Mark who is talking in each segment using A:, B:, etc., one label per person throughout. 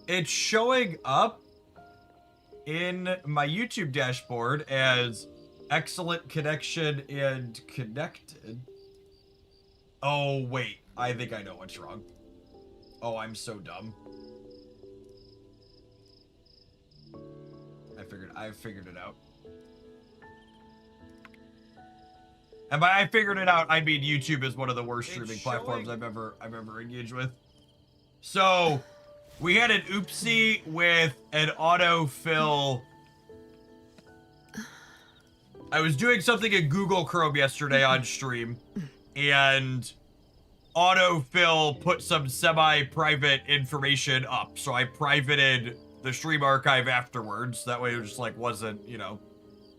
A: It's showing up in my YouTube dashboard as excellent connection and connected. Oh, wait. I think I know what's wrong. Oh, I'm so dumb. I figured it out. And by I figured it out, I mean YouTube is one of the worst streaming platforms I've ever engaged with. So, we had an oopsie with an autofill. I was doing something in Google Chrome yesterday on stream, and autofill put some semi-private information up. So I privated the stream archive afterwards. That way it just like wasn't, you know,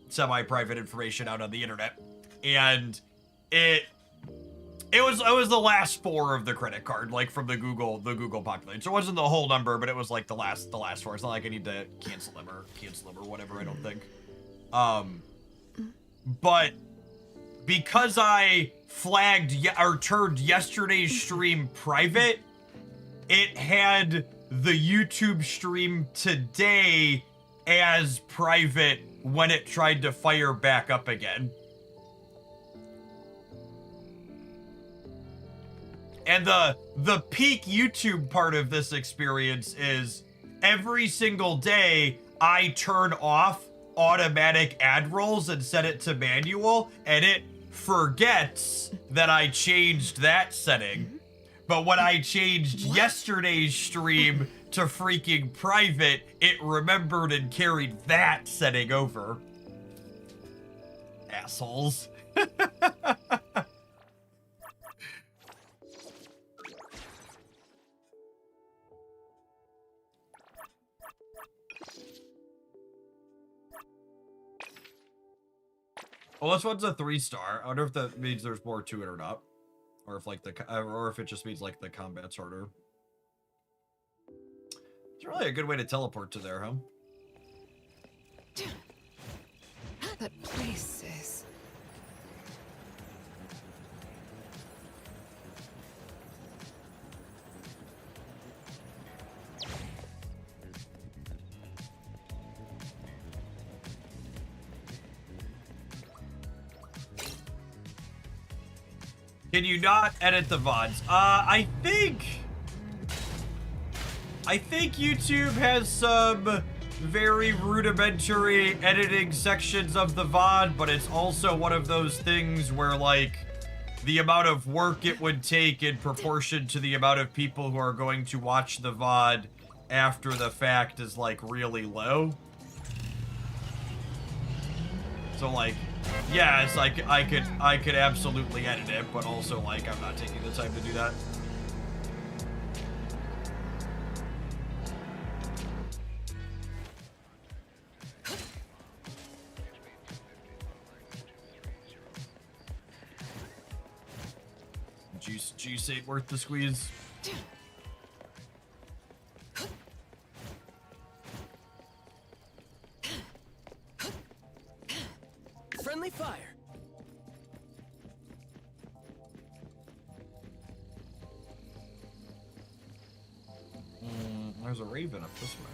A: semi-private information out on the internet. And it was the last 4 of the credit card, like from the Google population. So it wasn't the whole number, but it was like the last 4. It's not like I need to cancel them or whatever, I don't think. But because I flagged or turned yesterday's stream private, it had the YouTube stream today as private when it tried to fire back up again. And the peak YouTube part of this experience is every single day I turn off automatic ad rolls and set it to manual, and it forgets that I changed that setting. But when I changed yesterday's stream to freaking private, it remembered and carried that setting over. Assholes. Well, this one's a 3-star. I wonder if that means there's more to it or not, or if like or if it just means like the combat's harder. It's really a good way to teleport to there, huh?
B: That place is...
A: Can you not edit the VODs? I think YouTube has some very rudimentary editing sections of the VOD, but it's also one of those things where, like, the amount of work it would take in proportion to the amount of people who are going to watch the VOD after the fact is, like, really low. So, like, yeah, it's like I could absolutely edit it, but also like I'm not taking the time to do that. Juice ain't worth the squeeze.
C: Friendly fire.
A: There's a raven up this way.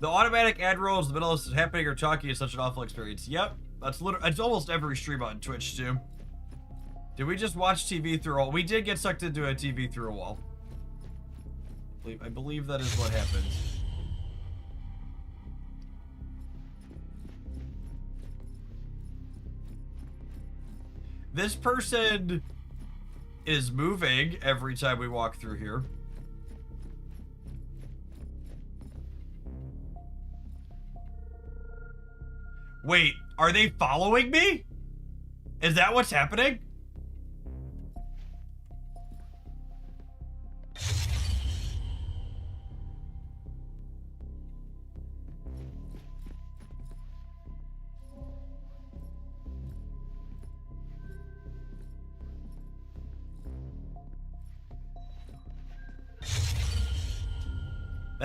A: The automatic ad rolls in the middle of happening or talking is such an awful experience. Yep, that's literally, it's almost every stream on Twitch too. Did we just watch TV through a wall? We did get sucked into a TV through a wall. I believe that is what happened. This person is moving every time we walk through here. Wait, are they following me? Is that what's happening?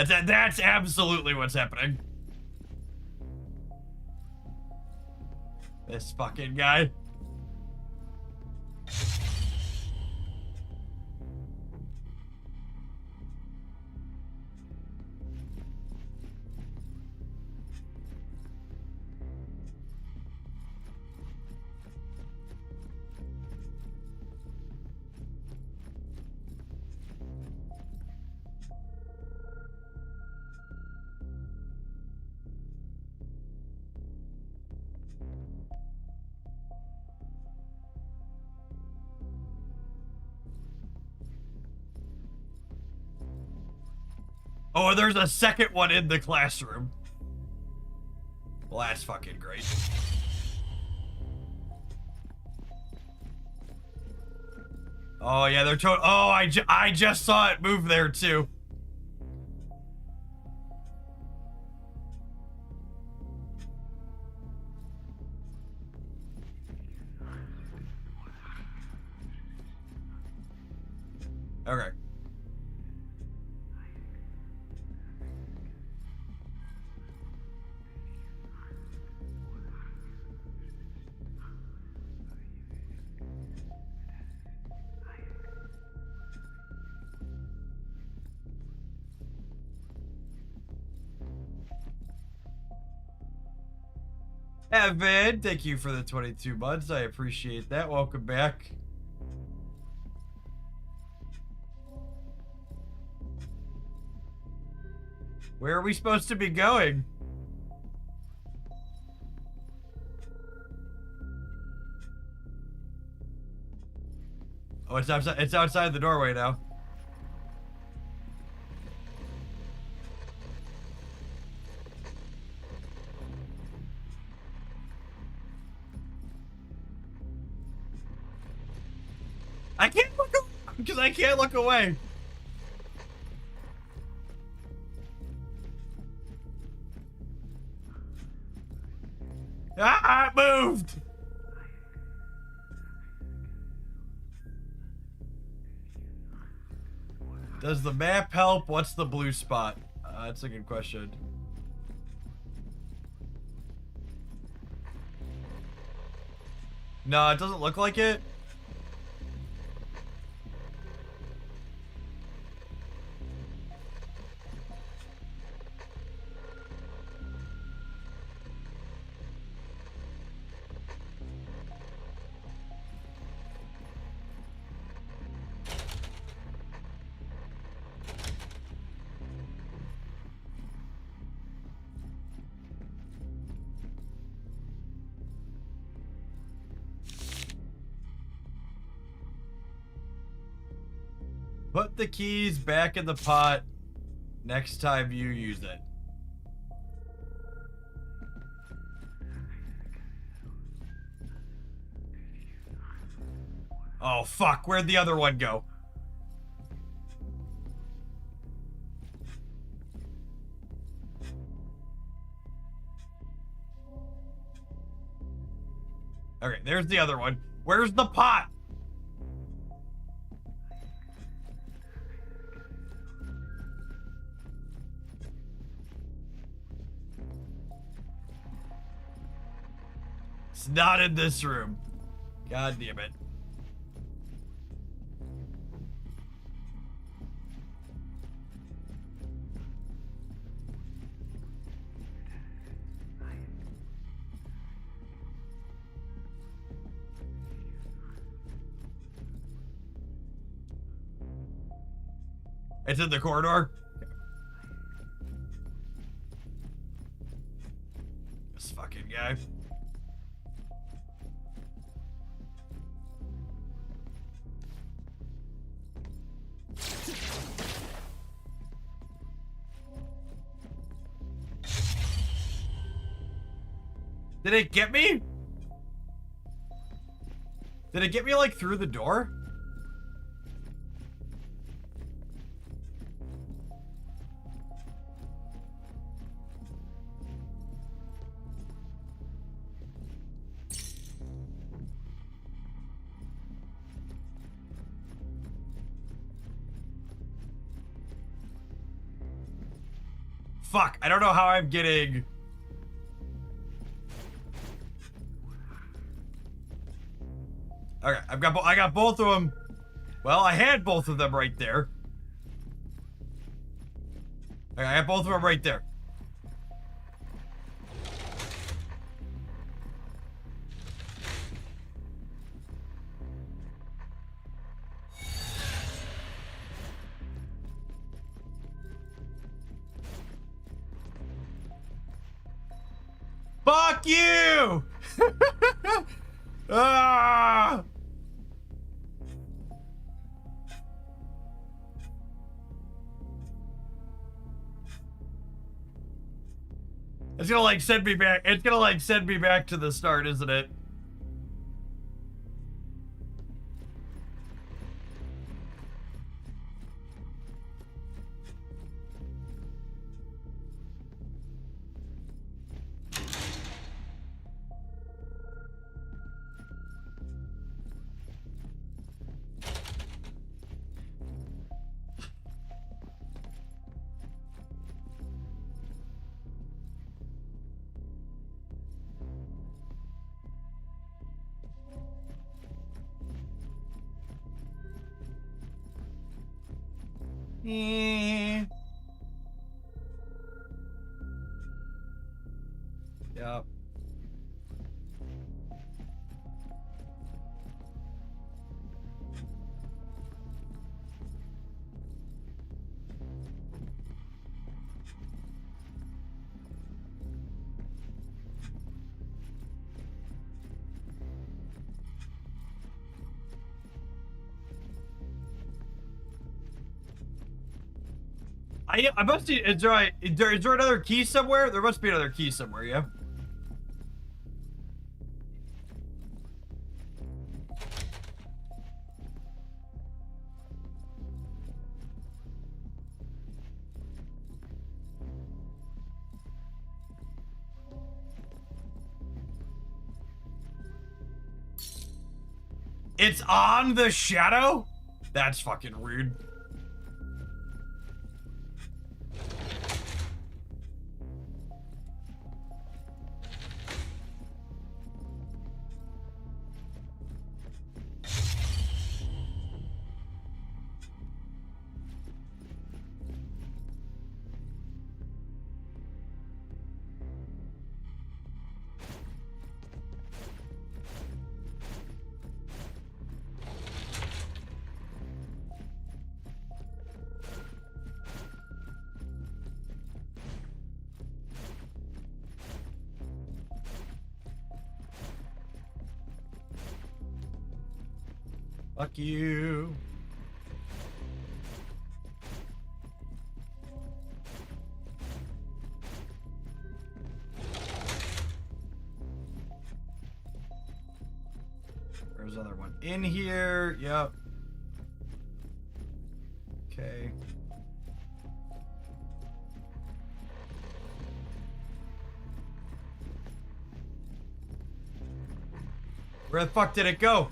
A: That's absolutely what's happening. This fucking guy. Oh, there's a second one in the classroom. Well, that's fucking great. Oh, yeah, they're total. Oh, I just saw it move there, too. Okay. Evan, thank you for the 22 months. I appreciate that. Welcome back. Where are we supposed to be going? Oh, it's outside the doorway now. I can't look because I can't look away. Ah, it moved. Does the map help? What's the blue spot? That's a good question. No, it doesn't look like it. Put the keys back in the pot next time you use it. Oh, fuck. Where'd the other one go? Okay, there's the other one. Where's the pot? It's not in this room. God damn it. It's in the corridor. This fucking guy. Did it get me? Did it get me, like, through the door? Fuck, I don't know how I'm getting... Okay, I got both of them. Well, I had both of them right there. Okay, I got both of them right there. Fuck you! Ah! It's gonna like send me back. It's gonna like send me back to the start, isn't it? Yep. I must be, is there another key somewhere? There must be another key somewhere, yeah? It's on the shadow? That's fucking weird. Fuck you. There's another one in here. Yep. Okay. Where the fuck did it go?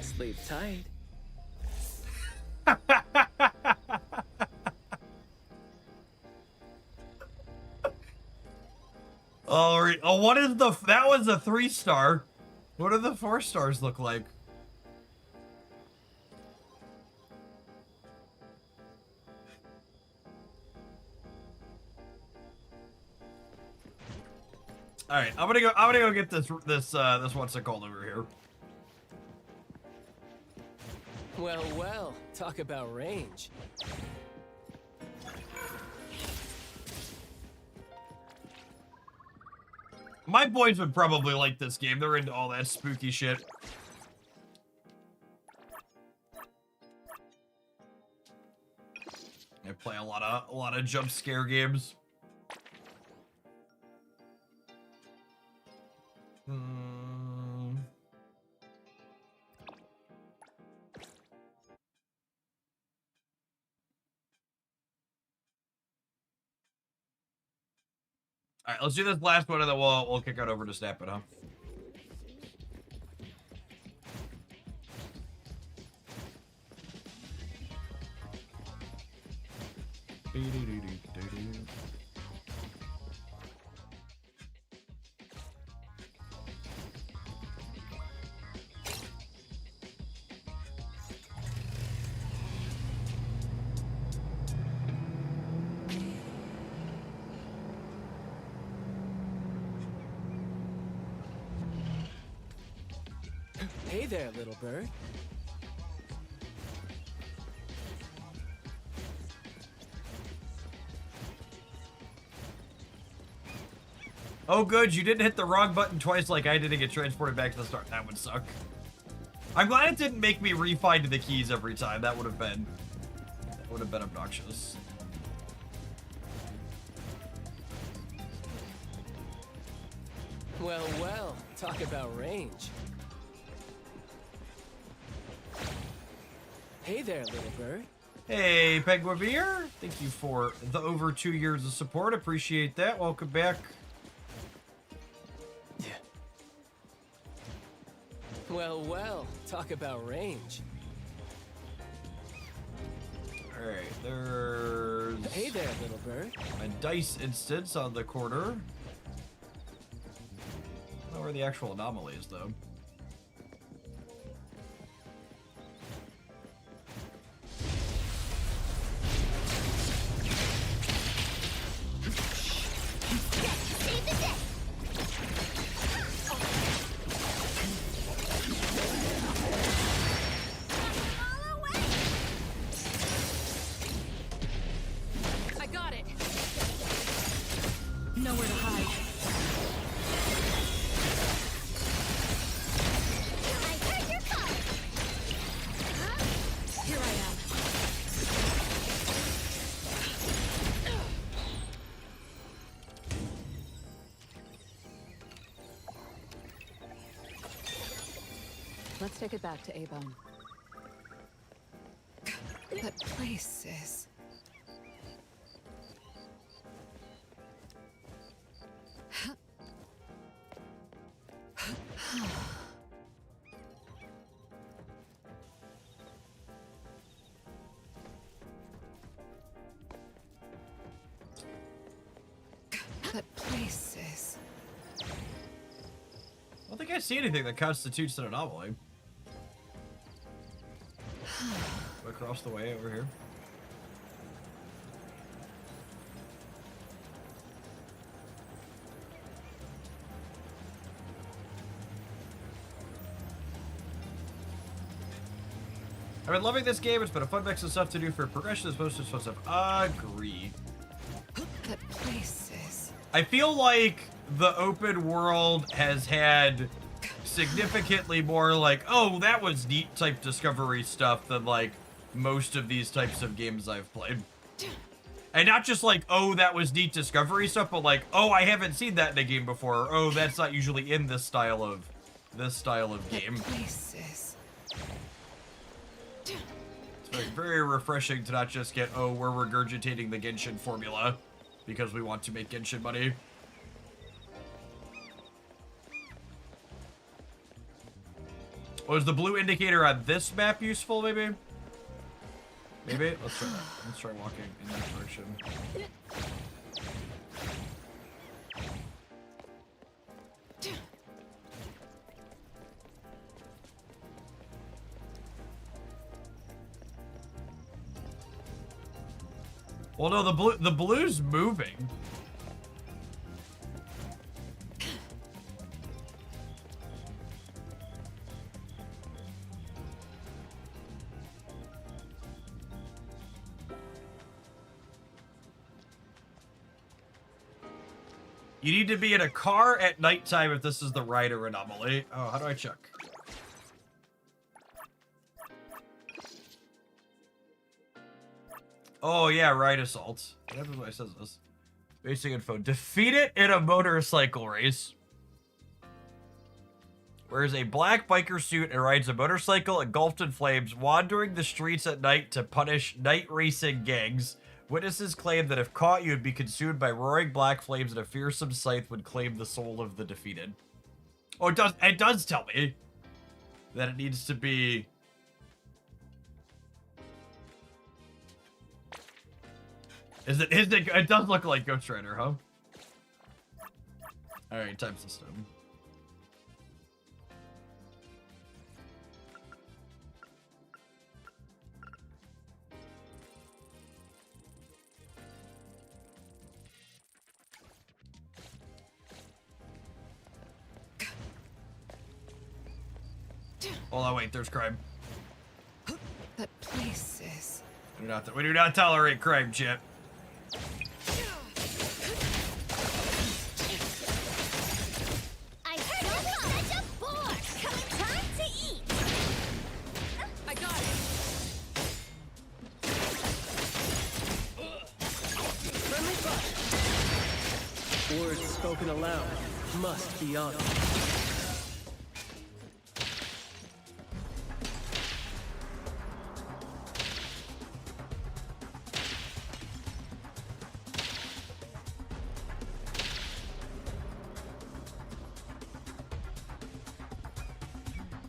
C: Sleep tight.
A: Oh, what is the... That was a 3-star. What do the 4 stars look like? All right, I'm gonna go get this what's it called over here.
C: Well, well, talk about range.
A: My boys would probably like this game. They're into all that spooky shit. I play a lot of jump scare games. All right, let's do this last one, and then we'll kick it over to Snap It, huh?
C: Hey there, little bird.
A: Oh, good. You didn't hit the wrong button twice like I did and get transported back to the start. That would suck. I'm glad it didn't make me re-find the keys every time. That would have been obnoxious.
C: Well, well, talk about range. Hey there, little bird.
A: Hey, Penguin, thank you for the over 2 years of support. Appreciate that. Welcome back.
C: Well, well, talk about range.
A: All right, there's
C: Hey there, little bird.
A: a dice instance on the corner. I don't know where the actual anomaly is, though.
B: I got it. Nowhere to hide. I heard your call. Here I am. Let's take it back to A-Bone. That place is... That place is...
A: I don't think I see anything that constitutes an anomaly. Across the way over here. I've been loving this game. It's been a fun mix of stuff to do for progression as opposed to fun stuff. Agree.
B: That place is...
A: I feel like the open world has had significantly more like, oh, that was neat type discovery stuff than like most of these types of games I've played. And not just like, oh, that was neat discovery stuff, but like, oh, I haven't seen that in a game before. Or, oh, that's not usually in this style of game.
B: That place is...
A: It's very, very refreshing to not just get, oh, we're regurgitating the Genshin formula because we want to make Genshin money. Was the blue indicator on this map useful, maybe? Maybe? Let's try that. Let's try walking in that direction. Well, no, the blue's moving. You need to be in a car at nighttime if this is the rider anomaly. Oh, how do I check? Oh, yeah, ride assault. What happens when I says this? Basic info. Defeat it in a motorcycle race. Wears a black biker suit and rides a motorcycle engulfed in flames, wandering the streets at night to punish night racing gangs. Witnesses claim that if caught, you would be consumed by roaring black flames and a fearsome scythe would claim the soul of the defeated. Oh, it does tell me that it needs to be... It does look like Ghost Rider, huh? Alright, time system. Hold on, wait, there's crime.
B: That place is.
A: We do not tolerate crime, Chip.
D: I heard such a bore. Time to eat.
B: I got it.
C: Friendly fire. Words spoken aloud must be honored.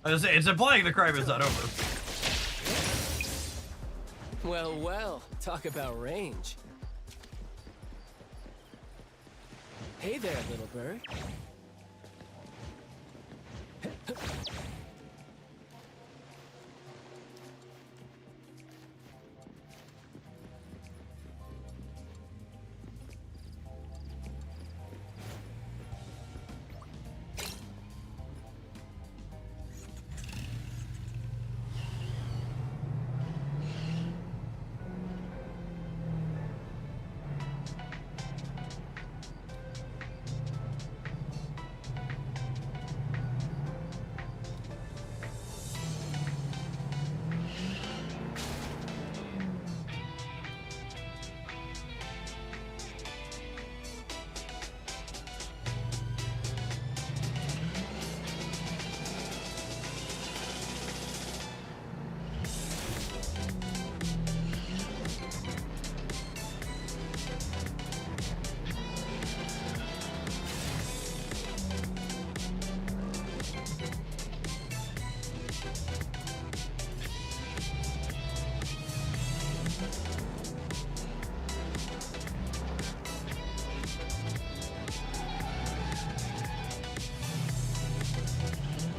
A: It's implying the crime is not over.
C: Well, well, talk about range. Hey there, little bird.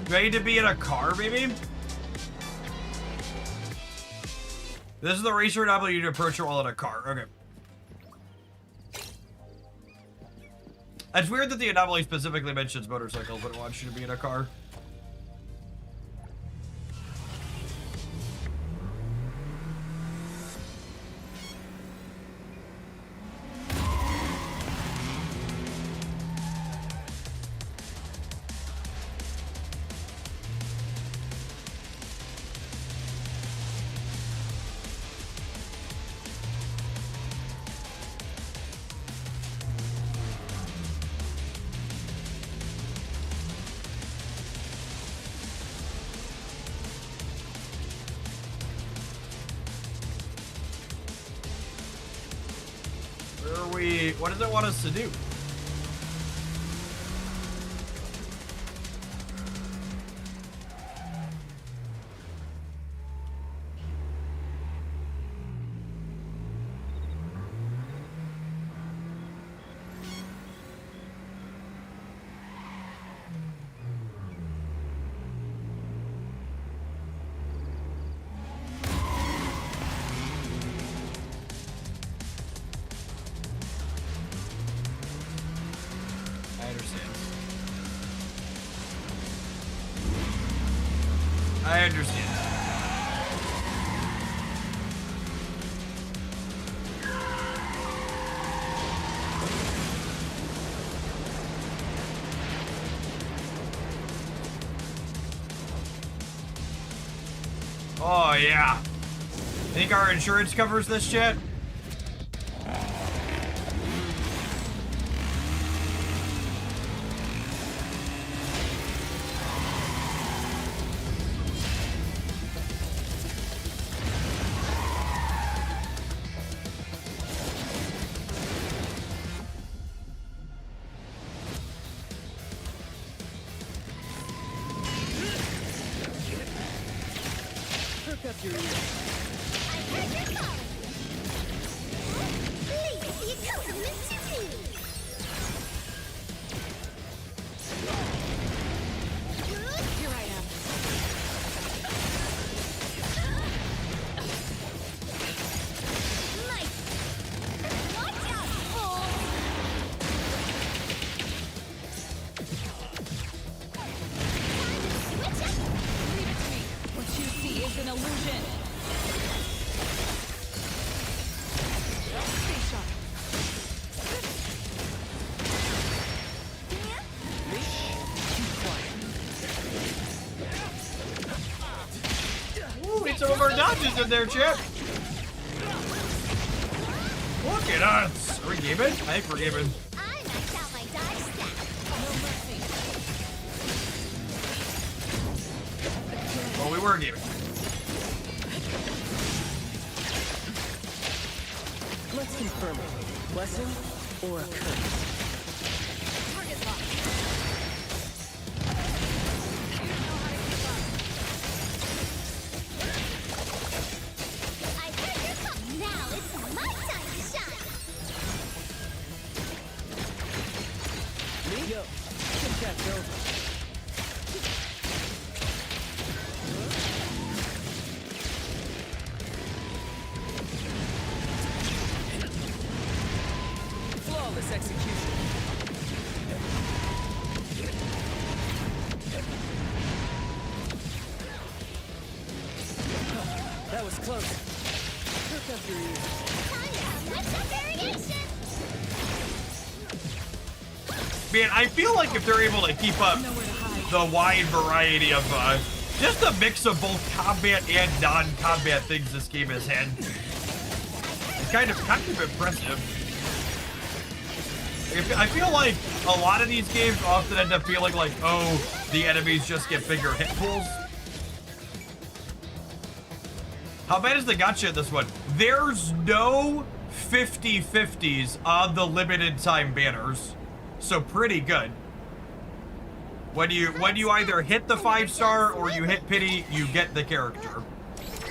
A: Do I need to be in a car, maybe? This is the racer anomaly. You need to approach it while in a car. Okay. It's weird that the anomaly specifically mentions motorcycles, but it wants you to be in a car. What does it want us to do? I understand. Oh, yeah. Think our insurance covers this shit?
C: up your ears.
D: I heard your calling. Please be a compliment to me.
B: Here I am.
D: Mike. Watch out, fool. Time to switch up.
B: Leave it to me. What you see is an illusion. Stay sharp.
A: Ooh, need some of our dodges in there, Chip. Look at us. Are we gaming? I think we're gaming.
D: I maxed out my dodge stack.
B: No mercy.
A: Well, we were gaming.
C: Let's confirm it. Blessing or a curse?
B: Target locked. You don't know how to keep up.
D: I heard your call. Now it's my time to shine.
C: Me? Yo, think that's over. Flawless execution. That was close. Hook up your ears.
D: Time to switch up variation.
A: Man, I feel like if they're able to keep up
B: Nowhere to hide.
A: the wide variety of, just a mix of both combat and non-combat things this game has had, it's kind of impressive. I feel like a lot of these games often end up feeling like, oh, the enemies just get bigger hit pools. How bad is the gacha in this one? There's no 50/50s on the limited time banners, so pretty good. When you either hit the 5-star or you hit pity, you get the character.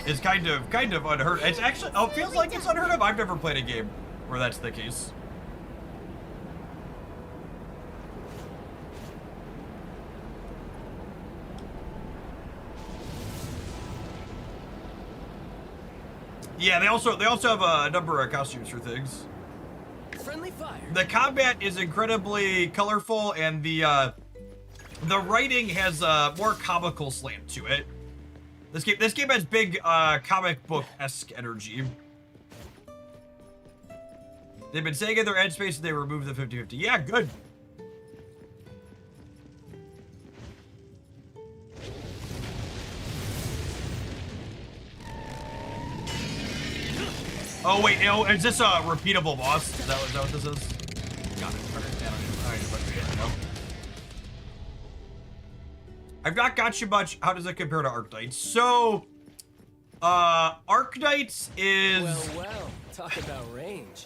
A: It's kind of unheard. It's actually, it feels like it's unheard of. I've never played a game where that's the case. Yeah, they also have a number of costumes for things.
C: Friendly fire.
A: The combat is incredibly colorful, and the writing has a more comical slant to it. This game has big comic book-esque energy. They've been saying in their ad space that they removed the 50/50. Yeah, good. Oh wait, is this a repeatable boss? Is that what this is? Got it. Alright, I've not got you much. How does it compare to Arcnights? So, Arcnights is...
C: Well, talk about range.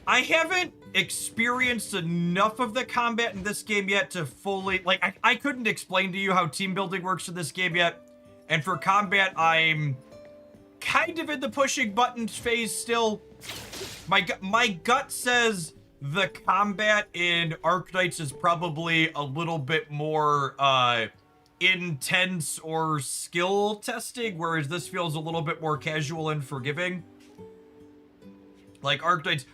A: I haven't experienced enough of the combat in this game yet to fully... Like, I couldn't explain to you how team building works in this game yet. And for combat, I'm kind of in the pushing buttons phase still. My gut says the combat in Arcnights is probably a little bit more intense or skill testing, whereas this feels a little bit more casual and forgiving. Like Arcnights,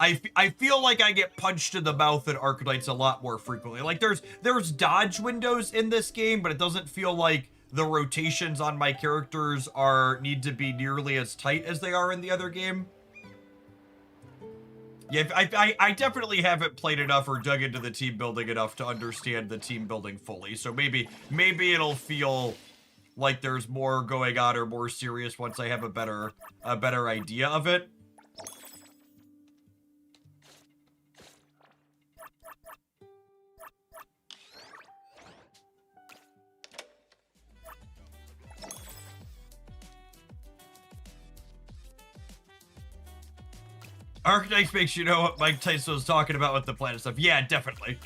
A: I feel like I get punched in the mouth in Arcnights a lot more frequently. Like there's dodge windows in this game, but it doesn't feel like the rotations on my characters need to be nearly as tight as they are in the other game. Yeah, I definitely haven't played enough or dug into the team building enough to understand the team building fully. So maybe it'll feel like there's more going on or more serious once I have a better idea of it. Archetypes makes you know what Mike Tyson was talking about with the planet stuff. Yeah, definitely.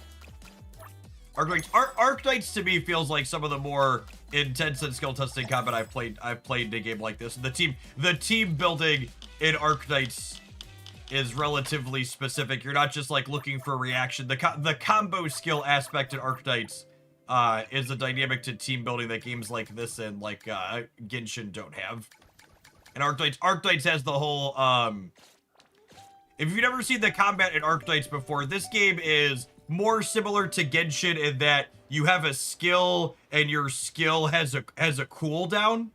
A: Arc Knights to me feels like some of the more intense and skill testing combat I've played in a game like this. The team building in Arc Knights is relatively specific. You're not just like looking for a reaction. The combo skill aspect in Arc Knights is a dynamic to team building that games like this and like Genshin don't have. And Arc Knights has the whole if you've never seen the combat in Arc Knights before, this game is more similar to Genshin in that you have a skill and your skill has a cooldown,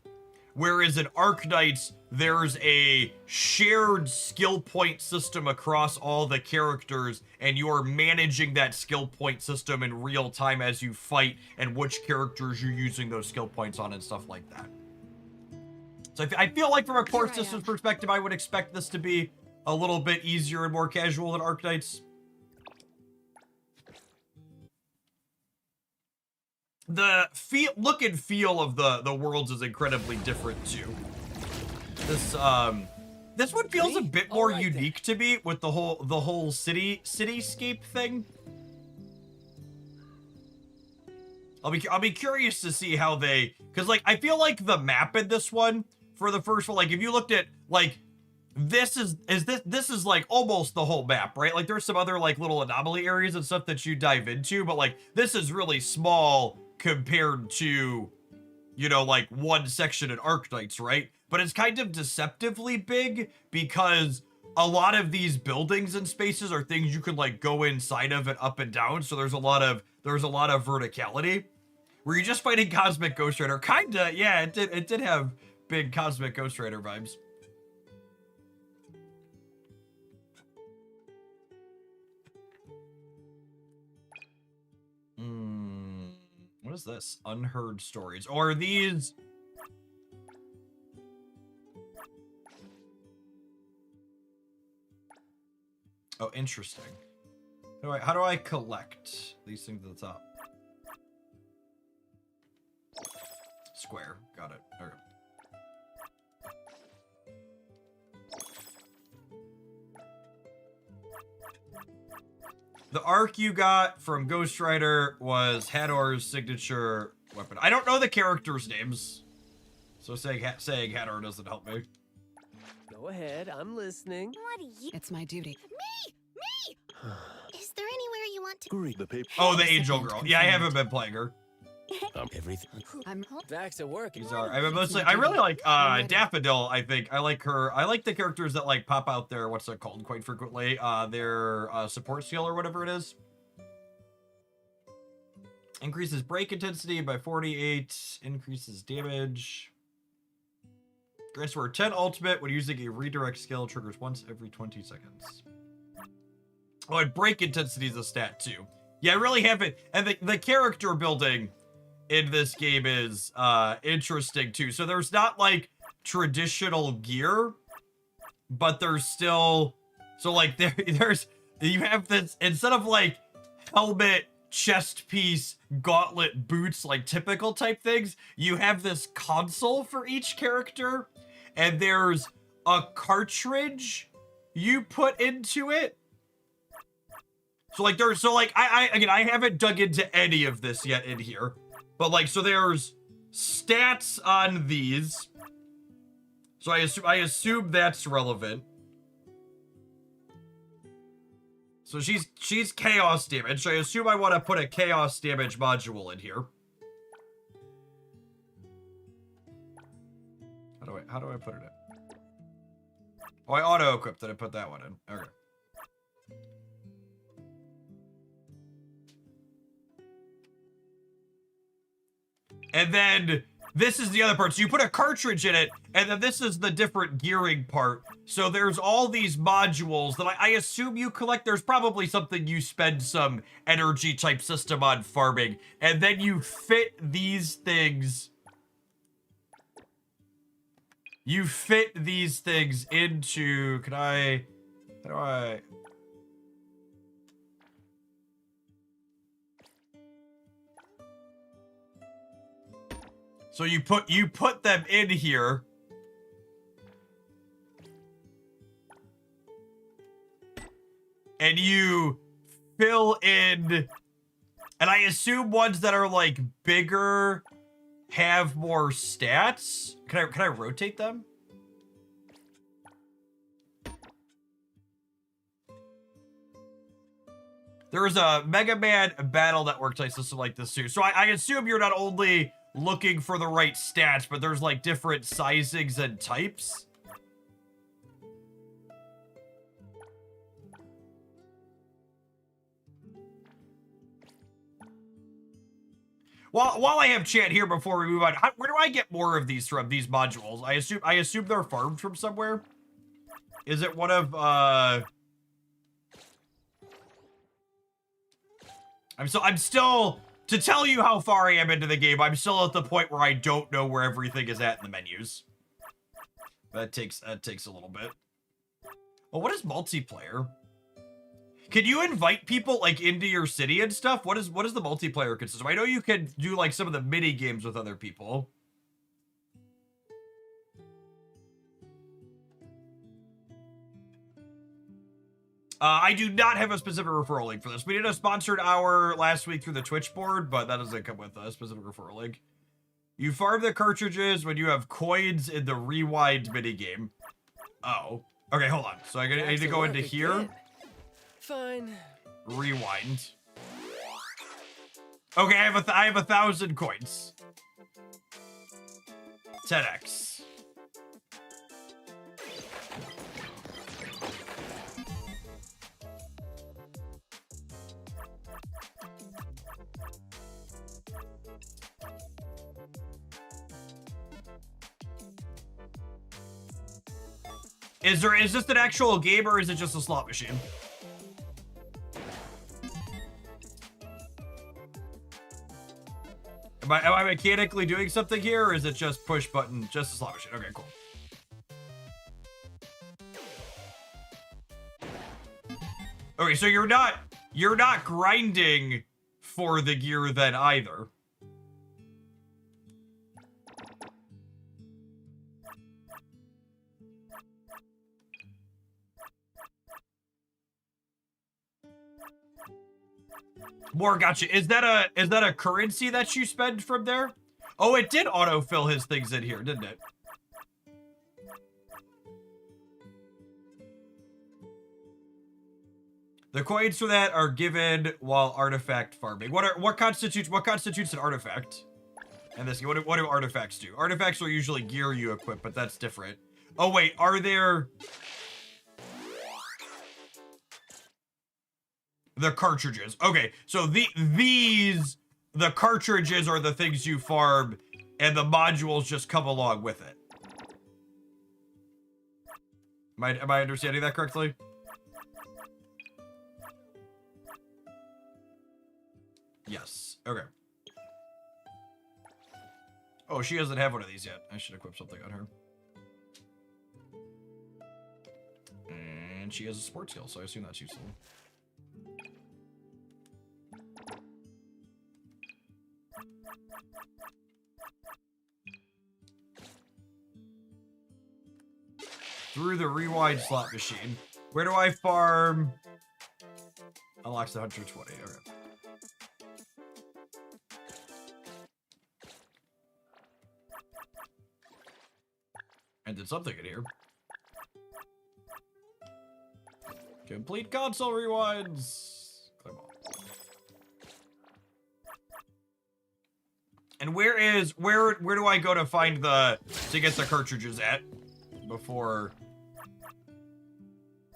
A: whereas in Arc Knights there's a shared skill point system across all the characters, and you're managing that skill point system in real time as you fight and which characters you're using those skill points on and stuff like that. So I feel like from a core systems perspective, I would expect this to be a little bit easier and more casual than Arc Knights. The look and feel of the worlds is incredibly different too. This one feels a bit more unique to me with the whole cityscape thing. I'll be curious to see how they, because like I feel like the map in this one for the first one, like if you looked at like this is like almost the whole map, right? Like there's some other like little anomaly areas and stuff that you dive into, but like this is really small compared to, you know, like one section in Arc Knights, right? But it's kind of deceptively big because a lot of these buildings and spaces are things you can like go inside of and up and down. So there's a lot of verticality. Were you just fighting Cosmic Ghost Rider? Kinda, yeah, it did have big Cosmic Ghost Rider vibes. What is this? Unheard stories. Or are these... Oh, interesting. How do I collect these things at the top? Square. Got it. Okay. The arc you got from Ghost Rider was Hador's signature weapon. I don't know the characters' names, so saying Hador doesn't help me.
C: Go ahead, I'm listening.
D: What do you...
B: It's my duty.
D: Me! Is there anywhere you want to...
E: Agree. The paper.
A: Oh, the Angel Girl. Yeah, I haven't been playing her.
E: Everything.
B: I'm
C: Back's at work.
A: These are. I really like Daffodil. I think I like her. I like the characters that like pop out there. What's that called? Quite frequently, their support skill or whatever it is. Increases break intensity by 48. Increases damage. Grants for 10 ultimate when using a redirect skill. Triggers once every 20 seconds. Oh, and break intensity is a stat too. Yeah, I really haven't. And the character building in this game is interesting too. So there's not like traditional gear, but there's still, so like there's you have this, instead of like helmet, chest piece, gauntlet, boots, like typical type things, you have this console for each character, and there's a cartridge you put into it. So like I haven't dug into any of this yet in here. But like, so there's stats on these. So I assume that's relevant. So she's chaos damage. I assume I want to put a chaos damage module in here. How do I put it in? Oh, I auto equipped it. I put that one in. Okay. And then this is the other part. So you put a cartridge in it, and then this is the different gearing part. So there's all these modules that I assume you collect. There's probably something you spend some energy type system on farming. And then you fit these things. You fit these things into, how do I... So you put them in here. And you fill in And I assume ones that are like bigger have more stats. Can I rotate them? There is a Mega Man battle network type system like this too. So I assume you're not only looking for the right stats, but there's like different sizings and types. While I have chat here before we move on, where do I get more of these from, these modules? I assume they're farmed from somewhere. Is it one of I'm still, to tell you how far I am into the game, I'm still at the point where I don't know where everything is at in the menus. That takes a little bit. Well, what is multiplayer? Can you invite people like into your city and stuff? What is the multiplayer consist of? I know you can do like some of the mini games with other people. I do not have a specific referral link for this. We did a sponsored hour last week through the Twitch board, but that doesn't come with a specific referral link. You farm the cartridges when you have coins in the rewind minigame. Oh. Okay, hold on. So I need to go into here.
C: Fine.
A: Rewind. Okay, I have 1,000 coins. 10x. Is this an actual game or is it just a slot machine? Am I mechanically doing something here, or is it just push button, just a slot machine? Okay, cool. Okay, so you're not grinding for the gear then either. More gotcha. Is that a currency that you spend from there? Oh, it did autofill his things in here, didn't it? The coins for that are given while artifact farming. What constitutes an artifact? And this, what do artifacts do? Artifacts are usually gear you equip, but that's different. Oh wait, are there? The cartridges. Okay, so the cartridges are the things you farm, and the modules just come along with it. Am I understanding that correctly? Yes. Okay. Oh, she doesn't have one of these yet. I should equip something on her. And she has a sports skill, so I assume that's useful. Through the rewind slot machine. Where do I farm? Unlocks the 120. Okay. And did something in here. Complete console rewinds. Claim all. And where do I go to find to get the cartridges at before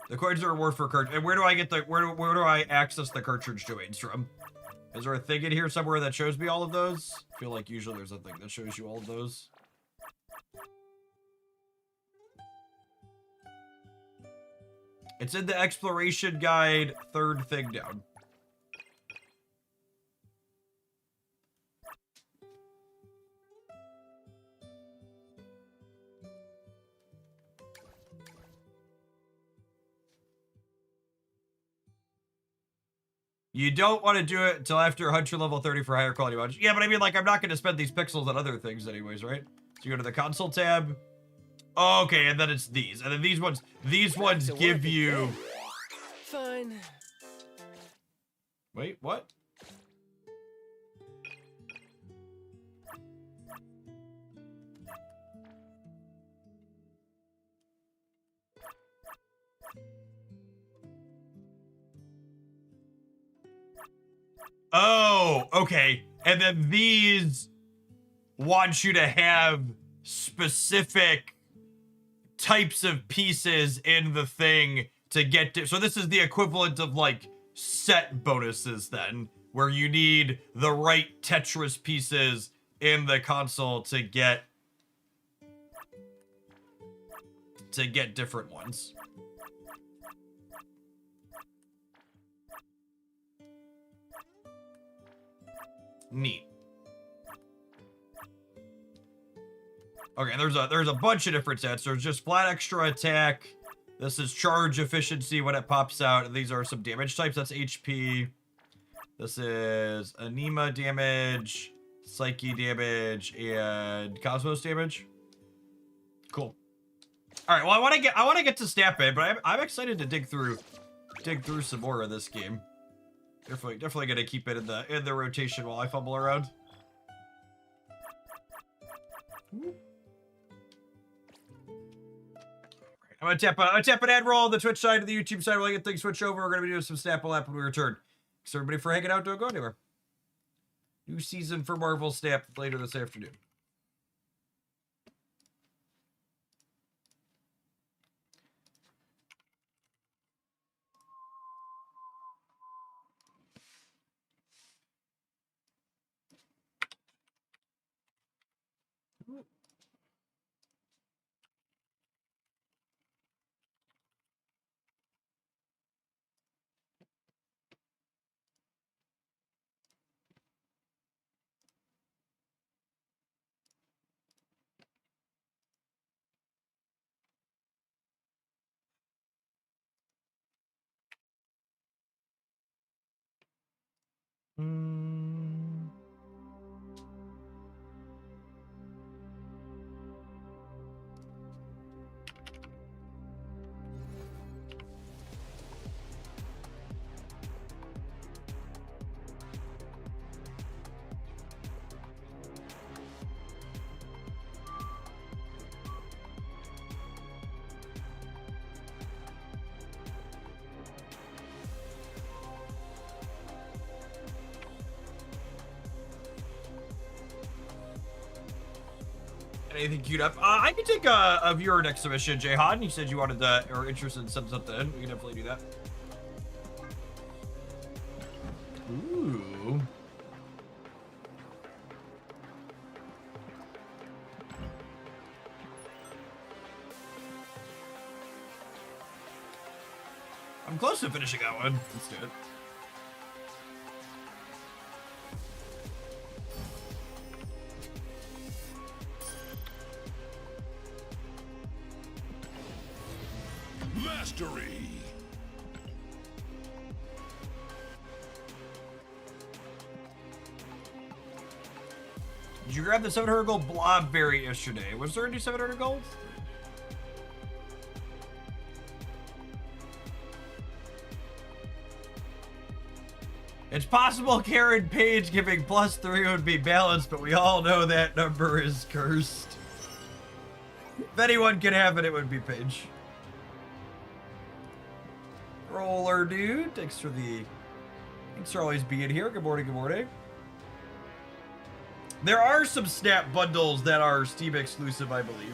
A: the coins are worth for cartridge? And where do I get where do I access the cartridge domains from? Is there a thing in here somewhere that shows me all of those? I feel like usually there's a thing that shows you all of those. It's in the exploration guide, third thing down. You don't want to do it until after Hunter level 30 for higher quality mods. Yeah, but I mean, like, I'm not going to spend these pixels on other things anyways, right? So you go to the console tab. Oh, okay, and then it's these. And then these ones give you...
C: Fine.
A: Wait, what? Oh, okay. And then these want you to have specific types of pieces in the thing to get to. So this is the equivalent of like set bonuses then, where you need the right Tetris pieces in the console to get different ones. Neat. Okay, there's a bunch of different sets. There's just flat extra attack. This is charge efficiency when it pops out. These are some damage types. That's HP. This is anema damage, psyche damage, and cosmos damage. Cool. All right. Well, I want to get to snap it, but I'm excited to dig through some more of this game. Definitely gonna keep it in the rotation while I fumble around. I'm gonna tap an ad roll on the Twitch side and the YouTube side while I get things switched over. We're gonna be doing some Snapple app when we return. Thanks everybody for hanging out. Don't go anywhere. New season for Marvel Snap later this afternoon. Anything queued up? I can take a viewer next submission, Jayhan. You said you wanted to, or interested in something. We can definitely do that. Ooh. I'm close to finishing that one. Let's do it.
E: Mastery.
A: Did you grab the 700 gold blobberry yesterday? Was there any 700 gold? It's possible Karen Page giving +3 would be balanced, but we all know that number is cursed. If anyone could have it, it would be Page. Roller dude, thanks for always being here. Good morning, good morning. There are some Snap bundles that are Steam exclusive, I believe.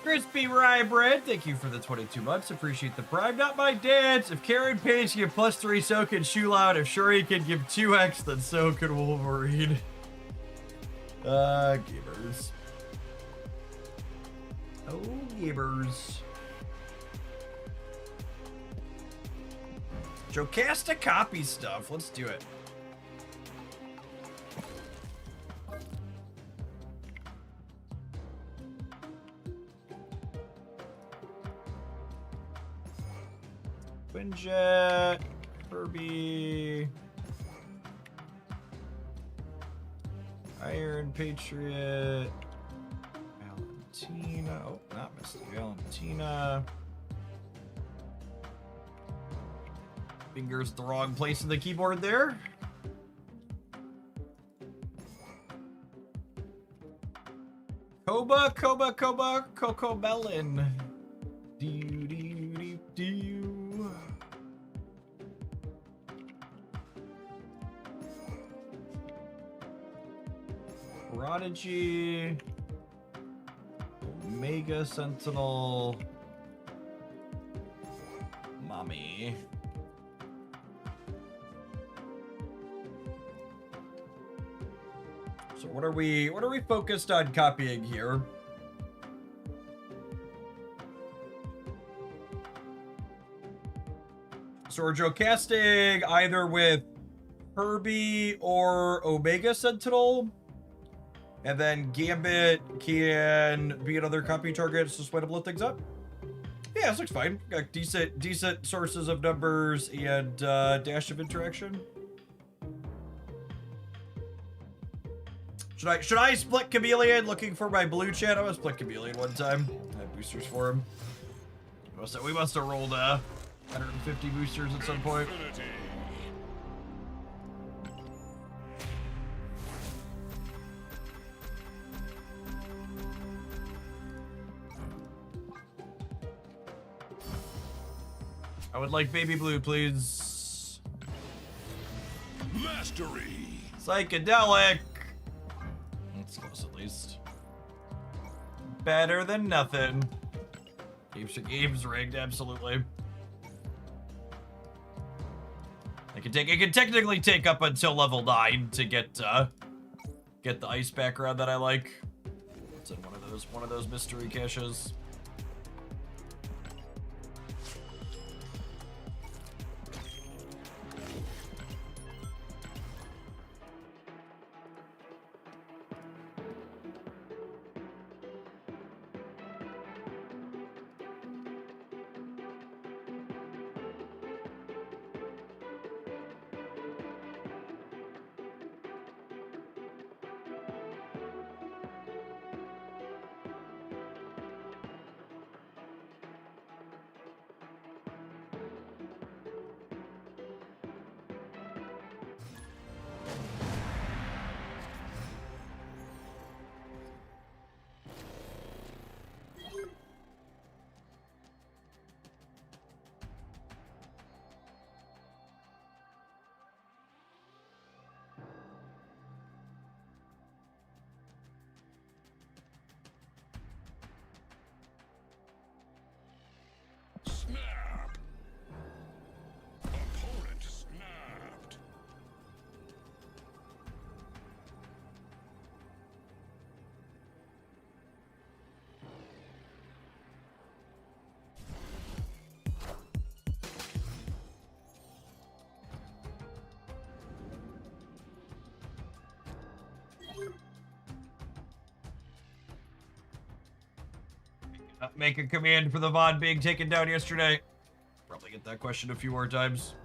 A: Crispy Rye Bread, thank you for the 22 months. Appreciate the prime. Not my dad's. If Karen Page can give +3, so can Shoe Loud. If Shuri can give 2x, then so can Wolverine. Gamers. Oh, gamers. Jocasta copy stuff. Let's do it. Twinjet, Kirby, Iron Patriot, Valentina. Oh, not Misty. Valentina. Fingers the wrong place in the keyboard there. Koba, Coco Melon. Do. Prodigy. Omega Sentinel. Mommy. So what are we focused on copying here? So we're casting either with Kirby or Omega Sentinel. And then Gambit can be another copy target, so way to blow things up. Yeah, this looks fine. Got decent sources of numbers and dash of interaction. Should I split Chameleon looking for my blue chat? I was split Chameleon one time. I had boosters for him. We must have rolled 150 boosters at some point. I would like baby blue, please.
E: Mastery.
A: Psychedelic. That's close at least. Better than nothing. Games rigged, absolutely. It can technically take up until level 9 to get the ice background that I like. It's in one of those mystery caches.
E: Snap. Opponent snapped.
A: Make a command for the VOD being taken down yesterday. Probably get that question a few more times.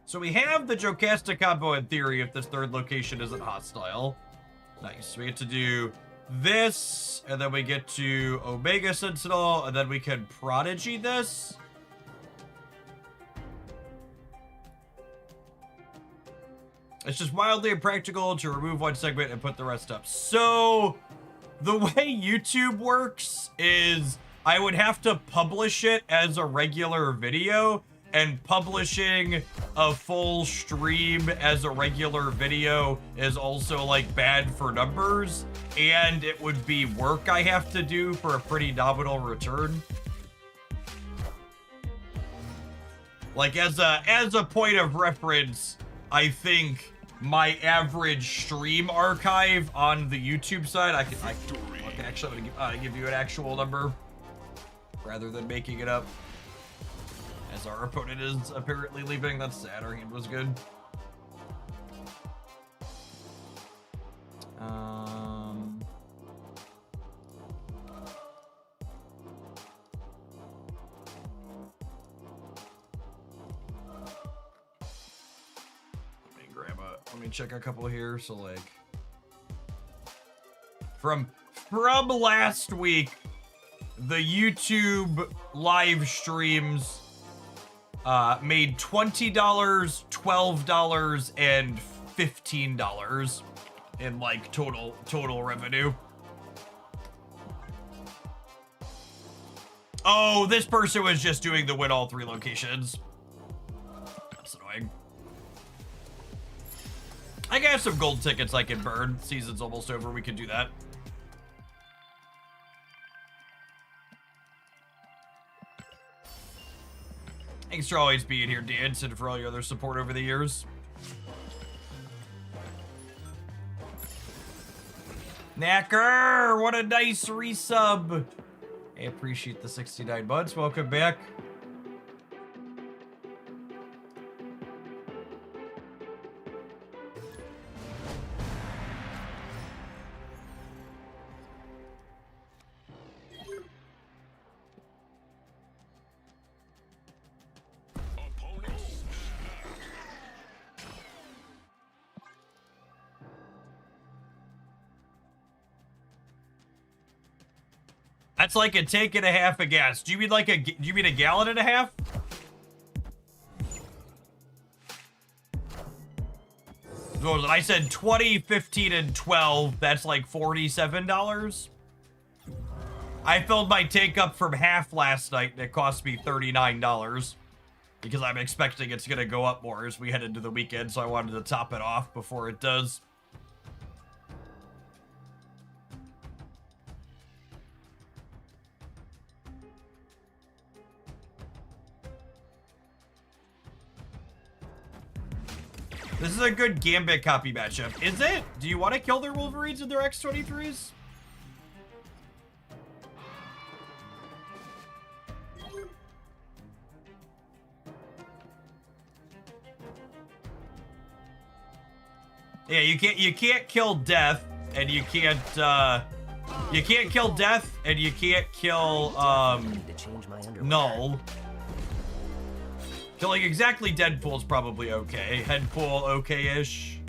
A: So we have the Jocasta combo in theory if this third location isn't hostile. Nice. We get to do this, and then we get to Omega Sentinel, and then we can Prodigy this. It's just wildly impractical to remove one segment and put the rest up. So, the way YouTube works is I would have to publish it as a regular video, and publishing a full stream as a regular video is also, like, bad for numbers, and it would be work I have to do for a pretty nominal return. Like, as a point of reference, I think my average stream archive on the YouTube side, I can actually I'm gonna give you an actual number rather than making it up. As our opponent is apparently leaving, that's sad. Our hand was good. let me check a couple here. So like from last week, the YouTube live streams made $20, $12, and $15 in like total revenue. Oh, this person was just doing the win all 3 locations. That's annoying. I got some gold tickets I can burn. Season's almost over. We can do that. Thanks for always being here, Dance, and for all your other support over the years. Knacker, what a nice resub. I appreciate the 69 months. Welcome back. That's like a tank and a half of gas. Do you mean like do you mean a gallon and a half? What was it? I said 20, 15, and 12. That's like $47. I filled my tank up from half last night and it cost me $39 because I'm expecting it's going to go up more as we head into the weekend. So I wanted to top it off before it does. This is a good Gambit copy matchup. Is it? Do you want to kill their Wolverines and their X-23s? Yeah, you can't kill Death, and you can't kill Death, and you can't kill Null. Killing exactly Deadpool's probably okay. Headpool, okay-ish.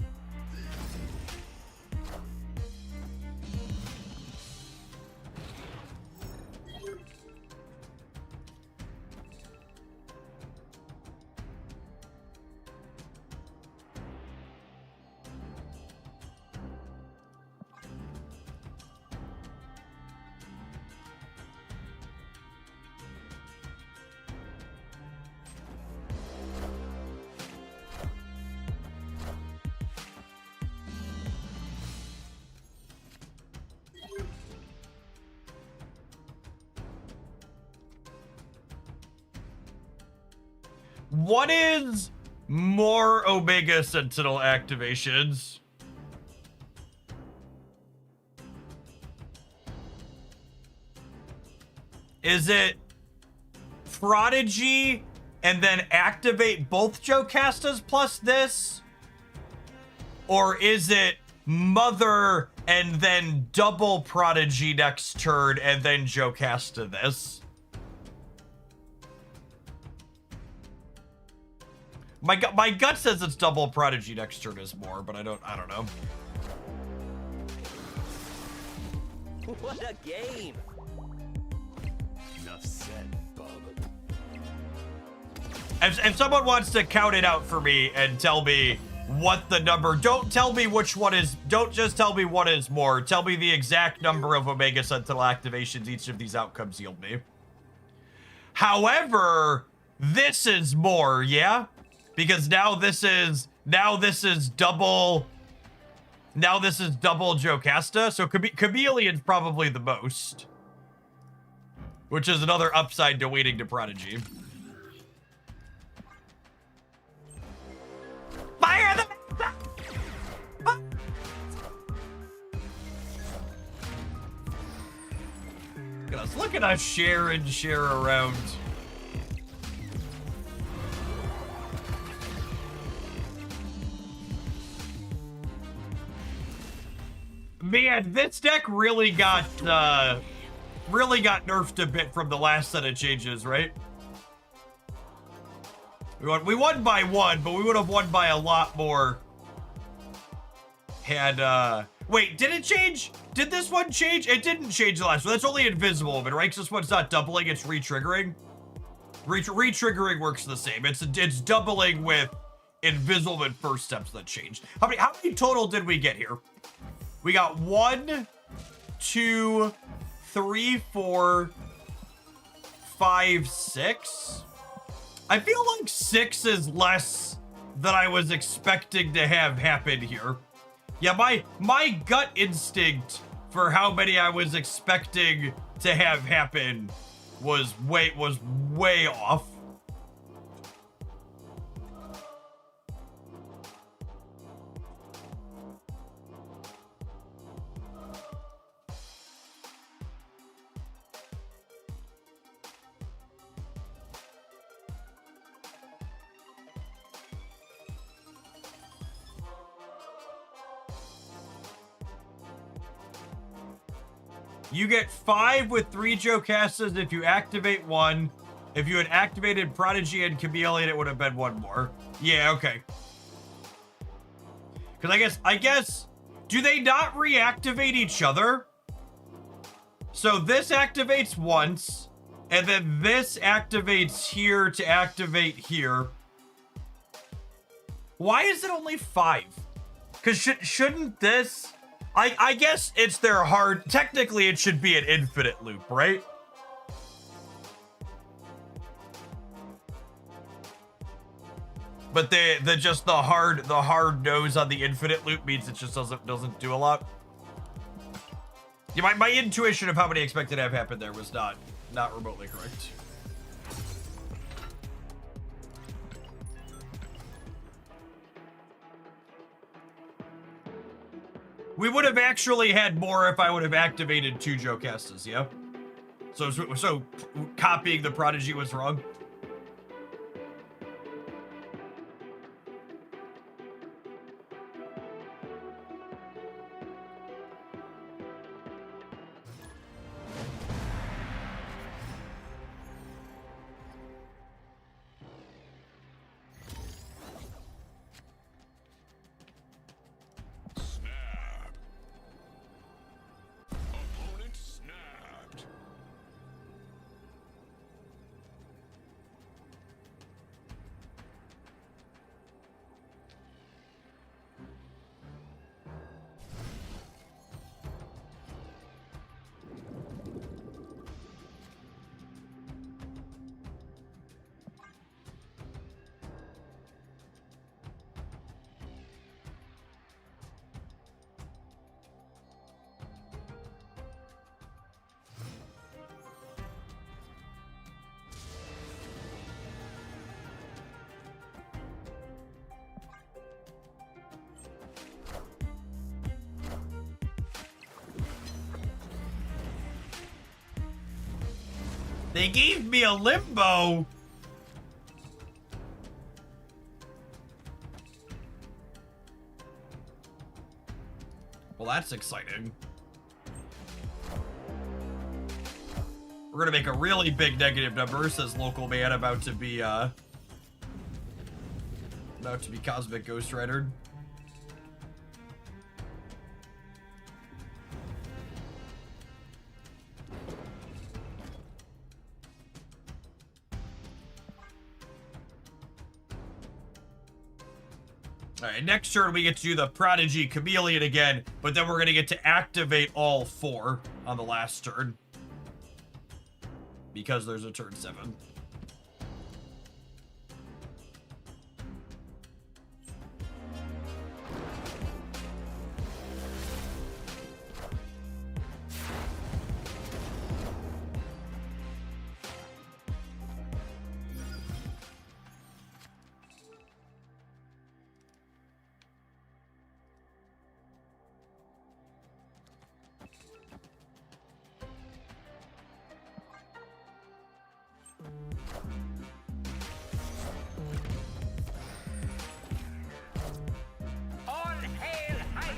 A: What is more Omega Sentinel activations? Is it Prodigy and then activate both Jocastas plus this? Or is it Mother and then double Prodigy next turn and then Jocasta this? My gut says it's double Prodigy next turn is more, but I don't know.
C: What a game! Enough said, bub.
A: If someone wants to count it out for me and tell me what the number, don't tell me which one is, don't just tell me what is more, tell me the exact number of Omega Sentinel activations each of these outcomes yield me. However, this is more, yeah? Because now this is double Jocasta, so Chameleon's probably the most. Which is another upside to waiting to Prodigy. Fire the look at us share and share around. Man, this deck really got nerfed a bit from the last set of changes, right? We won by one, but we would have won by a lot more had, wait, did it change? Did this one change? It didn't change the last one. That's only invisible movement, right? 'Cause this one's not doubling, it's re-triggering. Re-triggering works the same. It's doubling with invisible movement first steps that changed. How many total did we get here? We got 1, 2, 3, 4, 5, 6. I feel like 6 is less than I was expecting to have happen here. Yeah, my gut instinct for how many I was expecting to have happen was way off. You get 5 with 3 Jocastas if you activate 1. If you had activated Prodigy and Chameleon, it would have been 1 more. Yeah, okay. Because I guess, do they not reactivate each other? So this activates once, and then this activates here to activate here. Why is it only 5? Because shouldn't this... I guess it's their hard... Technically, it should be an infinite loop, right? But the hard nose on the infinite loop means it just doesn't do a lot. Yeah, my intuition of how many expected to have happened there was not remotely correct. We would have actually had more if I would have activated 2 Jocastas, yeah? So copying the Prodigy was wrong?
E: Snap. Opponent snapped.
A: They gave me a limbo. Well, that's exciting. We're gonna make a really big negative number, says local man, about to be Cosmic Ghost Rider. Alright, next turn we get to do the Prodigy Chameleon again, but then we're gonna get to activate all 4 on the last turn. Because there's a turn 7.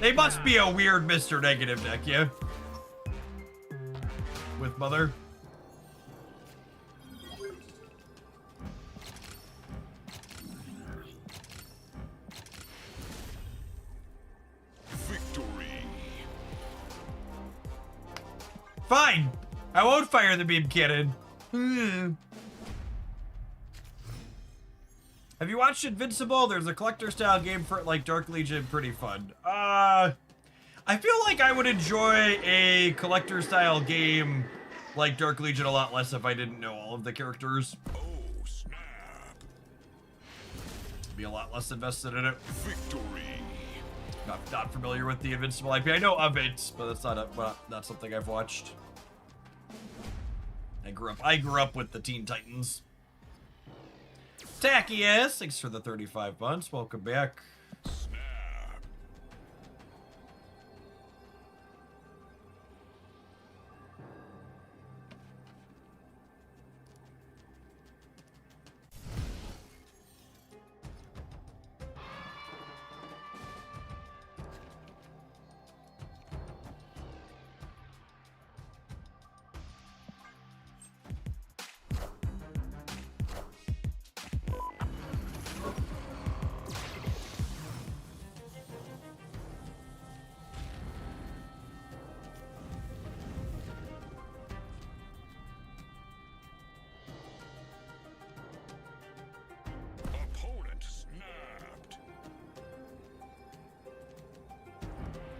A: They must be a weird Mr. Negative deck, yeah? With Mother. Fine. I won't fire the beam cannon. Have you watched Invincible? There's a collector style game for it like Dark Legion. Pretty fun. I feel like I would enjoy a collector style game like Dark Legion a lot less if I didn't know all of the characters.
E: Oh, snap.
A: Be a lot less invested in it.
E: Victory.
A: Not familiar with the Invincible IP. I know of it, but that's not something I've watched. I grew up with the Teen Titans. Tacky ass, thanks for the 35 months. Welcome back.
E: Snap. Opponent snapped.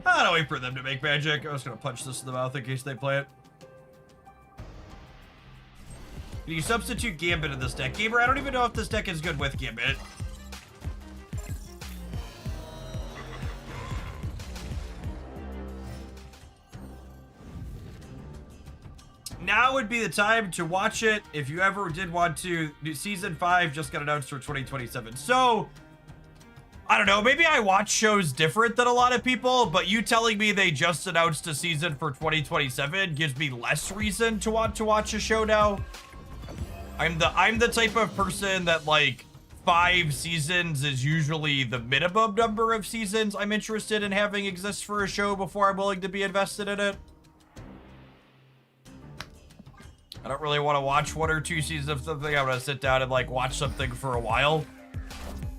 A: I don't wait for them to make magic. I was gonna punch this in the mouth in case they play it. Can you substitute Gambit in this deck? Gamer, I don't even know if this deck is good with Gambit. Now would be the time to watch it if you ever did want to. Season 5 just got announced for 2027. So, I don't know. Maybe I watch shows different than a lot of people, but you telling me they just announced a season for 2027 gives me less reason to want to watch a show now. I'm the type of person that, like, 5 seasons is usually the minimum number of seasons I'm interested in having exist for a show before I'm willing to be invested in it. I don't really want to watch 1 or 2 seasons of something. I'm gonna sit down and like watch something for a while.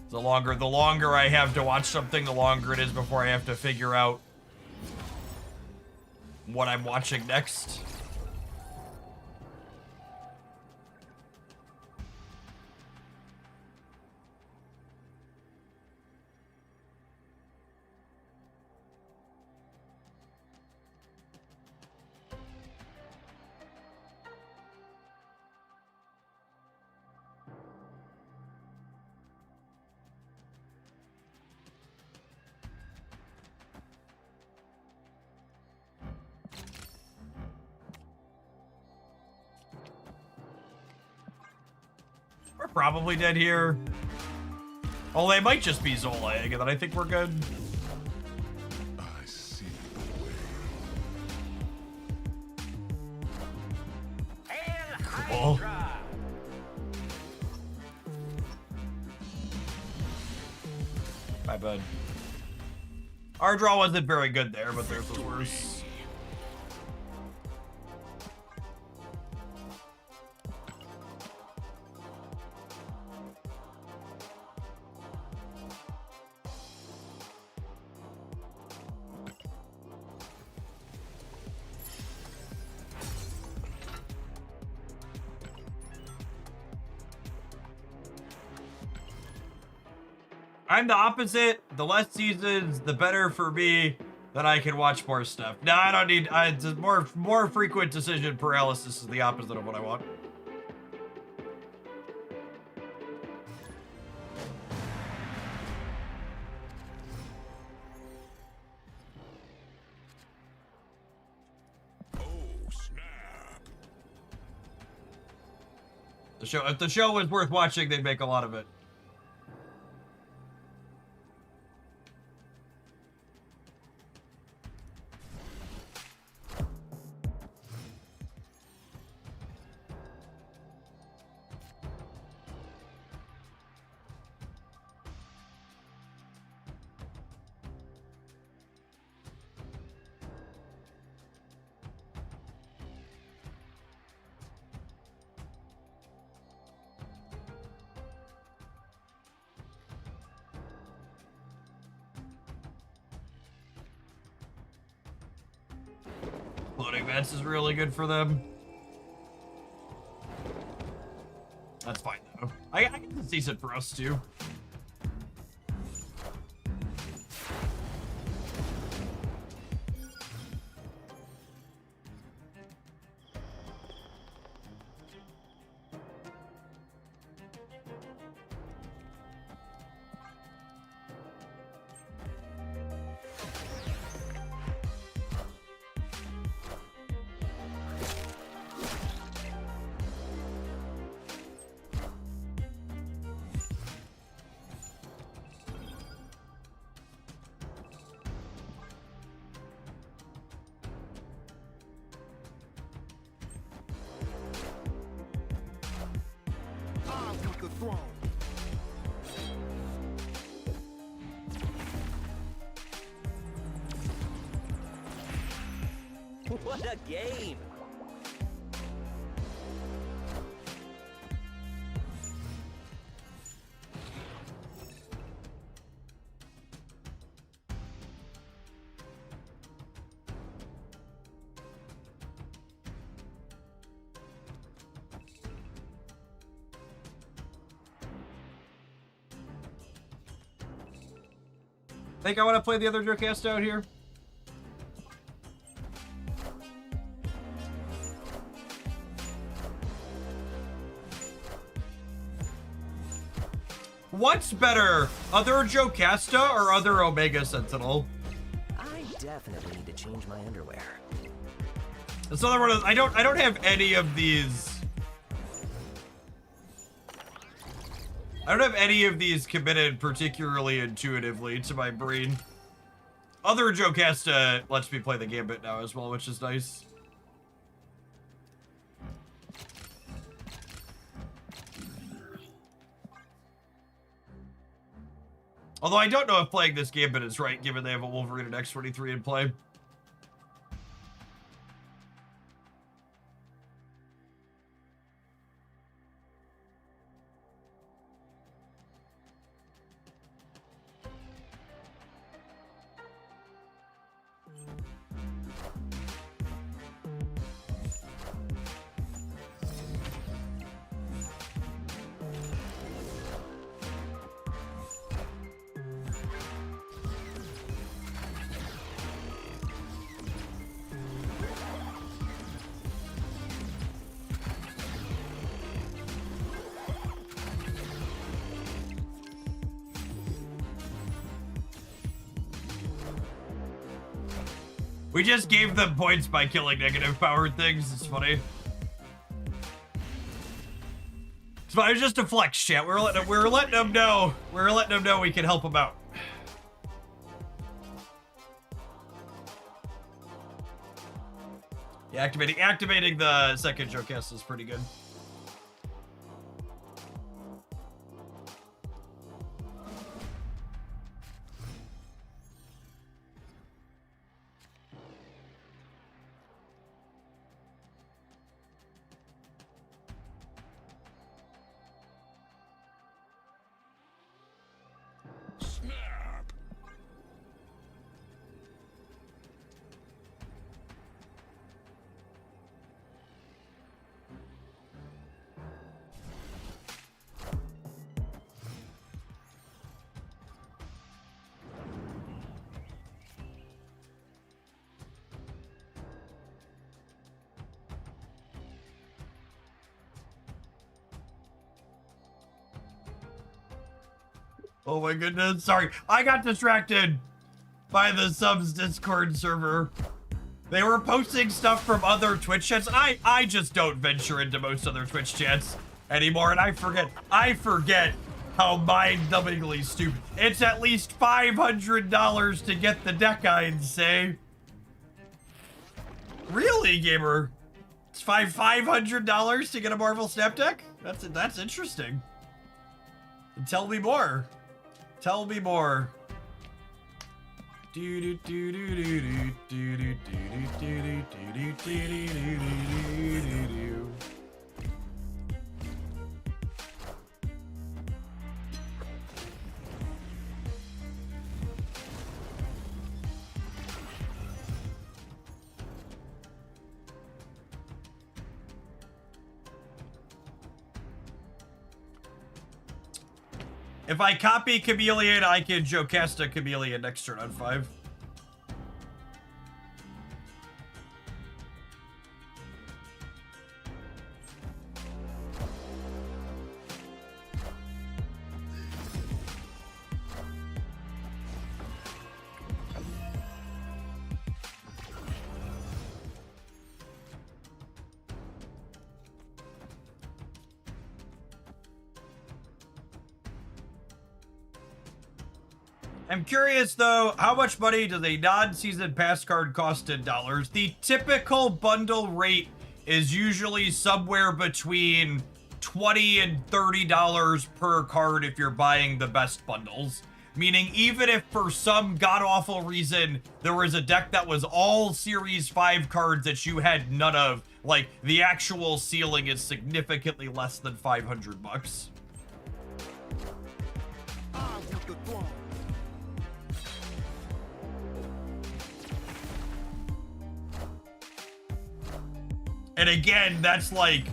A: The longer I have to watch something, the longer it is before I have to figure out what I'm watching next. We're probably dead here. Oh, they might just be Zolag, and then I think we're good.
E: I see the way.
A: Cool. Bye, bud. Our draw wasn't very good there, but theirs was worse. I'm the opposite. The less seasons, the better for me. Then I can watch more stuff. No, I don't need. It's more frequent decision paralysis is the opposite of what I want.
E: Oh, snap.
A: If the show was worth watching, they'd make a lot of it. loading vents is really good for them. That's fine though. I guess it's decent for us too.
F: What a game!
A: Think I want to play the other Drillcast out here? What's better, other Jocasta or other Omega Sentinel?
F: I definitely need to change my underwear.
A: That's another one of, I don't have any of these. I don't have any of these committed particularly intuitively to my brain. Other Jocasta lets me play the Gambit now as well, which is nice. Although I don't know if playing this Gambit is right, given they have a Wolverine and X-23 in play. We just gave them points by killing negative powered things. It's funny. It's fine. It was just a flex, chat. We were letting them know. We were letting them know we can help them out. Yeah, activating the second Jocasta is pretty good.
E: Snap!
A: Oh my goodness, sorry. I got distracted by the subs Discord server. They were posting stuff from other Twitch chats. I just don't venture into most other Twitch chats anymore, and I forget how mind-numbingly stupid. It's at least $500 to get the deck, I'd say. Really, gamer? It's $500 to get a Marvel Snap deck? That's interesting. Tell me more. Tell me more. If I copy Chameleon, I can Jocasta Chameleon next turn on 5. I'm curious though, how much money does a non-season pass card cost in dollars? The typical bundle rate is usually somewhere between $20 and $30 per card if you're buying the best bundles. Meaning even if for some god-awful reason there was a deck that was all Series 5 cards that you had none of, like the actual ceiling is significantly less than 500 bucks. And again, that's like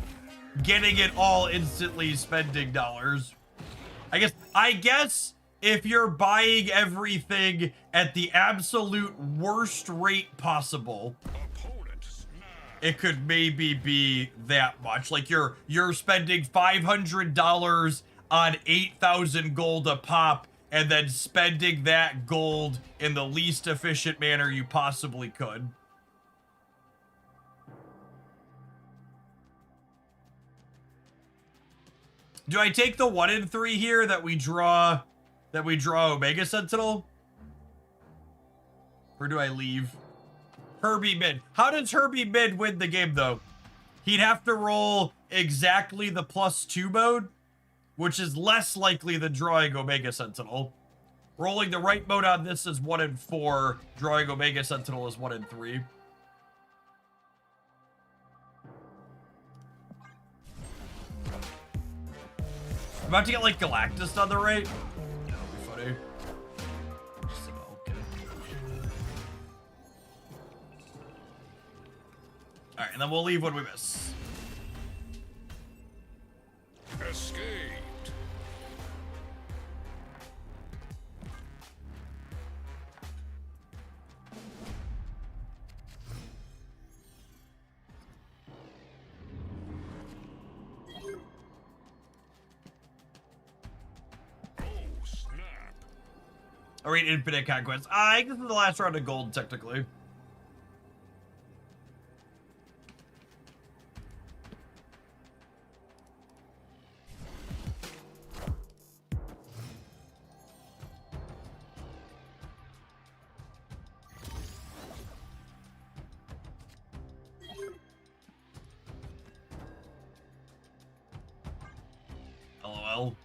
A: getting it all instantly spending dollars. I guess if you're buying everything at the absolute worst rate possible, it could maybe be that much. Like you're spending $500 on 8,000 gold a pop and then spending that gold in the least efficient manner you possibly could. Do I take the 1 in 3 here that we draw Omega Sentinel? Or do I leave? Herbie mid. How does Herbie mid win the game though? He'd have to roll exactly the +2 mode, which is less likely than drawing Omega Sentinel. Rolling the right mode on this is 1 in 4. Drawing Omega Sentinel is 1 in 3. I'm about to get like Galactus on the right. That'll be funny. Just like, okay. Alright, and then we'll leave when we miss.
E: Escaped.
A: Alright, Infinite Conquest. I guess this is the last round of gold, technically. LOL.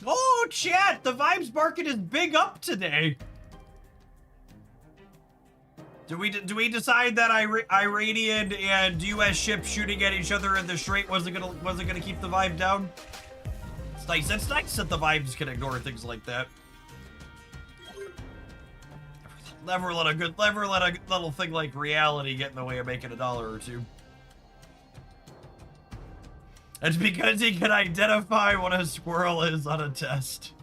A: Oh, chat! The Vibes market is big up today. Do we decide that Iranian and U.S. ships shooting at each other in the Strait wasn't gonna keep the vibe down? It's nice. It's nice that the Vibes can ignore things like that. Never let a little thing like reality get in the way of making $1 or $2. It's because he can identify what a squirrel is on a test.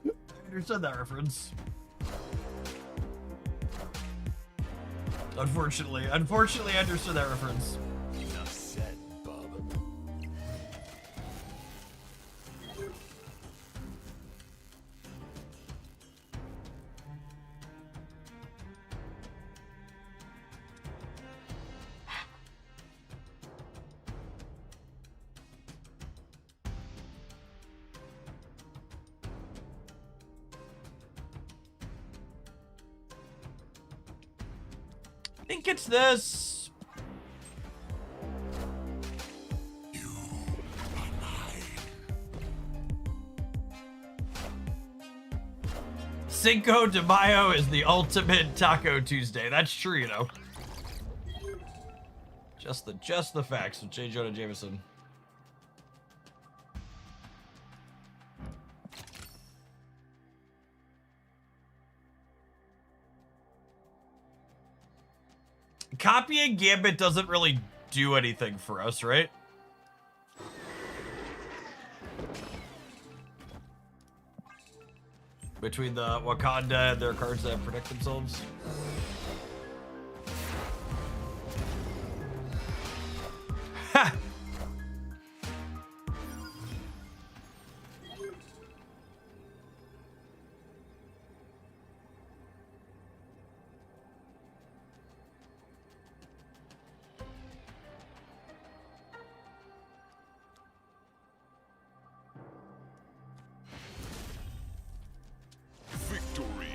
A: I understood that reference. Unfortunately, I understood that reference.
C: Enough said, bub.
A: I think it's this. Cinco de Mayo is the ultimate Taco Tuesday. That's true, you know. Just the facts with J. Jonah Jameson. Copying Gambit doesn't really do anything for us, right? Between the Wakanda and their cards that protect themselves. Ha!
E: Victory.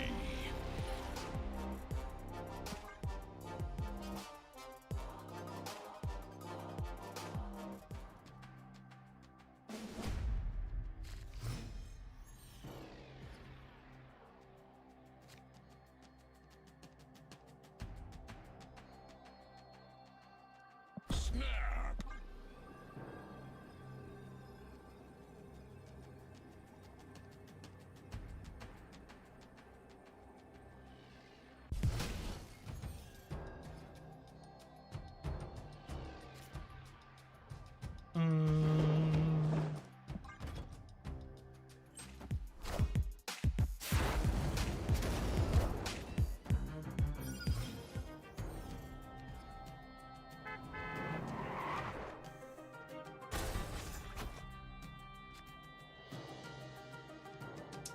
E: Snap.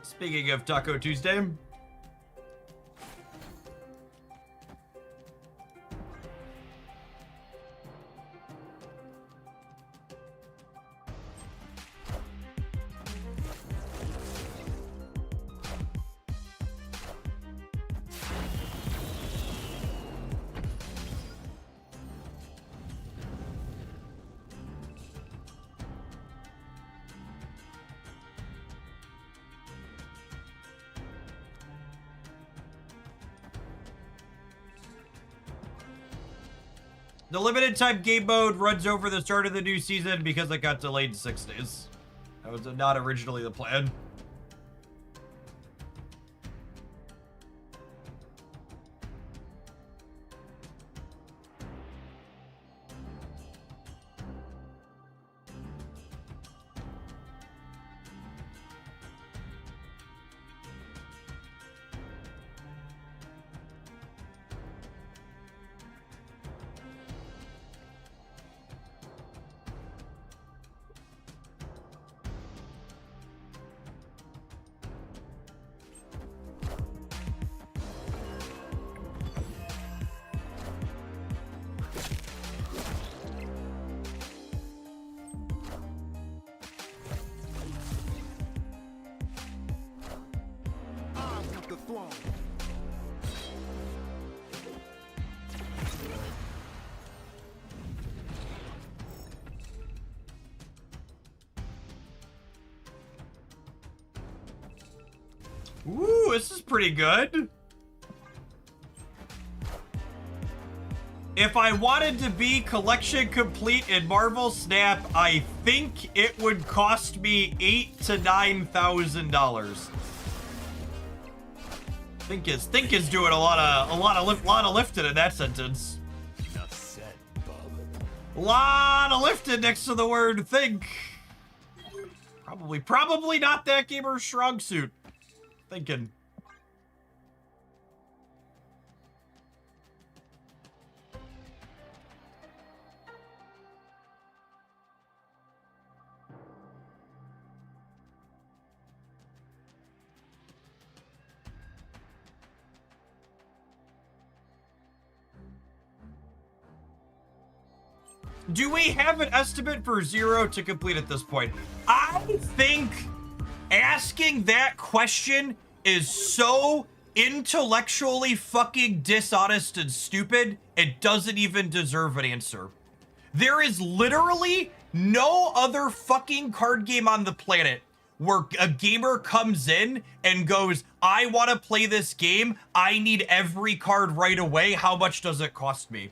A: Speaking of Taco Tuesday, the limited time game mode runs over the start of the new season because it got delayed 6 days. That was not originally the plan.
E: The throne.
A: Ooh, this is pretty good. If I wanted to be collection complete in Marvel Snap, I think it would cost me $8,000 to $9,000. Think is doing a lot of lifting in that sentence.
E: Enough said, bub.
A: Lot of lifting next to the word think. Probably not that gamer's strong suit. Thinking. Do we have an estimate for 0 to complete at this point? I think asking that question is so intellectually fucking dishonest and stupid, it doesn't even deserve an answer. There is literally no other fucking card game on the planet where a gamer comes in and goes, I want to play this game. I need every card right away. How much does it cost me?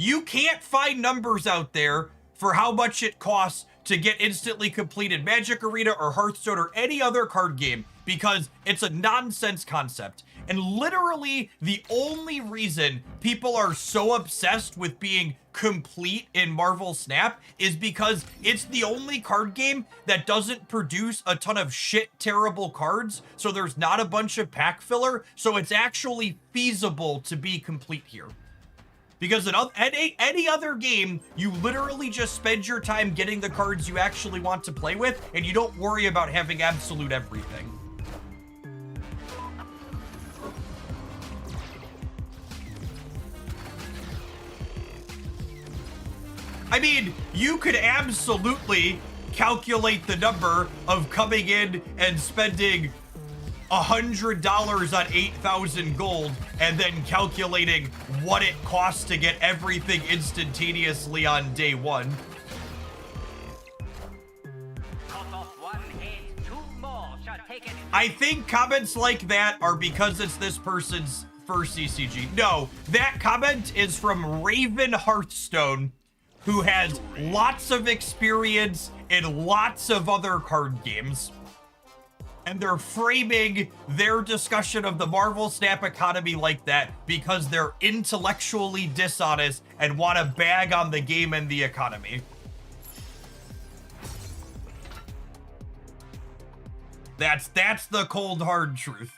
A: You can't find numbers out there for how much it costs to get instantly completed Magic Arena or Hearthstone or any other card game because it's a nonsense concept. And literally the only reason people are so obsessed with being complete in Marvel Snap is because it's the only card game that doesn't produce a ton of shit terrible cards, so there's not a bunch of pack filler, so it's actually feasible to be complete here. Because in any other game, you literally just spend your time getting the cards you actually want to play with, and you don't worry about having absolute everything. I mean, you could absolutely calculate the number of coming in and spending $100 on 8,000 gold and then calculating what it costs to get everything instantaneously on day one. I think comments like that are because it's this person's first CCG. No, that comment is from Raven Hearthstone, who has lots of experience in lots of other card games. And they're framing their discussion of the Marvel Snap economy like that because they're intellectually dishonest and want to bag on the game and the economy. That's the cold hard truth.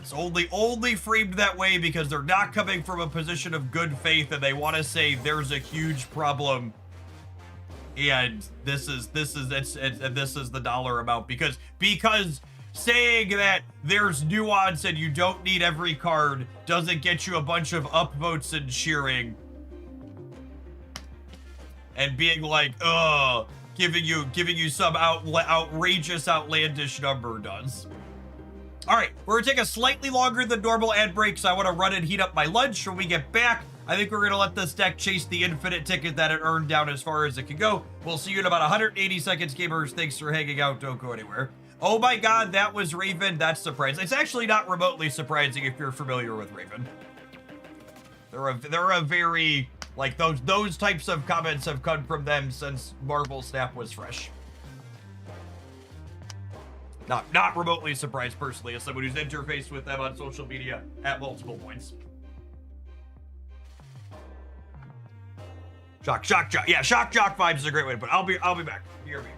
A: It's only framed that way because they're not coming from a position of good faith and they want to say there's a huge problem and this is the dollar amount because saying that there's nuance and you don't need every card doesn't get you a bunch of upvotes and cheering and being like giving you some outrageous outlandish number does. All right, we're gonna take a slightly longer than normal ad break, so I want to run and heat up my lunch. When we get back, I think we're gonna let this deck chase the infinite ticket that it earned down as far as it can go. We'll see you in about 180 seconds, gamers. Thanks for hanging out. Don't go anywhere. Oh my God, that was Raven. That's surprising. It's actually not remotely surprising if you're familiar with Raven. They're a very, like, those types of comments have come from them since Marvel Snap was fresh. Not remotely surprised personally as someone who's interfaced with them on social media at multiple points. Shock jock. Yeah, shock jock vibes is a great way to put it. I'll be back. Hear me.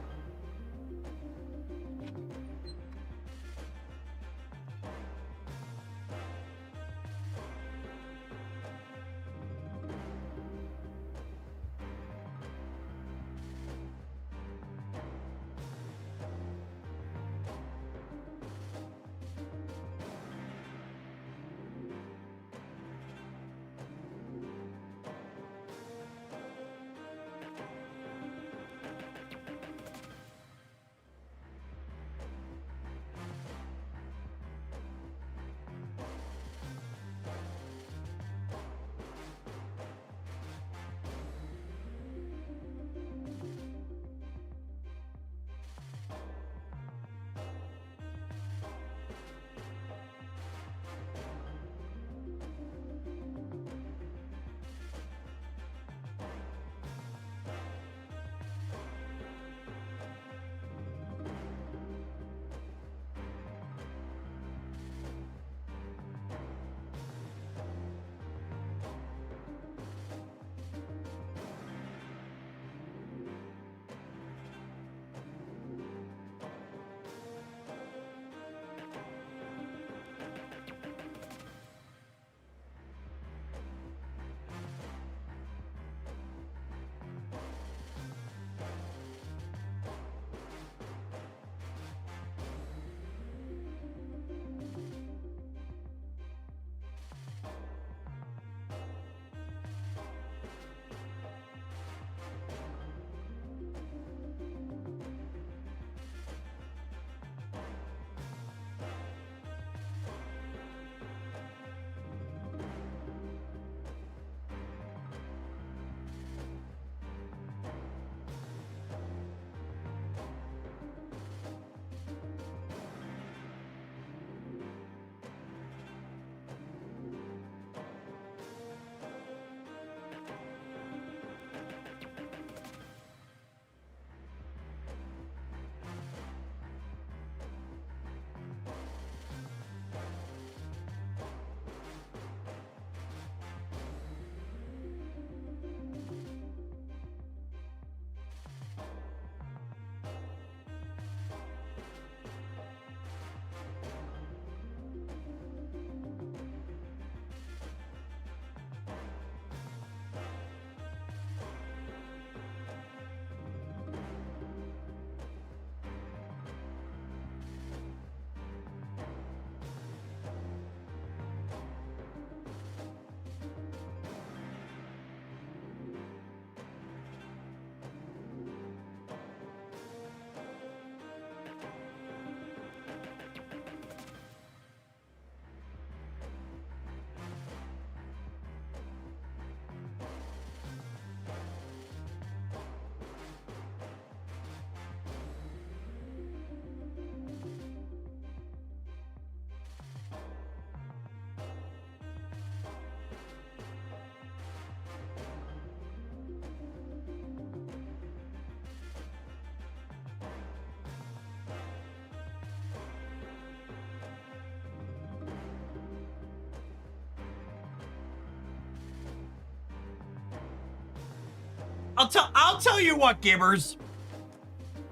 A: I'll tell you what, gamers.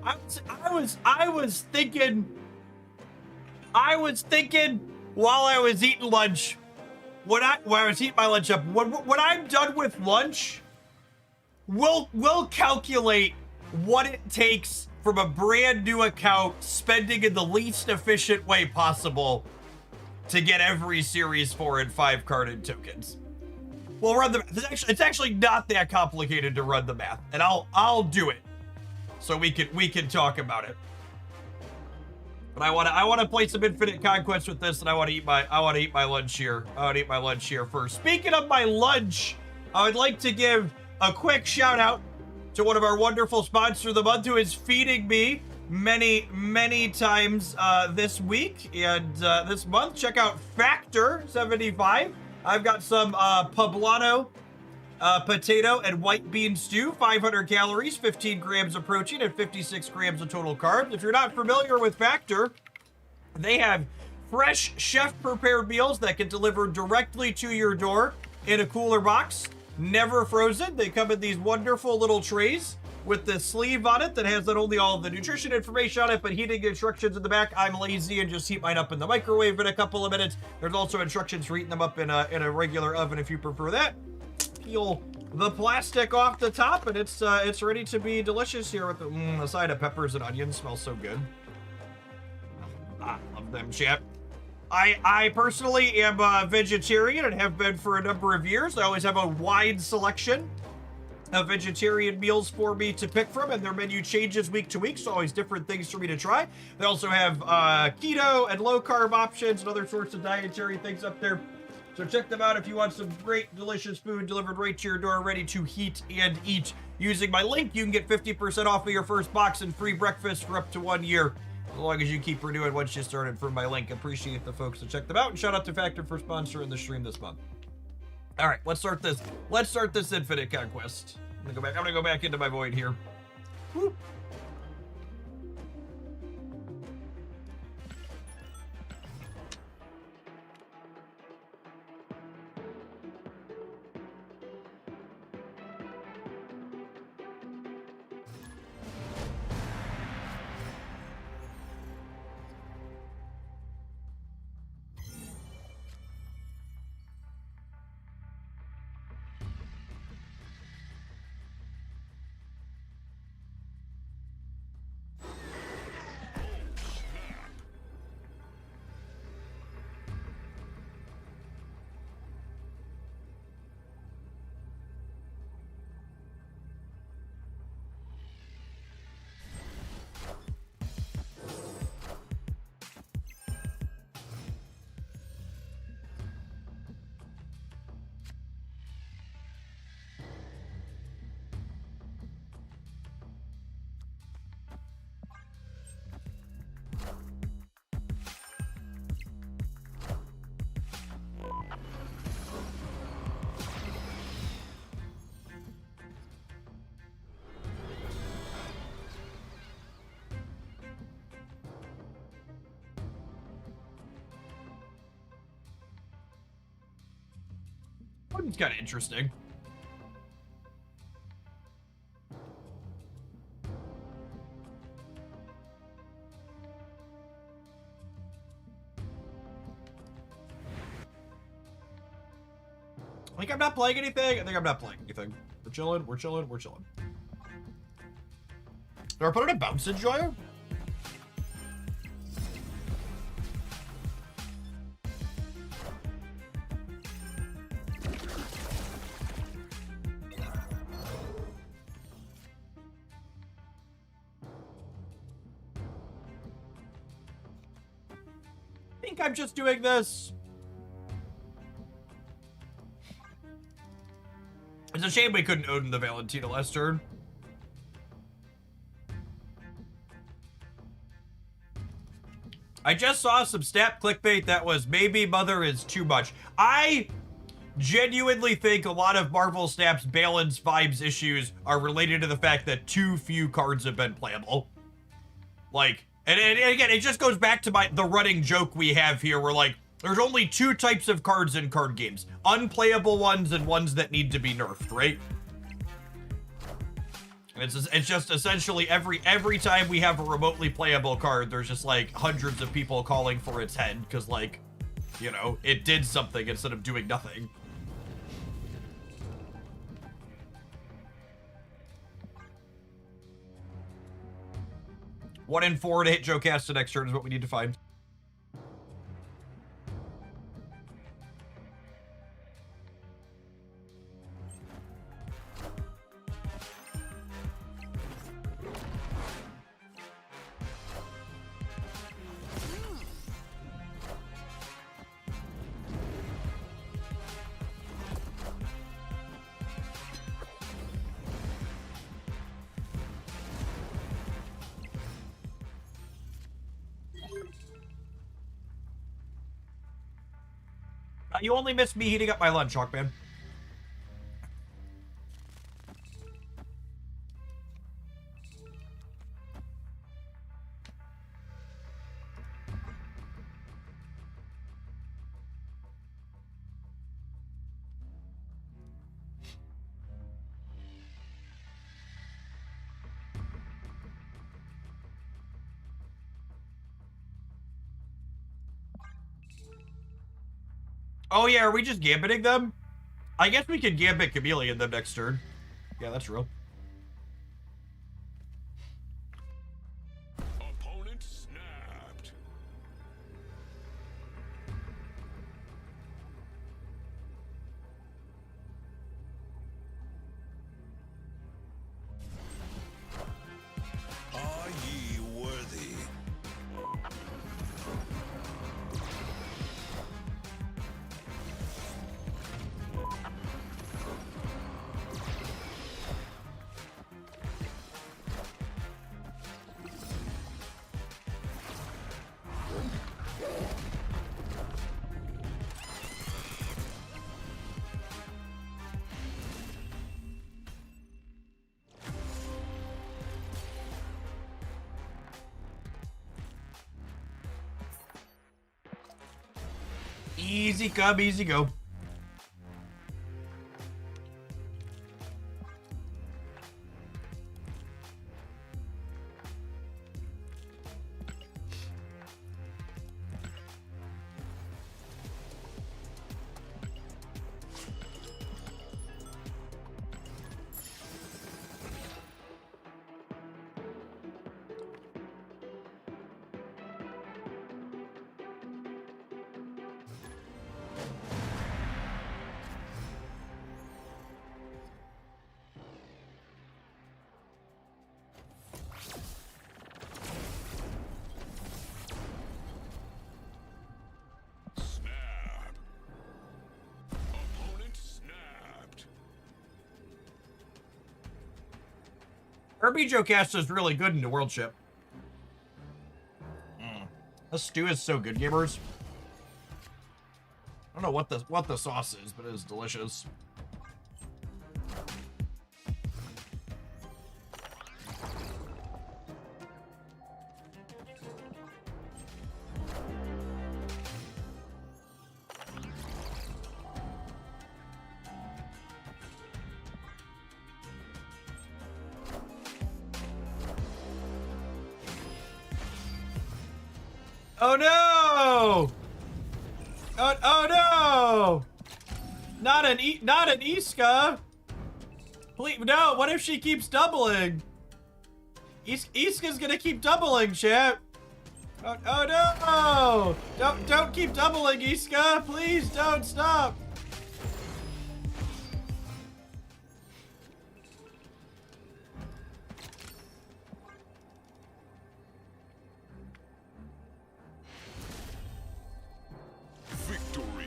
A: I was thinking while I was eating lunch, when I was eating my lunch up, when I'm done with lunch, we'll calculate what it takes from a brand new account spending in the least efficient way possible to get every Series 4 and 5 carded tokens. We'll run the math. It's actually not that complicated to run the math, and I'll do it so we can talk about it. But I want to play some Infinite Conquest with this, and I want to eat my lunch here. I want to eat my lunch here first. Speaking of my lunch, I would like to give a quick shout out to one of our wonderful sponsors of the month who is feeding me many times this week and this month. Check out Factor75. I've got some poblano potato and white bean stew, 500 calories, 15 grams of protein, and 56 grams of total carbs. If you're not familiar with Factor, they have fresh chef-prepared meals that get delivered directly to your door in a cooler box, never frozen. They come in these wonderful little trays with the sleeve on it that has not only all of the nutrition information on it, but heating instructions in the back. I'm lazy and just heat mine up in the microwave in a couple of minutes. There's also instructions for heating them up in a regular oven if you prefer that. Peel the plastic off the top, and it's ready to be delicious here with a side of peppers and onions. Smells so good. I love them, chat. I personally am a vegetarian and have been for a number of years. I always have a wide selection of vegetarian meals for me to pick from, and their menu changes week to week, so always different things for me to try. They also have keto and low carb options and other sorts of dietary things up there. So check them out if you want some great, delicious food delivered right to your door, ready to heat and eat. Using my link, you can get 50% off of your first box and free breakfast for up to 1 year, as long as you keep renewing once you started from my link. Appreciate the folks that check them out, and shout out to Factor for sponsoring the stream this month. All right, let's start this. Let's start this Infinite Conquest. I'm gonna go back into my void here. Woo. It's kind of interesting. I think I'm not playing anything. I think I'm not playing anything. We're chilling. We're chilling. We're chilling. Do I put in a bounce enjoyer? I'm just doing this. It's a shame we couldn't Odin the Valentina last turn. I just saw some stat clickbait that was maybe Mother is too much. I genuinely think a lot of Marvel Snap's balance vibes issues are related to the fact that too few cards have been playable. Like, and again, it just goes back to the running joke we have here where, like, there's only two types of cards in card games. Unplayable ones and ones that need to be nerfed, right? It's just essentially every time we have a remotely playable card, there's just like hundreds of people calling for its head because like, you know, it did something instead of doing nothing. One in 4 to hit Joe Cast next turn is what we need to find. You only missed me heating up my lunch, Hawkman. Oh yeah, are we just gambiting them? I guess we can gambit Chameleon them next turn. Yeah, that's real.
E: Opponent snapped. Are ye worthy?
A: Easy come, easy go.
E: Snap. Opponent snapped.
A: Kirby Joe Cast is really good into World Ship. This stew is so good, gamers. I don't know what the sauce is, but it is delicious. Oh no! Oh no! Not an Iska! Please, no, what if she keeps doubling? Iska's gonna keep doubling, chat. Oh no! Don't keep doubling, Iska! Please don't stop!
E: Victory.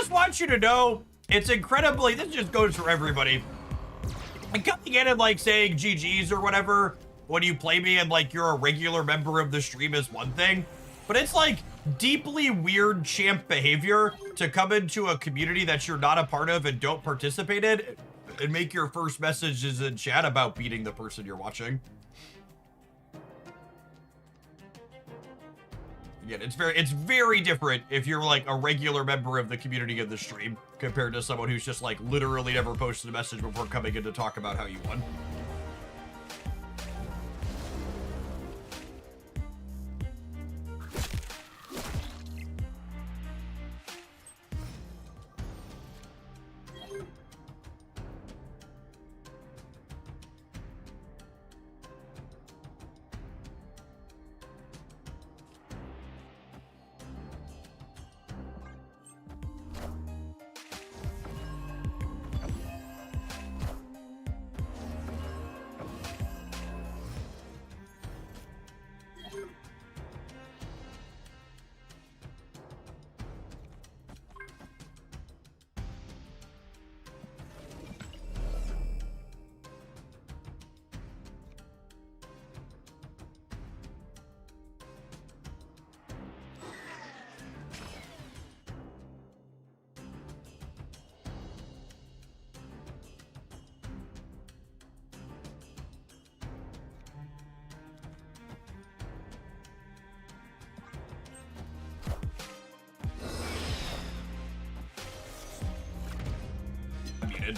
A: just want you to know, it's incredibly, this just goes for everybody. And coming in and like saying GG's or whatever when you play me and like you're a regular member of the stream is one thing, but it's like deeply weird champ behavior to come into a community that you're not a part of and don't participate in and make your first messages in chat about beating the person you're watching. Again, it's very different if you're like a regular member of the community of the stream compared to someone who's just like literally never posted a message before coming in to talk about how you won.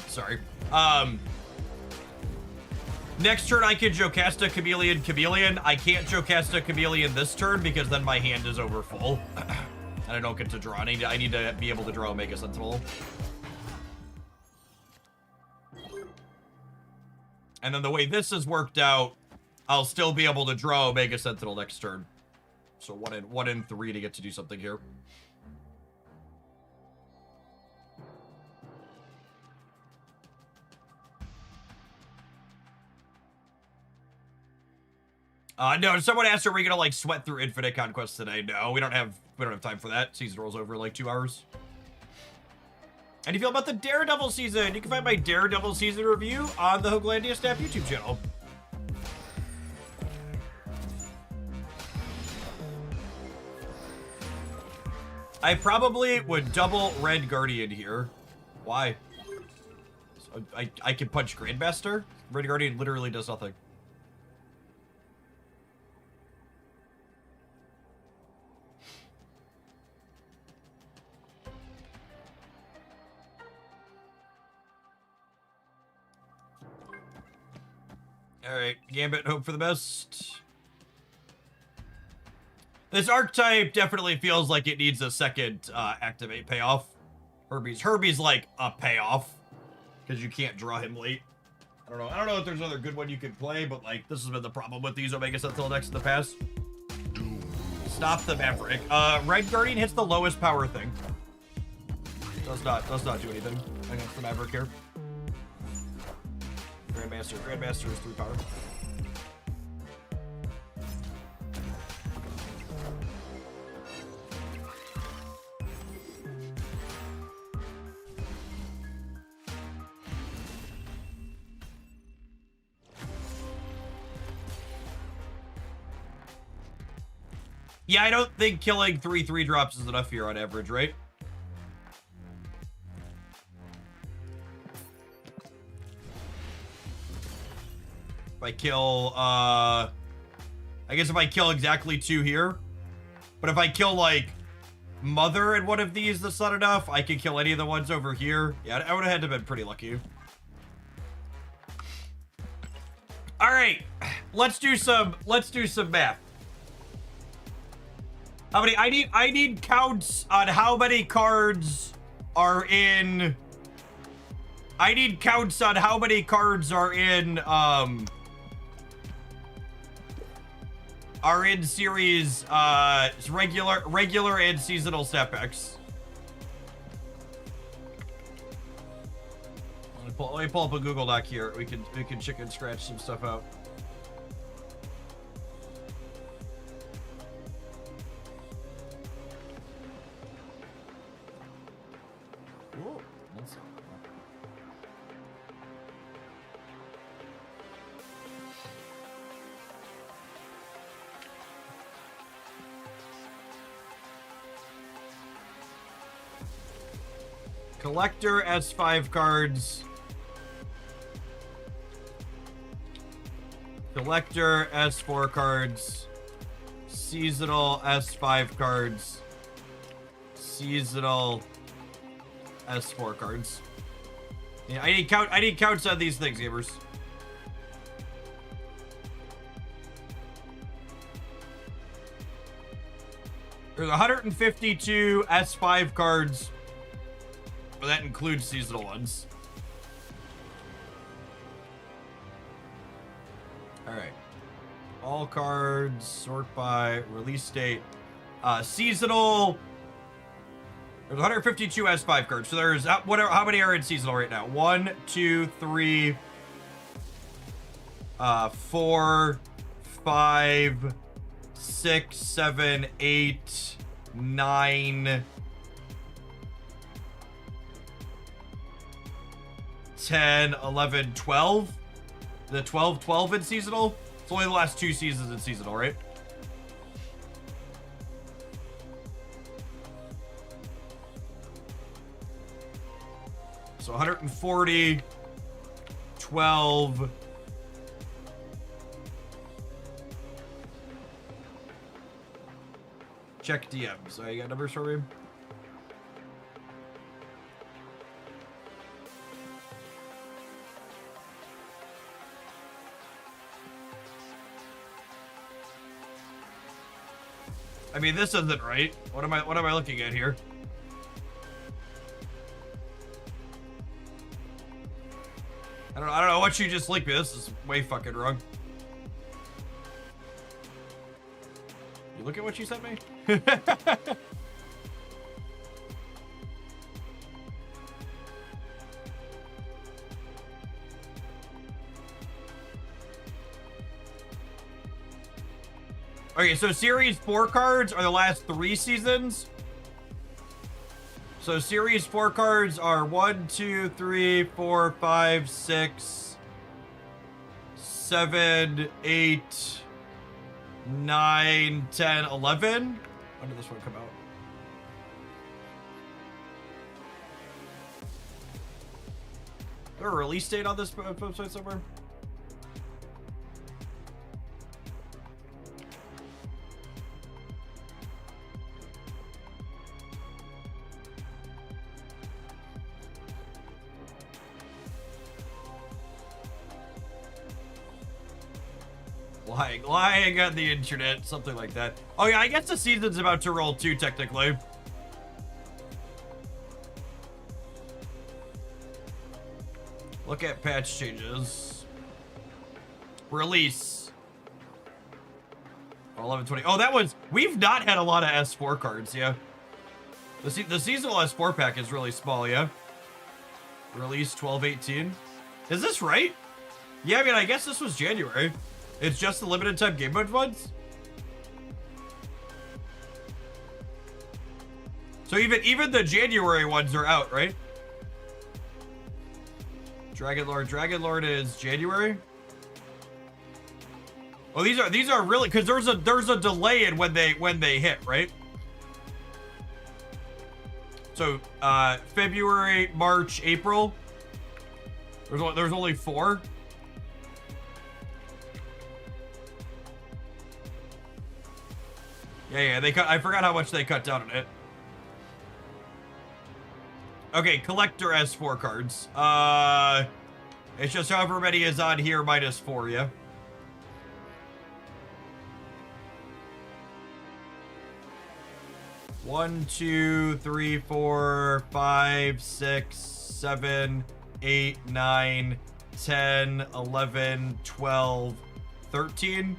A: Sorry. Next turn I can Jocasta Chameleon. I can't Jocasta Chameleon this turn because then my hand is over full. And I don't get to draw. I need to be able to draw Omega Sentinel. And then the way this has worked out, I'll still be able to draw Omega Sentinel next turn. So one in 3 to get to do something here. No, someone asked, are we gonna like sweat through Infinite Conquest today? No, we don't have time for that. Season rolls over in like 2 hours. How do you feel about the Daredevil season? You can find my Daredevil season review on the Hooglandia Staff YouTube channel. I probably would double Red Guardian here. Why? So I can punch Grandmaster? Red Guardian literally does nothing. Alright, Gambit, hope for the best. This archetype definitely feels like it needs a second activate payoff. Herbie's like a payoff. Because you can't draw him late. I don't know if there's another good one you could play, but like this has been the problem with these Omega Sentinel decks in the past. Stop the Maverick. Red Guardian hits the lowest power thing. Does not do anything against the Maverick here. Grandmaster is 3 power. Yeah, I don't think killing 3/3 drops is enough here on average, right? If I kill, I guess if I kill exactly 2 here, but if I kill, like, Mother in one of these that's not enough, I can kill any of the ones over here. Yeah, I would have had to have been pretty lucky. All right, let's do some math. How many, I need counts on how many cards are in, I need counts on how many cards are in series, regular and seasonal step packs. Let me pull up a Google Doc here. We can chicken scratch some stuff out. Collector S5 cards. Collector S4 cards. Seasonal S5 cards. Seasonal S4 cards. Yeah, I need counts on these things, gamers. There's 152 S5 cards. But that includes seasonal ones. Alright. All cards, sort by release date. Seasonal. There's 152 S5 cards. So there's how many are in seasonal right now? 1, 2, 3, 4, 5, 6, 7, 8, 9, 10, 11, 12. The 12 in seasonal. It's only the last 2 seasons in seasonal, right? So 140, 12. Check DMs. You got numbers for me? I mean, this isn't right. What am I looking at here? I don't know what you just linked me. This is way fucking wrong. You look at what you sent me? Okay, so Series 4 cards are the last 3 seasons. So Series 4 cards are 1, 2, 3, 4, 5, 6, 7, 8, 9, 10, 11. When did this one come out? Is there a release date on this website somewhere? Lying on the internet, something like that. Oh yeah, I guess the season's about to roll too, technically. Look at patch changes. Release. 11/20. Oh, that was... We've not had a lot of S4 cards, yeah. The seasonal S4 pack is really small, yeah. Release 12/18. Is this right? Yeah, I mean, I guess this was January. It's just the limited time game mode ones? So even the January ones are out, right? Dragon Lord is January. Oh, these are really, because there's a delay in when they hit, right? So February, March, April. There's only 4. Yeah, they cut. I forgot how much they cut down on it. Okay, collector S4 cards. It's just however many is on here minus 4, yeah. One, 2, 3, 4, 5, 6, 7, 8, 9, 10, 11, 12, 13.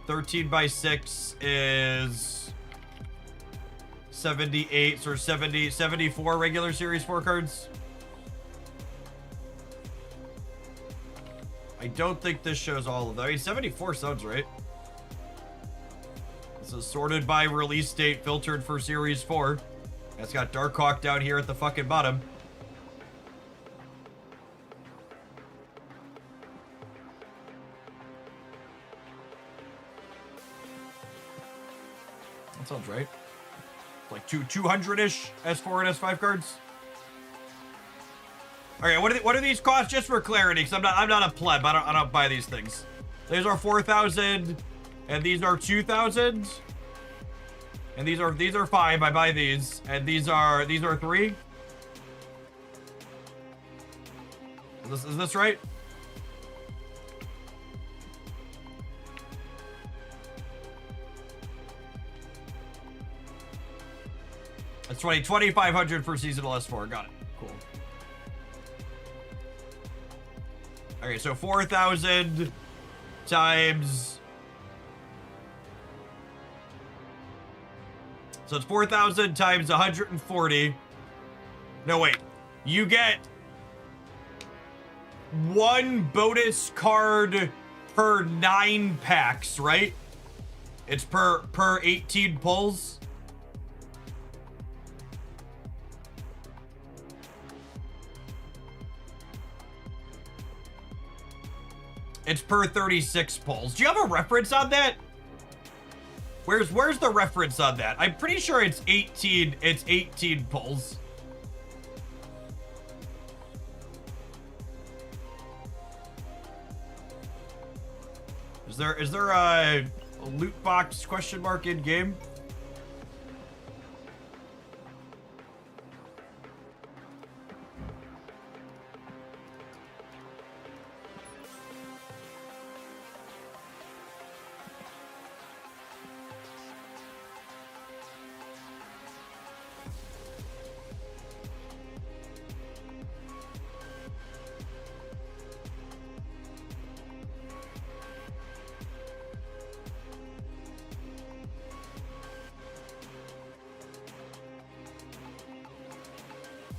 A: 13 by 6 is 78, so 74 regular Series 4 cards. I don't think this shows all of them. I mean, 74 sounds right. This is sorted by release date, filtered for Series 4. It's got Darkhawk down here at the fucking bottom. That sounds right. Like 200-ish S4 and S5 cards. Okay, what do these cost just for clarity? Because I'm not a pleb. I don't buy these things. These are 4,000, and these are 2,000, and these are 5. I buy these, and these are 3. Is this right? That's 2,500 for seasonal S4. Got it. Cool. Okay, so 4,000 times. So it's 4,000 times 140. No, wait. You get 1 bonus card per 9 packs, right? It's per 18 pulls. It's per 36 pulls. Do you have a reference on that? Where's the reference on that? I'm pretty sure it's 18. It's 18 pulls. Is there a loot box question mark in game?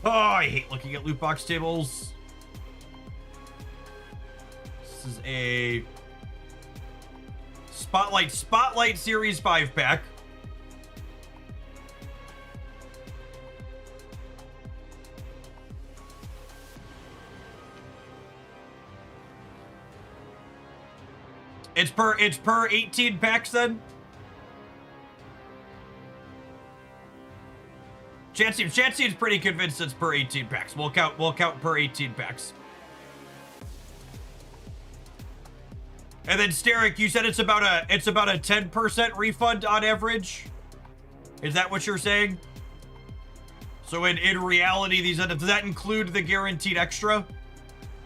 A: Oh, I hate looking at loot box tables. This is a Spotlight Series 5 pack. It's per 18 packs then. Chancy's pretty convinced it's per 18 packs. We'll count per 18 packs. And then Steric, you said it's about a 10% refund on average. Is that what you're saying? So in reality, does that include the guaranteed extra?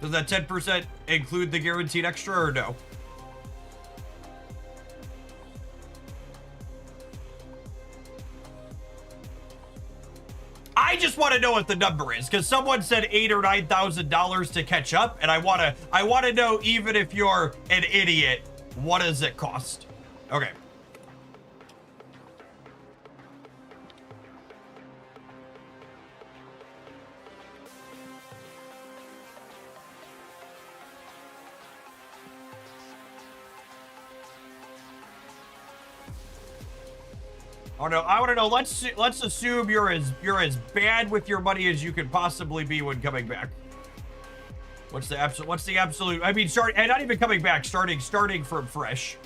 A: Does that 10% include the guaranteed extra or no? I just want to know what the number is, because someone said $8,000 or $9,000 to catch up, and I want to know, even if you're an idiot, what does it cost? Okay. Oh no, I want to know. Let's assume you're as bad with your money as you can possibly be when coming back. What's the absolute? I mean, and not even coming back. Starting from fresh.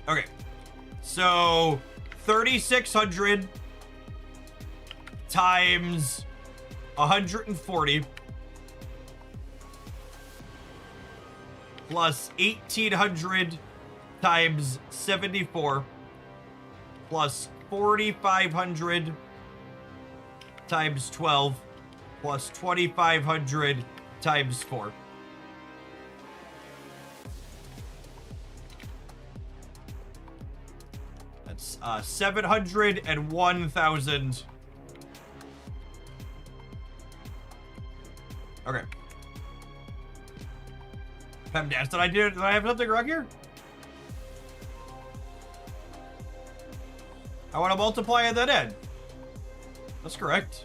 A: Okay, so 3,600 times 140. Plus 1,800 times 74 plus 4,500 times 12 plus 2,500 times 4. That's 701,000. Okay. PEMDAS, did I have something wrong here? I want to multiply and then add. That's correct.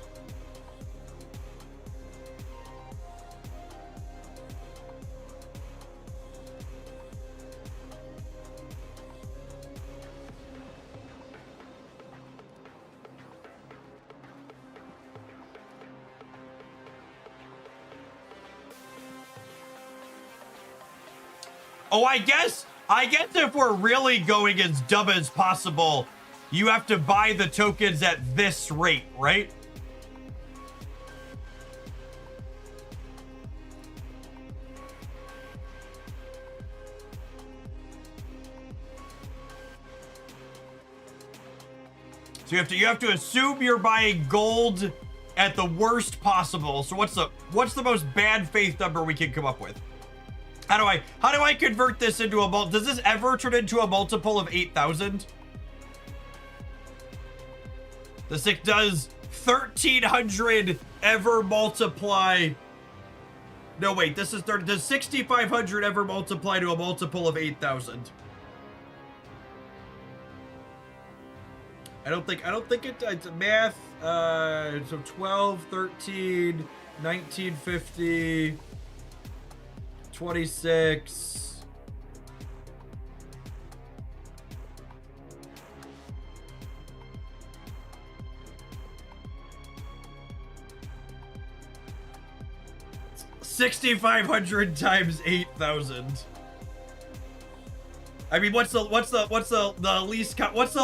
A: Oh, I guess I guess if we're really going as dumb as possible, you have to buy the tokens at this rate, right? So you have to assume you're buying gold at the worst possible. So what's the most bad faith number we can come up with? How do I convert this into a does this ever turn into a multiple of 8,000? Does 1,300 ever multiply? No, wait, this is 30. Does 6,500 ever multiply to a multiple of 8,000? I don't think it's math. So 12, 13, 1950, 26. $6,500 times 8,000. I mean, what's the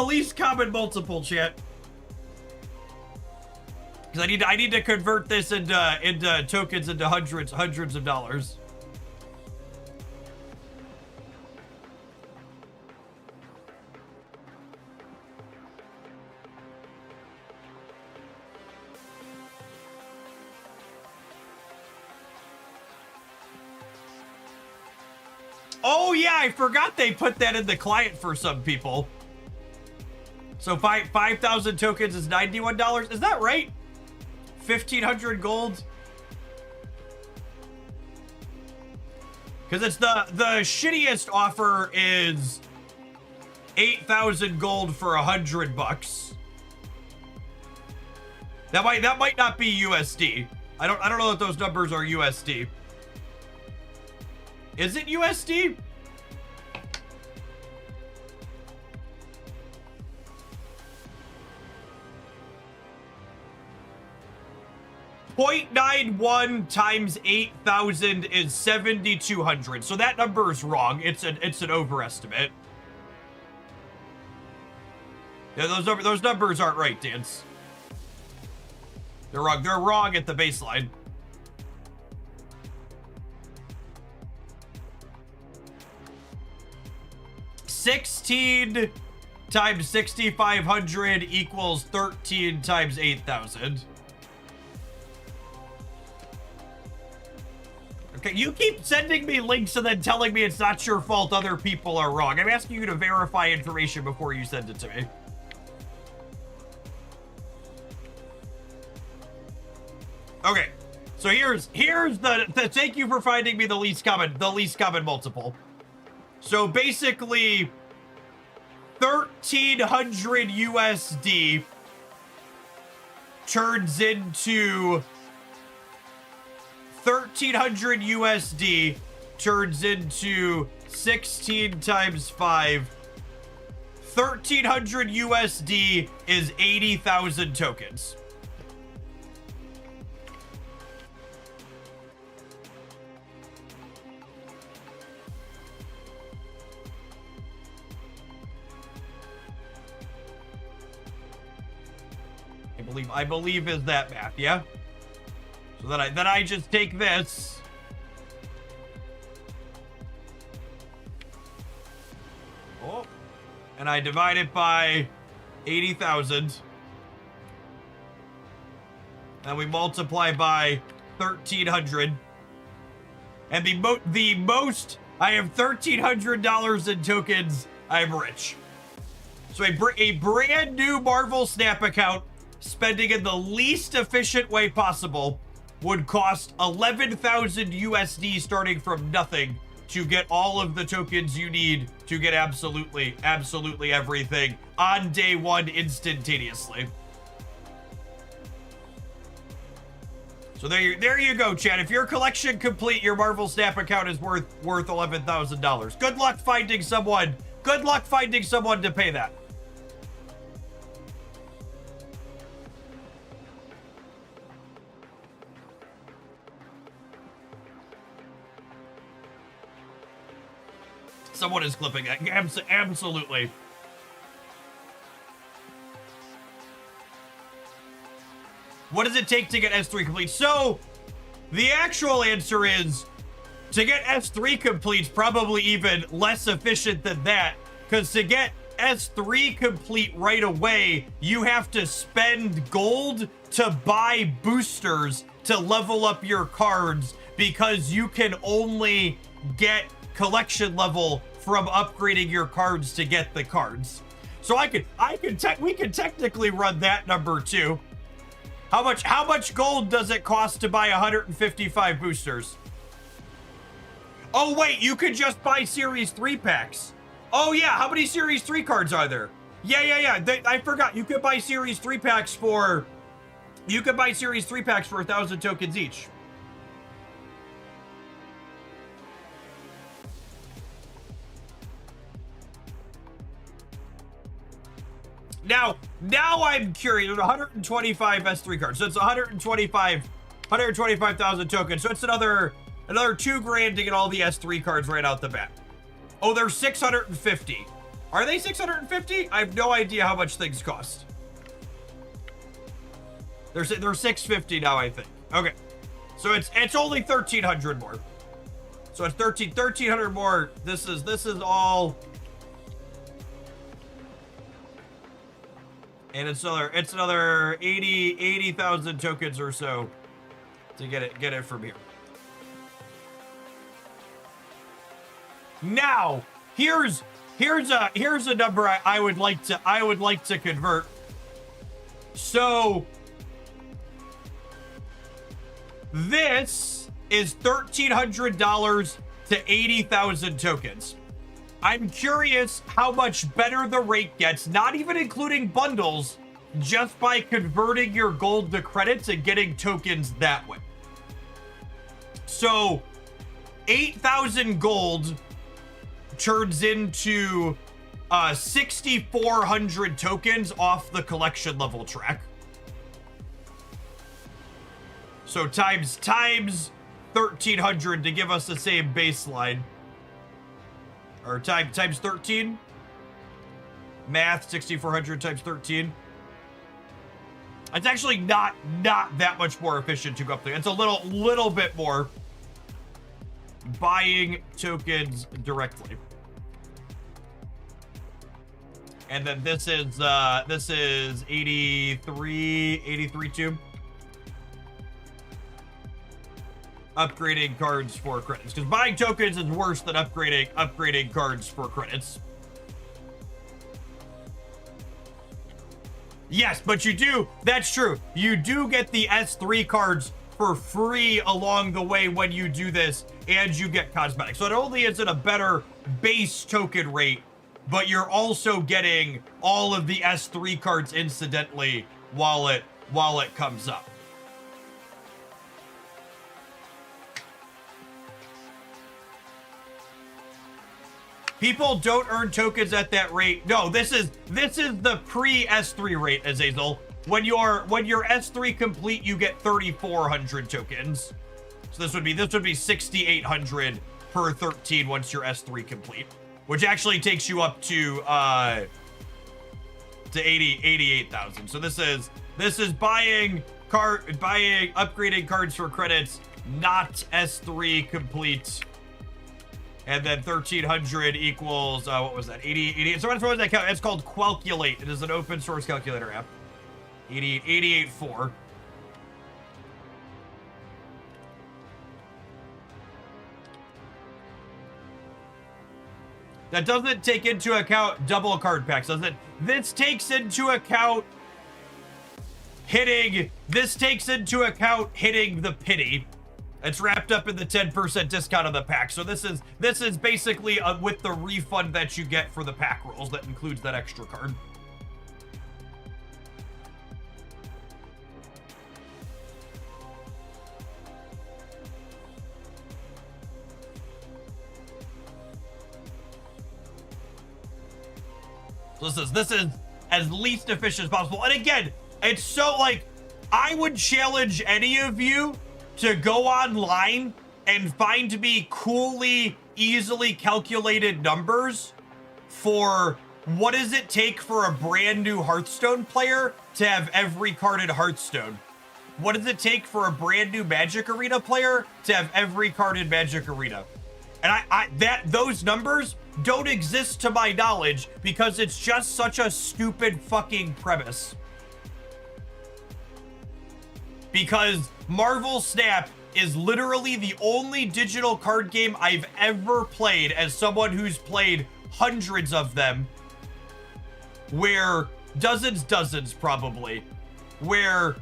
A: least common multiple, chat? Because I need to convert this into tokens into hundreds of dollars. Oh yeah, I forgot they put that in the client for some people. So 5,000 tokens is $91. Is that right? 1,500 gold. Because it's the shittiest offer is 8,000 gold for $100. That might not be USD. I don't know if those numbers are USD. Is it USD? .91 times 8,000 is 7,200. So that number is wrong. It's an overestimate. Yeah, those numbers aren't right, Dance. They're wrong. They're wrong at the baseline. $16 times 6,500 equals 13 times 8,000. Okay, you keep sending me links and then telling me it's not your fault other people are wrong. I'm asking you to verify information before you send it to me. Okay, so here's the thank you for finding me the least common multiple. So basically, 1,300 USD turns into 16 times 5. 1,300 USD is 80,000 tokens. I believe is that math, yeah? So then I just take this. Oh. And I divide it by 80,000. And we multiply by 1,300. And the most I have $1,300 in tokens, I'm rich. So a brand new Marvel Snap account spending in the least efficient way possible would cost 11,000 USD starting from nothing to get all of the tokens you need to get absolutely everything on day one instantaneously. So there you go, Chad. If your collection complete, your Marvel Snap account is worth $11,000. Good luck finding someone. Good luck finding someone to pay that. someone is clipping it. Absolutely. What does it take to get S3 complete? So, the actual answer is, to get S3 complete is probably even less efficient than that, because to get S3 complete right away, you have to spend gold to buy boosters to level up your cards, because you can only get collection level from upgrading your cards to get the cards. So we could technically run that number too. How much gold does it cost to buy 155 boosters? Oh wait, you could just buy Series 3 packs. Oh yeah, how many Series 3 cards are there? Yeah. I forgot. You could buy Series 3 packs for 1,000 tokens each. Now I'm curious. There's 125 S3 cards, so it's 125,000 tokens. So it's another $2,000 to get all the S3 cards right out the bat. Oh, they're 650. Are they 650? I have no idea how much things cost. They're 650 now, I think. Okay, so it's only 1,300 more. So it's 1,300 more. This is all. And it's another 80,000 tokens or so to get it from here. Now, here's a number I would like to convert. So this is $1,300 to 80,000 tokens. I'm curious how much better the rate gets, not even including bundles, just by converting your gold to credits and getting tokens that way. So 8,000 gold turns into 6,400 tokens off the collection level track. So times 1,300 to give us the same baseline. Or times 13. Math, 6,400 times 13. It's actually not that much more efficient to go up there. It's a little bit more buying tokens directly. And then this is 83 too. Upgrading cards for credits, because buying tokens is worse than upgrading cards for credits. Yes, but you do, that's true. You do get the S3 cards for free along the way when you do this, and you get cosmetics. So not only is it a better base token rate, but you're also getting all of the S3 cards incidentally while it comes up. People don't earn tokens at that rate. No, this is the pre-S3 rate, Azazel. When your S3 complete, you get 3,400 tokens. So this would be 6,800 per 13 once your S3 complete, which actually takes you up to 88,000. So this is upgrading cards for credits, not S3 complete. And then 1,300 equals, what was that? 88. So what was that count? It's called Calculate. It is an open source calculator app. 88.4. That doesn't take into account double card packs, does it? This takes into account hitting the pity. It's wrapped up in the 10% discount of the pack. So this is basically with the refund that you get for the pack rolls that includes that extra card. So this is as least efficient as possible. And again, it's so like, I would challenge any of you to go online and find me coolly easily calculated numbers for what does it take for a brand new Hearthstone player to have every card in Hearthstone? What does it take for a brand new Magic Arena player to have every card in Magic Arena? And those numbers don't exist to my knowledge because it's just such a stupid fucking premise. Because Marvel Snap is literally the only digital card game I've ever played as someone who's played hundreds of them, where dozens probably, where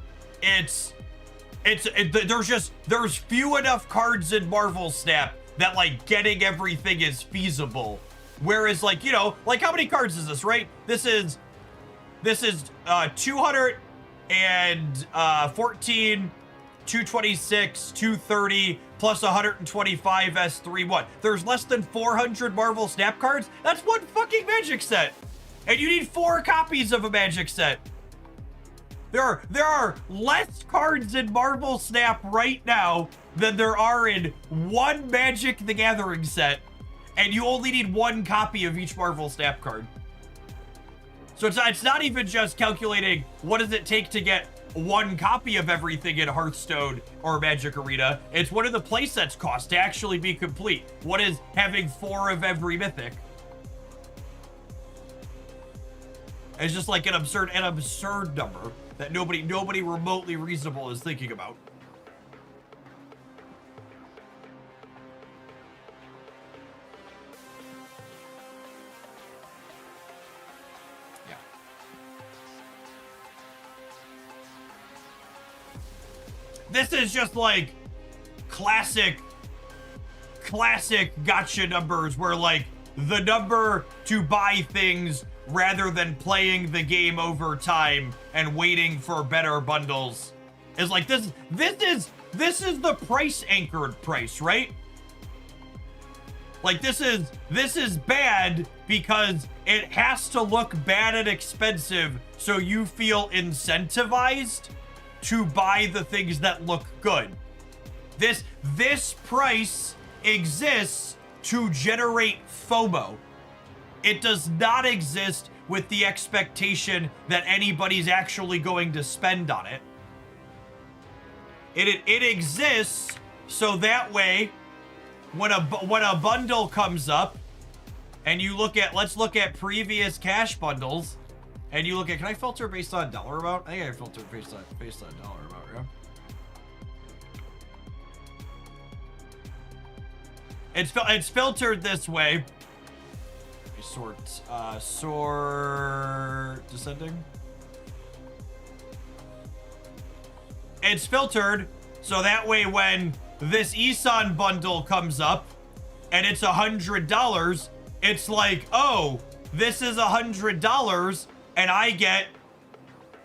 A: there's few enough cards in Marvel Snap that like getting everything is feasible. Whereas like, you know, like how many cards is this, right? This is 214, 226, 230 plus 125 S31. There's less than 400 Marvel Snap cards. That's one fucking Magic set. And you need 4 copies of a Magic set. There are less cards in Marvel Snap right now than there are in one Magic the Gathering set. And you only need 1 copy of each Marvel Snap card. So it's not even just calculating what does it take to get 1 copy of everything in Hearthstone or Magic Arena. It's what do the playsets cost to actually be complete? What is having 4 of every mythic? It's just like an absurd number that nobody remotely reasonable is thinking about. Yeah. This is just like classic gacha numbers where like the number to buy things rather than playing the game over time and waiting for better bundles is like this is the price anchored price, right? Like this is bad because it has to look bad and expensive so you feel incentivized to buy the things that look good. This price exists to generate FOMO. It does not exist with the expectation that anybody's actually going to spend on it. It exists so that way when a bundle comes up and you look at, let's look at previous cash bundles and you look at, can I filter based on dollar amount? I think I filter based on dollar amount, yeah. It's filtered this way. Sort descending. It's filtered so that way when this Isan bundle comes up and it's $100, it's like, oh, this is $100 and I get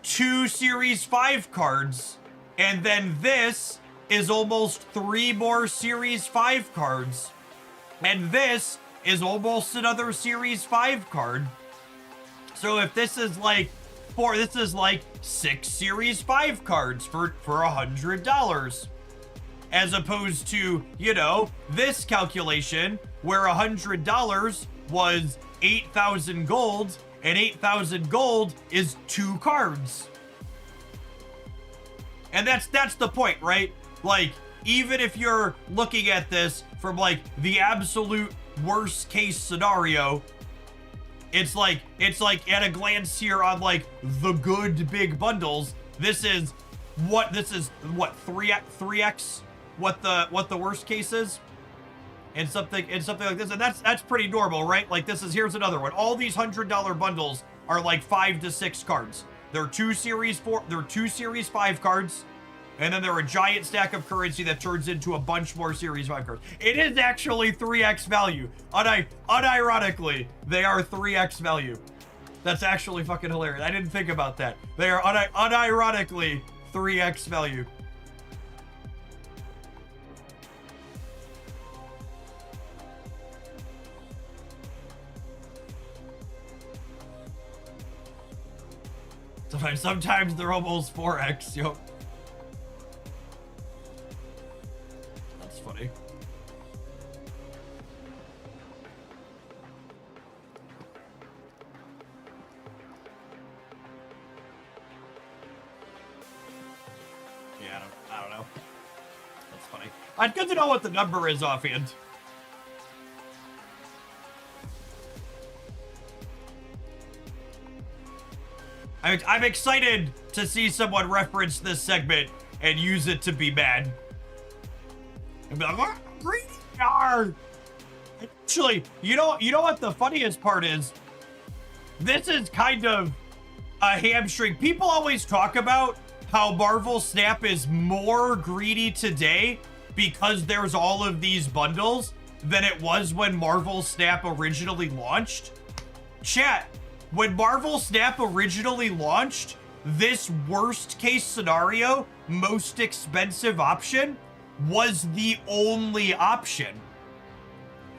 A: 2 Series 5 cards, and then this is almost 3 more Series 5 cards, and this is almost another Series 5 card. So if this is like 6 Series 5 cards for $100, as opposed to, you know, this calculation where $100 was 8,000 gold, and 8,000 gold is 2 cards. And that's the point, right? Like, even if you're looking at this from like the absolute worst case scenario, it's like at a glance here on like the good big bundles, this is what 3x what the worst case is, and something like this, and that's pretty normal, right? Like here's another one. All these $100 bundles are like 5 to 6 cards. They're 2 Series 5 cards. And then they're a giant stack of currency that turns into a bunch more Series 5 cards. It is actually 3x value. Unironically, they are 3x value. That's actually fucking hilarious. I didn't think about that. They are unironically 3x value. Sometimes they're almost 4x, yo. That's funny. I don't know. That's funny. I'd good to know what the number is offhand. I'm excited to see someone reference this segment and use it to be mad. And be like, "What? Greedy are." Actually, you know what the funniest part is? This is kind of a hamstring. People always talk about how Marvel Snap is more greedy today because there's all of these bundles than it was when Marvel Snap originally launched. Chat, when Marvel Snap originally launched, this worst case scenario, most expensive option was the only option.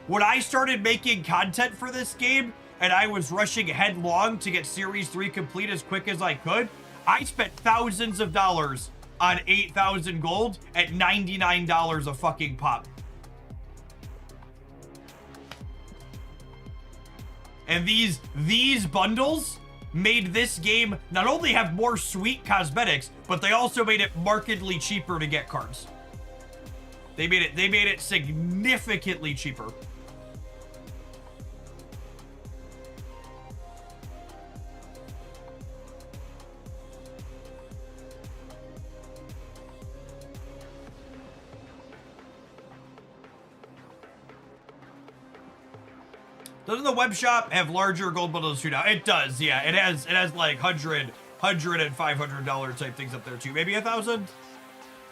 A: When I started making content for this game and I was rushing headlong to get Series 3 complete as quick as I could, I spent thousands of dollars on 8,000 gold at $99 a fucking pop. And these bundles made this game not only have more sweet cosmetics, but they also made it markedly cheaper to get cards. They made it significantly cheaper. Doesn't the web shop have larger gold bundles too now? It does, yeah. It has like $100 and $500 type things up there too. Maybe 1,000?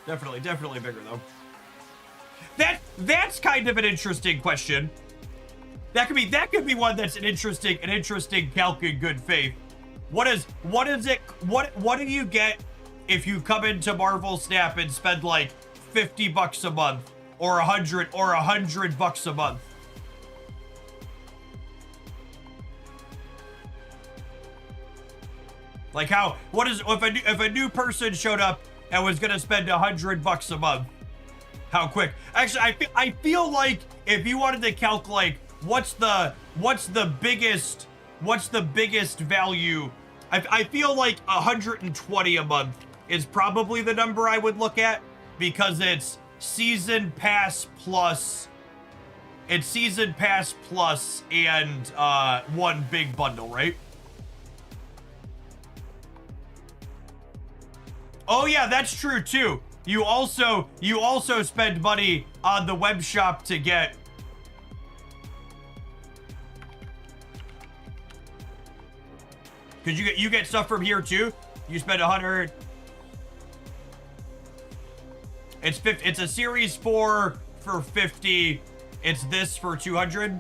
A: Definitely bigger though. That's kind of an interesting question. That could be one that's an interesting calc in good faith. What do you get if you come into Marvel Snap and spend like $50 a month or $100 a month? Like if a new person showed up and was gonna spend $100 a month, how quick? Actually, I feel like if you wanted to calculate what's the biggest value, I feel like 120 a month is probably the number I would look at, because it's season pass plus and one big bundle, right? Oh yeah, that's true too. You also spend money on the web shop to get. Cause you get stuff from here too. You spend 100. It's a series 4 for 50. It's this for 200.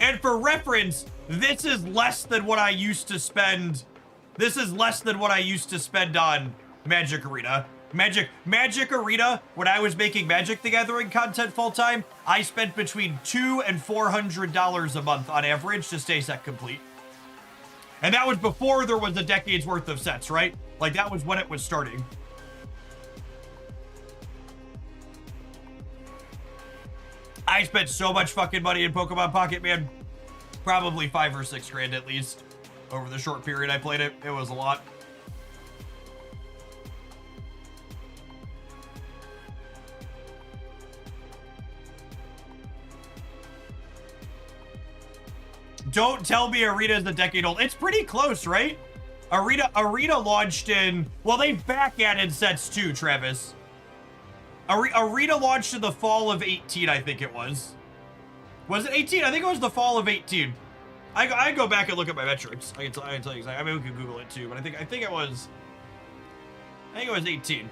A: And for reference, this is less than what I used to spend. This is less than what I used to spend on Magic Arena. Magic Arena, when I was making Magic the Gathering content full time, I spent between $200 and $400 a month on average to stay set complete. And that was before there was a decade's worth of sets, right? Like that was when it was starting. I spent so much fucking money in Pokemon Pocket, man. Probably $5 or $6 grand at least. Over the short period I played it. It was a lot. Don't tell me Arena is a decade old. It's pretty close, right? Arena launched in... Well, they back added sets too, Travis. Arena launched in the fall of 18, I think it was. Was it 18? I think it was the fall of 18. I go back and look at my metrics. I can tell you exactly. I mean, we can Google it too, but I think it was 18.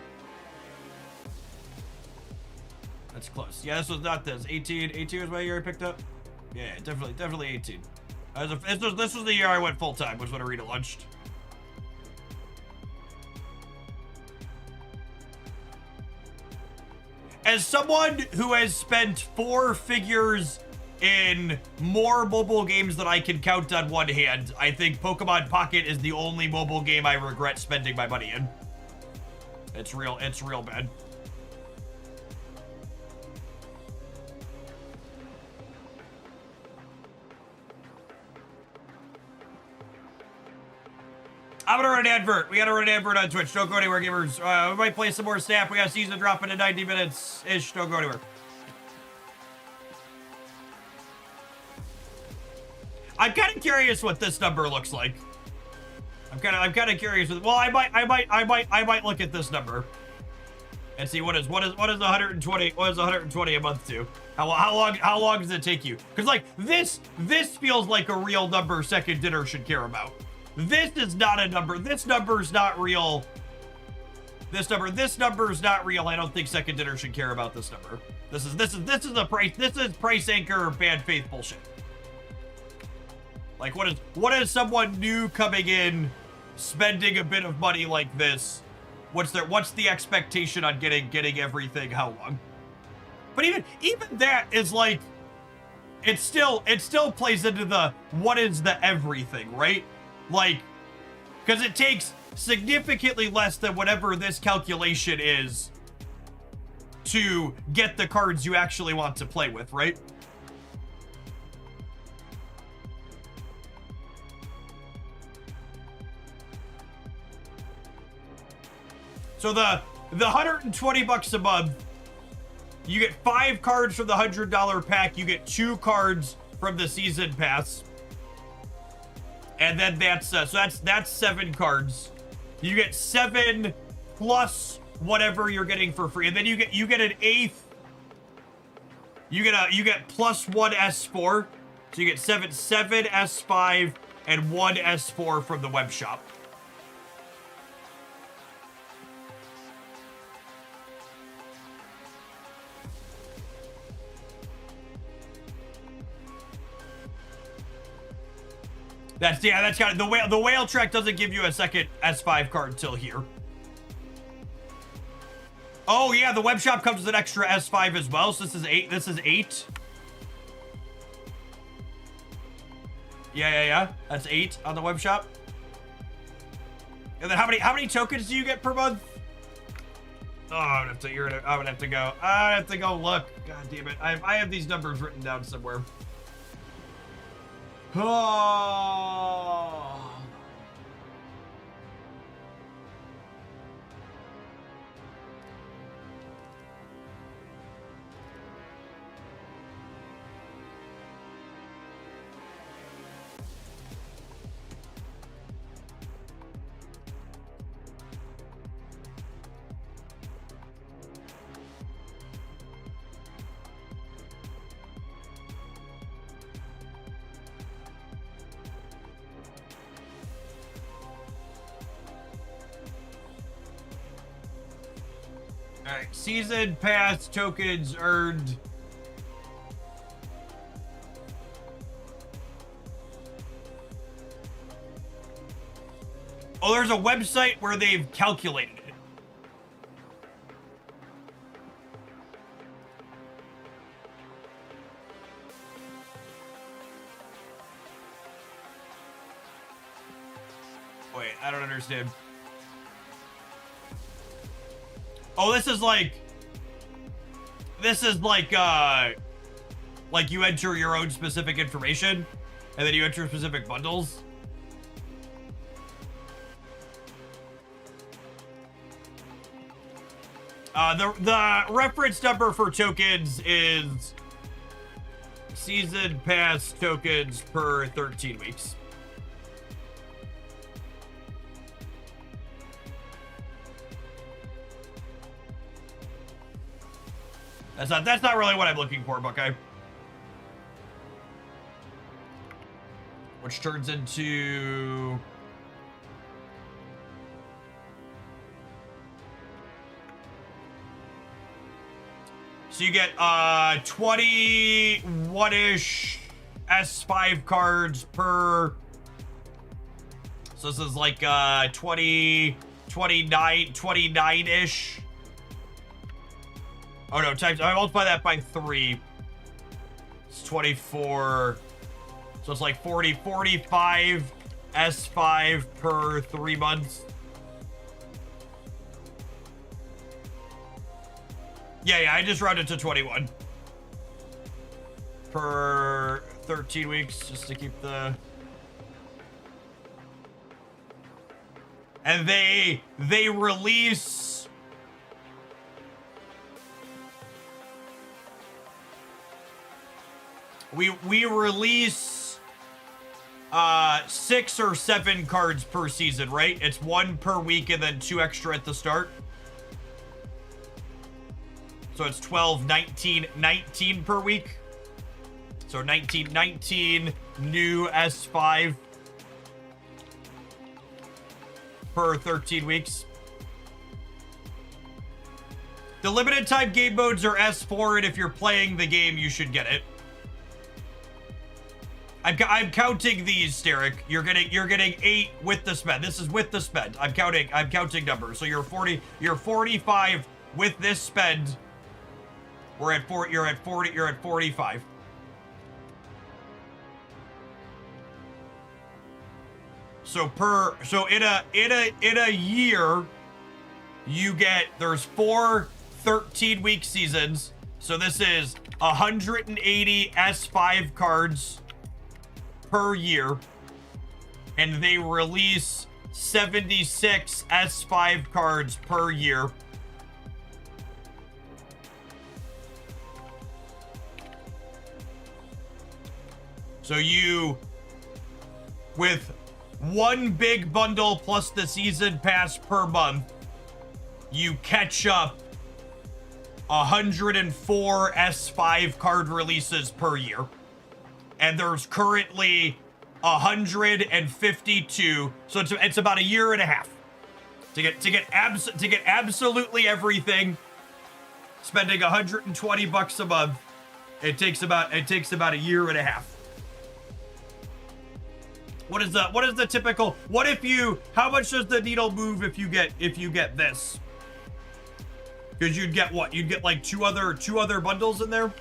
A: That's close. Yeah, this was not this. 18 was my year I picked up. Yeah, definitely 18. This was the year I went full time. Was when Arena launched. As someone who has spent 4 figures in more mobile games than I can count on one hand, I think Pokemon Pocket is the only mobile game I regret spending my money in. It's real bad. I'm gonna run an advert. We gotta run an advert on Twitch. Don't go anywhere, gamers. We might play some more Snap. We got season dropping in 90 minutes-ish. Don't go anywhere. I'm kind of curious what this number looks like. I'm kind of curious. Well, I might look at this number and see what is 120. What is 120 a month to? How long does it take you? Because like this feels like a real number Second Dinner should care about. This is not a number. This number is not real. This number is not real. I don't think Second Dinner should care about this number. This is a price. This is price anchor bad faith bullshit. Like what is someone new coming in, spending a bit of money like this? What's the expectation on getting everything? How long? But even that is like, it still plays into the what is the everything, right? Like, because it takes significantly less than whatever this calculation is to get the cards you actually want to play with, right? So the $120 a month, you get 5 cards from the $100 pack. You get 2 cards from the season pass, and then that's so that's 7 cards. You get 7 plus whatever you're getting for free, and then you get an 8th. You get plus 1 S4, so you get 7 S5 and 1 S4 from the web shop. That's got it. The whale track doesn't give you a second S5 card till here. Oh yeah, the web shop comes with an extra S5 as well. So this is 8. This is 8. Yeah. That's 8 on the web shop. And then how many tokens do you get per month? Oh, I'm gonna have to go. I have to go look. God damn it. I have these numbers written down somewhere. Oh. Alright, season pass tokens earned. Oh, there's a website where they've calculated it. Wait, I don't understand. Oh, this is like you enter your own specific information, and then you enter specific bundles. The reference number for tokens is season pass tokens per 13 weeks. That's not really what I'm looking for, Buckeye. Which turns into... So you get 21-ish S5 cards per... So this is like 29-ish. Oh no, I multiply that by 3. It's 24. So it's like 45 S5 per 3 months. Yeah, I just rounded to 21. Per 13 weeks, just to keep the... and they release we release 6 or 7 cards per season, right? It's 1 per week and then 2 extra at the start. So it's 12, 19 per week. So 19 new S5 per 13 weeks. The limited time game modes are S4, and if you're playing the game, you should get it. I'm counting these, Steric. You're getting 8 with the spend. This is with the spend. I'm counting numbers. So you're 45 with this spend. You're at 45. So in a year, you get, there's 4 13-week seasons. So this is 180 S5 cards per year, and they release 76 S5 cards per year. So you, with 1 big bundle plus the season pass per month, you catch up 104 S5 card releases per year. And there's currently 152, so it's about a year and a half to get absolutely everything. Spending $120 a month, it takes about a year and a half. What is the typical? How much does the needle move if you get this? Because you'd get what? You'd get like two other bundles in there.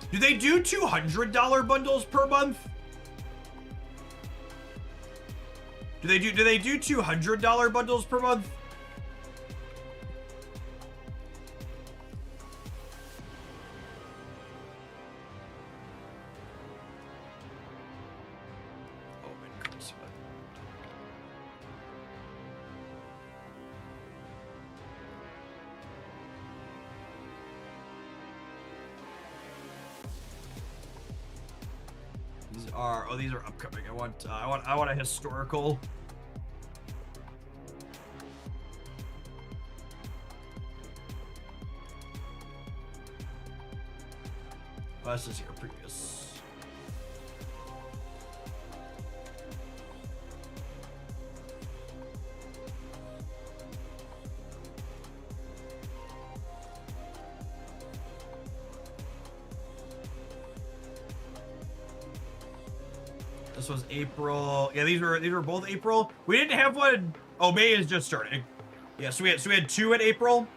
A: Do they do $200 bundles per month? Do they do $200 bundles per month? These are upcoming. I want a historical. Oh, this is your previous. This was April. Yeah, these were both April. We didn't have one. Oh, May is just starting. Yeah, so we had 2 in April.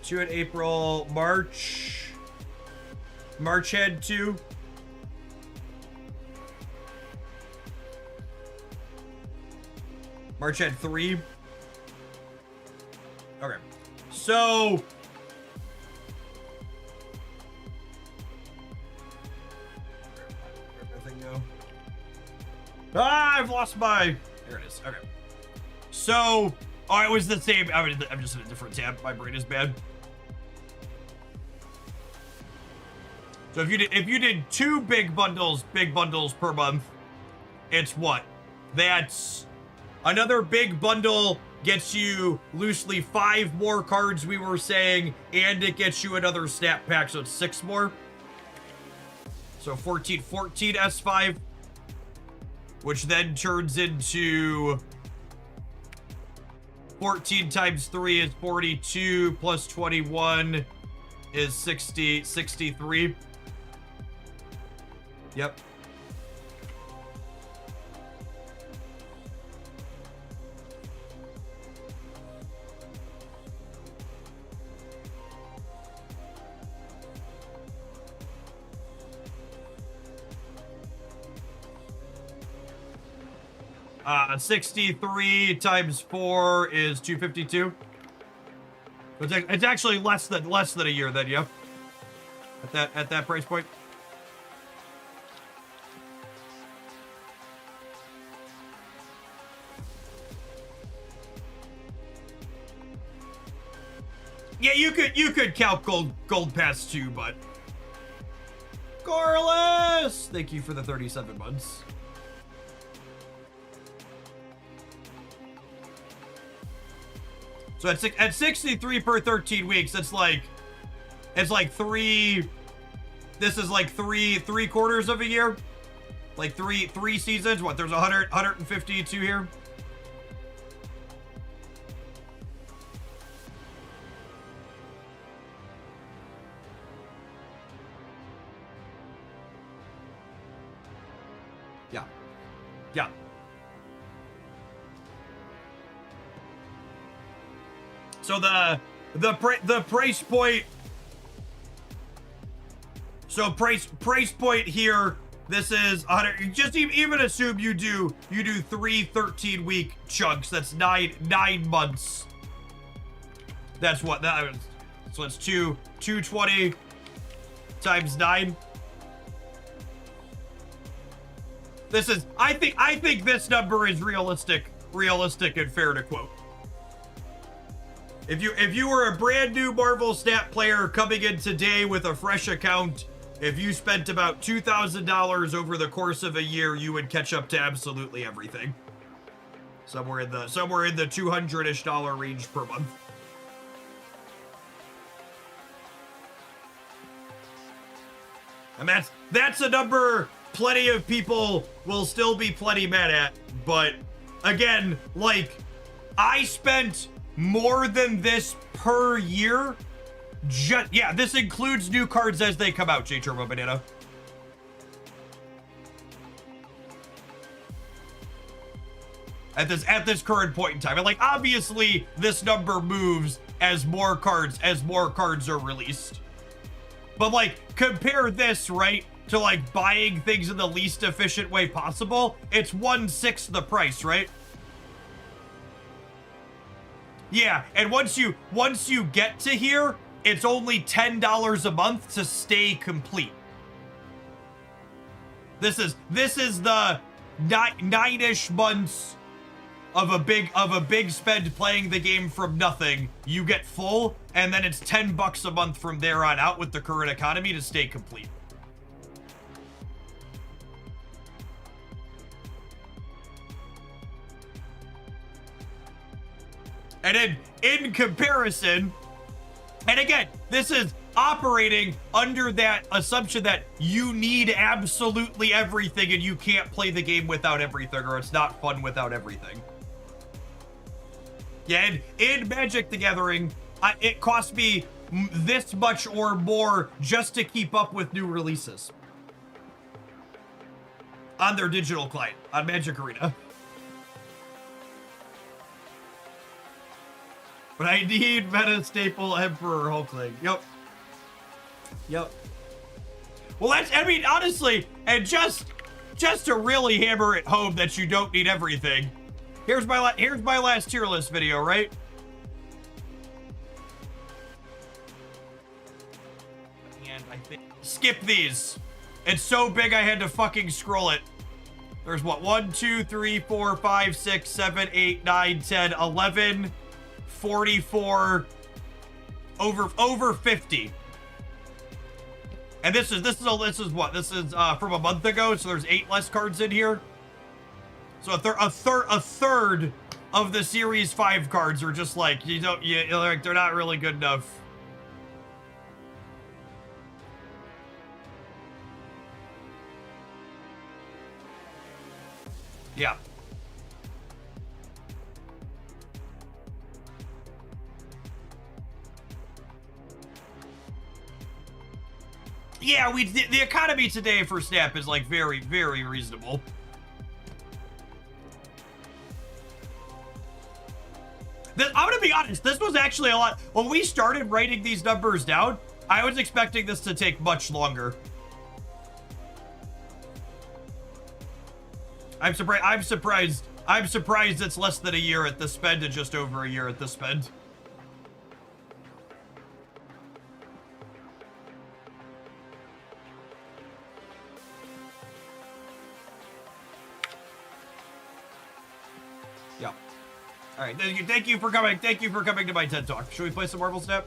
A: Two in April. March had 2. March had 3. Okay, so where'd my thing go? I've lost my. There it is. Okay, so it was the same. I'm just in a different tab. My brain is bad. So if you did 2 big bundles per month, it's what? That's another big bundle. Gets you loosely 5 more cards, we were saying, and it gets you another snap pack, so it's 6 more. So 14 S5, which then turns into 14 times 3 is 42, plus 21 is 63. Yep. 63 times 4 is 252. It's actually less than a year then, yeah. At that price point. Yeah, you could count gold pass too, but Carlos, thank you for the 37 months. So at 63 per 13 weeks, it's like three. This is like three quarters of a year, like three seasons. What? There's 152 here. Yeah. Yeah. So the price point. So price point here. This is 100. Just even assume you do 3 13-week chunks. That's nine months. That's what that is. So it's 220 times 9. This is I think this number is realistic and fair to quote. If you were a brand new Marvel Snap player coming in today with a fresh account, if you spent about $2,000 over the course of a year, you would catch up to absolutely everything. Somewhere in the $200-ish range per month. And that's a number plenty of people will still be plenty mad at. But again, like, I spent more than this per year. Yeah, this includes new cards as they come out, J Turbo Banana. At this current point in time. And like, obviously this number moves as more cards are released. But like, compare this, right, to like buying things in the least efficient way possible. It's 1/6 the price, right? Yeah, and once you get to here, it's only $10 a month to stay complete. This is the 9-ish months of a big spend playing the game from nothing. You get full, and then it's $10 a month from there on out with the current economy to stay complete. And then in comparison, and again, this is operating under that assumption that you need absolutely everything and you can't play the game without everything, or it's not fun without everything. Yeah, and in Magic the Gathering, it cost me this much or more just to keep up with new releases on their digital client, on Magic Arena. But I need meta staple Emperor Hulkling. Yep. Well, I mean, honestly, and just to really hammer it home that you don't need everything. Here's my last tier list video, right? And I think skip these. It's so big I had to fucking scroll it. There's what? 1, 2, 3, 4, 5, 6, 7, 8, 9, 10, 11. 44, over 50. And this is what? This is from a month ago, so there's 8 less cards in here. So a third of the Series 5 cards are just like, like, they're not really good enough. Yeah. Yeah, the economy today for Snap is like very, very reasonable. I'm gonna be honest, this was actually a lot. When we started writing these numbers down, I was expecting this to take much longer. I'm surprised I'm surprised it's less than a year at this spend and just over a year at this spend. Yeah. All right. Thank you for coming. Thank you for coming to my TED Talk. Should we play some Marvel Snap?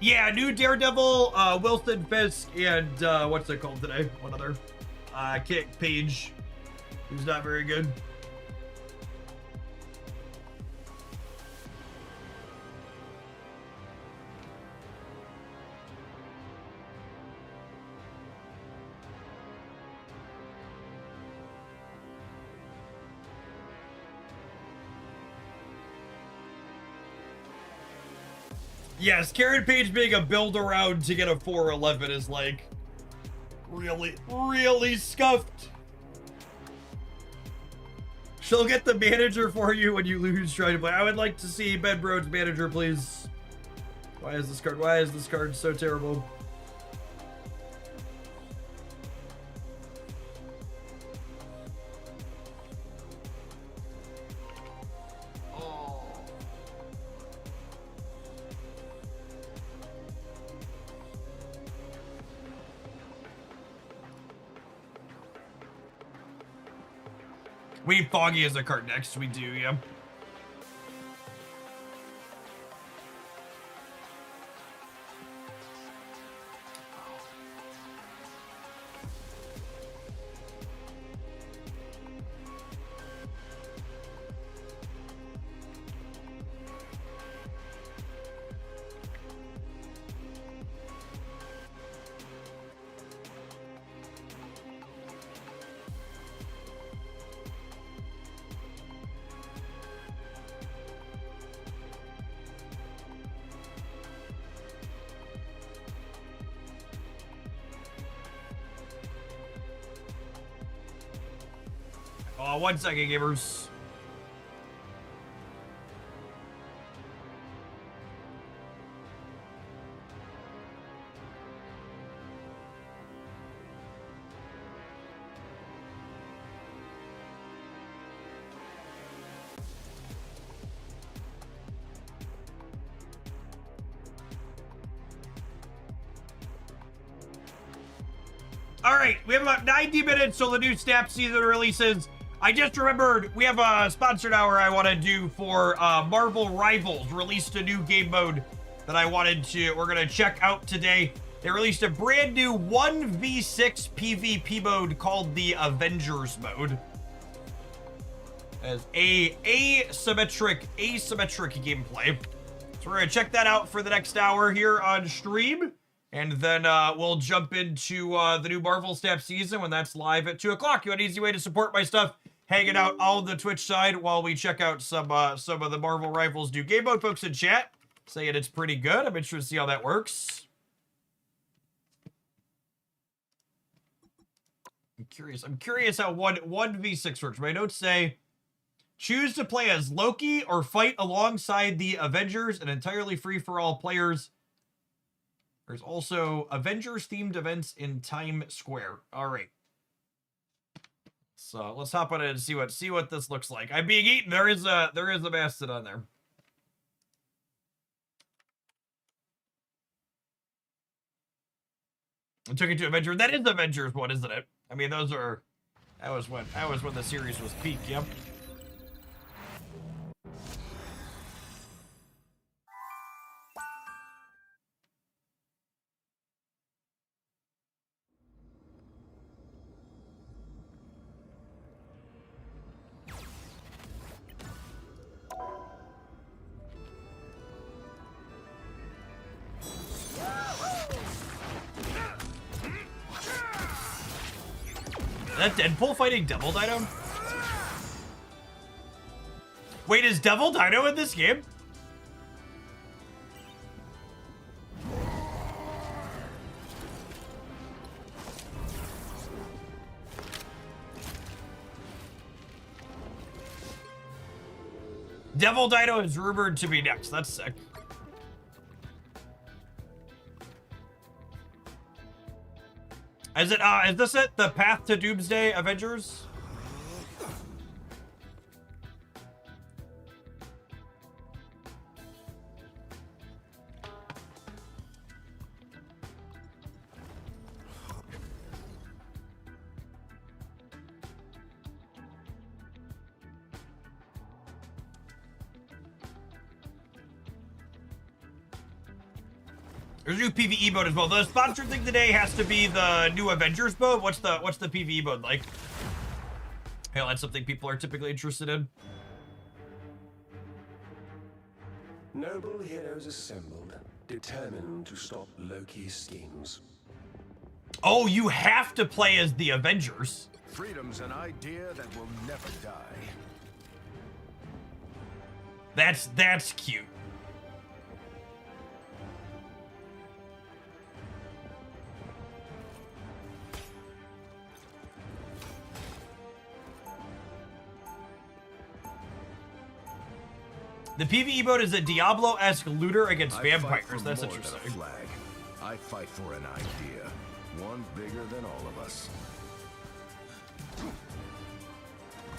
A: Yeah, new Daredevil, Wilson Fisk, and what's it called today? One other. Kick Page, who's not very good. Yes, Karen Page being a build around to get a 411 is like really scuffed. She'll get the manager for you when you lose trying to play. I would like to see Ben Brode's manager, please. Why is this card so terrible? We need Foggy as a card next. We do, yeah. One second, gamers. All right, we have about 90 minutes till the new Snap season releases. I just remembered we have a sponsored hour I want to do for Marvel Rivals. Released a new game mode that we're going to check out today. They released a brand new 1v6 PvP mode called the Avengers mode. As asymmetric gameplay. So we're going to check that out for the next hour here on stream. And then we'll jump into the new Marvel Snap season when that's live at 2 o'clock. You want an easy way to support my stuff? Hanging out on the Twitch side while we check out some of the Marvel Rivals new game mode. Folks in chat saying it's pretty good. I'm interested to see how that works. I'm curious how 1v6 works. My notes say, choose to play as Loki or fight alongside the Avengers, and entirely free for all players. There's also Avengers-themed events in Times Square. All right. So let's hop on it and see what this looks like. I'm being eaten. There is a Mastodon there. I took it to Avengers. That is Avengers one, isn't it? I mean, that was when the series was peak. Yep. Is that Deadpool fighting Devil Dino? Wait, is Devil Dino in this game? Devil Dino is rumored to be next. That's sick. Is it? Is this it? The Path to Doomsday Avengers? There's a new PvE mode as well. The sponsored thing today has to be the new Avengers mode. What's the PvE mode like? Hell, that's something people are typically interested in.
G: Noble heroes assembled, determined to stop Loki's schemes.
A: Oh, you have to play as the Avengers.
E: Freedom's an idea that will never die.
A: That's cute. The PvE mode is a Diablo-esque looter against vampires. That's interesting.
E: Flag. I fight for an idea, one bigger than all of us.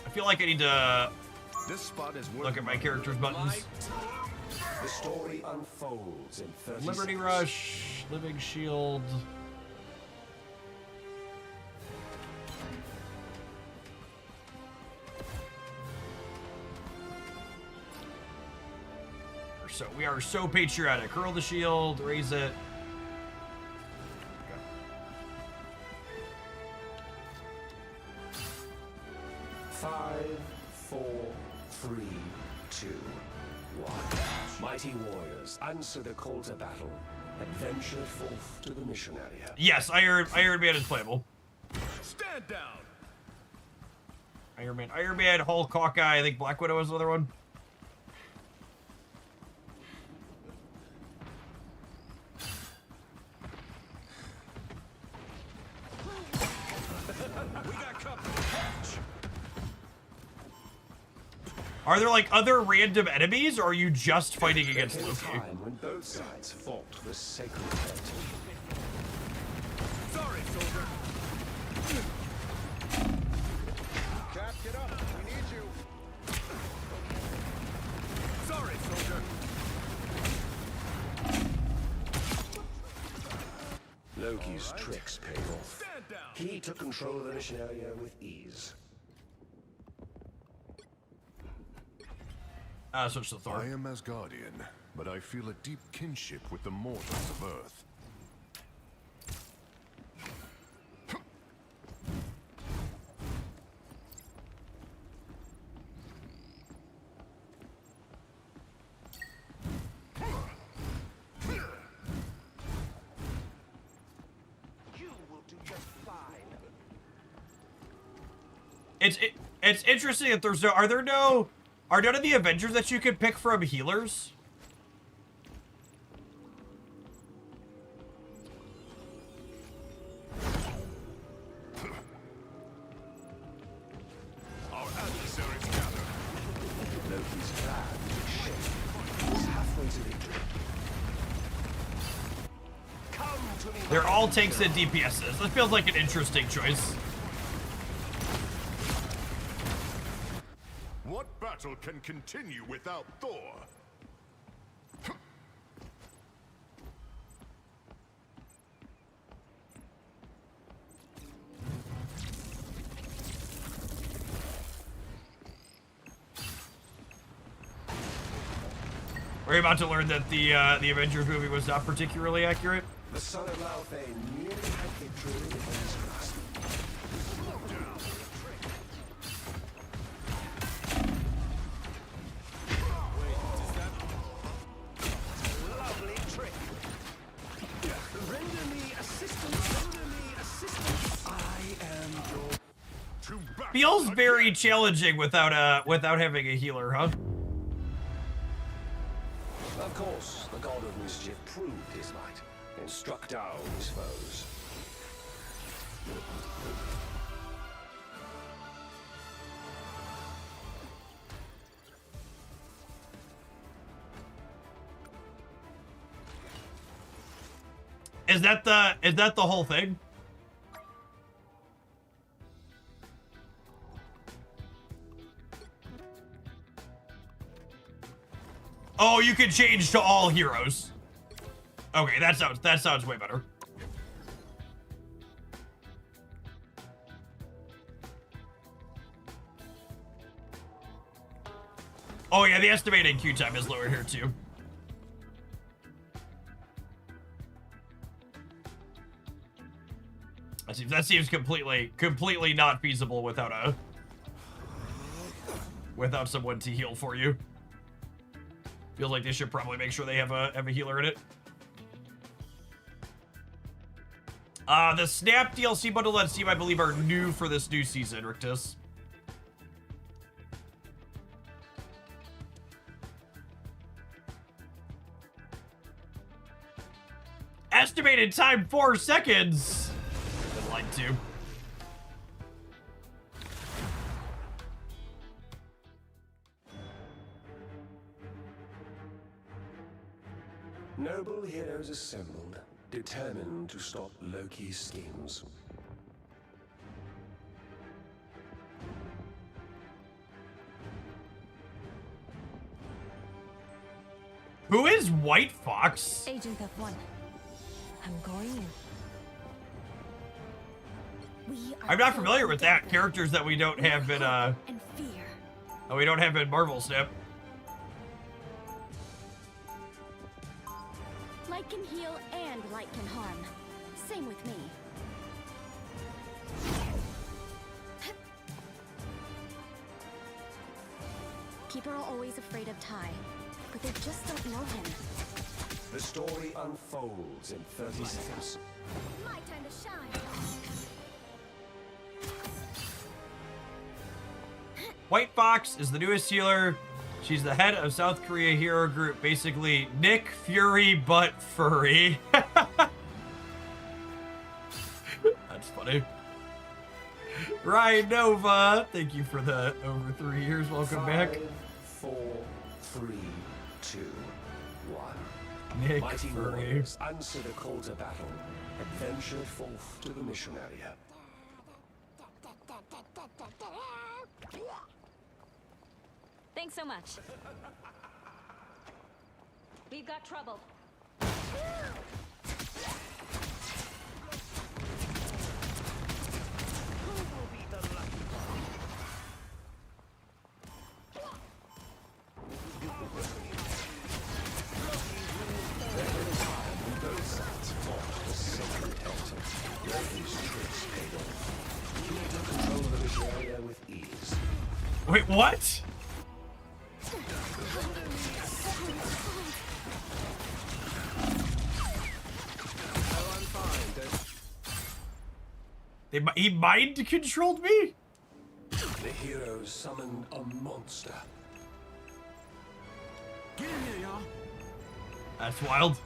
A: I feel like I need to
E: This spot is
A: look at my character's buttons.
G: The story unfolds in 30
A: Liberty
G: seconds.
A: Rush, Living Shield. So we are so patriotic. Hurl the shield, raise it.
G: Five, 4, 3, 2, 1. Mighty warriors, answer the call to battle and venture forth to the mission area.
A: Yes, Iron Man is playable.
E: Stand down.
A: Iron Man, Hulk, Hawkeye. I think Black Widow was another one.
E: We got company.
A: Are there like other random enemies, or are you just fighting against
G: There came a
A: Loki?
G: time when both sides fought for the sacred pet.
E: Sorry, soldier. Cap, get up. We need you. Sorry, soldier.
G: Loki's tricks paid off.
E: Stand down.
G: He took control of the mission area with ease.
A: Switch to Thor.
E: I am Asgardian, but I feel a deep kinship with the mortals of Earth.
A: It's interesting that there's no are none of the Avengers that you could pick from healers?
E: Our adversaries gather.
G: Loki's plan took shape. He's halfway to victory. Come to me.
A: They're all tanks and DPSs. That feels like an interesting choice.
E: What battle can continue without Thor?
A: We're about to learn that the Avengers movie was not particularly accurate.
G: The son of Laufey nearly had victory in his grasp. Lovely trick. Render me assistance. Render me assistance. I am your.
E: To battle
A: Feels very
E: again.
A: challenging without having a healer, huh?
G: Of course, the god of mischief proved his might and struck down his foes.
A: is that the whole thing? Oh, you can change to all heroes. Okay, that sounds way better. Oh yeah, the estimated queue time is lower here too. That seems completely not feasible without someone to heal for you. Feels like they should probably make sure they have a healer in it. The Snap DLC bundle on Steam, I believe, are new for this new season, Rictus. Estimated time 4 seconds. I'd like to.
G: Noble heroes assembled, determined to stop Loki's schemes.
A: Who is White Fox?
D: Agent F1. I'm going in.
A: I'm not familiar with that. Characters that we don't have in
D: and fear.
A: oh, we don't have in Marvel Snap.
D: Light can heal and light can harm. Same with me. People are always afraid of Ty, but they just don't know him.
G: The story unfolds in 30 seconds.
D: My time to shine.
A: White Fox is the newest healer. She's the head of South Korea hero group, basically Nick Fury but furry. That's funny. Ryan Nova, thank you for the over 3 years. Welcome back.
G: 5, 4, 3, 2, 1.
A: Nick
G: Mighty
A: Fury.
G: warriors answer the call to battle and ventured forth to the mission area.
B: Thanks so much. We've got trouble.
A: Wait, what? He mind controlled me?
G: The heroes summoned a monster.
H: Get in here, y'all.
A: That's wild.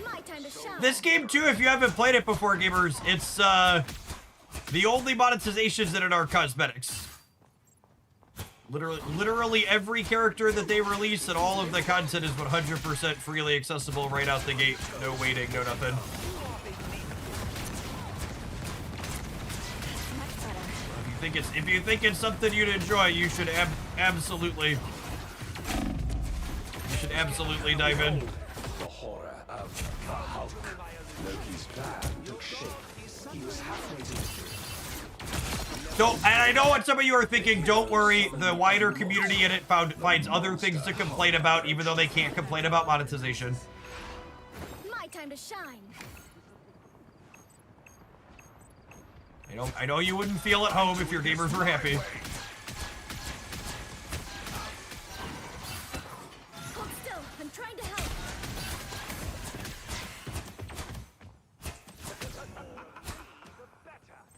D: My time to shine.
A: This game too, if you haven't played it before, gamers, it's the only monetizations in it are cosmetics. Literally every character that they release and all of the content is 100% freely accessible right out the gate. No waiting, no nothing. If you think it's something you'd enjoy, you should absolutely dive in.
G: The horror of the Hulk. Loki's plan took shape. He was halfway to victory.
A: And I know what some of you are thinking. Don't worry, the wider community in it finds other things to complain about, even though they can't complain about monetization.
D: My time to shine.
A: I know you wouldn't feel at home if your gamers were happy.
D: Hold still. I'm trying to help.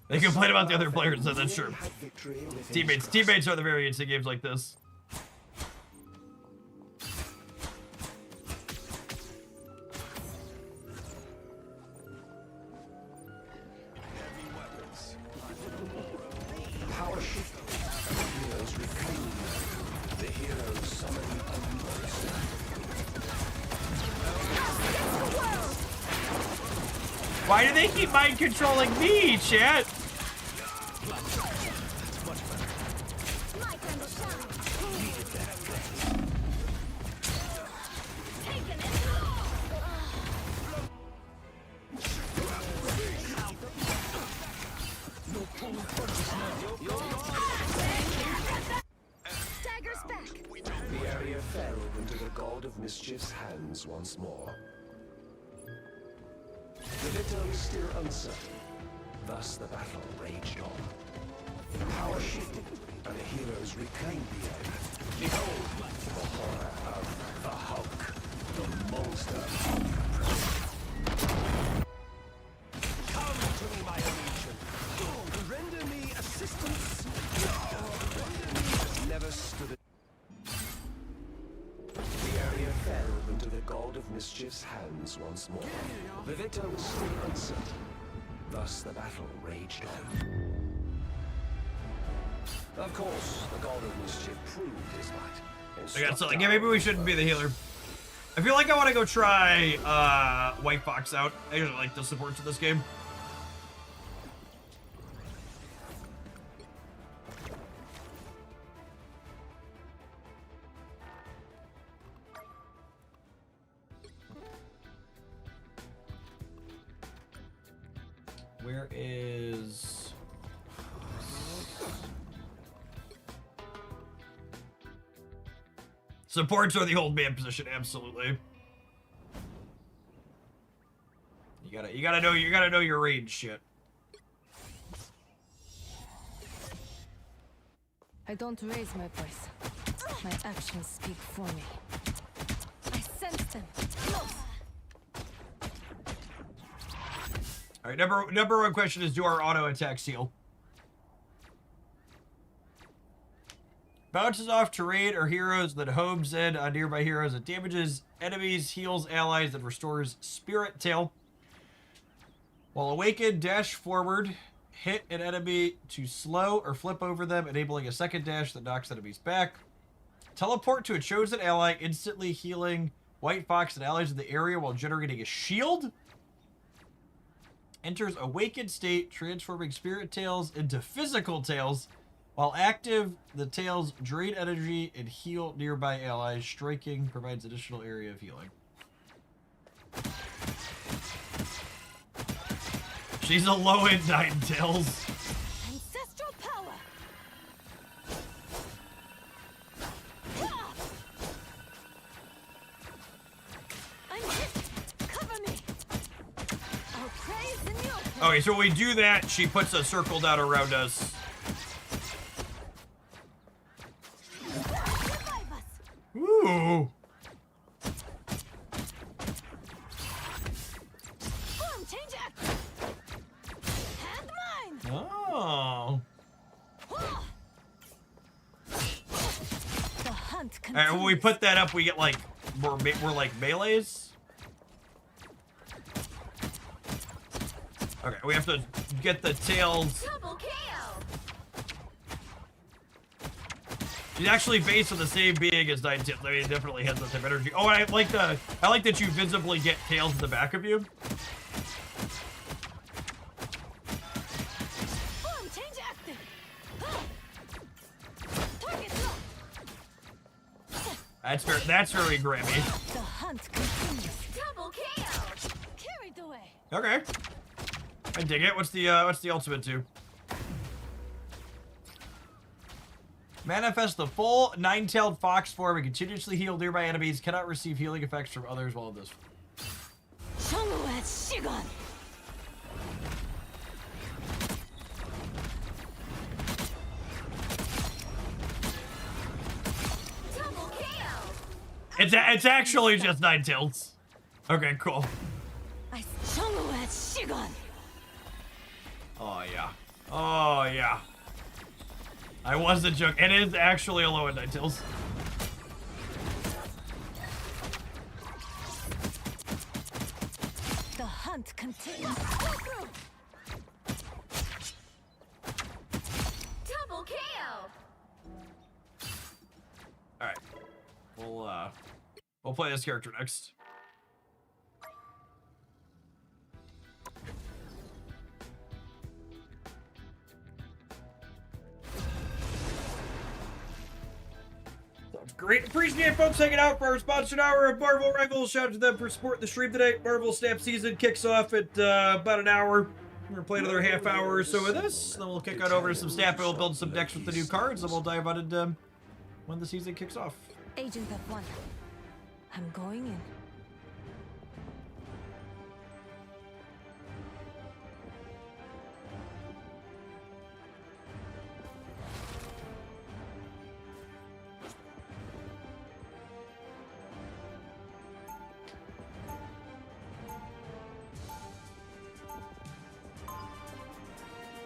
A: They complain about the other players, so that's true.
G: Had victory within
A: Teammates are the variants in games like this.
G: power shift. The heroes reclaimed. The heroes summoned a monster.
A: Why do they keep mind controlling me, chat?
D: My time to shine. Taking it. Daggers back.
G: The area fell into the god of mischief's hands once more. The victor was still uncertain. Thus the battle raged on. Power shifted, and the heroes reclaimed the area. Behold the horror of the Hulk, the monster Hulk. Come to me, my legion. Render me assistance. Render me never stood it. The area fell into the god of mischief's hands once more. The victor was still uncertain. Thus the battle raged on. Of course, the god of mischief proved his might.
A: I got something. Yeah, maybe we shouldn't be the healer. I feel like I want to go try White Fox out. I usually like the supports of this game. Where is... Supports are the old man position, absolutely. You gotta know your range shit.
H: I don't raise my voice. My actions speak for me. I sense them. Close.
A: All right, number one question is, do our auto attacks heal? Bounces off terrain or heroes, that homes in on nearby heroes and damages enemies, heals allies, and restores Spirit Tail. While awakened, dash forward, hit an enemy to slow or flip over them, enabling a second dash that knocks enemies back. Teleport to a chosen ally, instantly healing White Fox and allies in the area while generating a shield. Enters awakened state, transforming Spirit Tails into physical tails. While active, the tails drain energy and heal nearby allies. Striking provides additional area of healing. She's a low-end Ninetales.
D: Ancestral power. I'm hit. Cover me. I'll praise in your place.
A: Okay, so when we do that, she puts a circle down around us.
D: Revive us.
A: Ooh.
D: Form change act. Hand mine.
A: Oh.
H: The hunt
A: All
H: continues.
A: right, when we put that up, we get like we're like melees. Okay, we have to get the tails.
D: Double kill.
A: She's actually based on the same being as Ninetales. I mean, it definitely has the same energy. Oh, and I like that you visibly get tails in the back of you.
D: Form change active. Target locked.
A: That's very Grammy.
H: The hunt continues.
D: Double kill. Carried away.
A: Okay. I dig it. What's the ultimate do? Manifest the full nine-tailed fox form and continuously heal nearby enemies. Cannot receive healing effects from others while in this.
D: Shangwat Shigan. Double kill.
A: It's actually just Ninetales. Okay, cool.
D: Shangwat Shigan.
A: Oh yeah. Oh yeah. I wasn't joking. It is actually a low end Ninetales.
H: The hunt continues.
D: Double kill.
A: All right. We'll play this character next. Great. Appreciate folks hanging out for our sponsored hour of Marvel Rivals. Shout out to them for supporting the stream today. Marvel Snap season kicks off at about an hour. We're gonna play another half hour or so of this. Then we'll kick on over to some Snap. We'll build some decks with the new cards, and we'll dive on into when the season kicks off.
H: Agent F1. I'm going in.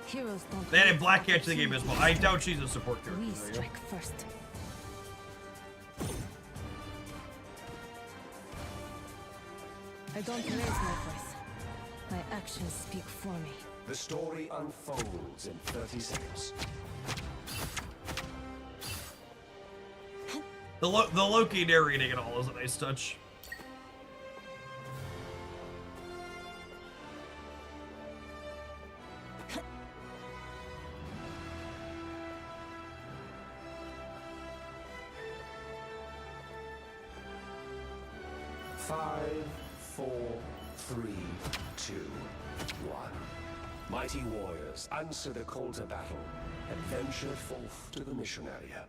H: Heroes don't.
A: They added Black Cat to the game as well. I doubt she's a support character.
H: We
A: There you go.
H: strike first. I don't raise my voice. My actions speak for me.
G: The story unfolds in 30 seconds.
A: The Loki narrating it all is a nice touch.
G: Five, 4, 3, 2, 1. Mighty warriors, answer the call to battle and venture forth to the mission area.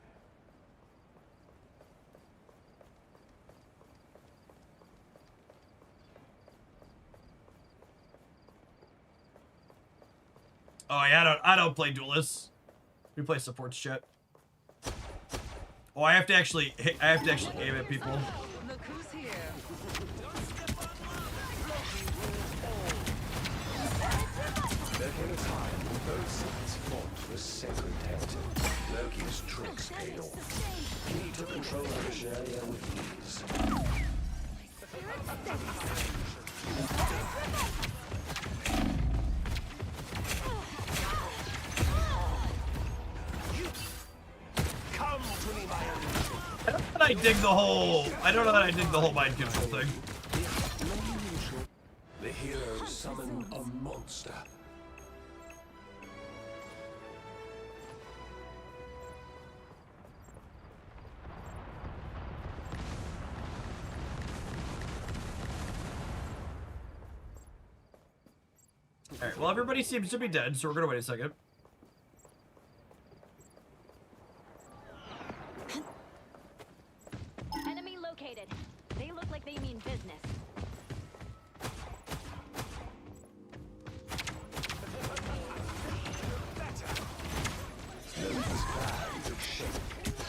A: Oh yeah, I don't play duelists. We play supports chat. Oh, I have to actually aim at people.
C: Look who's here.
G: There came a time when both sides fought for sacred territory. Loki's tricks paid off. He took control of the mission area with ease. Come to me, my enemy.
A: I don't know that I dig the whole mind control thing.
G: The hero summoned a monster.
A: Alright, well everybody seems to be dead, so we're gonna wait a second.
B: Enemy located. They look like they mean business.
G: Loki's plan took shape.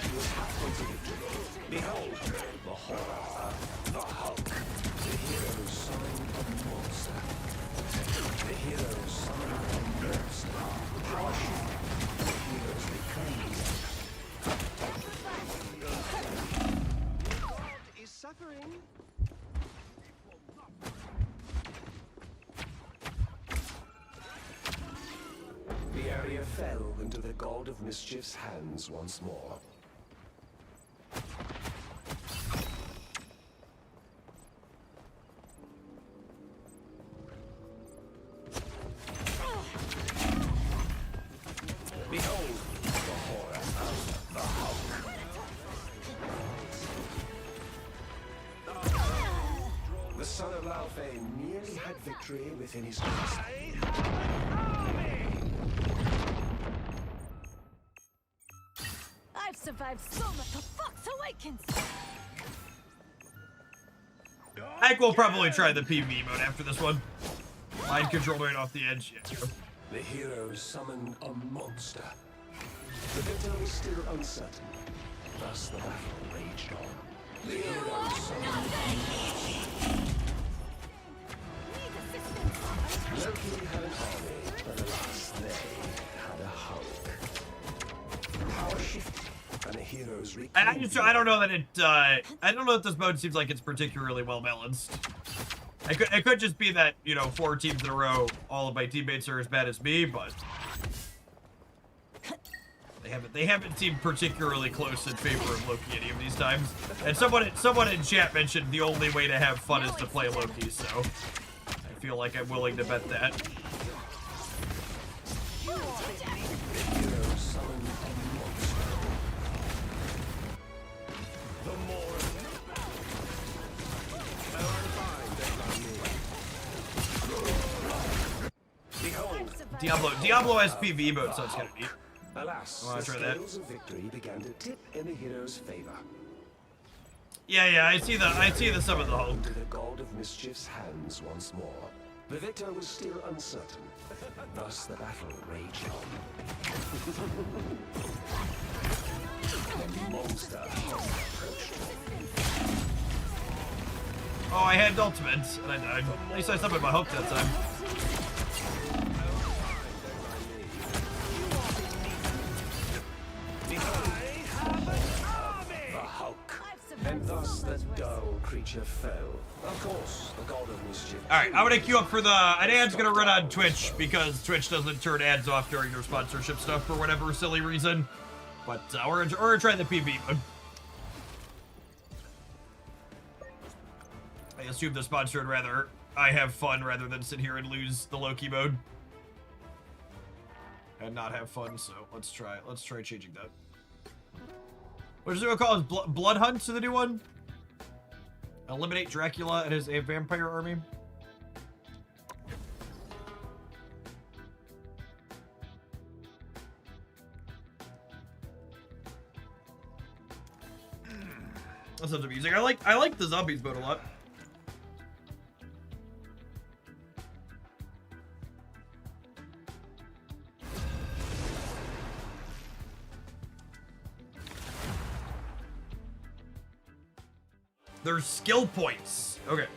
G: He was halfway to victory. Behold, the horror of the Hulk. The hero summoned a monster. The hero summoned a monster. How should the heroes become? God is suffering. The area fell into the God of Mischief's hands once more. Behold the horror of the Hulk. The son of Laufey nearly had victory within his grasp.
H: I've survived so much. The Fox Awakens.
A: I think we'll probably try the PvE mode after this one. Mind control right off the edge. Yeah.
G: The hero summoned a monster. The victor was still uncertain. Thus the battle raged on. The hero summoned a monster. Loki had an army, but alas, they had a Hulk. Power shifted, and the heroes
A: I don't know that it. I don't know that this mode seems like it's particularly well balanced. It could just be that, you know, 4 teams in a row, all of my teammates are as bad as me, but they haven't seemed particularly close in favor of Loki any of these times. And someone in chat mentioned the only way to have fun is to play Loki, so I feel like I'm willing to bet that.
G: The hero summoned a monster.
A: Diablo SPV mode sounds kind of neat.
G: Alas,
A: Wanna
G: the
A: try that?
G: scales of victory began to tip in the hero's favor.
A: Yeah, I see the sum of the Hulk.
G: Into the god of mischief's hands once more. The victor was still uncertain. Thus the battle raged on. The monster approached.
A: Oh, I had ultimate, and I died. At least I summoned my Hulk that time.
G: The Hulk. And thus the dull creature fell. Of course, the god of mischief.
A: Alright, I'm gonna queue up for an ad's gonna run on Twitch because Twitch doesn't turn ads off during their sponsorship stuff for whatever silly reason. But we're gonna try the PvP mode. I assume the sponsor would rather I have fun rather than sit here and lose the Loki mode. And not have fun, so let's try changing that. What is it called? Blood Hunt to the new one? Eliminate Dracula and his vampire army. That sounds amusing. I like the zombies mode a lot. There's skill points. Okay.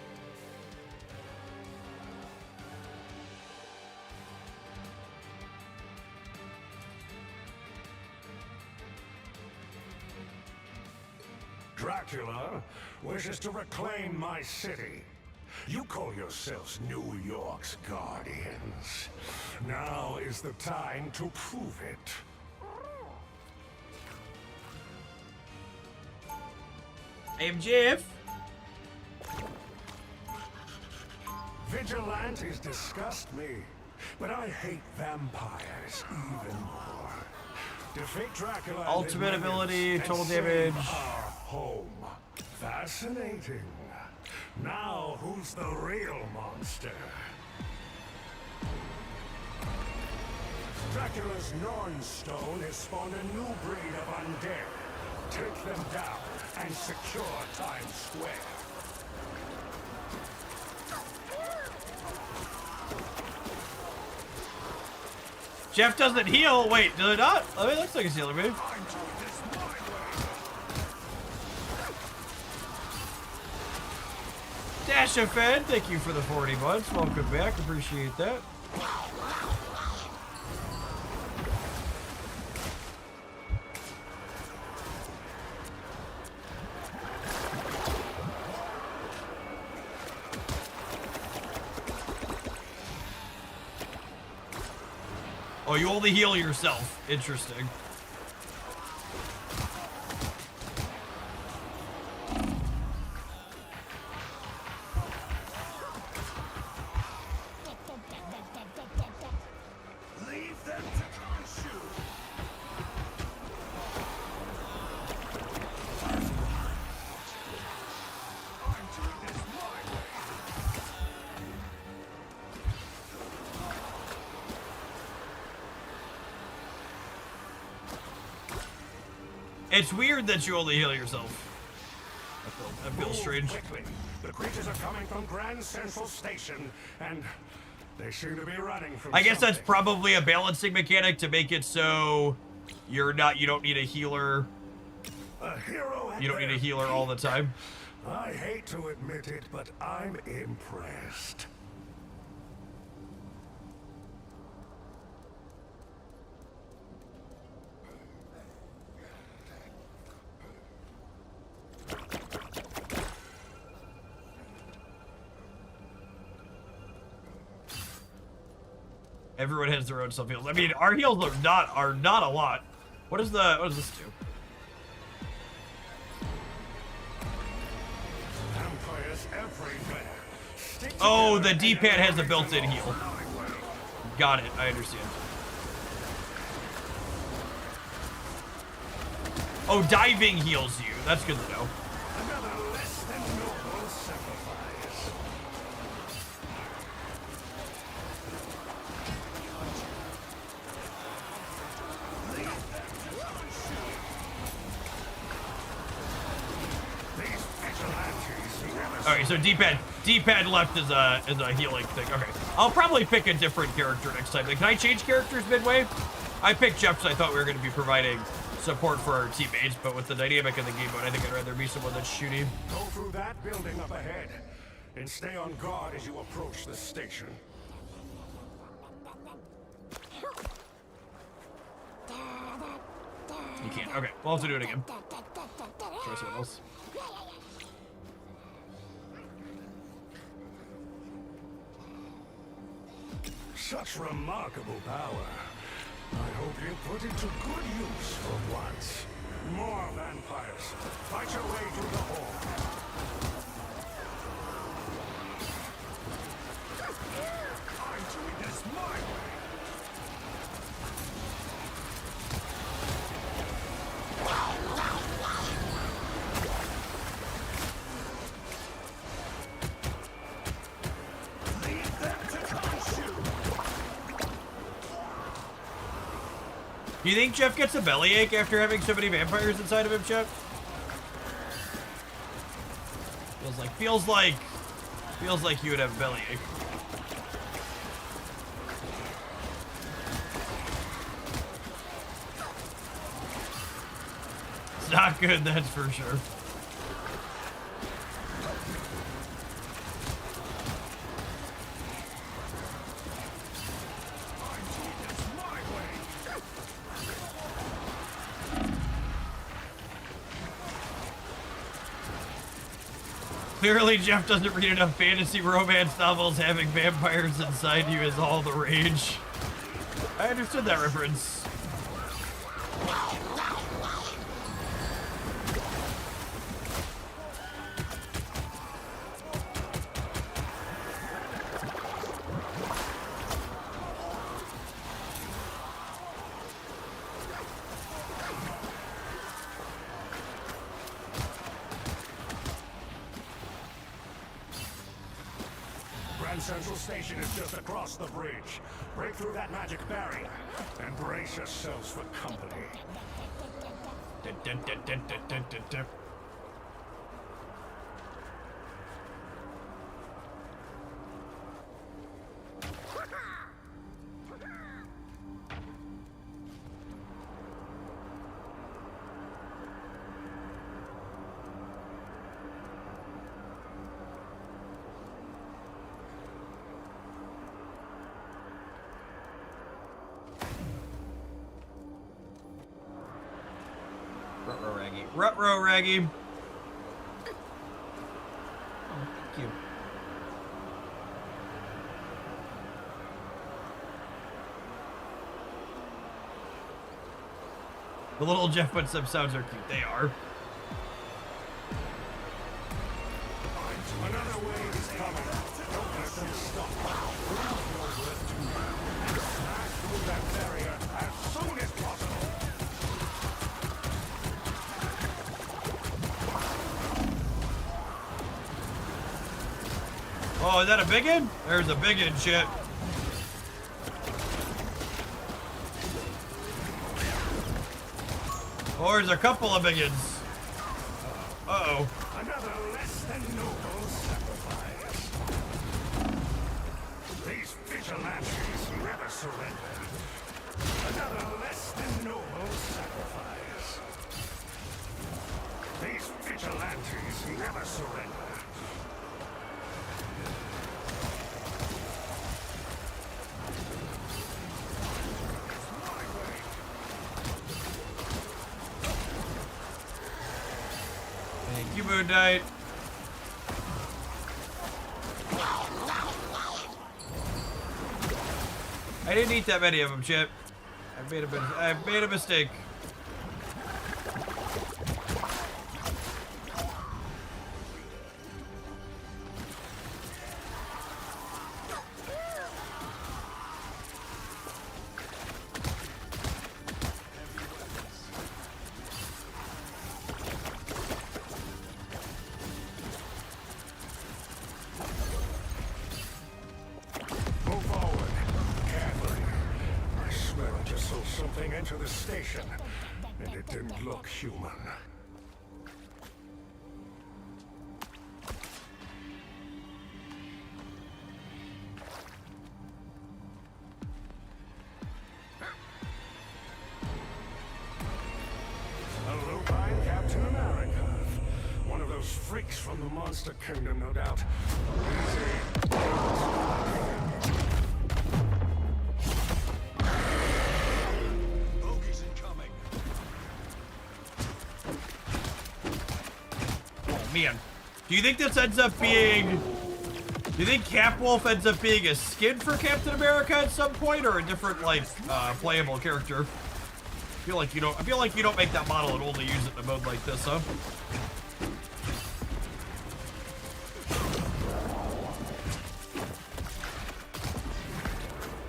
E: Dracula wishes to reclaim my city. You call yourselves New York's guardians. Now is the time to prove it.
A: I am Jeff.
E: Vigilantes disgust me, but I hate vampires even more. Defeat Dracula. and
A: Ultimate
E: his
A: ability,
E: minions
A: total
E: and save
A: damage.
E: Our home. Fascinating. Now, who's the real monster? Dracula's Nornstone has spawned a new breed of undead. Take them down and secure Times Square.
A: Jeff doesn't heal. Wait, does it not? I mean, it looks like it's healing move. Dash Fan, thank you for the 40 months. Welcome back. Appreciate that. Oh, you only heal yourself. Interesting.
E: Leave them to consume. I'm doing this my way.
A: It's weird that you only heal yourself. That feels strange.
E: Quickly. The creatures are coming from Grand Central Station, and they seem to be running from
A: I guess that's
E: something.
A: probably a balancing mechanic to make it so you don't need a healer.
E: A hero at
A: You don't need a
E: their
A: healer all the time.
E: I hate to admit it, but I'm impressed.
A: Everyone has their own self heals. I mean, our heals are not a lot. What does this do?
E: Vampires everywhere. Stick
A: Oh,
E: together
A: the D-pad
E: and
A: has a
E: make
A: built-in
E: them
A: heal.
E: all knowing.
A: Got it. I understand. Oh, diving heals you. That's good to know.
E: Another less than noble sacrifice.
A: Okay, so D-pad left is a healing thing. Okay, I'll probably pick a different character next time. Like, can I change characters midway? I picked Jeff because I thought we were going to be providing support for our teammates, but with the dynamic of the game mode, I think I'd rather be someone that's shooty.
E: Go through that building up ahead, and stay on guard as you approach the station.
A: You can't. Okay, we'll have to do it again. Try someone else.
E: Such remarkable power. I hope you put it to good use for once. More vampires. Fight your way through the hall. I'm doing this my way. Leave them to consume.
A: Do you think Jeff gets a bellyache after having so many vampires inside of him, Jeff? Feels like you would have a bellyache. It's not good, that's for sure. Clearly, Jeff doesn't read enough fantasy romance novels. Having vampires inside you is all the rage. I understood that reference.
E: Grand Central Station is just across the bridge. Break through that magic barrier and brace yourselves for company.
A: Ruh-roh, Raggy. Oh, thank you. The little Jeff footstep sounds are cute. They are.
E: Another wave is coming. Don't let them stop. Smash through that barrier as soon as possible.
A: Oh, is that a biggin? There's a biggin, shit. Oh, there's a couple of biggins. Uh-oh.
E: Another less than noble sacrifice. These vigilantes never surrender. Another less than noble sacrifice. These vigilantes never surrender.
A: Thank you, Moon Knight. I didn't eat that many of them, Chip. I made a mistake.
E: Move forward. Carefully. I swear I just saw something enter the station, and it didn't look human. Those freaks from the Monster Kingdom, no doubt. Easy.
G: Bogies incoming.
A: Oh man. Do you think this ends up being... Do you think Capwolf ends up being a skin for Captain America at some point, or a different, like, playable character? I feel like you don't make that model and only use it in a mode like this, huh?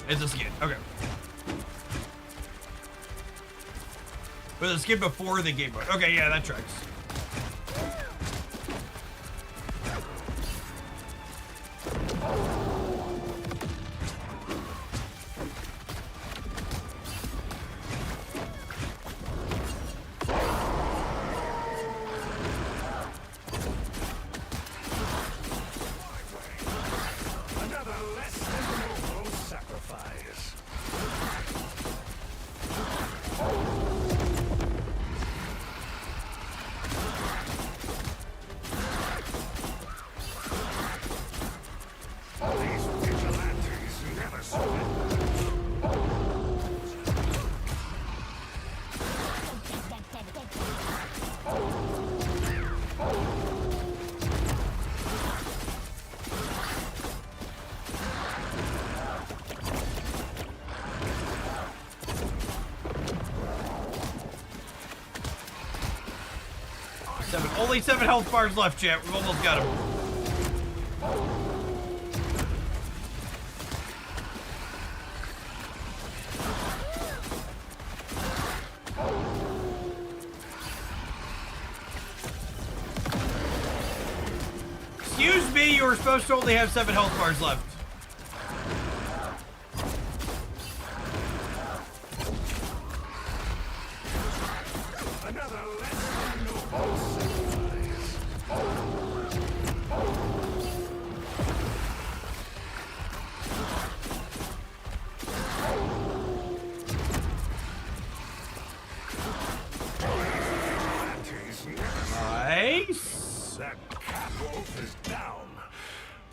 A: It's a skin. Okay. But a skin before the game mode. Okay, yeah, that tracks.
E: Another less than noble sacrifice. These vigilantes never surrender.
A: Only 7 health bars left, chat. We've almost got him. Excuse me, you were supposed to only have 7 health bars left.
E: Another less than noble sacrifice. Vigilantes never
A: Nice.
E: That Catwolf is down.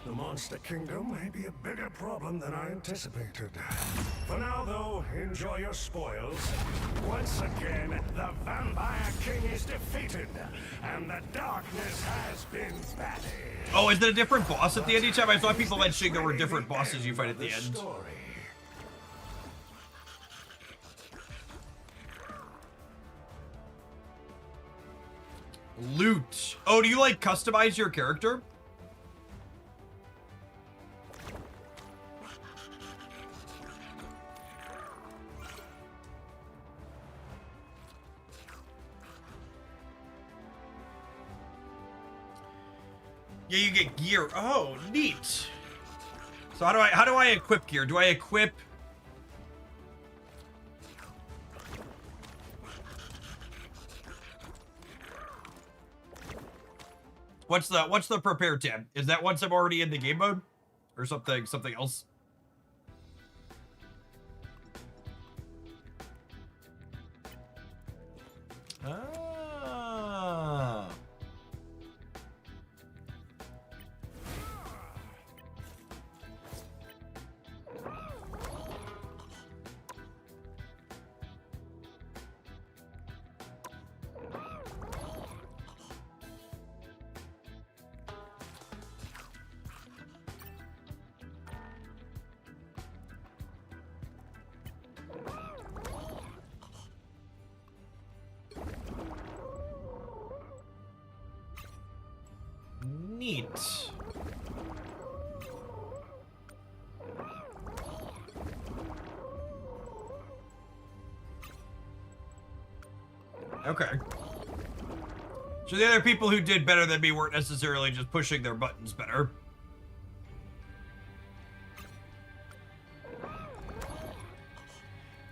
E: The Monster Kingdom may be a bigger problem than I anticipated. For now, though, enjoy your spoils. Once again, the Vampire King is defeated, and the darkness has been banished.
A: Oh, is it a different boss at the end each time? I saw people mentioning there were different bosses you fight at the end.
E: Story.
A: Loot. Oh, do you like customize your character? Yeah, you get gear. Oh, neat. So how do I equip gear? Do I equip? What's the prepare tab? Is that once I'm already in the game mode, or something else? Ah. Neat. Okay. So the other people who did better than me weren't necessarily just pushing their buttons better.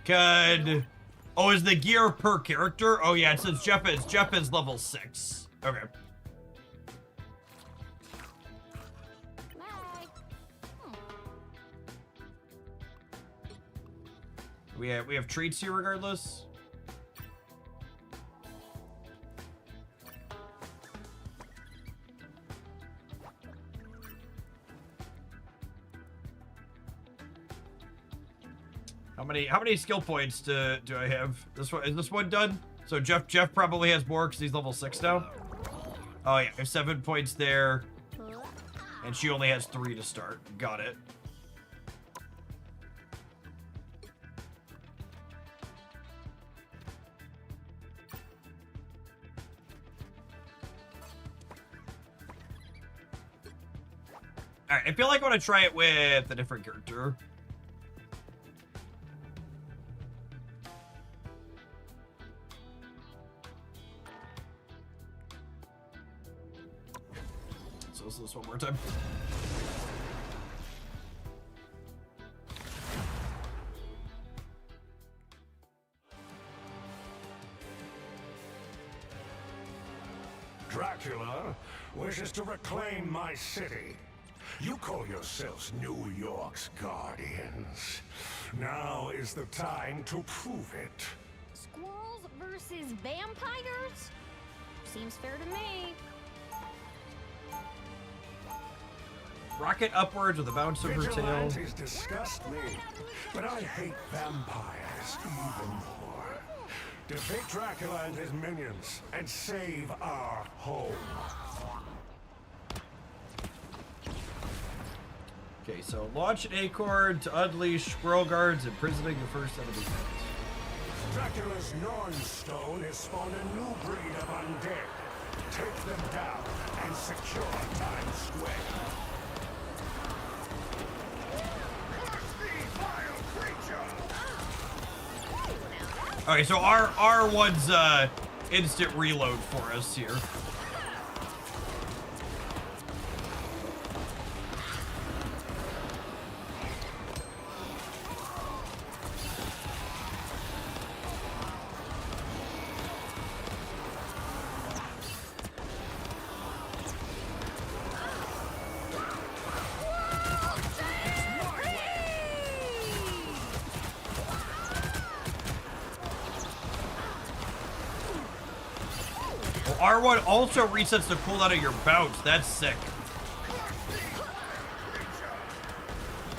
A: Could... Oh, is the gear per character? Oh yeah, it says Jeff is level 6. Okay. We have treats here regardless. How many skill points do I have? Is this one done? So Jeff probably has more because he's level 6 now. Oh yeah, I have 7 points there. And she only has 3 to start. Got it. Alright, I feel like I want to try it with a different character. So let's do this one more time.
E: Dracula wishes to reclaim my city. You call yourselves New York's guardians. Now is the time to prove it.
B: Squirrels versus vampires? Seems fair to me.
A: Rocket upwards with a bounce over tail.
E: Vigilantes disgust me, but I hate vampires even more. Defeat Dracula and his minions, and save our home.
A: Okay, so launch an acorn to unleash squirrel guards, imprisoning the first enemy.
E: Dracula's Nornstone has spawned a new breed of undead. Take them down and secure Times Square.
A: Okay, so R1's instant reload for us here. R1 also resets the cooldown of your bounce. That's sick.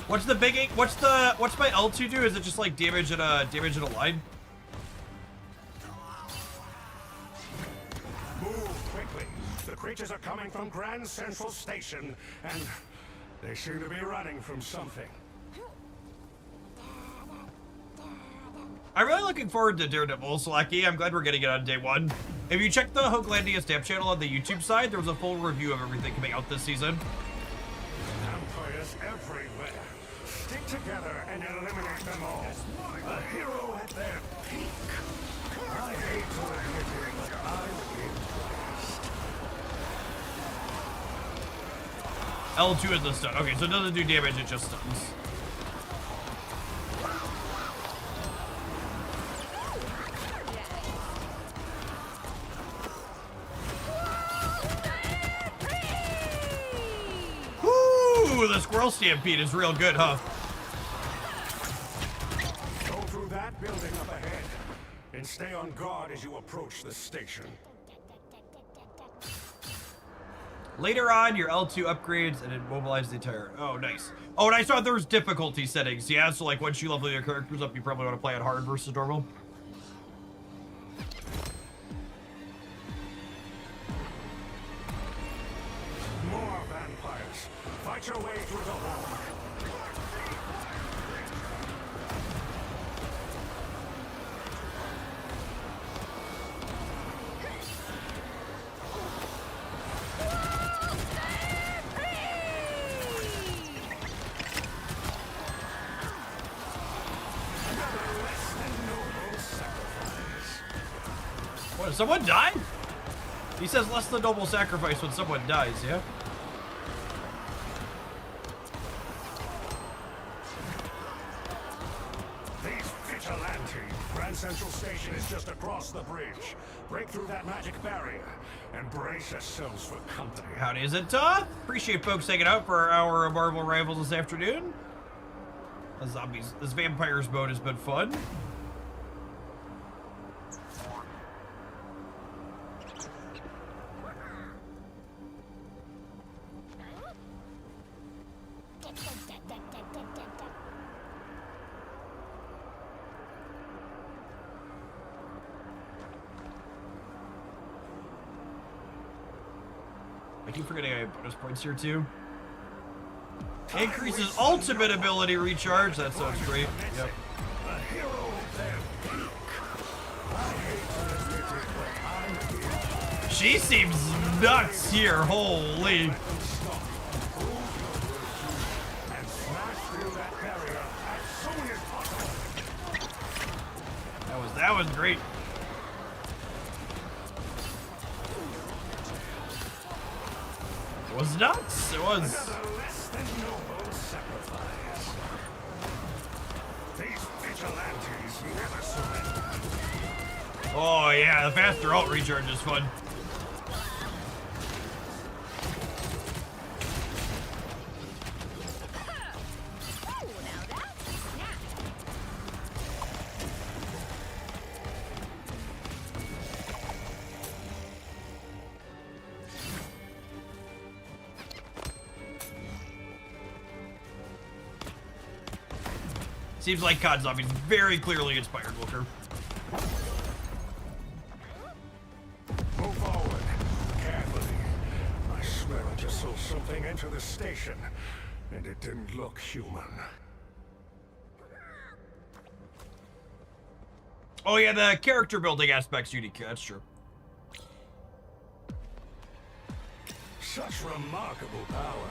A: What's the big? What's my L2 do? Is it just like damage in a line?
E: Move quickly. The creatures are coming from Grand Central Station, and they seem to be running from something.
A: I'm really looking forward to Daredevil, Slacky. I'm glad we're getting it on day 1. If you check the Hoaglandia Stamp channel on the YouTube side, there was a full review of everything coming out this season.
E: Vampires everywhere. Stick together and eliminate them all. A hero at their peak. I hate to admit it, but I'm impressed.
A: L2 is the stun. Okay, so it doesn't do damage, it just stuns. Ooh, the squirrel stampede is real good, huh?
E: Go through that building up ahead and stay on guard as you approach the station.
A: Later on, your L2 upgrades and immobilize the entire... Oh, nice. Oh, and I saw there was difficulty settings. Yeah, so like once you level your characters up, you probably want to play on hard versus normal.
E: More vampires. Fight your way through the horde.
A: What, did someone die? He says less than noble sacrifice when someone dies, yeah?
E: These vigilante. Grand Central Station is just across the bridge. Break through that magic barrier and brace yourselves for company.
A: Howdy, is it Todd? Appreciate folks hanging out for our Marvel Rivals this afternoon. This vampires mode has been fun. keep forgetting I have bonus points here too. Increases ultimate ability recharge. That sounds great. Yep. She seems nuts here. Holy. That was great. It was nuts. It was.
E: Less than noble sacrifice. These vigilantes never surrender.
A: Oh yeah, the faster alt recharge is fun. Seems like COD Zombies very clearly inspired Wilker.
E: Move forward, carefully. I swear I just saw something enter the station, and it didn't look human.
A: Oh yeah, the character building aspect's unique. That's true.
E: Such remarkable power.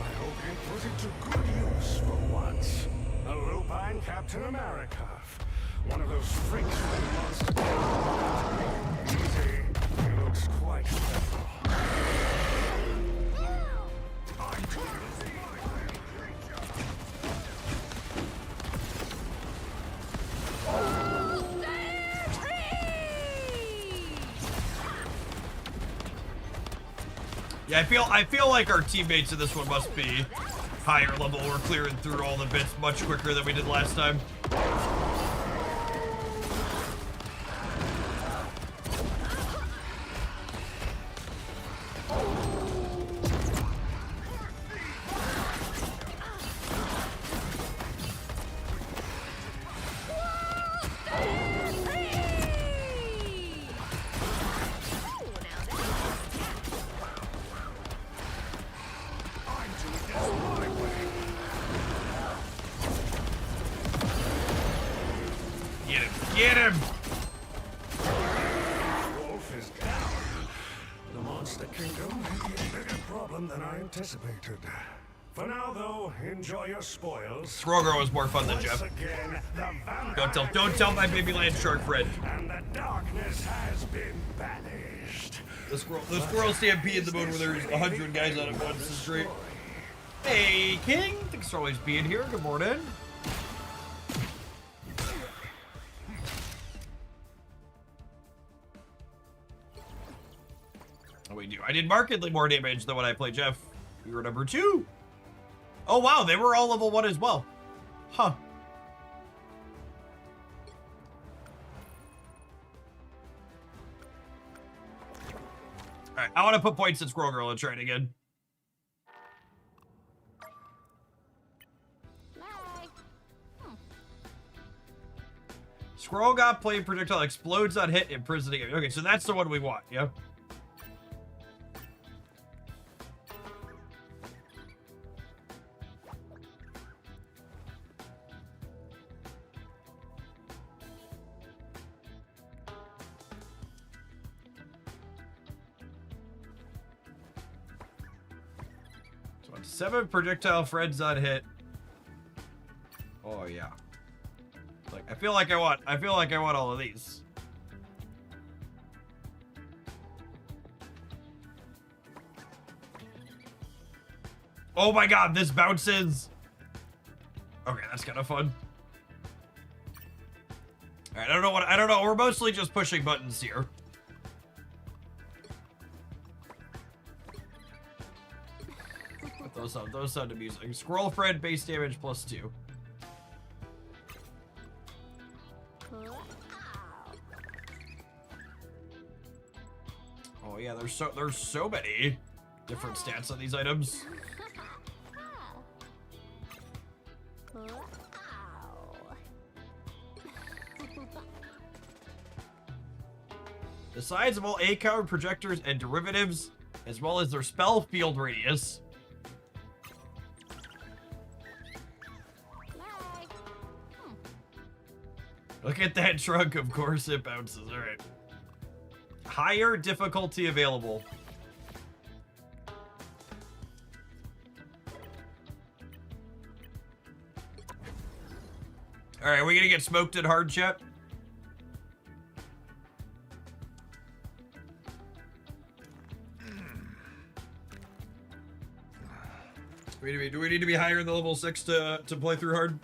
E: I hope you put it to good use for once. A lupine Captain America. One of those freaks from the monster. Easy. He looks quite special.
A: Yeah, I feel like our teammates in this one must be higher level. We're clearing through all the bits much quicker than we did last time. Get him!
E: Wolf is down. The monster kingdom may be a bigger problem than I anticipated. For now, though, enjoy your spoils.
A: Squirrel Girl was more fun than Jeff.
E: Again, the
A: Don't tell my baby land shark friend.
E: And the darkness has been banished.
A: The squirrel stampede in the mode where there's 100 guys on it once is great. Hey King, thanks for always being here. Good morning. Oh, we do. I did markedly more damage than when I played Jeff. We were number 2. Oh wow, they were all level 1 as well. Huh. Alright, I want to put points in Squirrel Girl and try it again. Squirrel got played projectile explodes on hit, imprisoning it. Okay, so that's the one we want, yeah? So it's 7 projectile friends on hit. Oh yeah. Like I feel like I want all of these. Oh my god, this bounces. Okay, that's kind of fun. All right, I don't know. We're mostly just pushing buttons here. But those sound amusing. Squirrel friend base damage +2. Oh yeah, there's so many different stats on these items. The size of all A-counter projectors and derivatives as well as their spell field radius.
B: Lag.
A: Look at that truck, of course it bounces. All right. Higher difficulty available. All right, are we gonna get smoked at hard, chat? Do we need to be higher than level 6 to play through hard?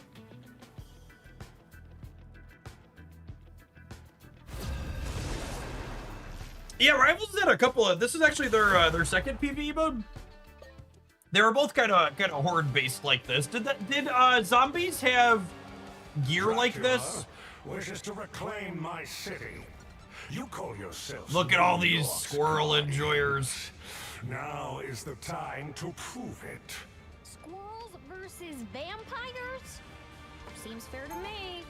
A: Yeah, Rivals did a couple of. This is actually their second PvE mode. They were both kind of horde based like this. Did zombies have gear like this?
E: Wishes to reclaim my city. You call yourself.
A: Look at all
E: New
A: these
E: York's
A: squirrel
E: guardians.
A: enjoyers.
E: Now is the time to prove it.
B: Squirrels versus vampires? Seems fair to me.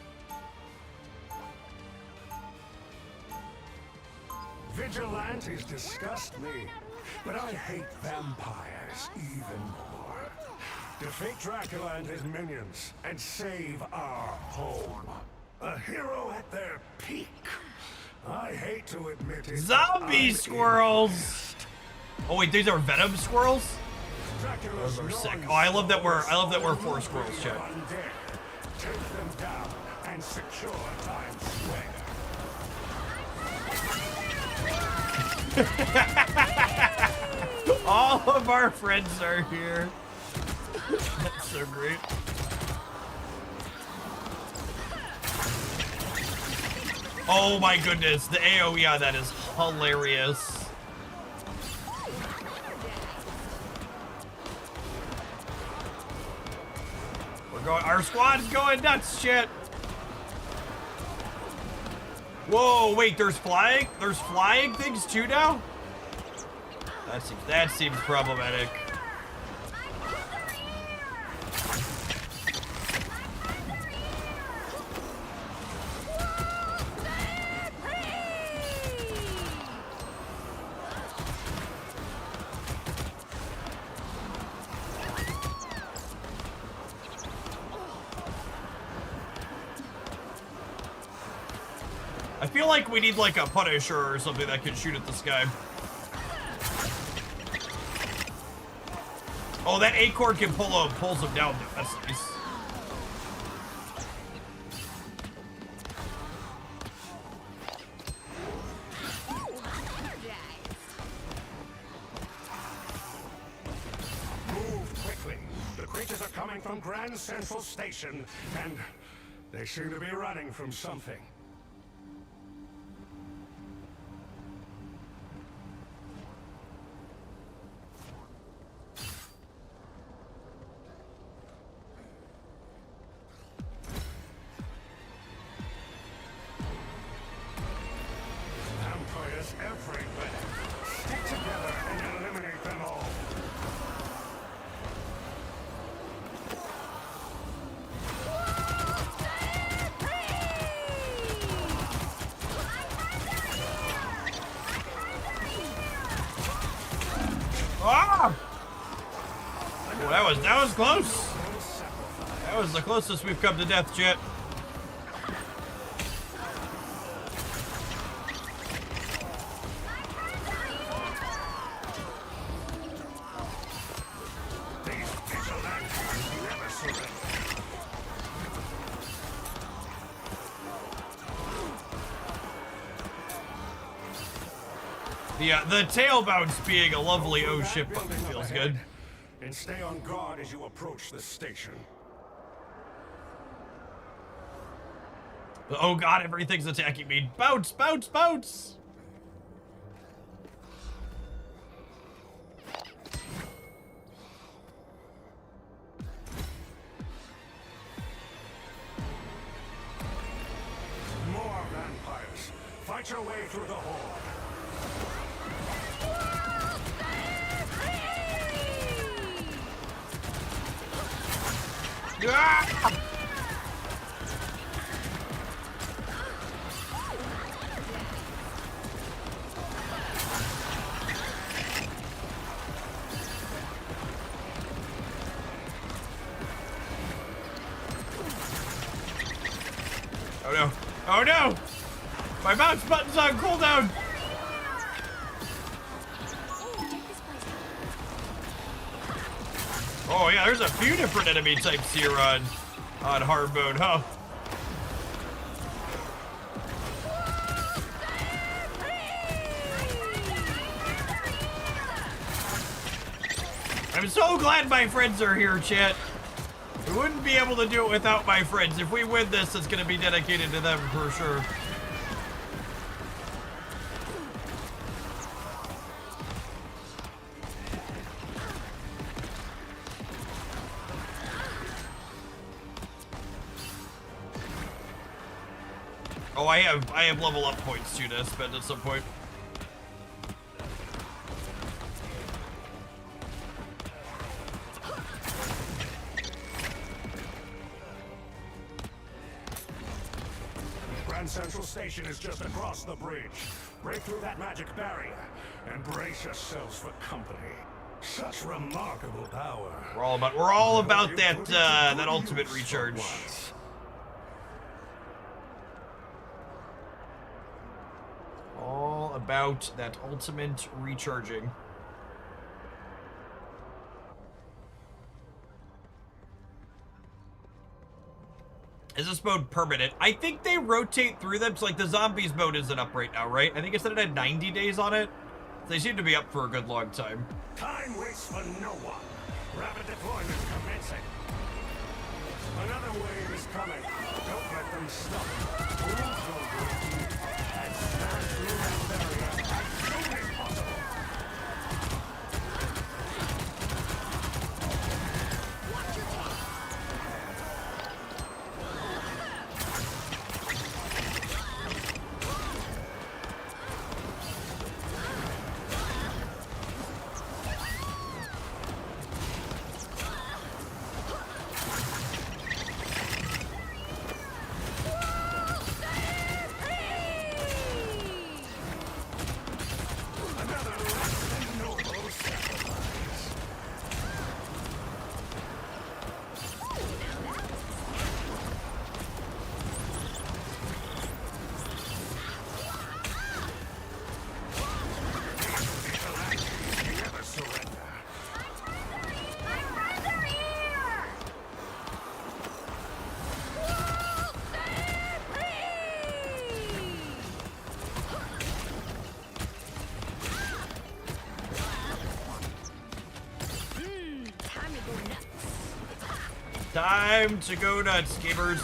E: Vigilantes disgust me, but I hate vampires even more. Defeat Dracula and his minions and save our home. A hero at their peak. I hate to admit it.
A: Zombie
E: I'm
A: squirrels. Oh wait, these are venom squirrels.
E: Dracula's
A: Those are sick.
E: non-
A: Oh, I love that we're 4 squirrels, chat.
E: Undead. Take them down and secure Times Square.
A: All of our friends are here. That's so great. Oh my goodness, the AoE on that is hilarious. Our squad's going nuts, shit. Whoa, wait, there's flying things too now? That seems problematic. I feel like we need like a Punisher or something that can shoot at the sky. Oh, that acorn can pulls him down. That's nice.
E: Move quickly. The creatures are coming from Grand Central Station, and they seem to be running from something. Vampires everywhere. Stick together and eliminate them all.
A: Ah! Oh, that was close. That was the closest we've come to death, chat.
E: These vigilantes never surrender.
A: The tail bounce being a lovely oh shit button feels good.
E: And stay on guard as you approach the station.
A: Oh god, everything's attacking me. Bounce, bounce, bounce!
E: More vampires. Fight your way through the horde.
A: Ah! Oh no! My mouse button's on cooldown! Oh yeah, there's a few different enemy types here on hard mode, huh? I'm so glad my friends are here, chat. We wouldn't be able to do it without my friends. If we win this, it's gonna be dedicated to them for sure. Oh, I have level up points too to spend at some point.
E: Grand Central Station is just across the bridge. Break through that magic barrier and brace yourselves for company. Such remarkable power.
A: We're all about that ultimate recharge. All about that ultimate recharging. Is this mode permanent? I think they rotate through them. So like the zombies mode isn't up right now, right? I think it said it had 90 days on it. They seem to be up for a good long time.
E: Time waits for no one. Rapid deployment commencing. Another wave is coming. Don't let them stop. Move over and smash through that barrier as soon as possible.
B: Watch your tail.
E: Another less than noble sacrifice. Never surrender.
B: My friends are here!
H: Time to go nuts.
A: Time to go nuts, gamers.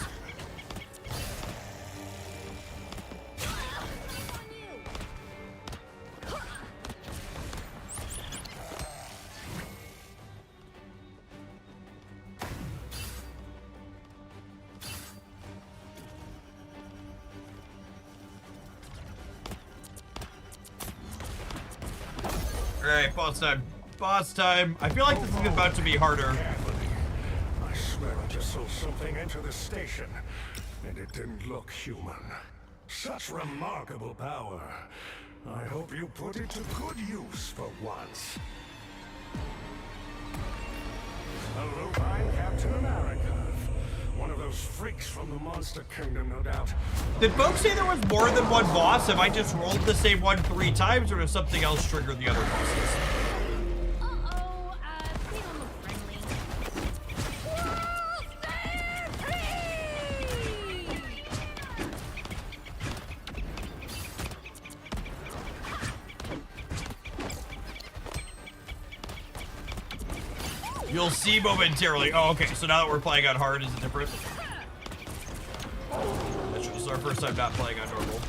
A: Alright, boss time. Boss time. I feel like this is about to be harder.
E: Carefully. I swear I just saw something enter the station, and it didn't look human. Such remarkable power. I hope you put it to good use for once. A lupine Captain America. One of those freaks from the Monster Kingdom, no doubt.
A: Did folks say there was more than one boss? Have I just rolled the same one 3 times, or does something else trigger the other bosses?
B: Uh-oh, they don't look friendly.
A: You'll see momentarily. Oh, okay. So now that we're playing on hard, is it different? This is our first time not playing on normal.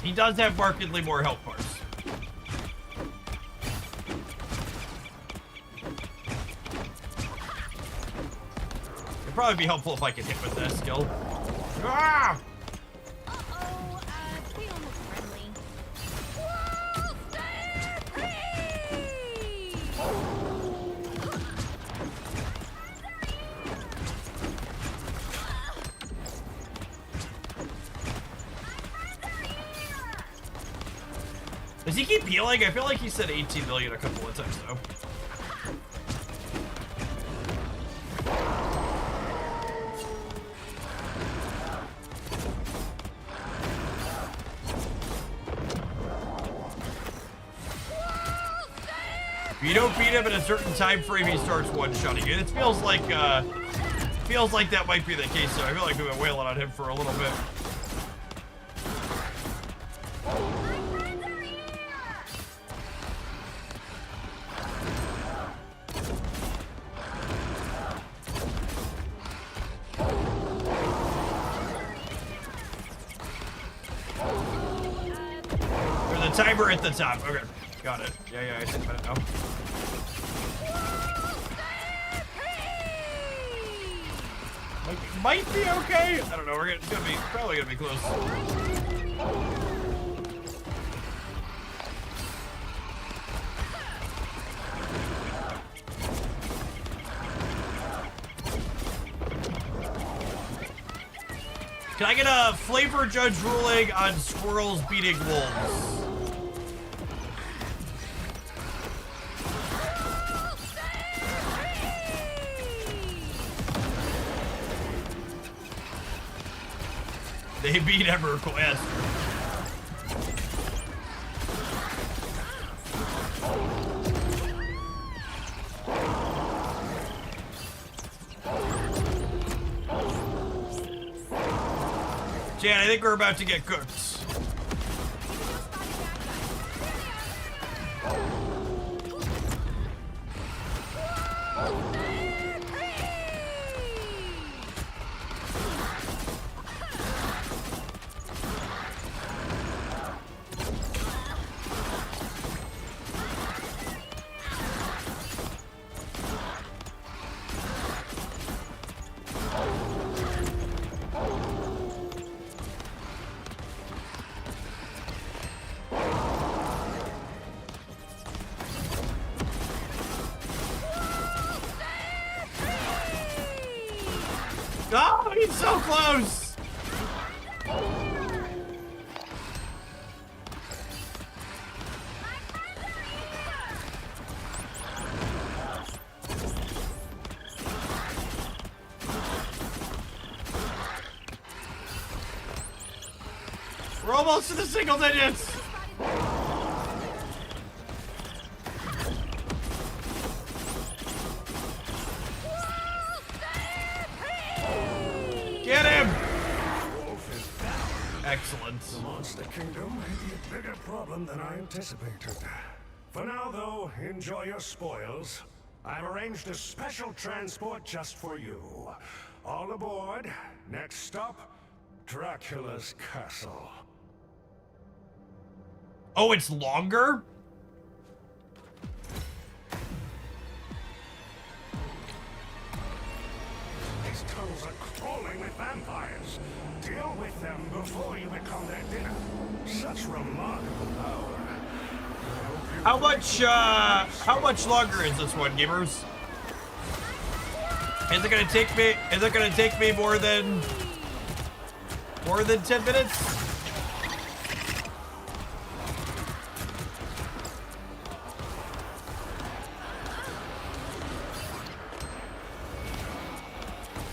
A: He does have markedly more health bars. It'd probably be helpful if I could hit with that skill. Ah!
B: Uh-oh, they don't look friendly.
A: Does he keep healing? I feel like he said 18 million a couple of times though. If you don't beat him in a certain time frame, he starts one-shotting you. It feels like that might be the case. So I feel like we've been wailing on him for a little bit. There's a timer at the top. Okay, got it. Yeah, I see it now. Might be okay. I don't know. It's probably gonna be close. Can I get a flavor judge ruling on squirrels beating wolves? They beat EverQuest. Jan, I think we're about to get cooked. Oh, he's so close! We're almost to the single digits! Get him!
E: Wolf is down.
A: Excellent.
E: The Monster Kingdom may be a bigger problem than I anticipated. For now, though, enjoy your spoils. I've arranged a special transport just for you. All aboard. Next stop, Dracula's castle.
A: Oh, it's longer?
E: These tunnels are crawling with vampires. Deal with them before you become their dinner. Such remarkable power.
A: How much longer is this one, gamers? Is it gonna take me more than 10 minutes?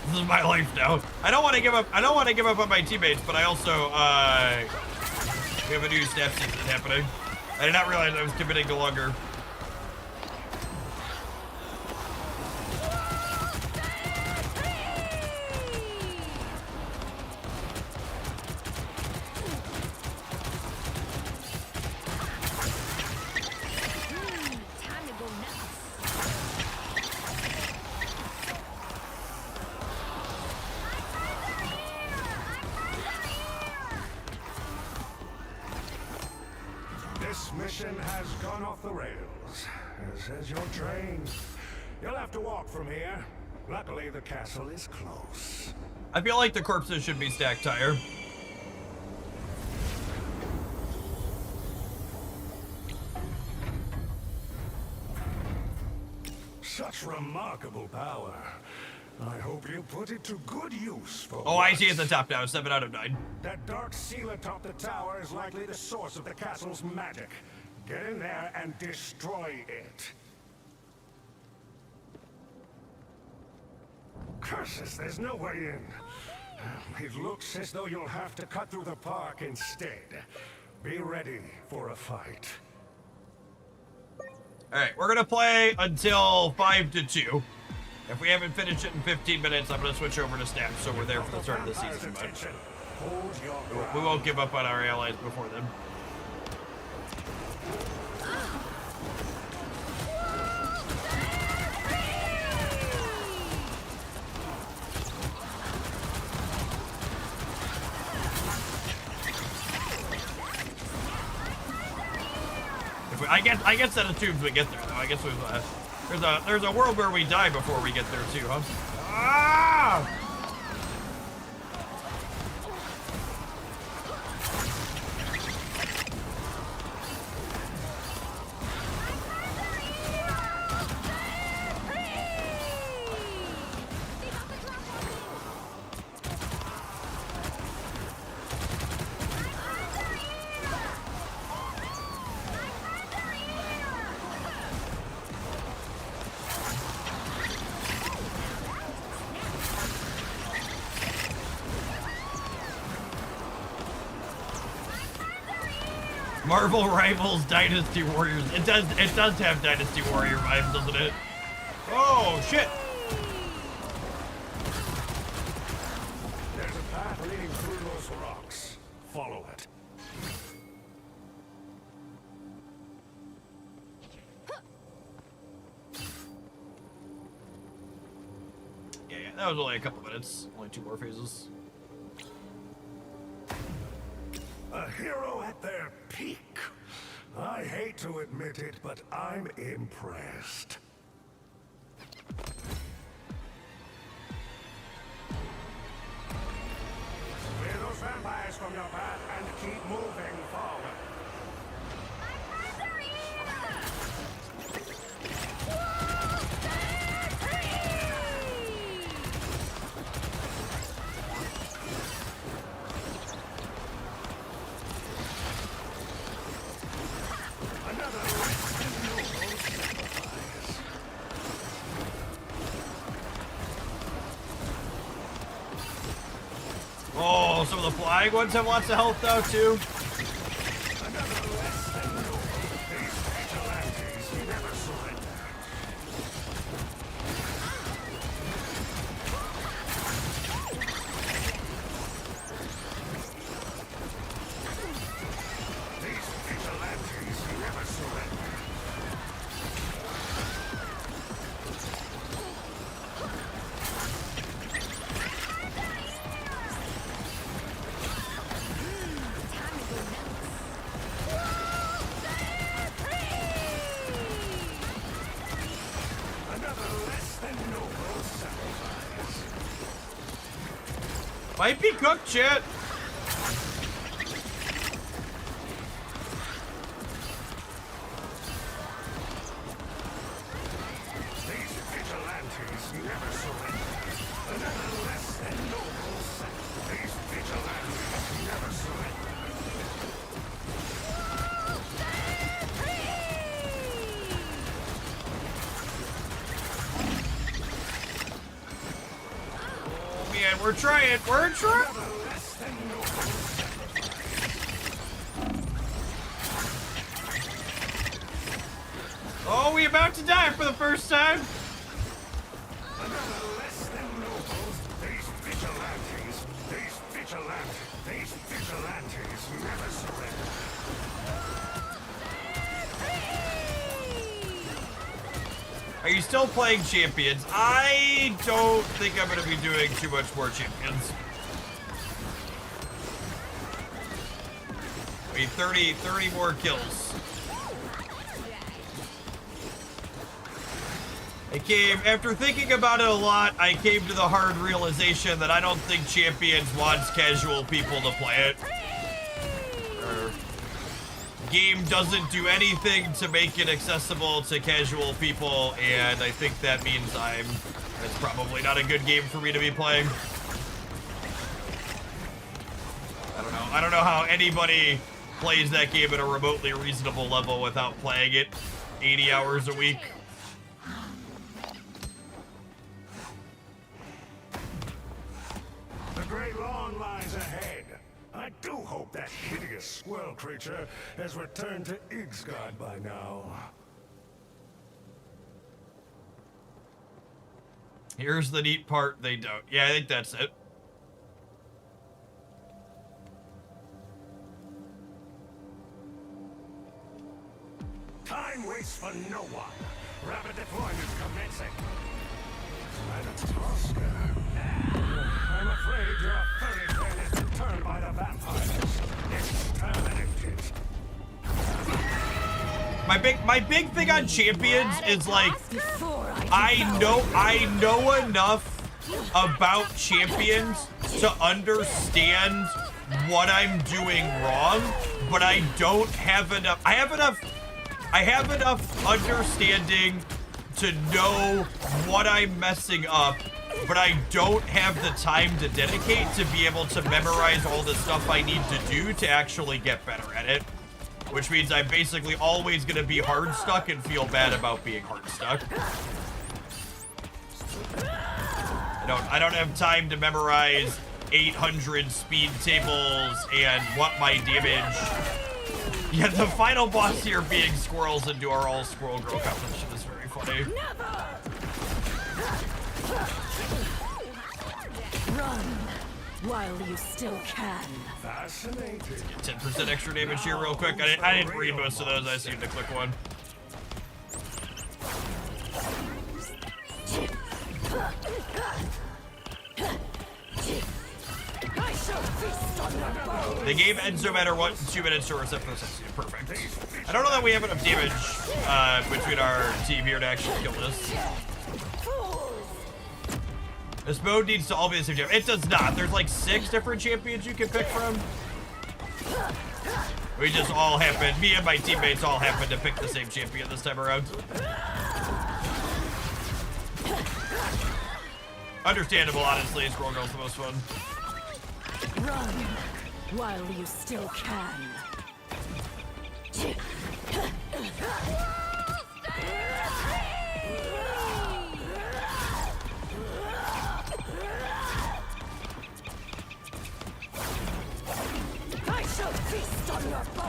A: This is my life now. I don't want to give up on my teammates, but I also we have a new snap season happening. I did not realize I was committing to longer.
B: Time to go nuts.
E: This mission has gone off the rails, as has your train. You'll have to walk from here. Luckily, the castle is close.
A: I feel like the corpses should be stacked higher.
E: Such remarkable power. I hope you put it to good use for
A: Oh, I
E: once.
A: see at the top now, 7 out of 9.
E: That dark seal atop the tower is likely the source of the castle's magic. Get in there and destroy it. Curses, there's no way in. It looks as though you'll have to cut through the park instead. Be ready for a fight.
A: Alright, we're gonna play until 5 to 2. If we haven't finished it in 15 minutes, I'm gonna switch over to staff, so we're there for the start of the season. But
E: Hold your ground.
A: we won't give up on our allies before then. I guess that assumes we get there, though. I guess there's a world where we die before we get there too, huh? Ah! Marvel Rivals Dynasty Warriors. It does have Dynasty Warrior vibes, doesn't it? Oh shit!
E: There's a path leading through those rocks. Follow it.
A: Yeah, that was only a couple minutes. Only 2 more phases.
E: A hero at their peak. I hate to admit it, but I'm impressed. Clear those vampires from your path and keep moving forward.
A: Oh, some of the flying ones have lots of health though too. Might be cooked, chat. We're trying. Oh, we about to die for the first time.
E: These vigilantes never surrender.
A: Are you still playing champions? I don't think I'm going to be doing too much more champions. I mean, 30 more kills. After thinking about it a lot, I came to the hard realization that I don't think champions wants casual people to play it. Game doesn't do anything to make it accessible to casual people, and I think that means it's probably not a good game for me to be playing. I don't know how anybody plays that game at a remotely reasonable level without playing it 80 hours a week.
E: The great lawn lies ahead. I do hope that hideous squirrel creature has returned to Igsgard by now.
A: Here's the neat part, they don't. Yeah, I think that's it.
E: Time waits for no one. Rapid deployment commencing. Tosca. I'm afraid your furry friend has been turned by the vampires. Exterminated.
A: My big thing on champions is like I know enough about champions to understand what I'm doing wrong, but I don't have enough. I have enough understanding to know what I'm messing up, but I don't have the time to dedicate to be able to memorize all the stuff I need to do to actually get better at it. Which means I'm basically always gonna be hard stuck and feel bad about being hard stuck. I don't have time to memorize 800 speed tables and what my damage. Yeah, the final boss here being squirrels into our all squirrel girl competition is very funny.
H: Run while you still can.
E: Fascinating.
A: 10% extra damage here real quick. I didn't read most of those. I seemed to click one. The game ends no matter what. 2 minutes to reset for the perfect. I don't know that we have enough damage between our team here to actually kill this. This mode needs to all be the same champion. It does not. There's like 6 different champions you can pick from. We just all happened, me and my teammates all happened to pick the same champion this time around. Understandable, honestly. Squirrel Girl's the most fun.
H: Run while you still can.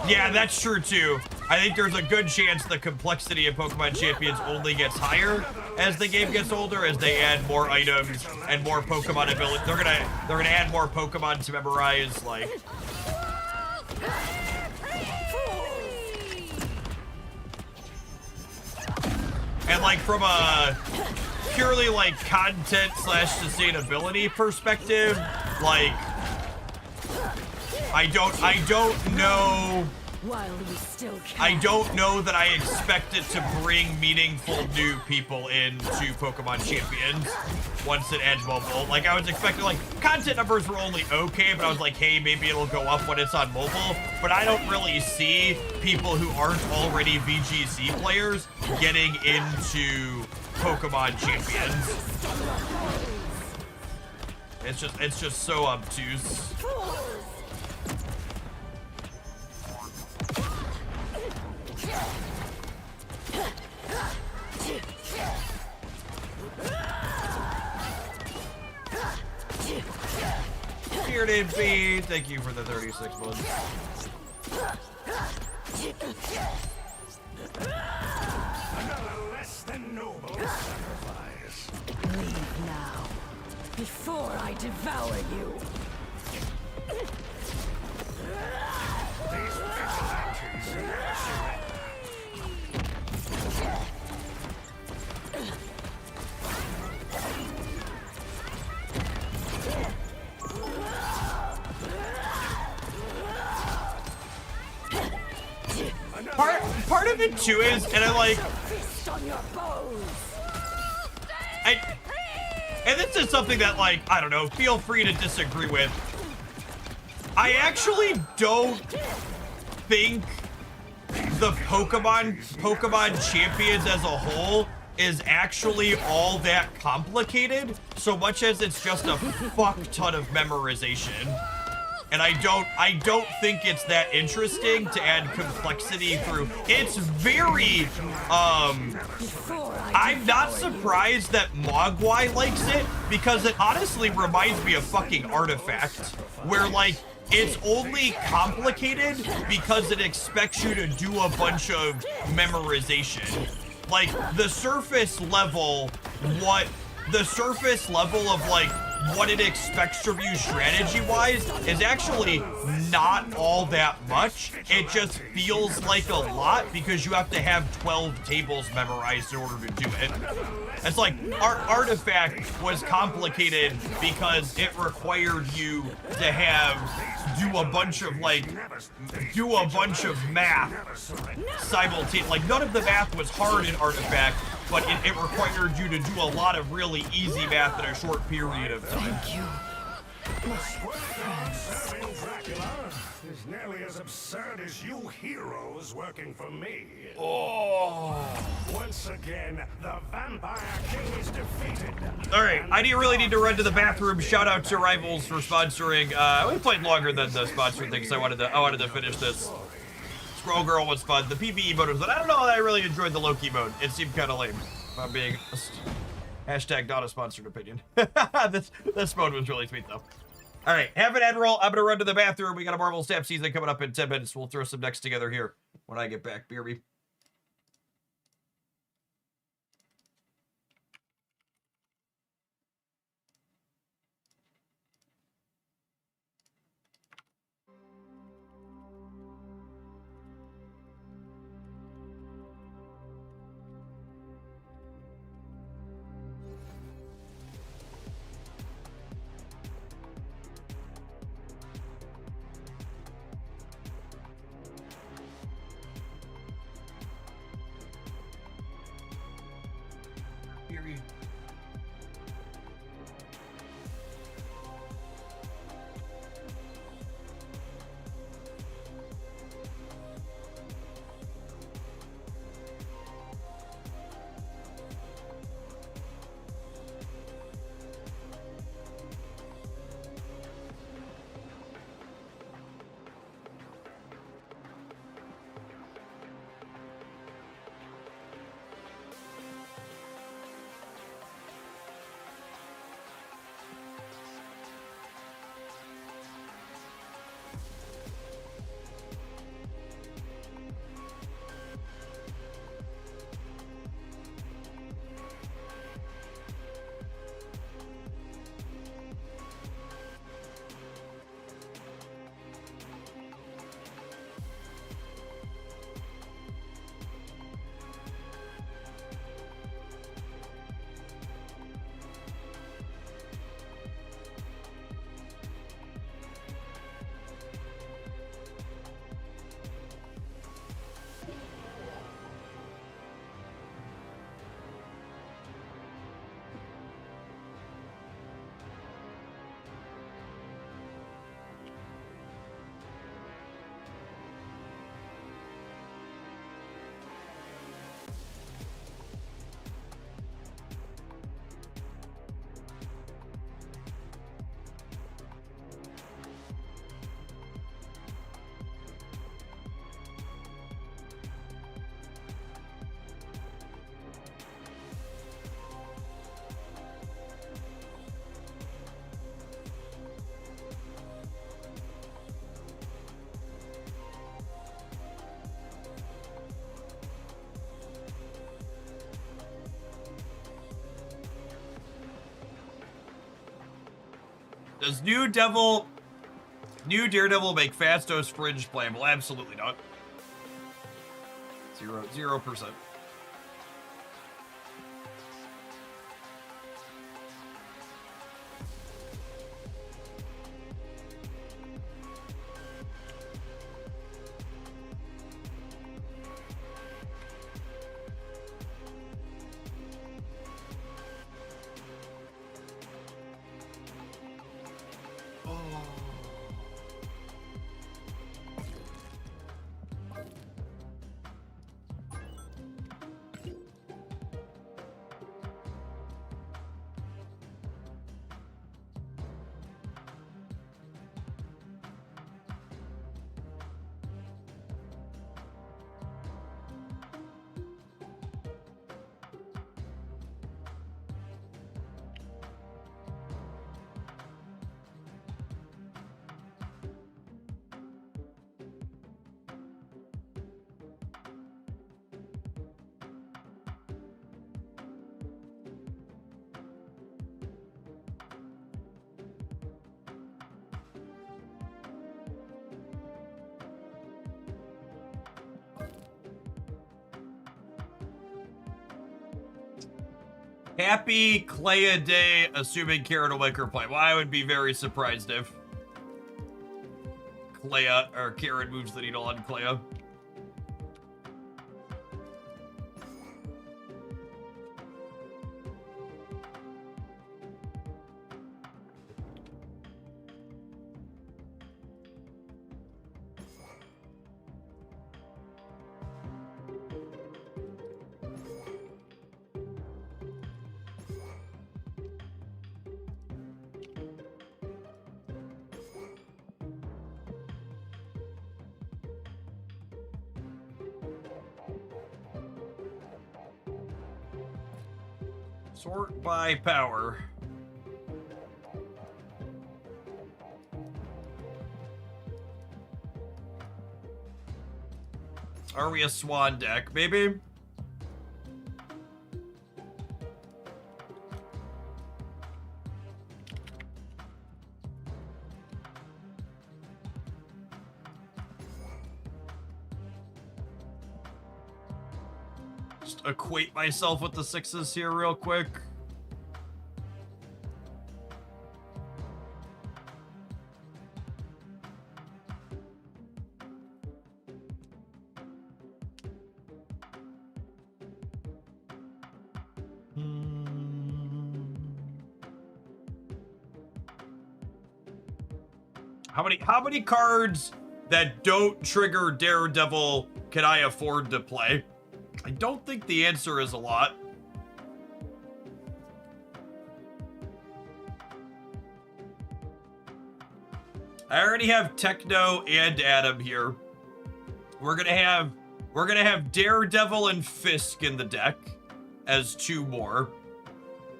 A: Yeah, that's true too. I think there's a good chance the complexity of Pokemon Champions only gets higher as the game gets older, as they add more items and more Pokemon ability. They're gonna add more Pokemon to memorize, like. And like from a purely like content / sustainability perspective, like I don't know.
H: While you still can.
A: I don't know that I expect it to bring meaningful new people into Pokemon Champions once it adds mobile. Like I was expecting, like content numbers were only okay, but I was like, hey, maybe it'll go up when it's on mobile. But I don't really see people who aren't already VGC players getting into Pokemon Champions. It's just so obtuse. Bearded Bee, thank you for the 36 months.
E: Another less than noble sacrifice.
H: Leave now, before I devour you.
E: These vigilantes never surrender.
A: Part of it too is, and and this is something that, like, I don't know, feel free to disagree with. I actually don't think the Pokemon Champions as a whole is actually all that complicated, so much as it's just a fuck ton of memorization. and I don't think it's that interesting to add complexity through. It's very, I'm not surprised that Mogwai likes it, because it honestly reminds me of fucking Artifact, where like, it's only complicated because it expects you to do a bunch of memorization. Like, the surface level of like what it expects from you strategy-wise is actually not all that much. It just feels like a lot because you have to have 12 tables memorized in order to do it. It's like Artifact was complicated because it required you to do a bunch of math simultaneously. Like, none of the math was hard in Artifact, but it required you to do a lot of really easy math in a short period of time.
H: Thank you.
E: Serving Dracula is nearly as absurd as you heroes working for me.
A: Oh.
E: Once again, the Vampire King is defeated.
A: All right, I really need to run to the bathroom. Shout out to Rivals for sponsoring. We played longer than the sponsor thing, because I wanted to finish this. Scroll Girl was fun. The PvE mode was fun. I don't know that I really enjoyed the Loki mode. It seemed kind of lame. If I'm being hashtag not a sponsored opinion. this mode was really sweet though. All right, have an end roll. I'm gonna run to the bathroom. We got a Marvel Snap season coming up in 10 minutes. We'll throw some decks together here when I get back. BRB. Does New Daredevil make Fastos Fringe playable? Absolutely not. 0%. Happy Clea Day, assuming Karen will make her play. Well, I would be very surprised if Clea or Karen moves the needle on Clea. Sort by power. Are we a swan deck, baby? Just equate myself with the sixes here real quick. How many cards that don't trigger Daredevil can I afford to play? I don't think the answer is a lot. I already have Techno and Adam here. We're gonna have Daredevil and Fisk in the deck as two more.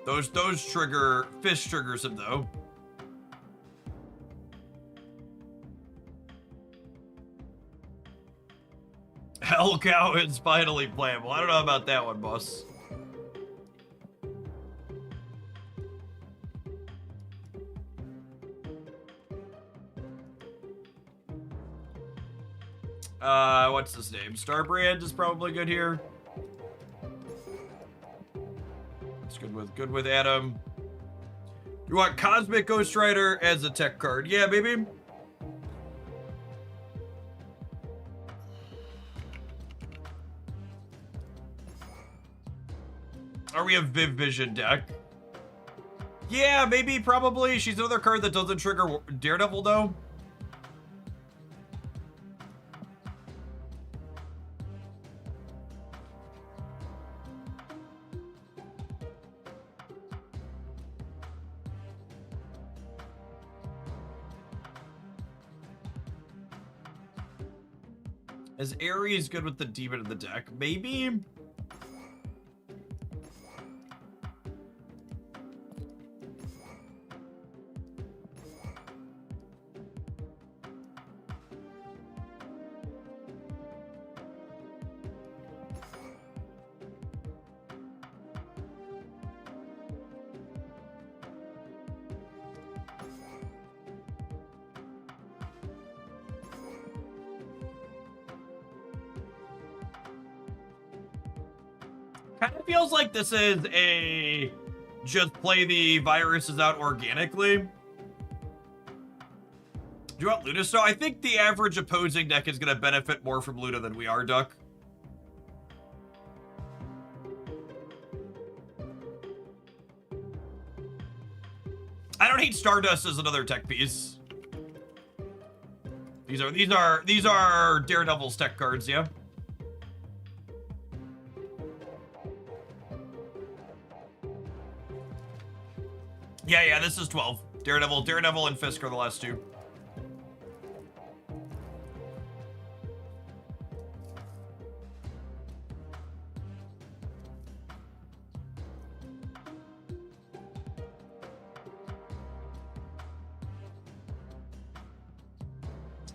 A: Those trigger Fisk triggers him though. Hellcow is finally playable. I don't know about that one, boss. What's his name? Starbrand is probably good here. It's good with Adam. You want Cosmic Ghost Rider as a tech card? Yeah, baby. Are we a Viv Vision deck? Yeah, maybe, probably. She's another card that doesn't trigger Daredevil, though. Is Ares good with the demon in the deck? Maybe? Kind of feels like this is a just play the viruses out organically. Do you want Luna? So I think the average opposing deck is going to benefit more from Luna than we are, Duck. I don't hate Stardust as another tech piece. These are Daredevil's tech cards, yeah. Yeah, this is 12. Daredevil and Fisk are the last two.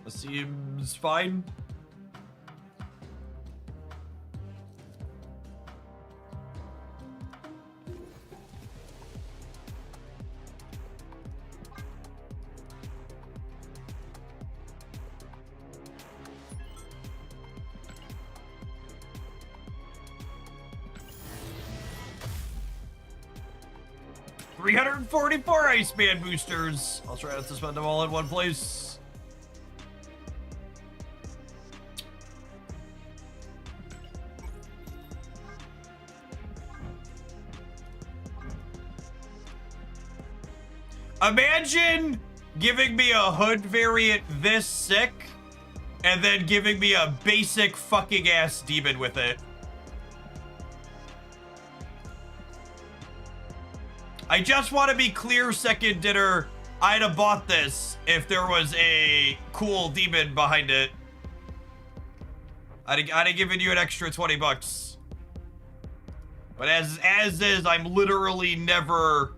A: This seems fine. 344 Iceman boosters. I'll try not to spend them all in one place. Imagine giving me a hood variant this sick and then giving me a basic fucking ass demon with it. I just want to be clear, second dinner. I'd have bought this if there was a cool demon behind it. I'd have given you an extra 20 bucks. But as is, I'm literally never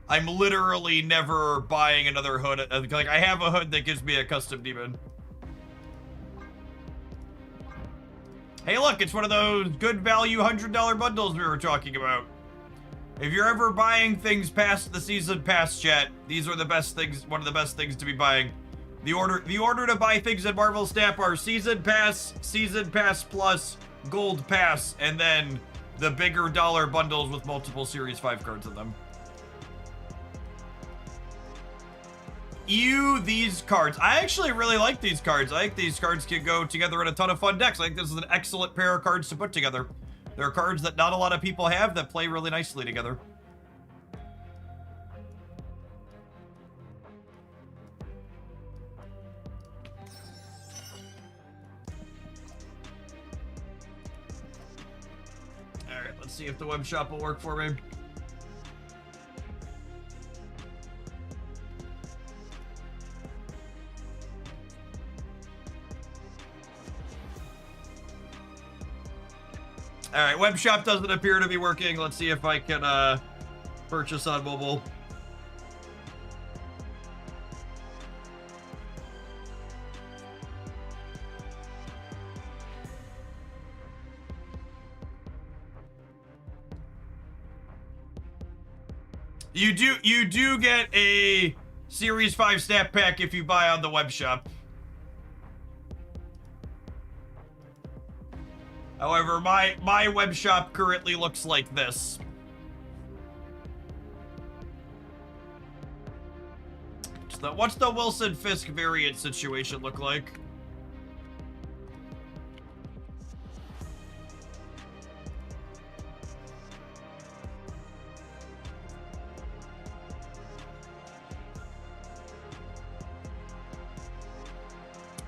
A: buying another hood. Like, I have a hood that gives me a custom demon. Hey, look, it's one of those good value $100 bundles we were talking about. If you're ever buying things past the season pass, chat, these are the best things, one of the best things to be buying. The order to buy things at Marvel Snap are season pass plus, gold pass, and then the bigger dollar bundles with multiple Series 5 cards in them. Ew, these cards. I actually really like these cards. I think these cards can go together in a ton of fun decks. I think this is an excellent pair of cards to put together. They're cards that not a lot of people have that play really nicely together. Alright, let's see if the web shop will work for me. Alright, web shop doesn't appear to be working. Let's see if I can purchase on mobile. You do get a Series 5 snap pack if you buy on the web shop. However, my web shop currently looks like this. What's the Wilson Fisk variant situation look like?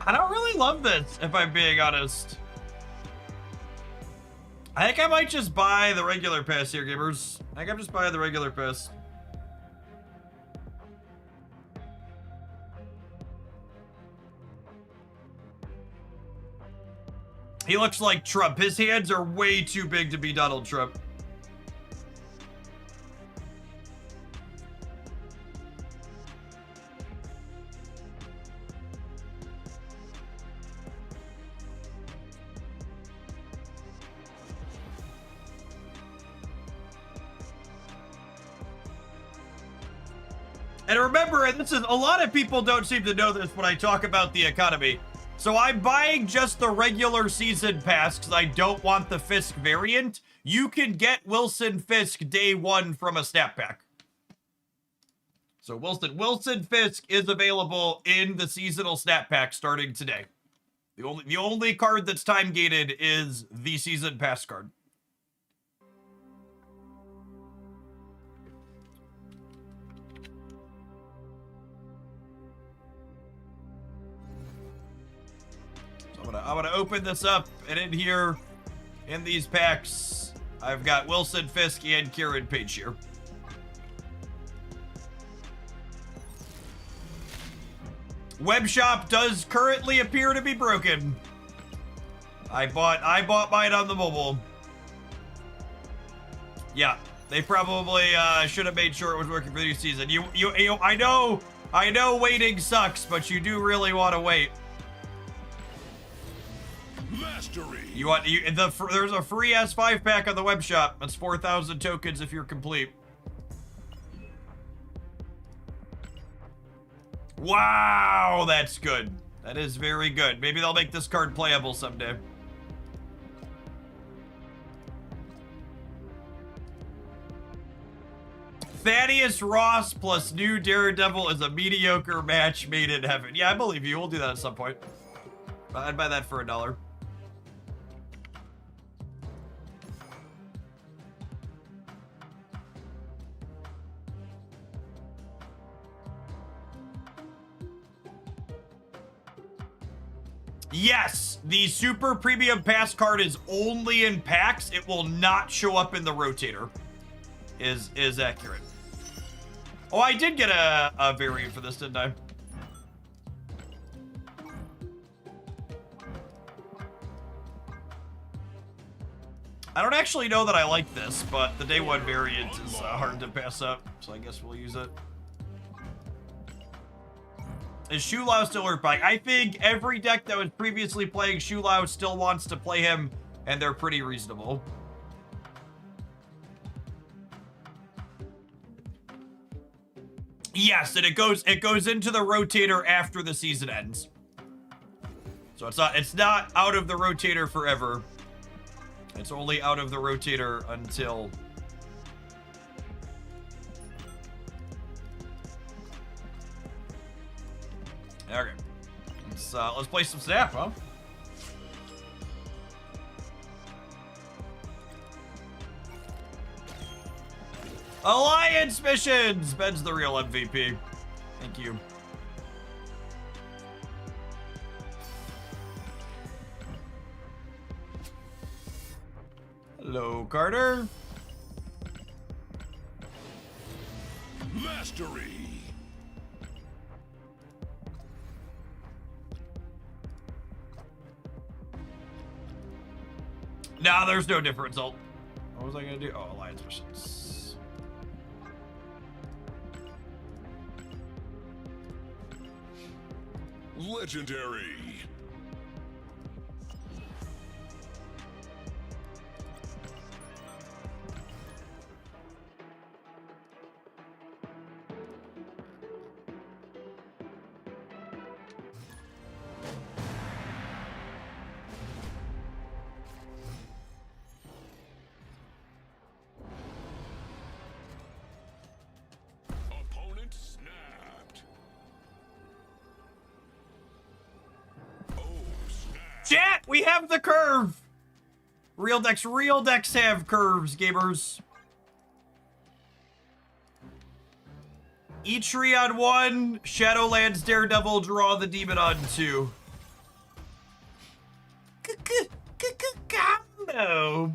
A: I don't really love this, if I'm being honest. I think I might just buy the regular pass here, gamers. I think I'm just buying the regular pass. He looks like Trump. His hands are way too big to be Donald Trump. And remember, and this is, a lot of people don't seem to know this when I talk about the economy. So I'm buying just the regular season pass because I don't want the Fisk variant. You can get Wilson Fisk day one from a snap pack. So Wilson Fisk is available in the seasonal snap pack starting today. The only card that's time gated is the season pass card. I'm gonna open this up, and in here, in these packs, I've got Wilson Fisk and Kieran Page here. Web shop does currently appear to be broken. I bought mine on the mobile. Yeah, they probably should have made sure it was working for the new season. I know waiting sucks, but you do really want to wait.
E: Mastery.
A: There's a free S5 pack on the web shop. That's 4,000 tokens if you're complete. Wow, that's good. That is very good. Maybe they'll make this card playable someday. Thaddeus Ross plus new Daredevil is a mediocre match made in heaven. Yeah, I believe you. We'll do that at some point. I'd buy that for $1. Yes, the super premium pass card is only in packs. It will not show up in the rotator. Is accurate. Oh, I did get a variant for this, didn't I? I don't actually know that I like this, but the day one variant is hard to pass up, so I guess we'll use it. Is Shu Lao still worth buying? I think every deck that was previously playing Shu Lao still wants to play him, and they're pretty reasonable. Yes, and it goes into the rotator after the season ends. So it's not out of the rotator forever. It's only out of the rotator until okay. Let's play some Snap, huh? Alliance missions! Ben's the real MVP. Thank you. Hello, Carter.
E: Mastery.
A: Nah, there's no different result. What was I gonna do? Oh, Alliance missions.
E: Legendary. Opponent snapped. Oh, snap.
A: Chat, we have the curve. Real decks have curves, gamers. Eitri on 1, Shadowlands Daredevil, draw the demon on 2. Combo.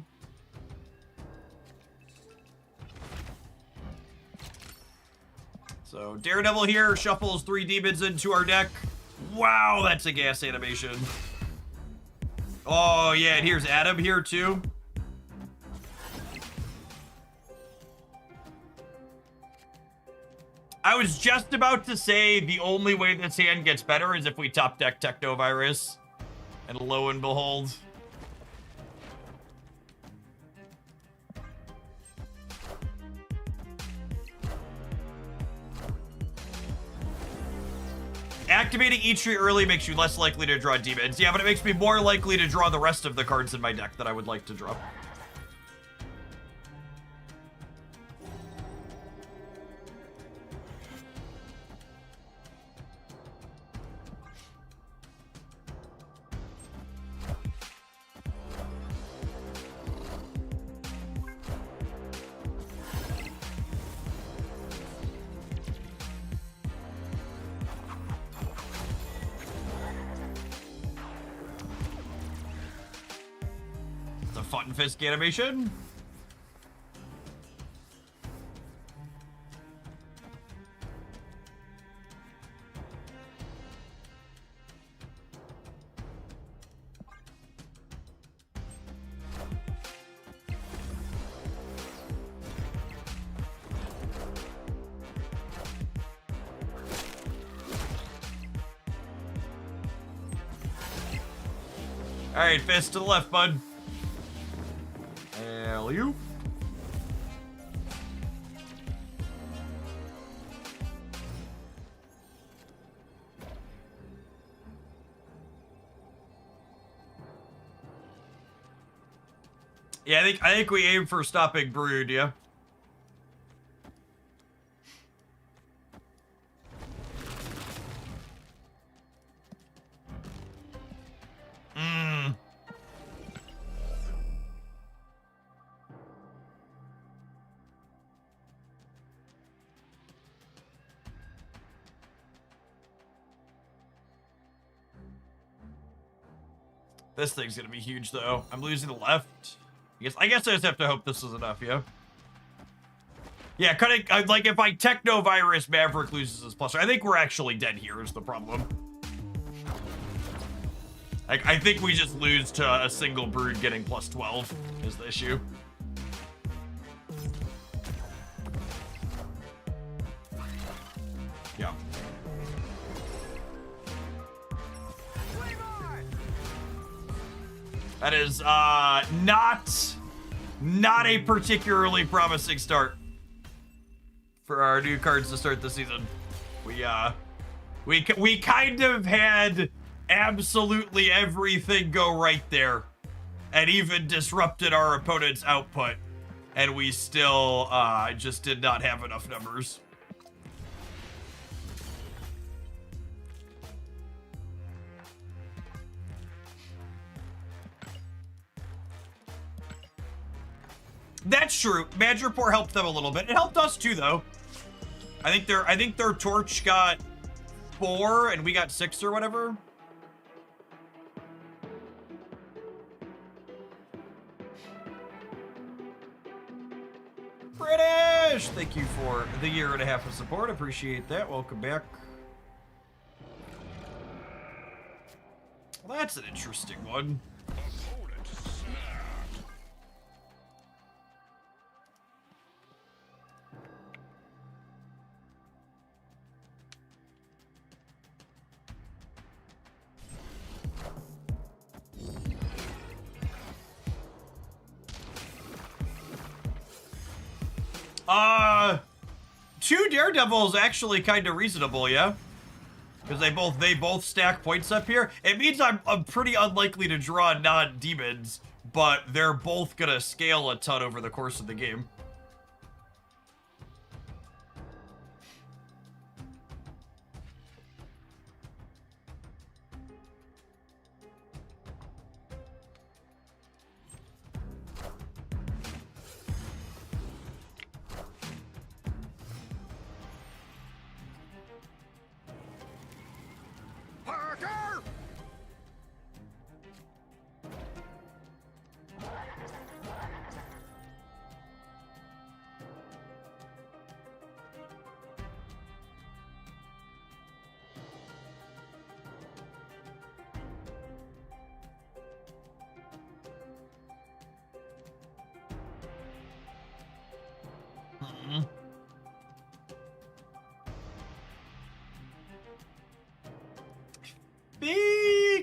A: So Daredevil here shuffles 3 demons into our deck. Wow, that's a gas animation. Oh yeah, and here's Adam here too. I was just about to say the only way this hand gets better is if we top deck Technovirus. And lo and behold. Activating Eitri early makes you less likely to draw demons. Yeah, but it makes me more likely to draw the rest of the cards in my deck that I would like to draw. The Fun Fisk animation. All right, fist to the left, bud. Alley-oop. Yeah, I think we aim for stopping Brood, yeah. This thing's gonna be huge, though. I'm losing the left. I guess I just have to hope this is enough, yeah? Yeah, cutting, like, if I Techno-Virus, Maverick loses his plus. I think we're actually dead here is the problem. Like, I think we just lose to a single brood getting plus 12 is the issue. Yeah. That is, not a particularly promising start for our new cards to start the season. We kind of had absolutely everything go right there and even disrupted our opponent's output, and we still just did not have enough numbers. That's true. Madripoor helped them a little bit. It helped us too, though. I think their torch got 4 and we got 6 or whatever. British! Thank you for the 1.5 years of support. Appreciate that. Welcome back. Well, that's an interesting one. Two Daredevils actually kind of reasonable, yeah? Because they both stack points up here. It means I'm pretty unlikely to draw non-demons, but they're both gonna scale a ton over the course of the game.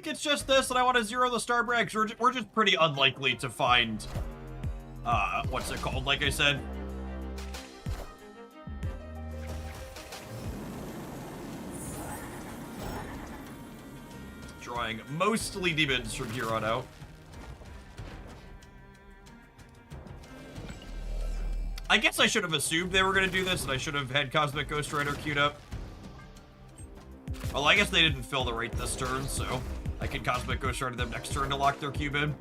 A: It's just this, and I want to zero the star brags. We're just pretty unlikely to find, what's it called, like I said. Drawing mostly demons from here on out. I guess I should have assumed they were going to do this, and I should have had Cosmic Ghost Rider queued up. Well, I guess they didn't fill the rate this turn, so I can Cosmic Ghost Rider them next turn to lock their cube in.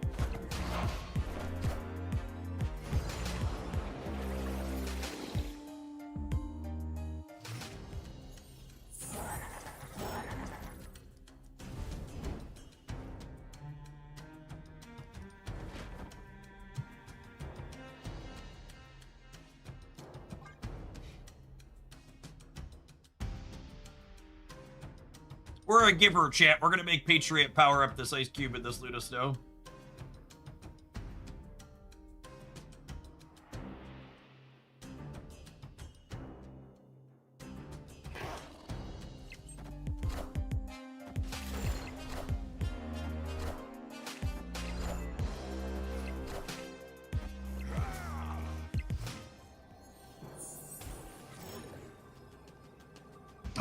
A: We're a giver, chat. We're gonna make Patriot power up this Ice Cube and this Luna Snow.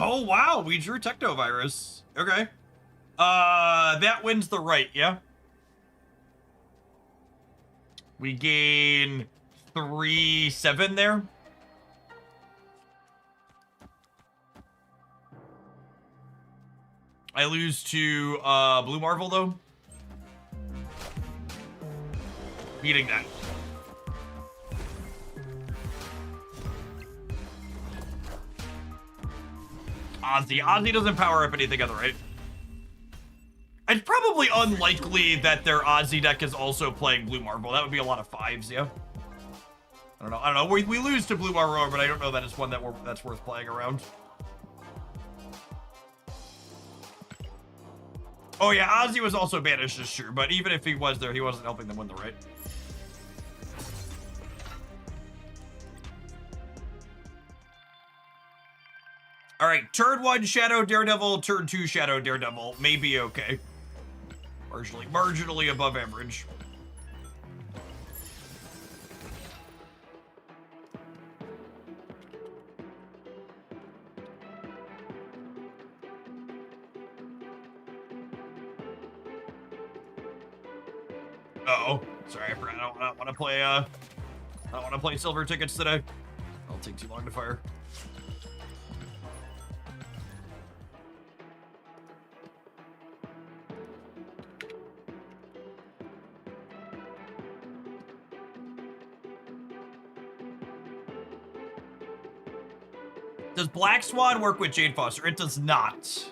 A: Oh, wow. We drew Technovirus. Okay. That wins the right, yeah? We gain 3-7 there. I lose to, Blue Marvel, though. Beating that. Ozzy. Ozzy doesn't power up anything other, right? It's probably unlikely that their Aussie deck is also playing Blue Marble. That would be a lot of 5s, yeah. I don't know. We lose to Blue Marble, but I don't know that it's one that's worth playing around. Oh yeah, Ozzy was also banished, is true, but even if he was there, he wasn't helping them win the raid. All right, turn 1 Shadow Daredevil, turn 2 Shadow Daredevil, maybe okay. Marginally above average. Uh-oh. Sorry, I forgot. I don't want to play, I don't want to play silver tickets today. It'll take too long to fire. Does Black Swan work with Jade Foster? It does not.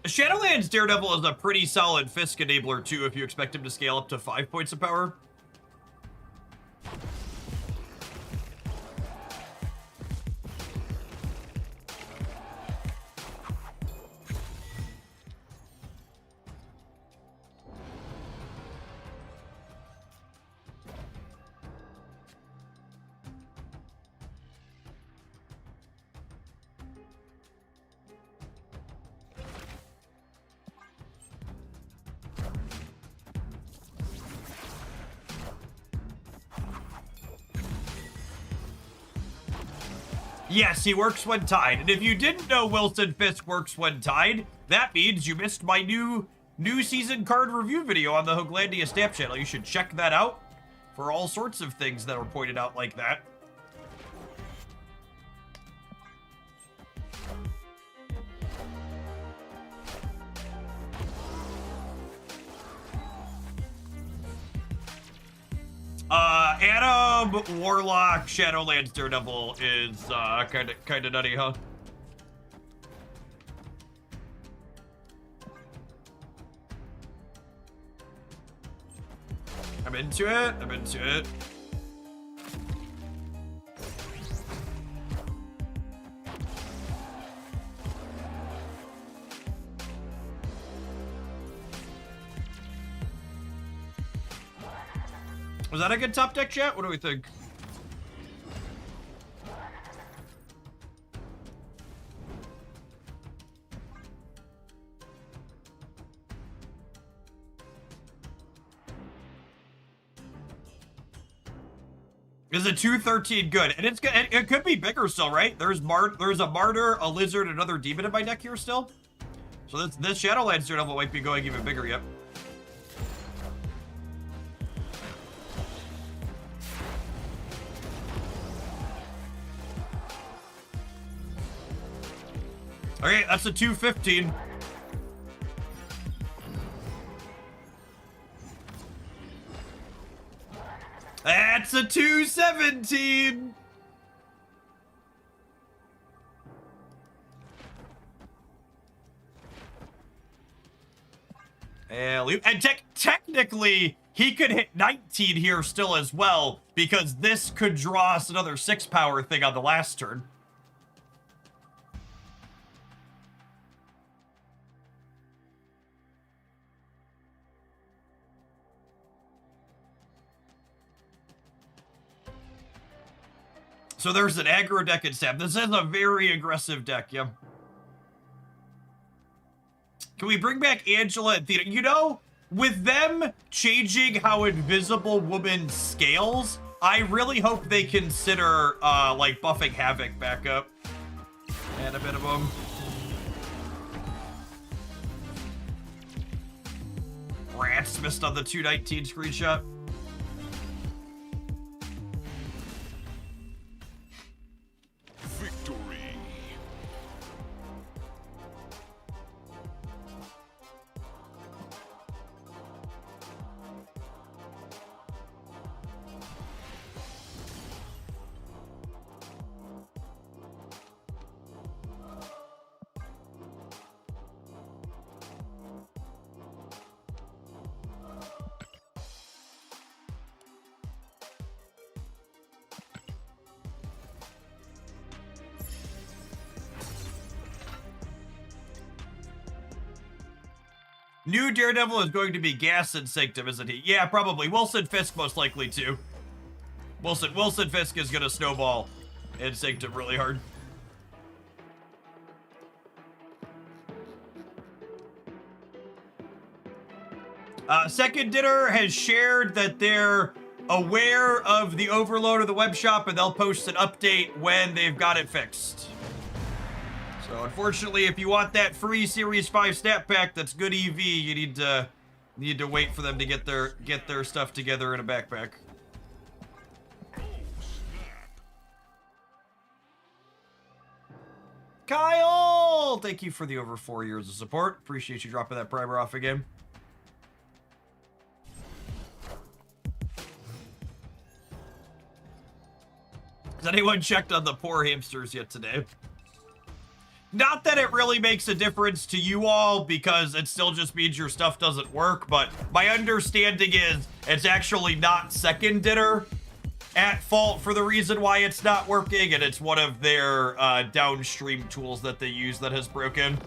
A: Shadowlands Daredevil is a pretty solid Fisk enabler too if you expect him to scale up to 5 points of power. Yes, he works when tied. And if you didn't know Wilson Fisk works when tied, that means you missed my new season card review video on the Hoaglandia Stamp channel. You should check that out for all sorts of things that are pointed out like that. Adam Warlock Shadowlands Daredevil is kind of nutty, huh? I'm into it. I'm into it. Was that a good top deck, chat? What do we think? Is a 213 good? And it's good. It could be bigger still, right? There's a martyr, a lizard, another demon in my deck here still. So this Shadowlands Daredevil might be going even bigger. Yep. Okay, that's a 215. That's a 217. And technically, he could hit 19 here still as well, because this could draw us another 6 power thing on the last turn. So there's an aggro deck in Stab. This is a very aggressive deck, yeah. Can we bring back Angela and Theta? You know, with them changing how Invisible Woman scales, I really hope they consider, like, buffing Havoc back up. And a bit of them. Rats missed on the 219 screenshot.
I: Victory.
A: New Daredevil is going to be Gas and Sanctum, isn't he? Yeah, probably. Wilson Fisk most likely too. Wilson Fisk is gonna snowball and Sanctum really hard. Second Dinner has shared that they're aware of the overload of the web shop and they'll post an update when they've got it fixed. So unfortunately, if you want that free Series 5 snap pack that's good EV, you need to wait for them to get their stuff together in a backpack. Kyle! Thank you for the over 4 years of support. Appreciate you dropping that primer off again. Has anyone checked on the poor hamsters yet today? Not that it really makes a difference to you all, because it still just means your stuff doesn't work, but my understanding is it's actually not Second Dinner at fault for the reason why it's not working, and it's one of their downstream tools that they use that has broken.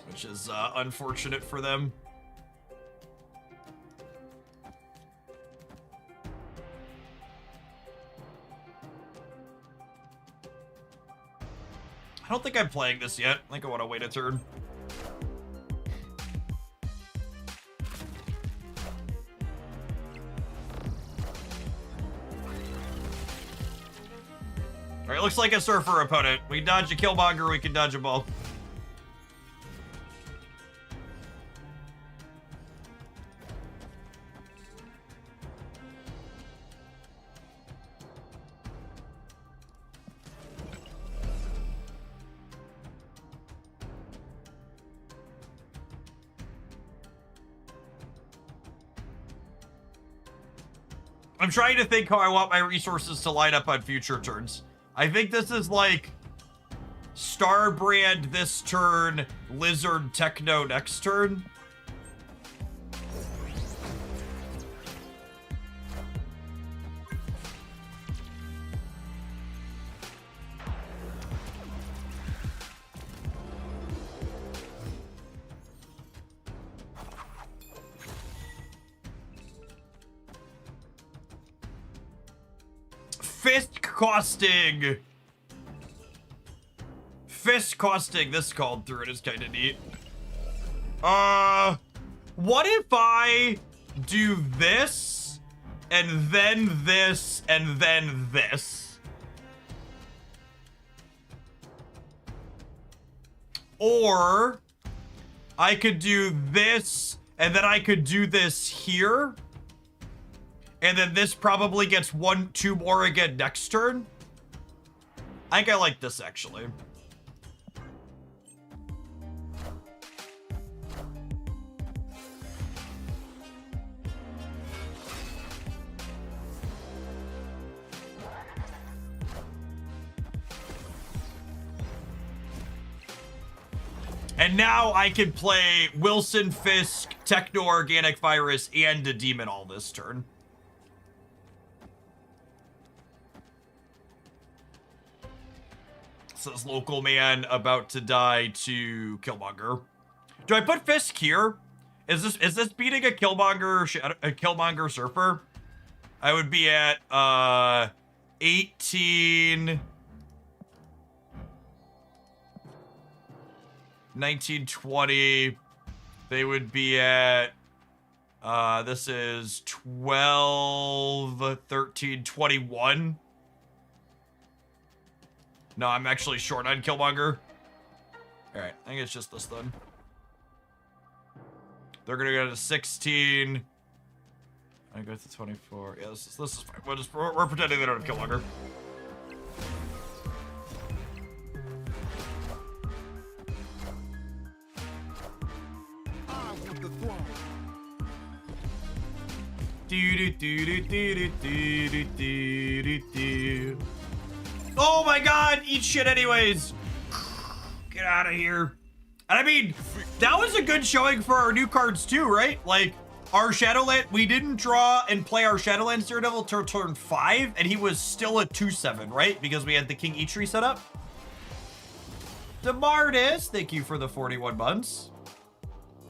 A: Which is unfortunate for them. I don't think I'm playing this yet. I think I want to wait a turn. Alright, looks like a Surfer opponent. We can dodge a Killmonger, we can dodge a ball. I'm trying to think how I want my resources to line up on future turns. I think this is like Starbrand this turn, Lizard Techno next turn. Fist costing this called through. It is kind of neat. What if I do this and then this and then this? Or I could do this and then I could do this here. And then this probably gets 1-2 more again next turn. I think I like this, actually. And now I can play Wilson Fisk, Techno-Organic Virus, and a Demon all this turn. Says Local Man about to die to Killmonger. Do I put Fisk here? Is this beating a Killmonger Surfer? I would be at 18 1920. They would be at This is 12, 13, 21. No, I'm actually short on Killmonger. Alright, I think it's just this then. They're gonna go to 16. I go to 24. Yeah, this is fine. We're pretending they don't have Killmonger. Oh my god, eat shit anyways. Get out of here. And I mean, that was a good showing for our new cards too, right? Like, our Shadowland, we didn't draw and play our Shadowlands Daredevil till turn 5, and he was still a 2/7, right? Because we had the King Eitri set up. Demardis, thank you for the 41 months.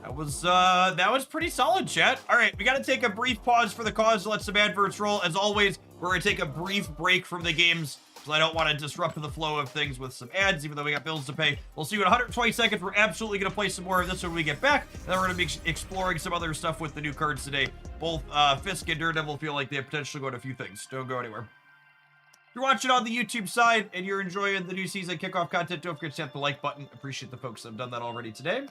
A: That was pretty solid, chat. All right, we got to take a brief pause for the cause to let some adverts roll. As always, we're going to take a brief break from the games because I don't want to disrupt the flow of things with some ads, even though we got bills to pay. We'll see you in 120 seconds. We're absolutely going to play some more of this when we get back. Then we're going to be exploring some other stuff with the new cards today. Both Fisk and Daredevil feel like they have potential to go to a few things. Don't go anywhere. If you're watching on the YouTube side and you're enjoying the new season kickoff content, don't forget to hit the like button. Appreciate the folks that have done that already today.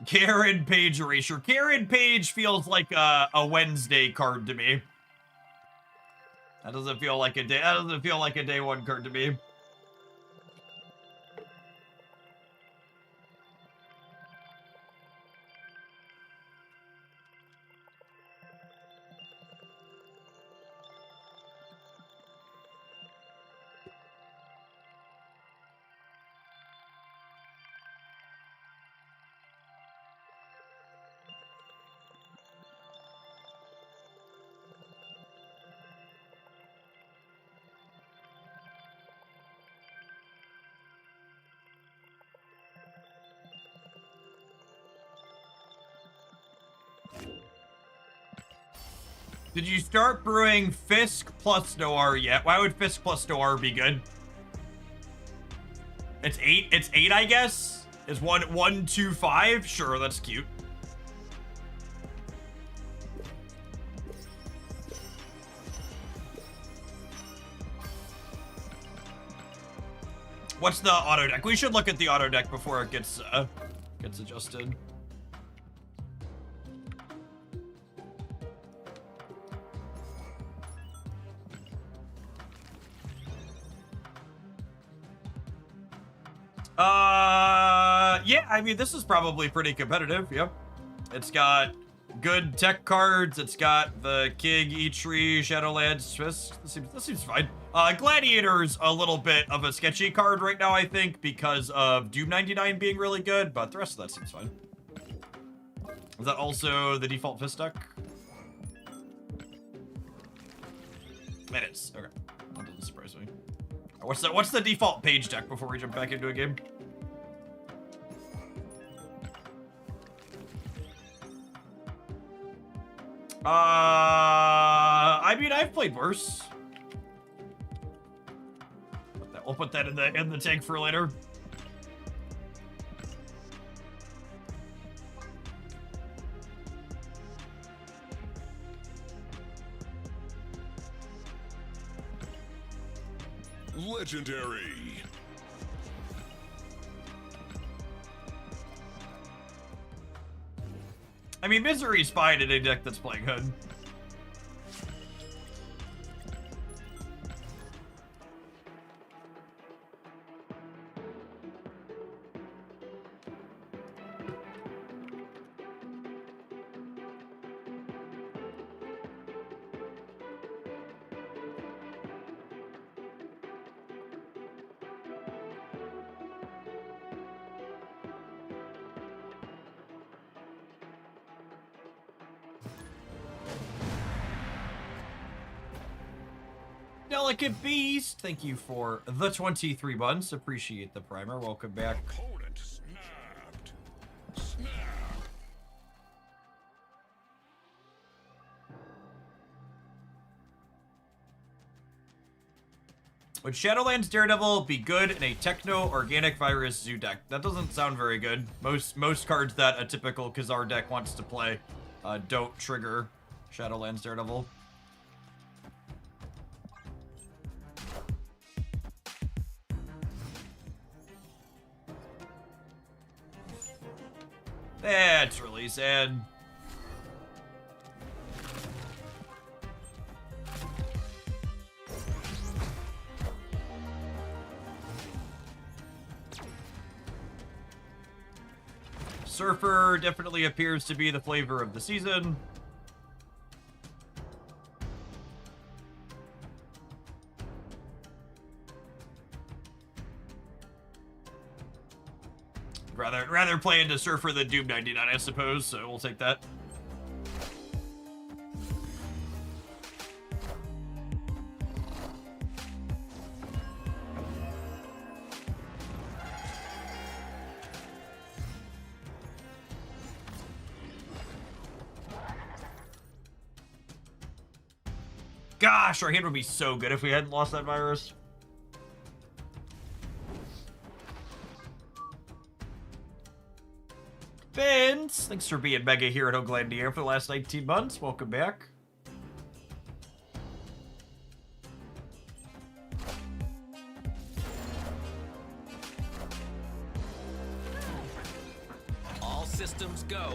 A: Karen Page erasure. Karen Page feels like a Wednesday card to me. That doesn't feel like a day. That doesn't feel like a day one card to me. Did you start brewing Fisk plus Noir yet? Why would Fisk plus Noir be good? It's 8. It's 8, I guess. Is 1, 2, 5? Sure, that's cute. What's the auto deck? We should look at the auto deck before it gets adjusted. Yeah, I mean, this is probably pretty competitive, yep. It's got good tech cards, it's got the King, Eitri, Shadowlands, Fisk. This seems fine. Gladiator's a little bit of a sketchy card right now, I think, because of Doom 99 being really good, but the rest of that seems fine. Is that also the default Fisk deck? It is, okay. That doesn't surprise me. What's the default page deck before we jump back into a game? I mean, I've played worse. We'll put that in the tank for later.
I: Legendary.
A: I mean, Misery's fine in a deck that's playing Hood. Delicate Beast, thank you for the 23 months. Appreciate the primer. Welcome back.
I: Opponent snapped. Snap.
A: Would Shadowlands Daredevil be good in a techno-organic virus zoo deck? That doesn't sound very good. Most cards that a typical Khazar deck wants to play don't trigger Shadowlands Daredevil. That's really sad. Surfer definitely appears to be the flavor of the season. Rather play into Surfer than Doom 99, I suppose, so we'll take that. Gosh, our hand would be so good if we hadn't lost that virus. Vince, thanks for being mega hero Glandier for the last 19 months. Welcome back.
C: All systems go.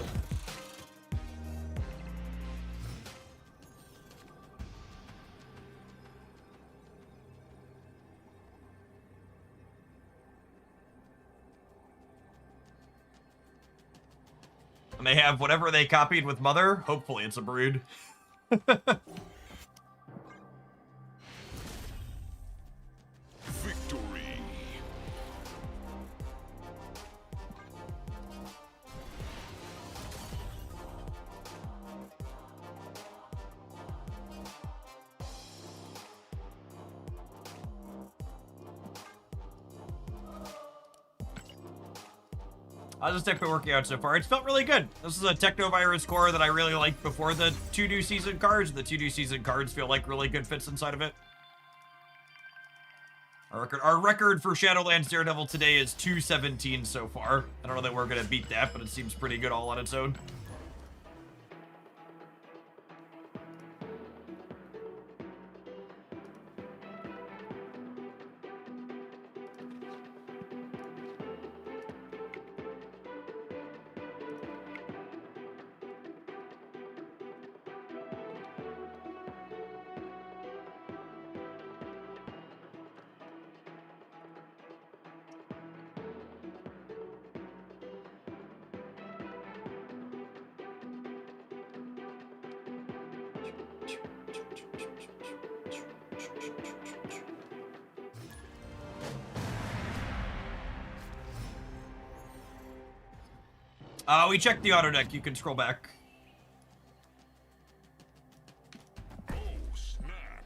A: And they have whatever they copied with Mother. Hopefully it's a brood.
I: Victory.
A: How's this deck been working out so far? It's felt really good. This is a Technovirus core that I really liked before the 2 new season cards. The 2 new season cards feel like really good fits inside of it. Our record for Shadowlands Daredevil today is 217 so far. I don't know that we're going to beat that, but it seems pretty good all on its own. We checked the auto deck. You can scroll back.
I: Oh, snap.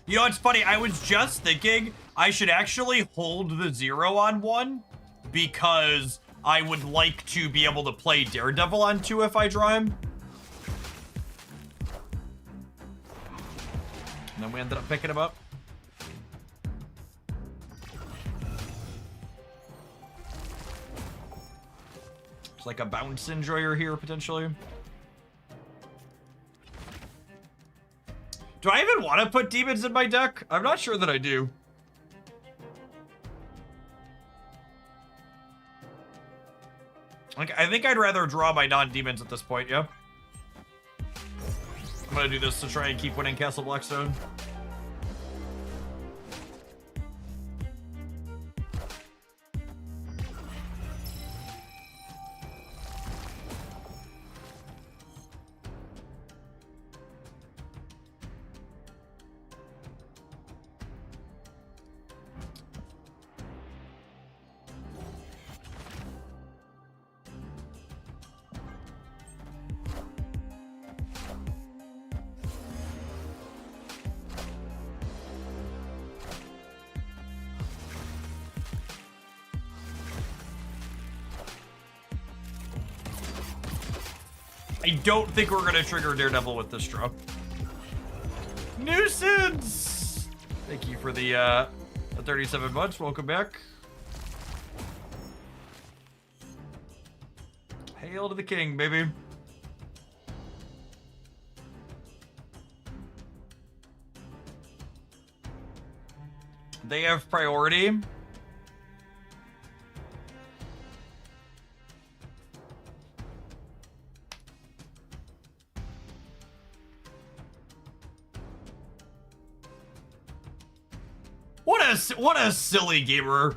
A: You know, it's funny. I was just thinking I should actually hold the 0 on 1 because I would like to be able to play Daredevil on 2 if I draw him. And then we ended up picking him up. It's like a bounce enjoyer here, potentially. Do I even want to put demons in my deck? I'm not sure that I do. Like, I think I'd rather draw my non-demons at this point, yeah? I'm gonna do this to try and keep winning Castle Blackstone. I don't think we're gonna trigger Daredevil with this drop. Nuisance! Thank you for the 37 months. Welcome back. Hail to the king, baby. They have priority. What a silly gamer.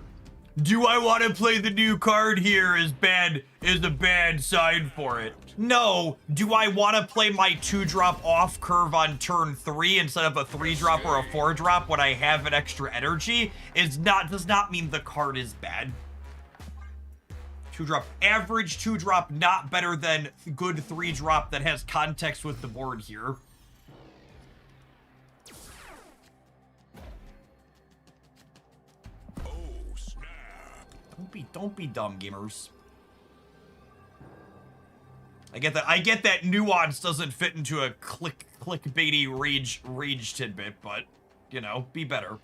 A: Do I want to play the new card here is a bad sign for it. No. Do I want to play my 2-drop off curve on turn 3 instead of a 3-drop or a 4-drop when I have an extra energy? Does not mean the card is bad. 2-drop. Average 2-drop, not better than good 3-drop that has context with the board here. Don't be dumb, gamers. I get that nuance doesn't fit into a clickbaity rage tidbit, but you know, be better.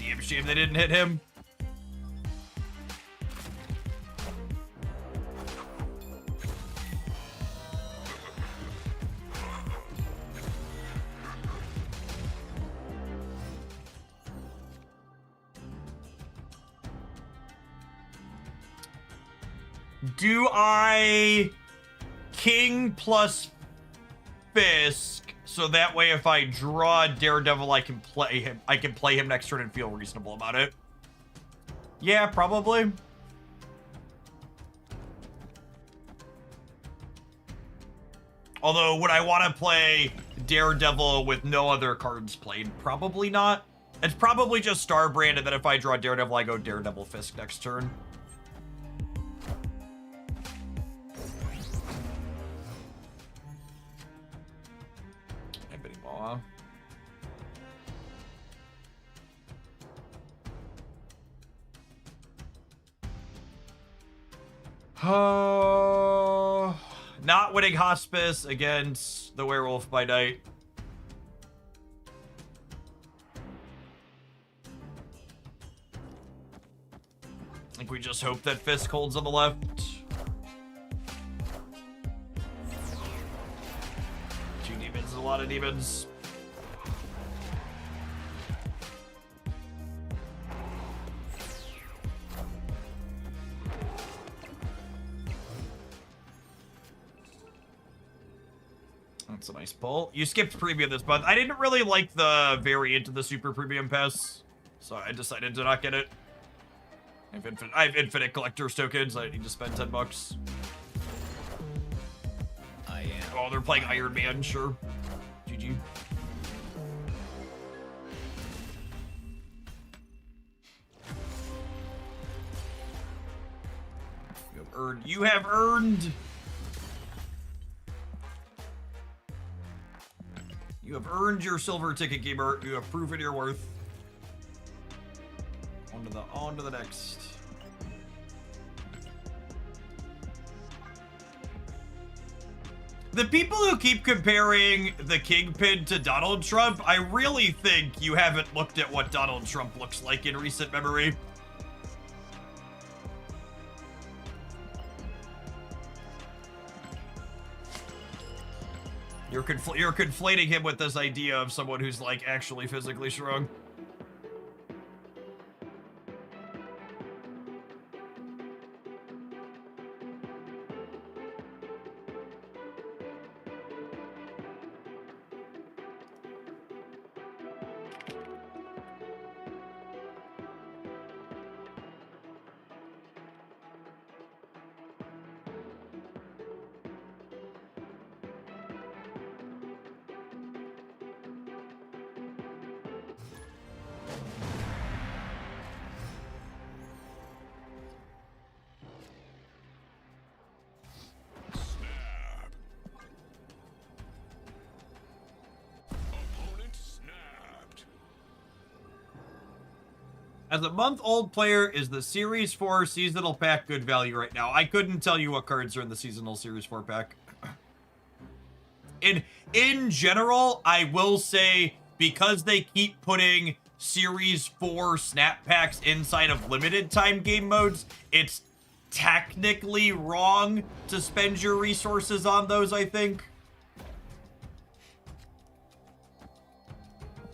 A: Damn shame they didn't hit him. Do I king plus Fisk so that way if I draw Daredevil I can play him next turn and feel reasonable about it? Yeah, probably. Although would I want to play Daredevil with no other cards played? Probably not. It's probably just Starbrand, and then if I draw Daredevil I go Daredevil Fisk next turn. Not winning Hospice against the Werewolf by Night. I think we just hope that Fisk holds on the left. 2 demons is a lot of demons. That's a nice pull. You skipped premium this month. I didn't really like the variant of the super premium pass, so I decided to not get it. I have infinite collector's tokens. I need to spend $10. Oh, they're playing Iron Man. Sure. GG. You have earned. You have earned your silver ticket, gamer. You have proven your worth. On to the next. The people who keep comparing the Kingpin to Donald Trump, I really think you haven't looked at what Donald Trump looks like in recent memory. You're conflating him with this idea of someone who's like actually physically strong.
I: Snap. Opponent snapped.
A: As a month-old player, is the Series 4 seasonal pack good value right now? I couldn't tell you what cards are in the seasonal Series 4 pack. In general, I will say, because they keep putting Series 4 snap packs inside of limited time game modes, it's technically wrong to spend your resources on those, I think.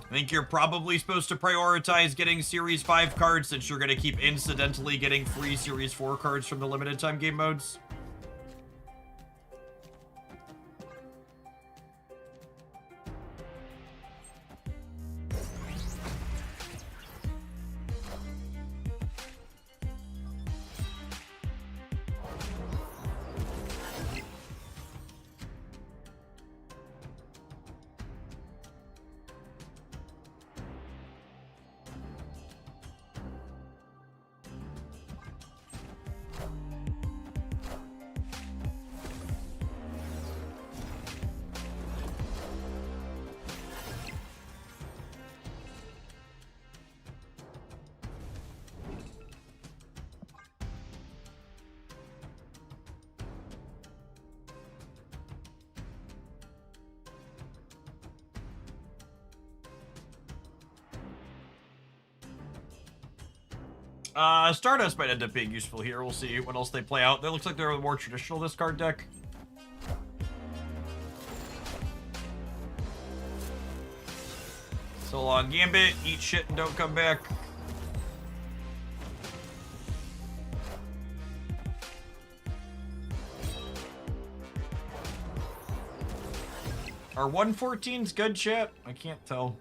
A: I think you're probably supposed to prioritize getting Series 5 cards since you're going to keep incidentally getting free Series 4 cards from the limited time game modes. Stardust might end up being useful here. We'll see what else they play out. That looks like they're a more traditional discard deck. So long, Gambit. Eat shit and don't come back. Are 114s good, chat? I can't tell.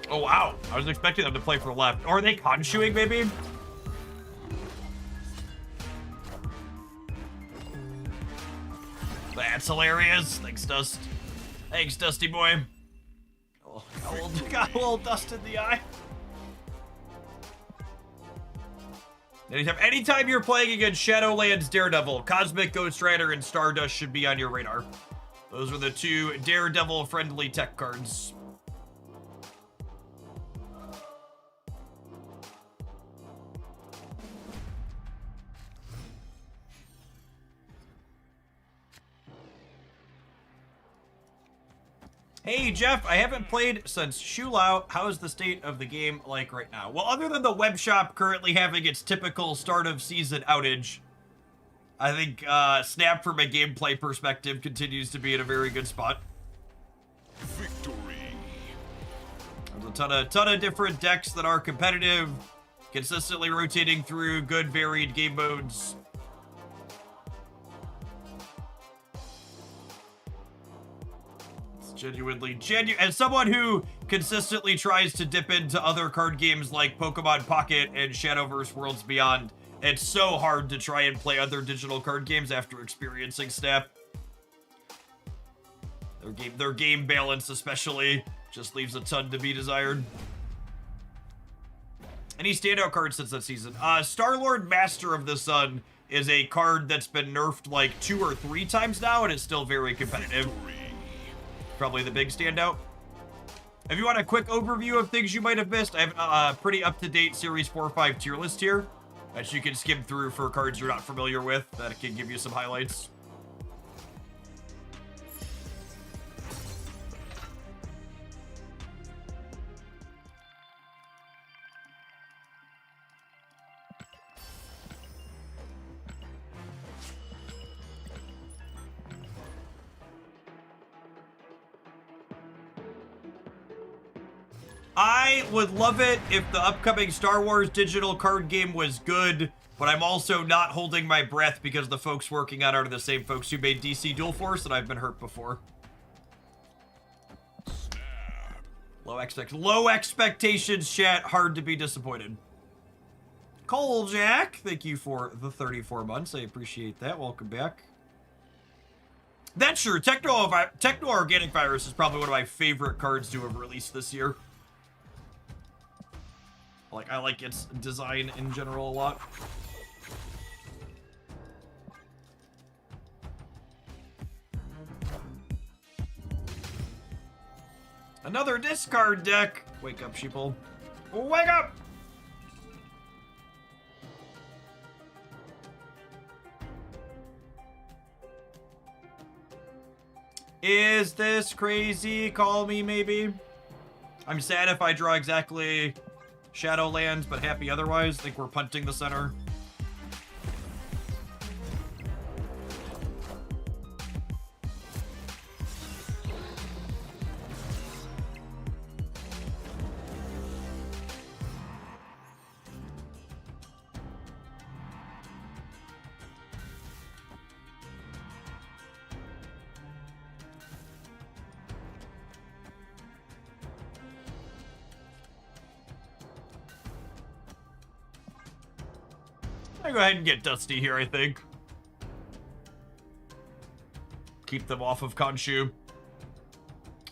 A: Oh, wow. I was expecting them to play for left. Or are they Khonshuing, maybe? That's hilarious. Thanks, Dust. Thanks, Dusty boy. Oh, got a little dust in the eye. Anytime you're playing against Shadowlands Daredevil, Cosmic Ghost Rider and Stardust should be on your radar. Those are the two Daredevil-friendly tech cards. Hey, Jeff, I haven't played since Shulao. How is the state of the game like right now? Well, other than the web shop currently having its typical start of season outage, I think Snap from a gameplay perspective continues to be in a very good spot.
I: Victory.
A: There's a ton of different decks that are competitive, consistently rotating through good varied game modes. Genuinely, as someone who consistently tries to dip into other card games like Pokemon Pocket and Shadowverse Worlds Beyond, it's so hard to try and play other digital card games after experiencing Snap. Their game balance especially just leaves a ton to be desired. Any standout cards since that season? Star-Lord Master of the Sun is a card that's been nerfed like 2 or 3 times now and is still very competitive.
I: Victory.
A: Probably the big standout. If you want a quick overview of things you might have missed, I have a pretty up-to-date Series 4-5 tier list here that you can skim through for cards you're not familiar with that can give you some highlights. I would love it if the upcoming Star Wars digital card game was good, but I'm also not holding my breath because the folks working on it are the same folks who made DC Dual Force, and I've been hurt before.
I: Snap.
A: Low expectations, chat. Hard to be disappointed. Cole Jack, thank you for the 34 months. I appreciate that. Welcome back. That's true. Techno-Organic Virus is probably one of my favorite cards to have released this year. Like, I like its design in general a lot. Another discard deck. Wake up, sheeple. Wake up! Is this crazy? Call me, maybe. I'm sad if I draw exactly Shadowlands, but happy otherwise. Think we're punting the center. I'll go ahead and get Dusty here, I think. Keep them off of Khonshu.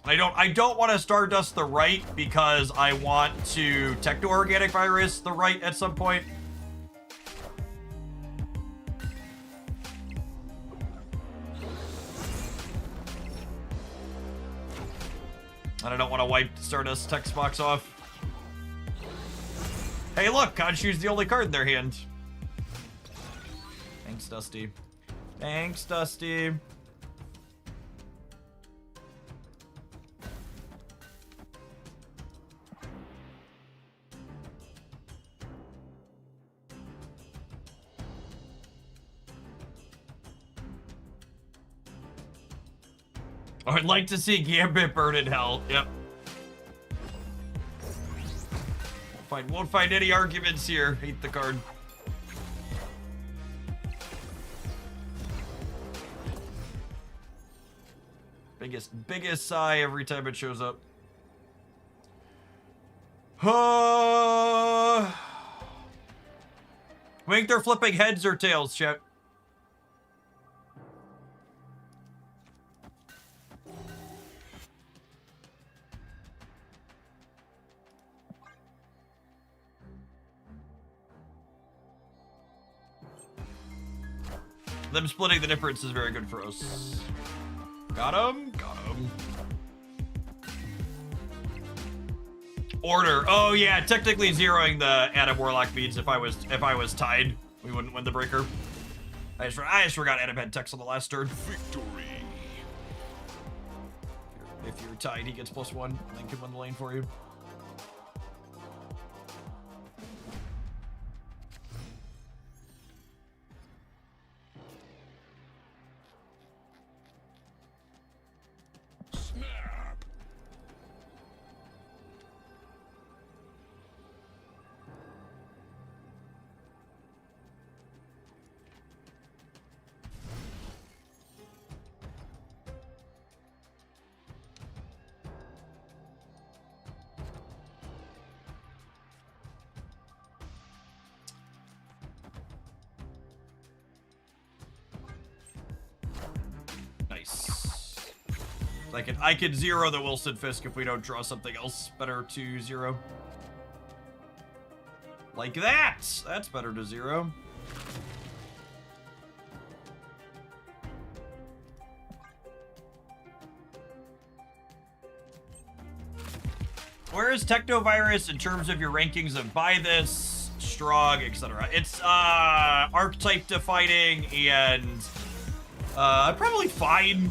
A: I don't want to Stardust the right because I want to Techno-Organic Virus the right at some point. And I don't want to wipe Stardust text box off. Hey, look, Khonshu's the only card in their hand. Thanks, Dusty. Thanks, Dusty. I'd like to see Gambit burn in hell. Yep. Won't find any arguments here. Hate the card. Biggest sigh every time it shows up. I think they're flipping heads or tails, chat. Them splitting the difference is very good for us. Got him. Got him. Order. Oh yeah, technically zeroing the Adam Warlock beads if I was tied, we wouldn't win the breaker. I just forgot Adam had text on the last turn.
I: Victory.
A: If you're tied, he gets +1 and then can win the lane for you.
I: Snap.
A: Nice. I could zero the Wilson Fisk if we don't draw something else better to zero. Like that! That's better to zero. Where is Technovirus in terms of your rankings of buy this, strong, etc.? It's archetype defining and probably fine.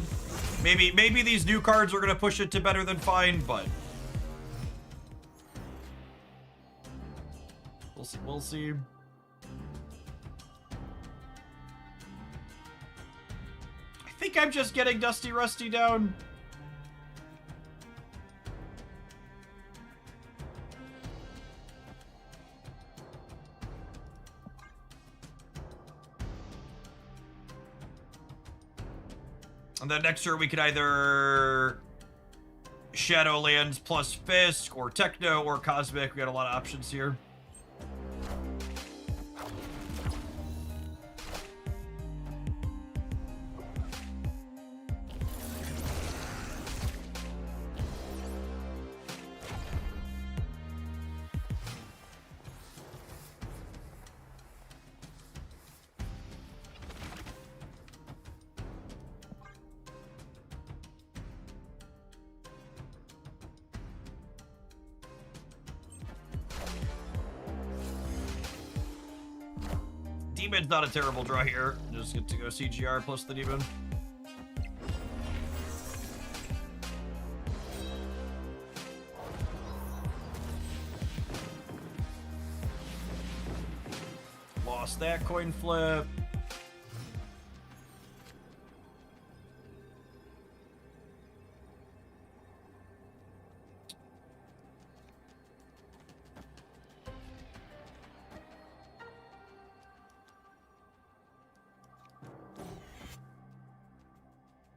A: Maybe these new cards are gonna push it to better than fine, but we'll see. I think I'm just getting Dusty Rusty down. And then next turn we could either Shadowlands plus Fisk, or Techno, or Cosmic. We got a lot of options here. Demon's not a terrible draw here. Just get to go CGR plus the Demon. Lost that coin flip.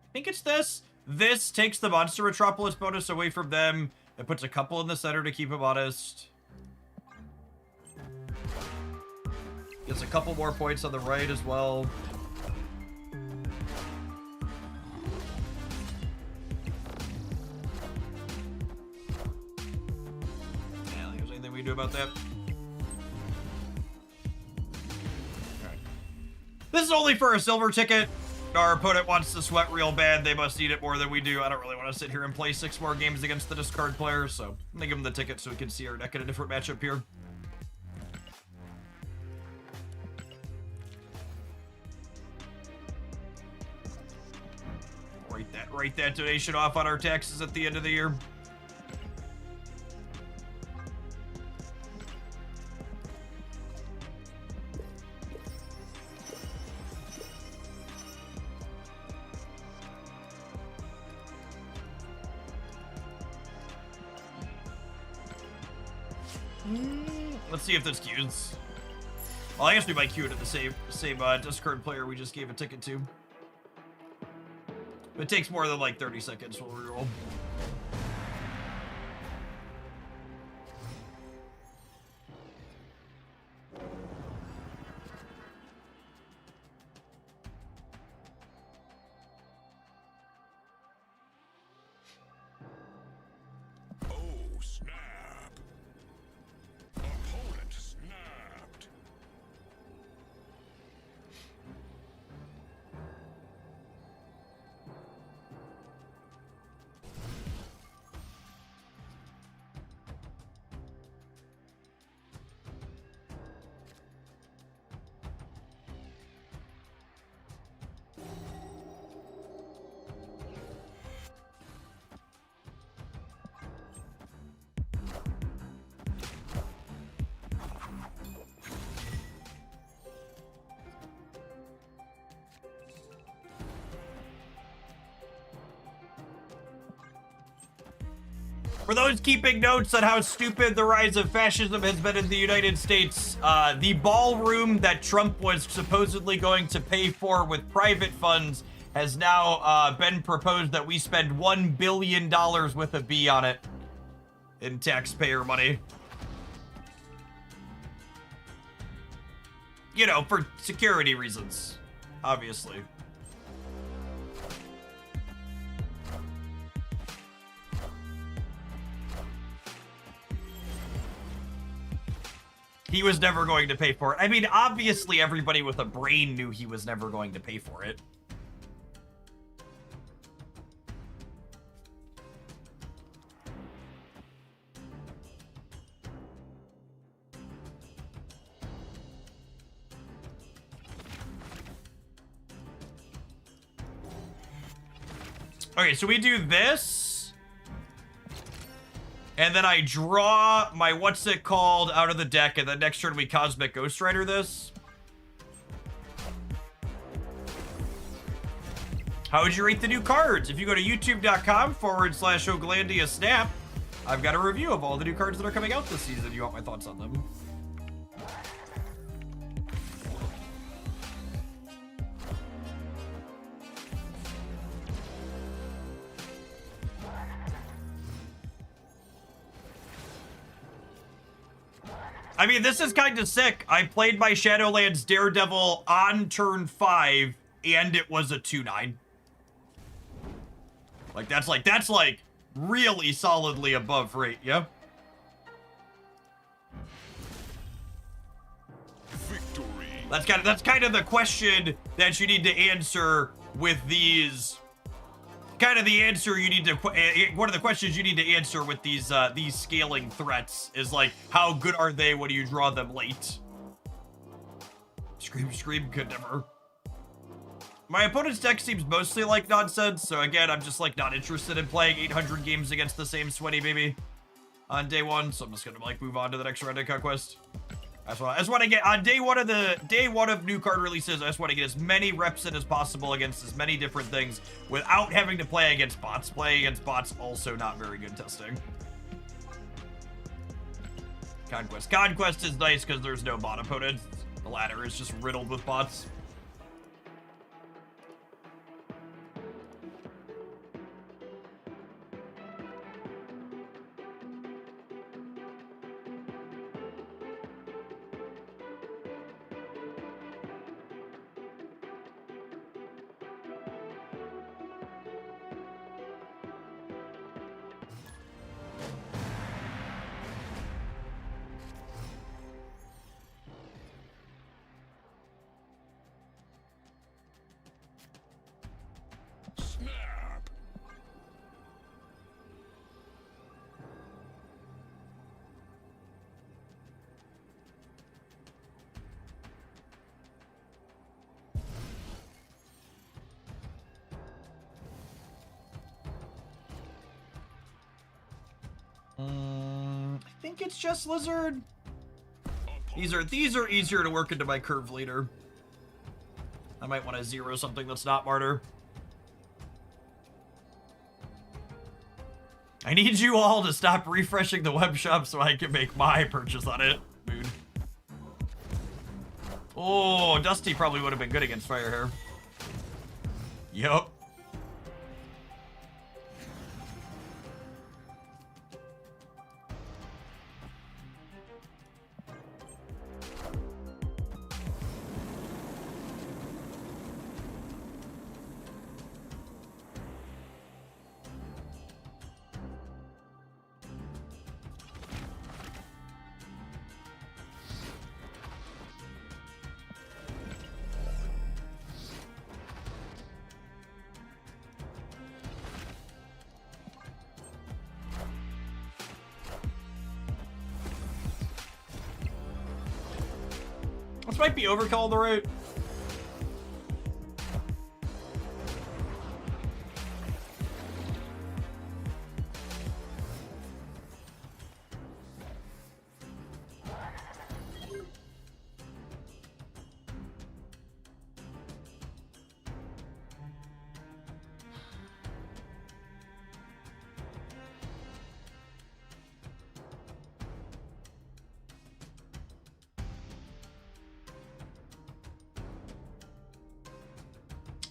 A: I think it's this. This takes the Monster Metropolis bonus away from them. It puts a couple in the center to keep them honest. Gets a couple more points on the right as well. Yeah, I don't think there's anything we can do about that. Alright. This is only for a silver ticket. Our opponent wants to sweat real bad. They must need it more than we do. I don't really want to sit here and play 6 more games against the discard player, so I'm gonna give him the ticket so we can see our deck in a different matchup here. Write that donation off on our taxes at the end of the year. Let's see if this queues. Well, I guess we might queue it at the same discard player we just gave a ticket to. It takes more than like 30 seconds when we roll.
I: Oh, snap. Opponent snapped.
A: For those keeping notes on how stupid the rise of fascism has been in the United States, the ballroom that Trump was supposedly going to pay for with private funds has now been proposed that we spend $1 billion with a B on it in taxpayer money. You know, for security reasons, obviously. He was never going to pay for it. I mean, obviously everybody with a brain knew he was never going to pay for it. Okay, so we do this. And then I draw my what's it called out of the deck, and then next turn we Cosmic Ghost Rider this. How would you rate the new cards? If you go to youtube.com/Oglandia I've got a review of all the new cards that are coming out this season. You want my thoughts on them? I mean, this is kind of sick. I played my Shadowlands Daredevil on turn 5, and it was a 2-9. That's like really solidly above rate, yeah?
I: Victory.
A: That's kind of the question that you need to answer with these. Kind of the answer you need to. One of the questions you need to answer with these scaling threats is like, how good are they when you draw them late? Scream could never. My opponent's deck seems mostly like nonsense, so again, I'm just like not interested in playing 800 games against the same sweaty baby on day 1. So I'm just gonna like move on to the next round of Conquest. I just want to get on day one of new card releases. I just want to get as many reps in as possible against as many different things without having to play against bots. Playing against bots also not very good testing. Conquest is nice because there's no bot opponents. The ladder is just riddled with bots.
I: Snap.
A: I think it's just Lizard. These are easier to work into my curve leader. I might want to 0 something that's not Martyr. I need you all to stop refreshing the web shop so I can make my purchase on it. Mood. Oh, Dusty probably would have been good against Firehair. Yup. This might be overkill on the right.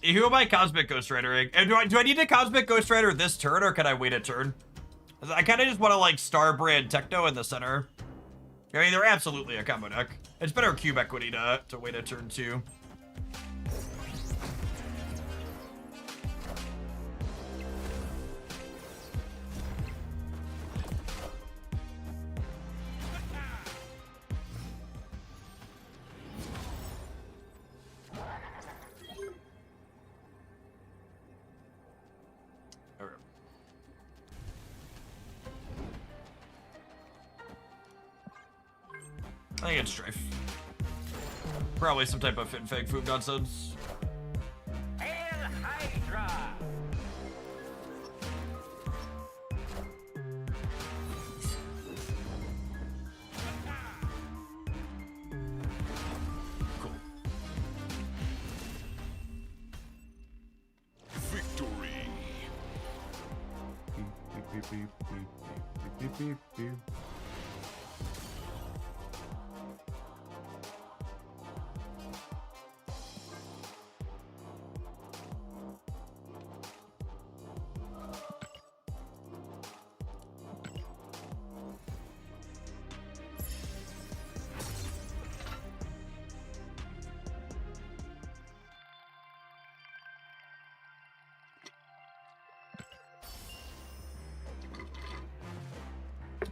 A: Who am I Cosmic Ghost Ridering? And do I need to Cosmic Ghost Rider this turn, or can I wait a turn? I kind of just want to like Starbrand Techno in the center. I mean, they're absolutely a combo deck. It's better cube equity to wait a turn too. I think it's Strife. Probably some type of fit and fake food nonsense.
C: Hail Hydra!
A: Cool.
I: Victory.
A: Beep, beep, beep, beep, beep, beep, beep.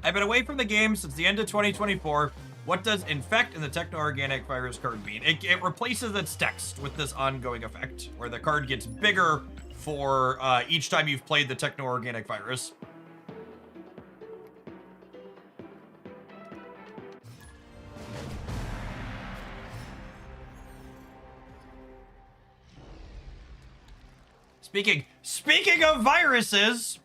A: I've been away from the game since the end of 2024. What does infect in the techno-organic virus card mean? It replaces its text with this ongoing effect, where the card gets bigger for each time you've played the techno-organic virus. Speaking of viruses,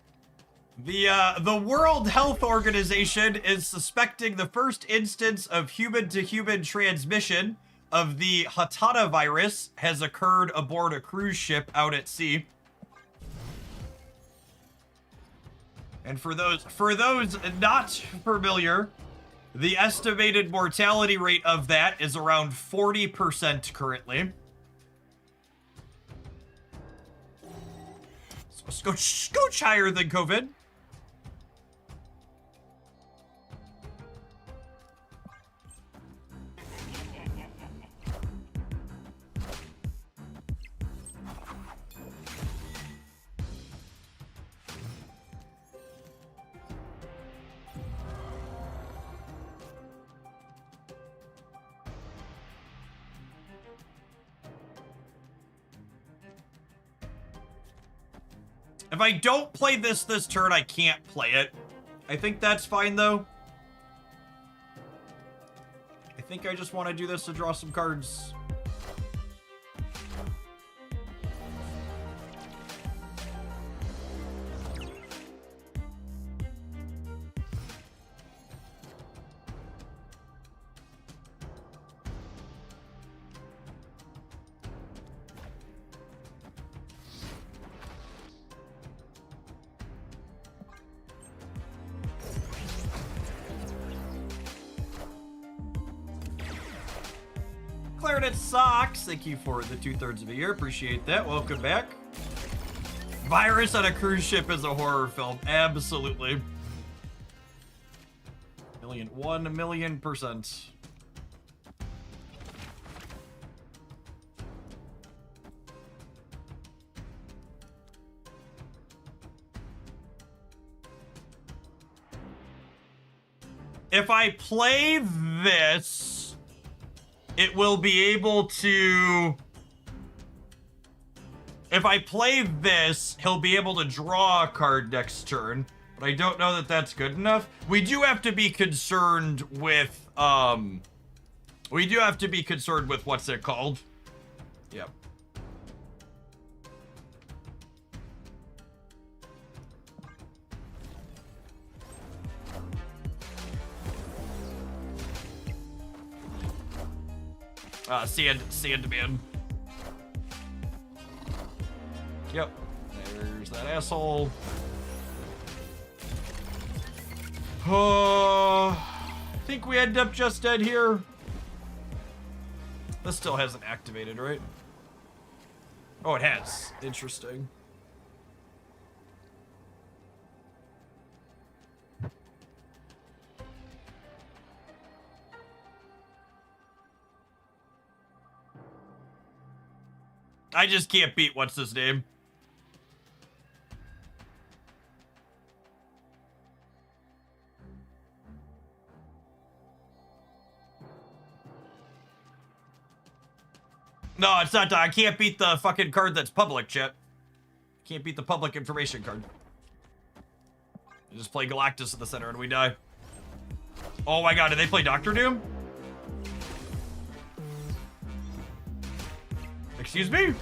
A: the World Health Organization is suspecting the first instance of human-to-human transmission of the Hatata virus has occurred aboard a cruise ship out at sea. And for those not familiar, the estimated mortality rate of that is around 40% currently. So scooch higher than COVID. If I don't play this turn, I can't play it. I think that's fine, though. I think I just want to do this to draw some cards. Clarinet Socks, thank you for the 2/3 of a year. Appreciate that. Welcome back. Virus on a cruise ship is a horror film. Absolutely. 1,000,000%. If I play this, it will be able to... If I play this, he'll be able to draw a card next turn. But I don't know that that's good enough. We do have to be concerned with, we do have to be concerned with what's it called? Yep. Sandman. Yep. There's that asshole. I think we end up just dead here. This still hasn't activated, right? Oh, it has. Interesting. I just can't beat what's his name. No, it's not. I can't beat the fucking card that's public, chat. Can't beat the public information card. You just play Galactus in the center and we die. Oh my god, did they play Doctor Doom? Excuse me?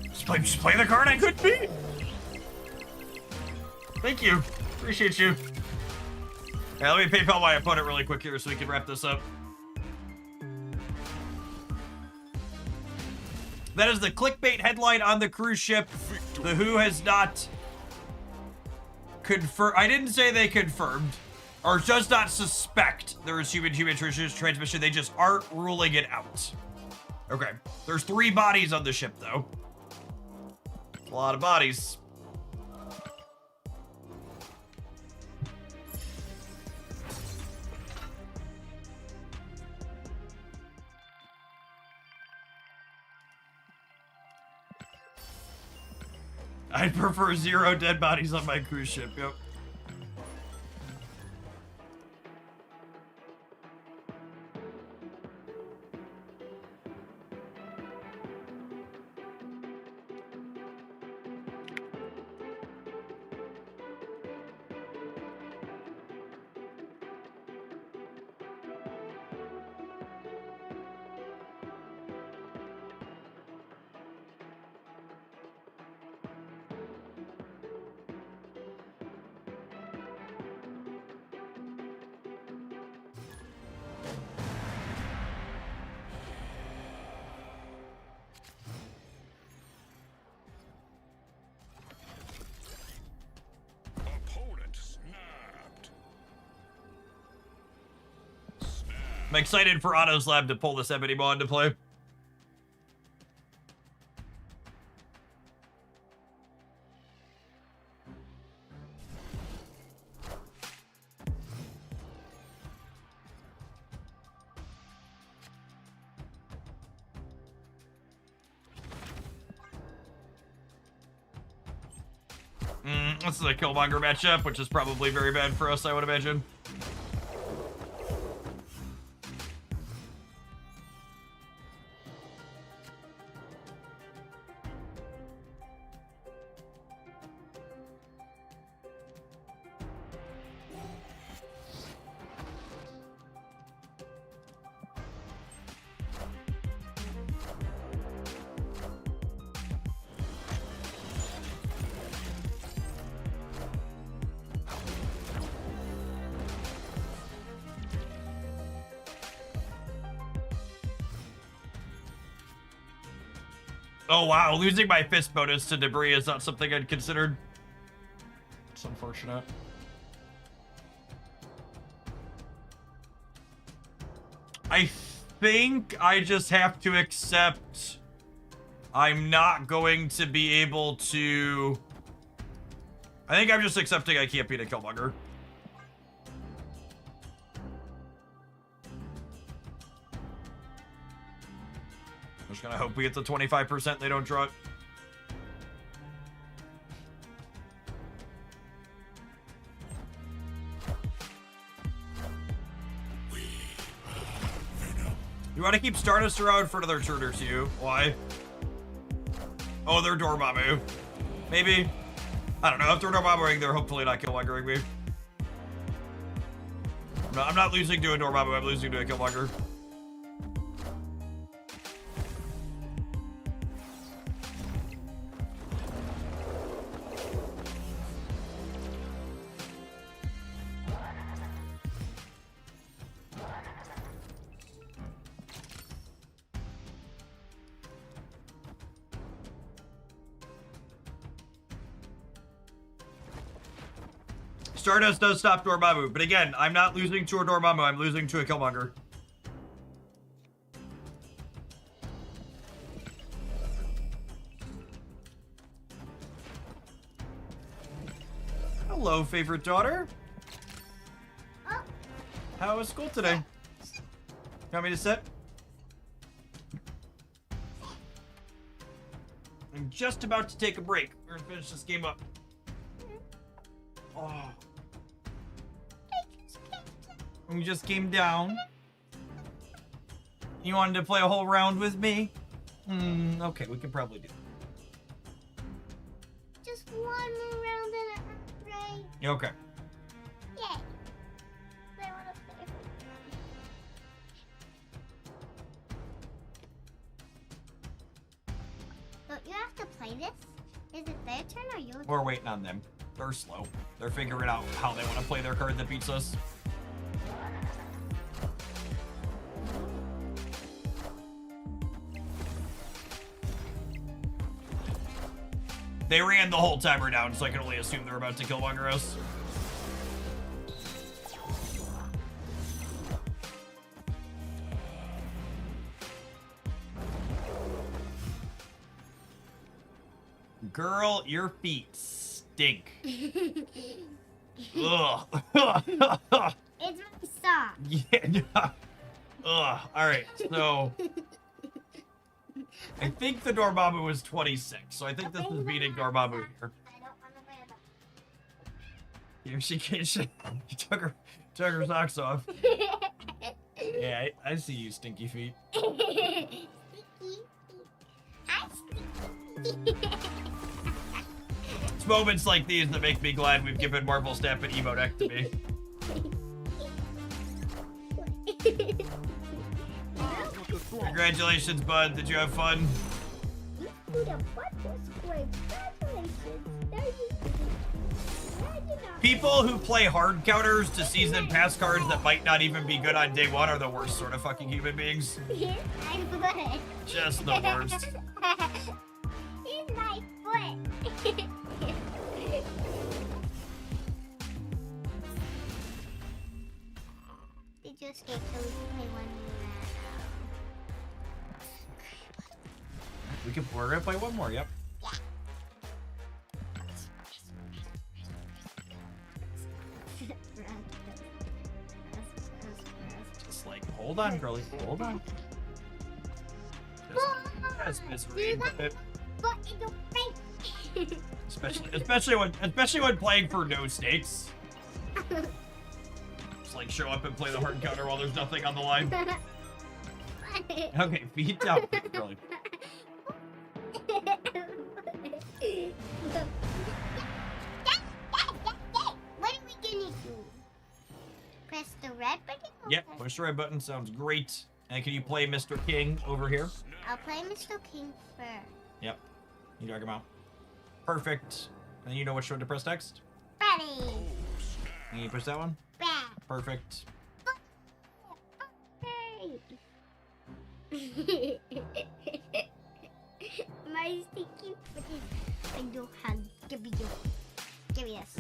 A: Just play the card I could beat? Thank you. Appreciate you. Yeah, let me PayPal my opponent really quick here so we can wrap this up. That is the clickbait headline on the cruise ship. The WHO has not confirmed. I didn't say they confirmed. Or does not suspect there is human-human transmission. They just aren't ruling it out. Okay. There's 3 bodies on the ship, though. A lot of bodies. I'd prefer 0 dead bodies on my cruise ship, yep. I'm excited for Otto's Lab to pull this Ebony Maw into play. This is a Killmonger matchup, which is probably very bad for us, I would imagine. Oh wow, losing my fist bonus to debris is not something I'd considered. It's unfortunate. I think I just have to accept I'm not going to be able to... I think I'm just accepting I can't beat a Killmonger. I'm just gonna hope we get the 25% they don't draw it. You want to keep Stardust around for another turn or two? Why? Oh, they're Dormammu. Maybe. I don't know. If they're Dormammuing, they're hopefully not Killmongering me. I'm not losing to a Dormammu. I'm losing to a Killmonger. Stardust does stop Dormammu, but again, I'm not losing to a Dormammu, I'm losing to a Killmonger. Hello, favorite daughter.
D: Oh.
A: How was school today? You want me to sit? I'm just about to take a break. We're gonna finish this game up. Oh. We just came down. You wanted to play a whole round with me? Okay, we can probably do that.
D: Just one more round and a half, right?
A: Okay.
D: Yay. I wanna play. Don't you have to play this? Is it their turn or your turn?
A: We're waiting on them. They're slow. They're figuring out how they want to play their card that beats us. They ran the whole timer down, so I can only assume they're about to Killmonger us. Girl, your feet stink. Ugh.
D: It's my sock.
A: Yeah. Ugh. Alright, so... I think the Dormammu was 26, so I think this is beating Dormammu here.
D: I don't want to wear them.
A: Here she took her socks off. Yeah, I see you, stinky feet.
D: Stinky. Hi, Stinky.
A: It's moments like these that make me glad we've given Marvel Snap an emo deck to me. Congratulations, bud. Did you have fun? People who play hard counters to season pass cards that might not even be good on day one are the worst sort of fucking human beings.
D: I would.
A: Just the worst.
D: He's my foot. Did you Okay, so we can play one
A: We're gonna play one more, yep. Just like, hold on, girlie, hold on. Just misery, but especially when playing for no stakes. Just like show up and play the hard counter while there's nothing on the line. Okay, feet down, girlie.
D: What are we gonna do? Press the red button?
A: Yep, push the red button, sounds great. And can you play Mr. King over here?
D: I'll play Mr. King first.
A: Yep. You drag him out. Perfect. And you know which one to press next?
D: Ready.
A: And you push that one?
D: Back.
A: Perfect.
D: My sticky footage. I don't have. Give me this. Give me this.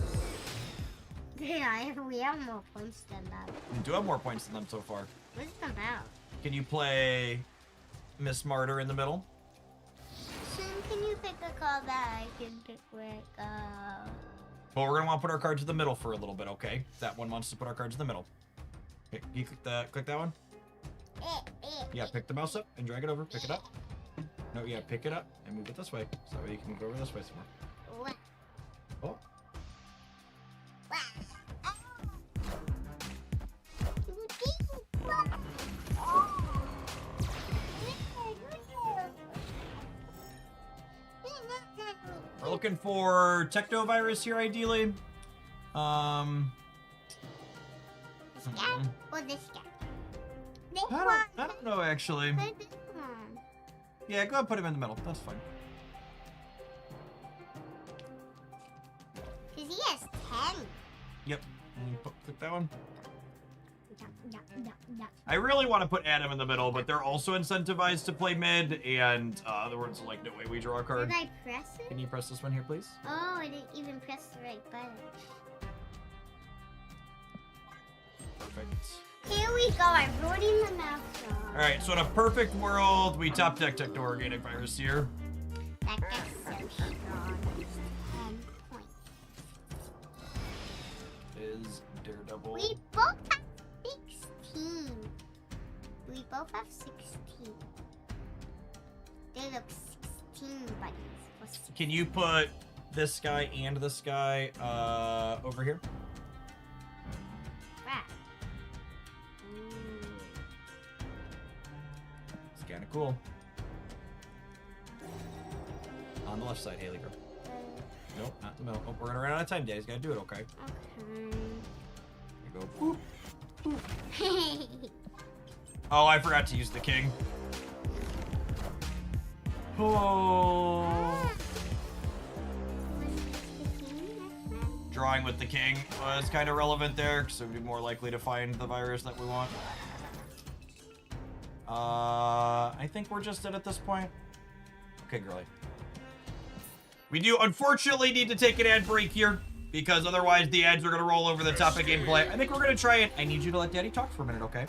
D: Yeah, we have more points than that.
A: You do have more points than them so far.
D: What's the about?
A: Can you play Miss Martyr in the middle?
D: Soon, can you pick a call that I can pick where it goes?
A: Well, we're gonna want to put our cards in the middle for a little bit, okay? That one wants to put our cards in the middle. Okay, you click that one? Yeah, pick the mouse up and drag it over. Pick it up. No, yeah, pick it up and move it this way. So that way you can go over this way some more. Oh. We're looking for technovirus here, ideally.
D: This guy or this guy? This one.
A: I don't know, actually.
D: Put this one.
A: Yeah, go ahead and put him in the middle. That's fine.
D: Cause he has 10.
A: Yep. And you click that one.
D: No.
A: I really want to put Adam in the middle, but they're also incentivized to play mid, and the words like, no way we draw a card.
D: Did I press it?
A: Can you press this one here, please?
D: Oh, I didn't even press the right button.
A: Perfect.
D: Here we go. I'm loading the mouse on.
A: Alright, so in a perfect world, we top deck Techno-Organic Virus here.
D: That guy's so strong. 10 points.
A: Is Daredevil.
D: We both have 16. We both have 16. They look 16 buddies. Or 16.
A: Can you put this guy and this guy over here?
D: Crap.
A: It's kind of cool. On the left side, Haley girl. Nope, not in the middle. Oh, we're gonna run out of time, Daddy's gotta do it, okay?
D: Okay.
A: Here you go. Boop. Oh, I forgot to use the king. Oh. Drawing with the king was kind of relevant there, so we'd be more likely to find the virus that we want. I think we're just dead at this point. Okay, girlie. We do unfortunately need to take an ad break here, because otherwise the ads are going to roll over the top of gameplay. I think we're going to try it. I need you to let Daddy talk for a minute, okay?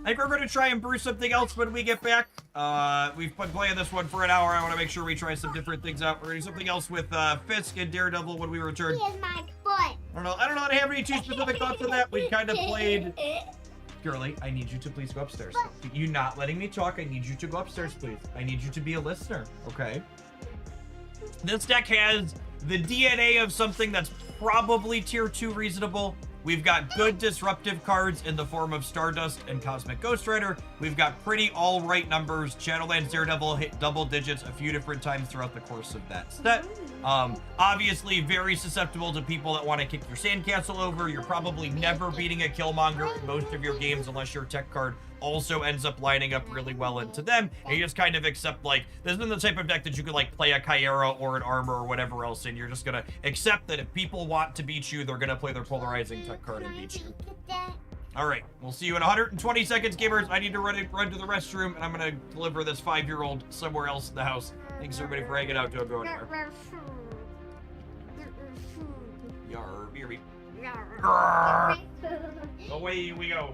A: I think we're going to try and brew something else when we get back. We've been playing this one for an hour. I want to make sure we try some different things out. We're going to do something else with Fisk and Daredevil when we return.
D: Here's my foot.
A: I don't know that I have any too specific thoughts on that. We kind of played... Girlie, I need you to please go upstairs. You not letting me talk. I need you to go upstairs, please. I need you to be a listener, okay? This deck has the DNA of something that's probably tier 2 reasonable. We've got good disruptive cards in the form of Stardust and Cosmic Ghost Rider. We've got pretty all right numbers. Shadowlands Daredevil hit double digits a few different times throughout the course of that set. Obviously very susceptible to people that want to kick your sandcastle over. You're probably never beating a Killmonger in most of your games unless your tech card also ends up lining up really well into them. And you just kind of accept, like, this isn't the type of deck that you could, like, play a Kyera or an Armor or whatever else in. You're just gonna accept that if people want to beat you, they're gonna play their polarizing tech card and beat you. All right, we'll see you in 120 seconds, gamers. I need to run to the restroom, and I'm gonna deliver this 5-year-old somewhere else in the house. Thanks, everybody, for hanging out. Don't go anywhere. Yar, beer, beep. Away we go.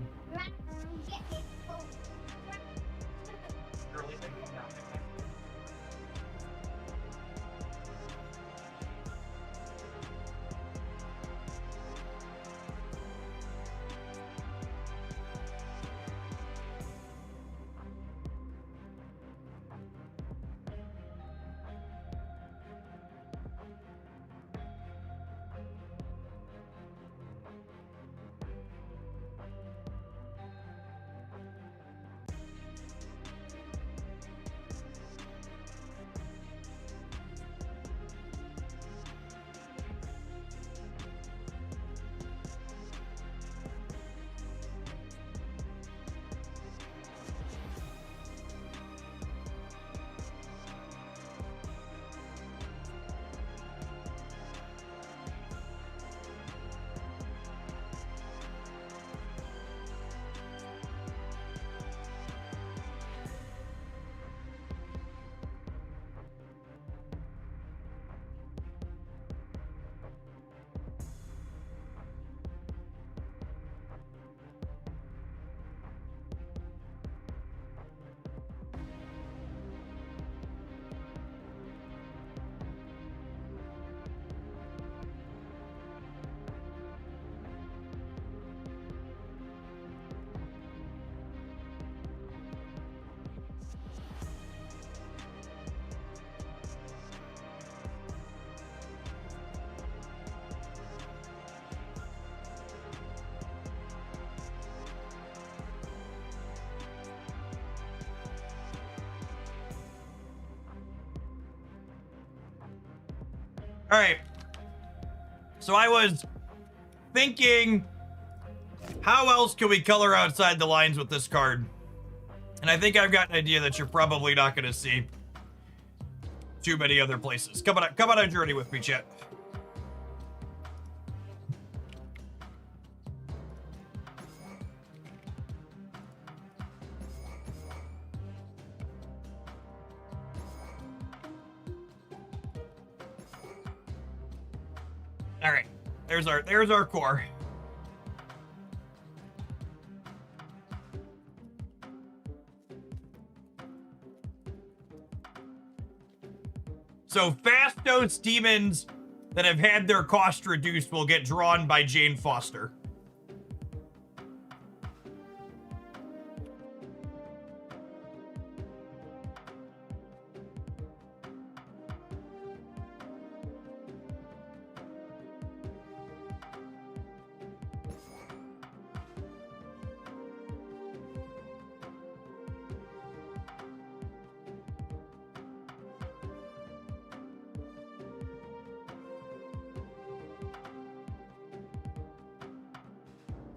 A: All right. So I was thinking, how else can we color outside the lines with this card? And I think I've got an idea that you're probably not going to see too many other places. Come on a journey with me, chat. All right, there's our core. So Fastos demons that have had their cost reduced will get drawn by Jane Foster.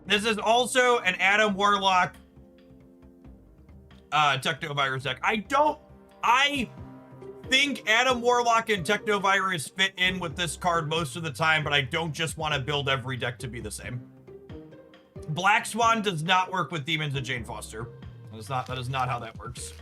A: This is also an Adam Warlock Technovirus deck. I think Adam Warlock and Technovirus fit in with this card most of the time, but I don't just want to build every deck to be the same. Black Swan does not work with Demons and Jane Foster. That is not how that works.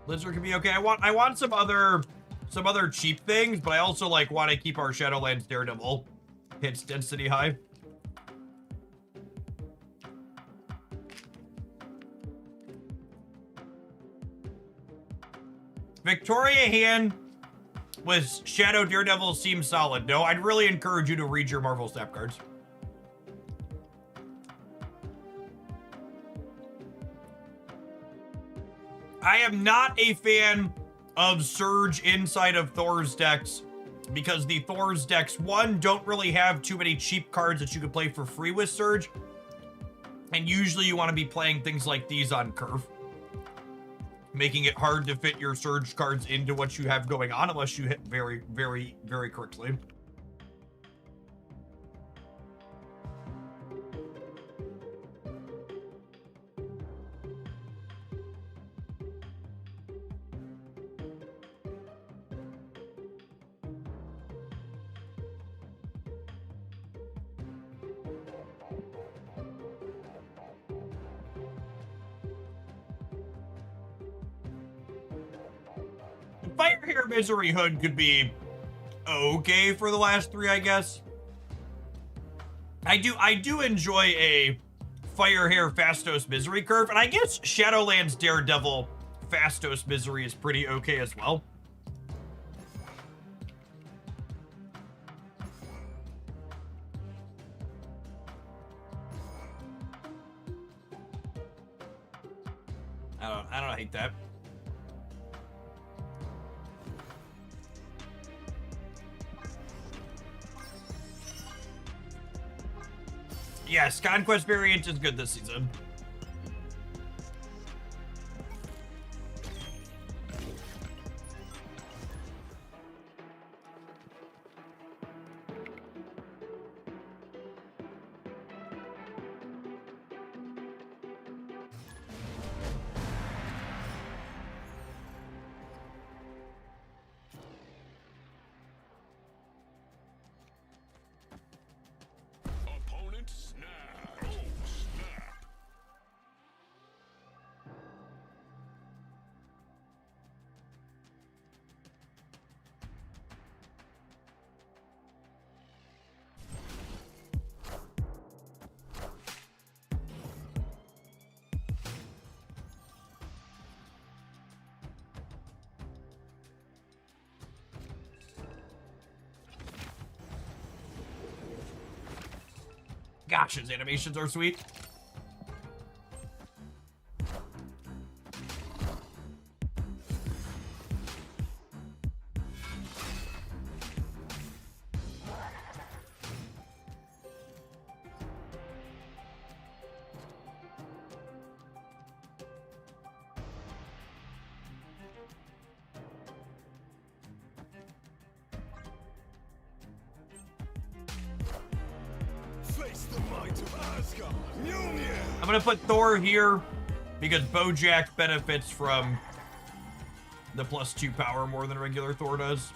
A: Lizard can be okay. I want some other cheap things, but I also like want to keep our Shadowlands Daredevil hits density high. Victoria hand with Shadow Daredevil seems solid. No, I'd really encourage you to read your Marvel Snap cards. I am not a fan of Surge inside of Thor's decks because the Thor's decks, one, don't really have too many cheap cards that you could play for free with Surge. And usually you want to be playing things like these on curve, making it hard to fit your Surge cards into what you have going on unless you hit very, very, very quickly. Fire Hair Misery Hood could be okay for the last three, I guess. I do enjoy a Fire Hair Fastos Misery curve, and I guess Shadowlands Daredevil Fastos Misery is pretty okay as well. I don't hate that. Yes, Conquest variant is good this season. Gosh, his animations are sweet.
I: Face the might of Asgard. Mjolnir.
A: I'm gonna put Thor here because Bojack benefits from the +2 power more than regular Thor does.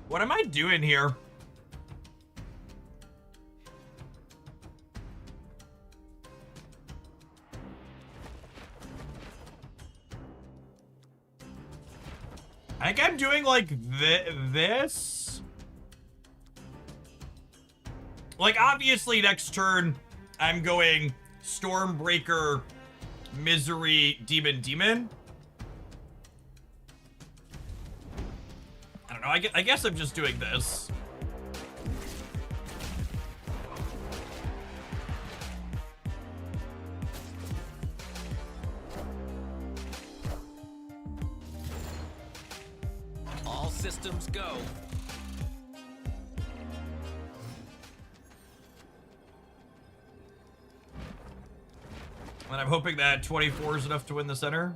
A: What am I doing here? I think I'm doing like this. Like obviously next turn I'm going Stormbreaker, Misery, Demon. I don't know, I guess I'm just doing this.
C: All systems go.
A: And I'm hoping that 24 is enough to win the center.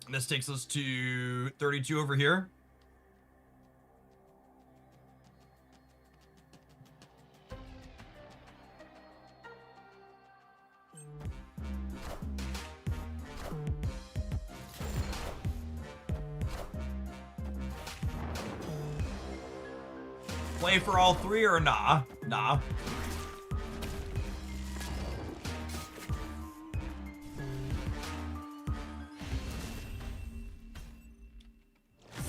A: And this takes us to 32 over here. Play for all three or nah? Nah.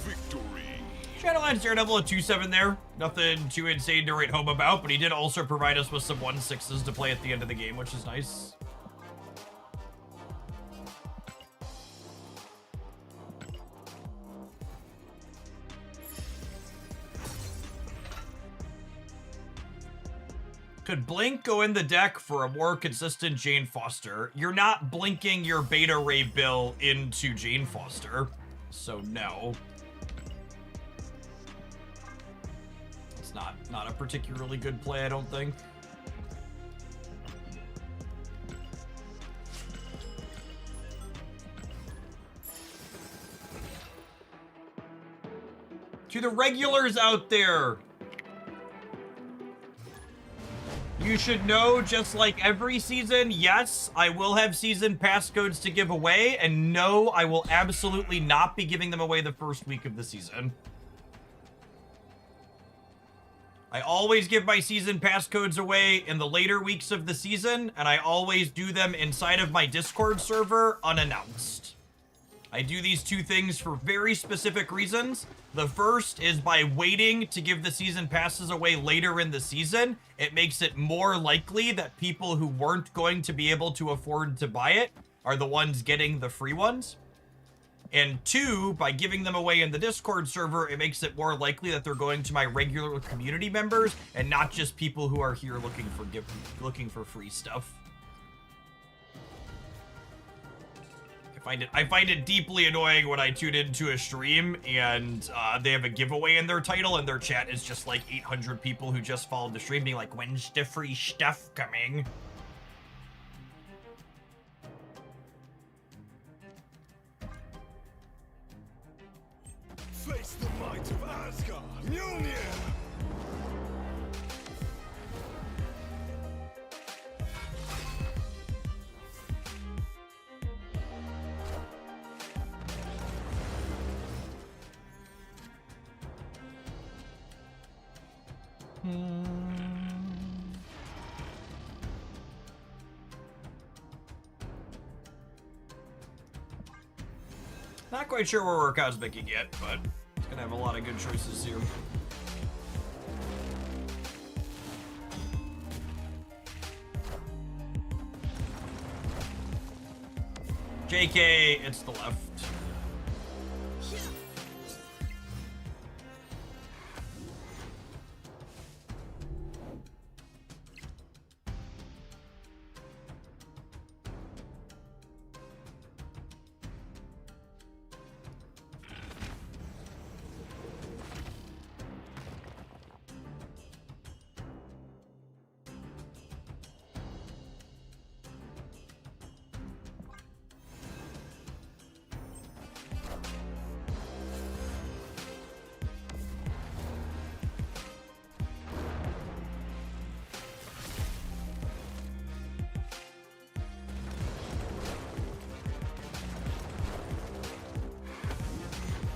I: Victory.
A: Shadowline's Daredevil at 2-7 there. Nothing too insane to write home about, but he did also provide us with some 1-6s to play at the end of the game, which is nice. Could Blink go in the deck for a more consistent Jane Foster? You're not blinking your Beta Ray Bill into Jane Foster, so no. It's not a particularly good play, I don't think. To the regulars out there, you should know, just like every season, yes, I will have season pass codes to give away, and no, I will absolutely not be giving them away the first week of the season. I always give my season pass codes away in the later weeks of the season, and I always do them inside of my Discord server unannounced. I do these two things for very specific reasons. The first is by waiting to give the season passes away later in the season. It makes it more likely that people who weren't going to be able to afford to buy it are the ones getting the free ones. And two, by giving them away in the Discord server, it makes it more likely that they're going to my regular community members and not just people who are here looking for free stuff. I find it deeply annoying when I tune into a stream and they have a giveaway in their title and their chat is just like 800 people who just followed the stream being like, when's the free stuff coming?
I: Face the might of Asgard. Alaska, Mjolnir!
A: Not quite sure where we're cosmicking yet, but it's gonna have a lot of good choices here. JK, it's the left.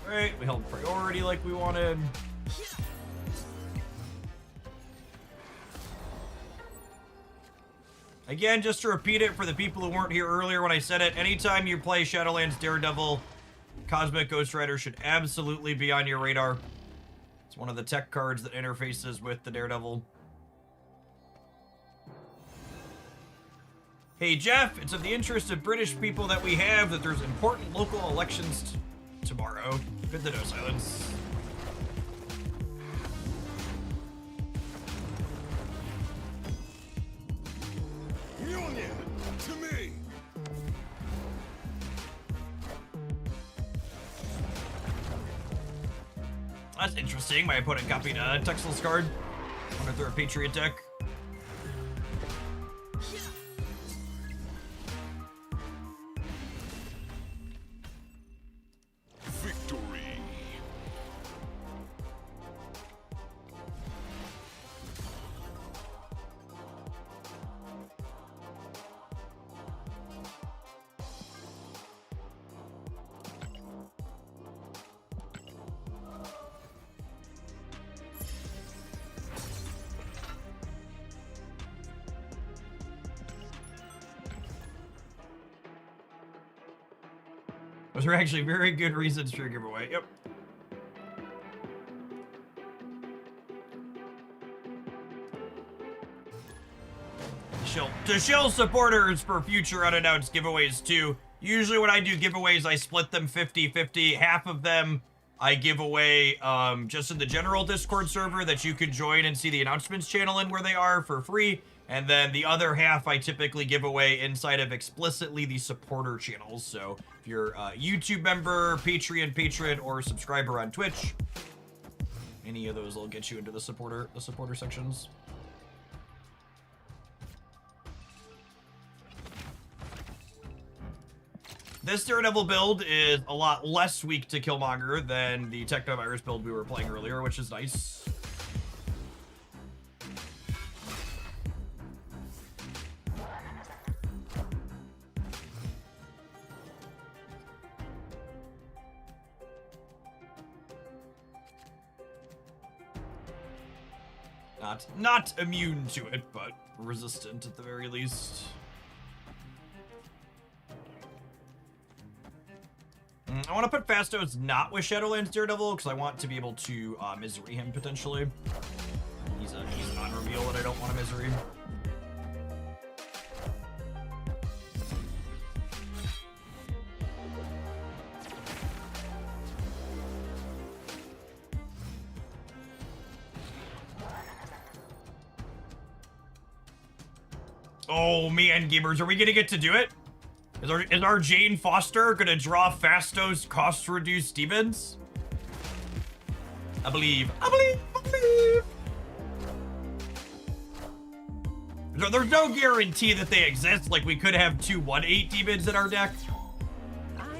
A: Alright, we held priority like we wanted. Again, just to repeat it for the people who weren't here earlier when I said it, anytime you play Shadowlands Daredevil, Cosmic Ghost Rider should absolutely be on your radar. It's one of the tech cards that interfaces with the Daredevil. Hey Jeff, it's of the interest of British people that we have that there's important local elections tomorrow. Good to know, Silence.
I: Mjolnir, to me!
A: That's interesting. My opponent copied a Texel's card. Went through a Patriot deck.
I: Victory!
A: Those are actually very good reasons for your giveaway. Yep. To shill supporters for future unannounced giveaways too. Usually when I do giveaways, I split them 50-50. Half of them I give away just in the general Discord server that you can join and see the announcements channel in where they are for free. And then the other half I typically give away inside of explicitly the supporter channels. So if you're a YouTube member, Patreon patron, or subscriber on Twitch, any of those will get you into the supporter sections. This Daredevil build is a lot less weak to Killmonger than the Technovirus build we were playing earlier, which is nice. Not immune to it, but resistant at the very least. I want to put Fastos not with Shadowlands Daredevil because I want to be able to misery him potentially. He's an unreveal that I don't want to misery. Oh man, gamers, are we gonna get to do it? Is our Jane Foster gonna draw Fastos cost-reduced demons? I believe. There's no guarantee that they exist. Like, we could have 2 1/8 demons in our deck.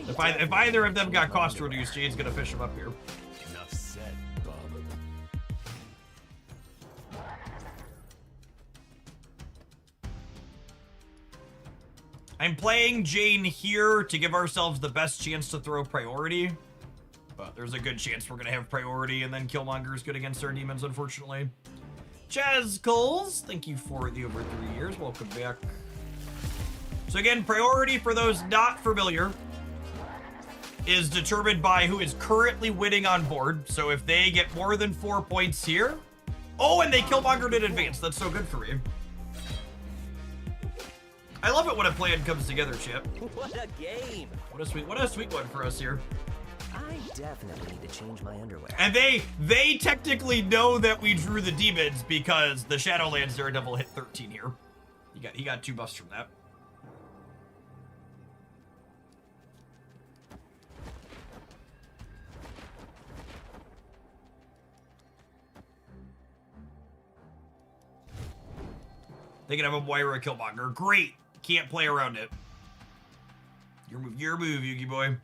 A: If either of them got cost-reduced, Jane's gonna fish them up here.
G: Enough said, Bob.
A: I'm playing Jane here to give ourselves the best chance to throw priority. But there's a good chance we're going to have priority, and then Killmonger's good against our demons, unfortunately. Chaz Coles, thank you for the over 3 years. Welcome back. So again, priority, for those not familiar, is determined by who is currently winning on board. So if they get more than 4 points here... Oh, and they Killmongered in advance. That's so good for me. I love it when a plan comes together, Chip.
F: What a game!
A: What a sweet one for us here.
F: I definitely need to change my underwear.
A: And they technically know that we drew the demons because the Shadowlands Daredevil hit 13 here. He got 2 buffs from that. They can have a Moira Killmonger. Great. Can't play around it. Your move, Yugi boy.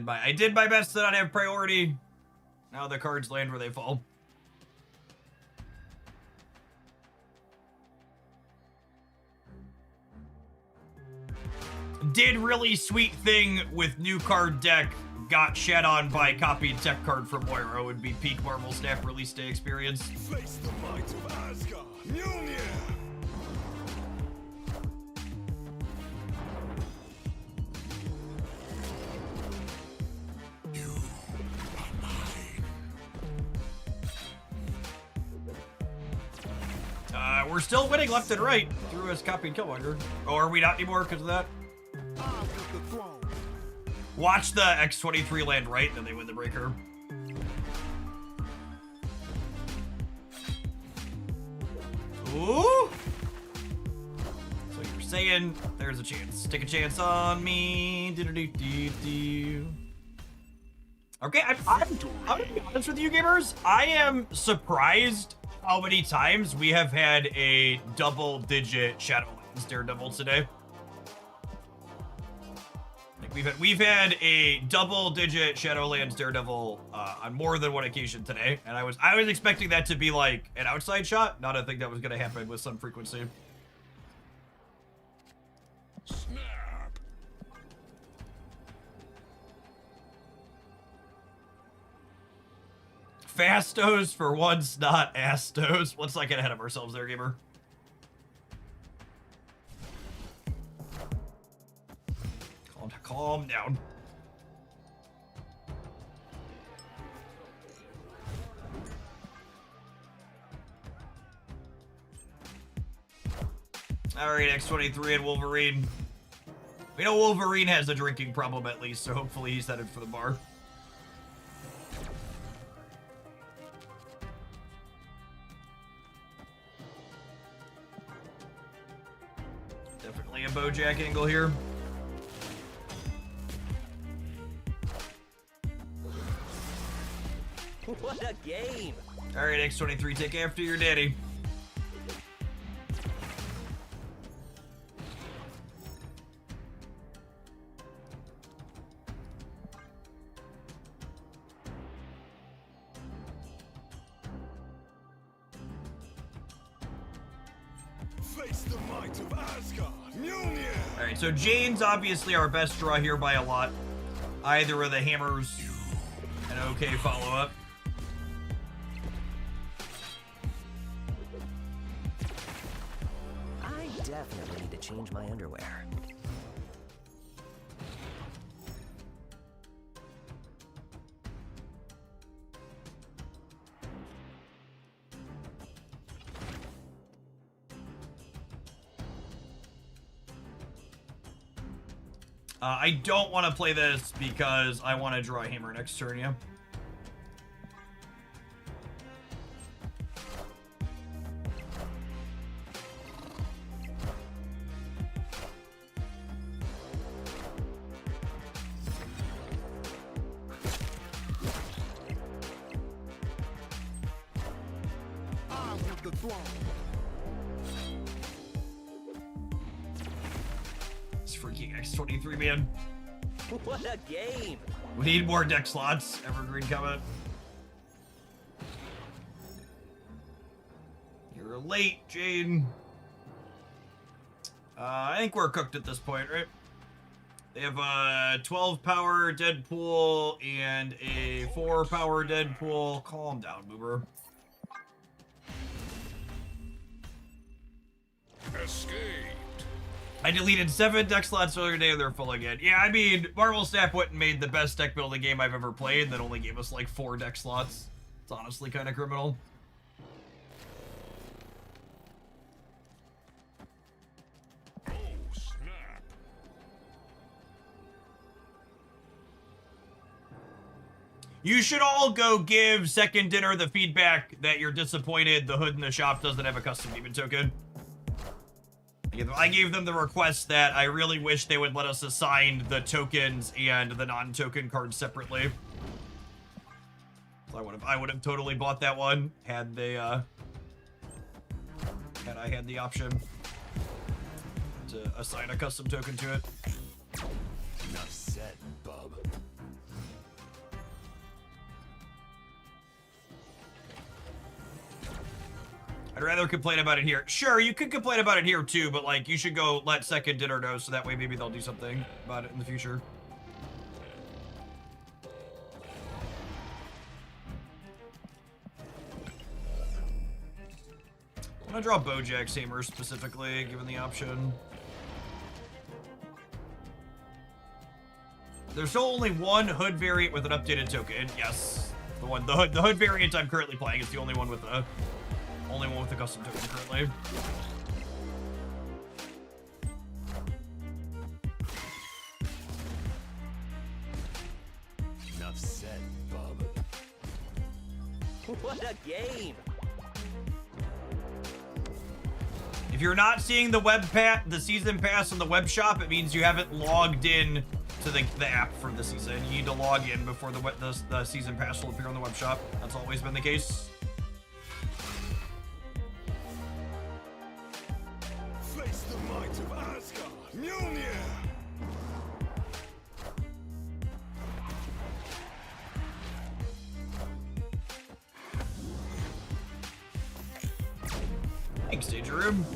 A: I did my best to not have priority. Now the cards land where they fall. Did really sweet thing with new card deck. Got shat on by copied tech card from Moira. Would be peak Marvel Snap release day experience.
I: Face the might of Asgard. Mjolnir.
A: We're still winning left and right through his copied Killmonger. Oh, are we not anymore because of that? Watch the X-23 land right, then they win the breaker. Ooh! So you're saying there's a chance. Take a chance on me. Do-do-do-do-do. Okay, I'm gonna be honest with you, gamers. I am surprised how many times we have had a double-digit Shadowlands Daredevil today. Like we've had a double-digit Shadowlands Daredevil on more than one occasion today, and I was expecting that to be like an outside shot, not a thing that was going to happen with some frequency.
I: Snap.
A: Fastos for once, not Astos. Let's not get ahead of ourselves there, gamer. Calm down. Alright, X-23 and Wolverine. We know Wolverine has a drinking problem at least, so hopefully he's headed for the bar. Definitely a Bojack angle here.
F: What a game!
A: Alright, X-23, take after your daddy.
I: Face the might of Asgard. Mjolnir.
A: Alright, so Jane's obviously our best draw here by a lot. Either of the hammers, an okay follow-up.
F: I definitely need to change my underwear.
A: I don't want to play this because I want to draw a hammer next turn, yeah.
I: I want the throne.
A: It's freaking X-23, man.
F: What a game!
A: We need more deck slots. Evergreen comment. You're late, Jane. I think we're cooked at this point, right? They have a 12 power Deadpool and a 4 power Deadpool. Calm down, Boober.
I: Escaped.
A: I deleted 7 deck slots earlier today and they're full again. Yeah, I mean, Marvel Snap went and made the best deck building game I've ever played that only gave us like 4 deck slots. It's honestly kind of criminal.
I: Oh, snap.
A: You should all go give Second Dinner the feedback that you're disappointed the hood in the shop doesn't have a custom demon token. I gave them the request that I really wish they would let us assign the tokens and the non-token cards separately. So I would have totally bought that one had they had I had the option to assign a custom token to it.
G: Enough said, bub.
A: I'd rather complain about it here. Sure, you could complain about it here too, but like you should go let Second Dinner know so that way maybe they'll do something about it in the future. I'm gonna draw Bojack's Hammer specifically, given the option. There's still only one hood variant with an updated token. Yes, the hood variant I'm currently playing is the only one with a custom token currently.
G: Enough said, bub.
F: What a game!
A: If you're not seeing the the season pass on the web shop, it means you haven't logged in to the app for the season. You need to log in before the season pass will appear on the web shop. That's always been the case.
I: Face the might of Asgard. Mjolnir.
A: Thanks, Danger Room.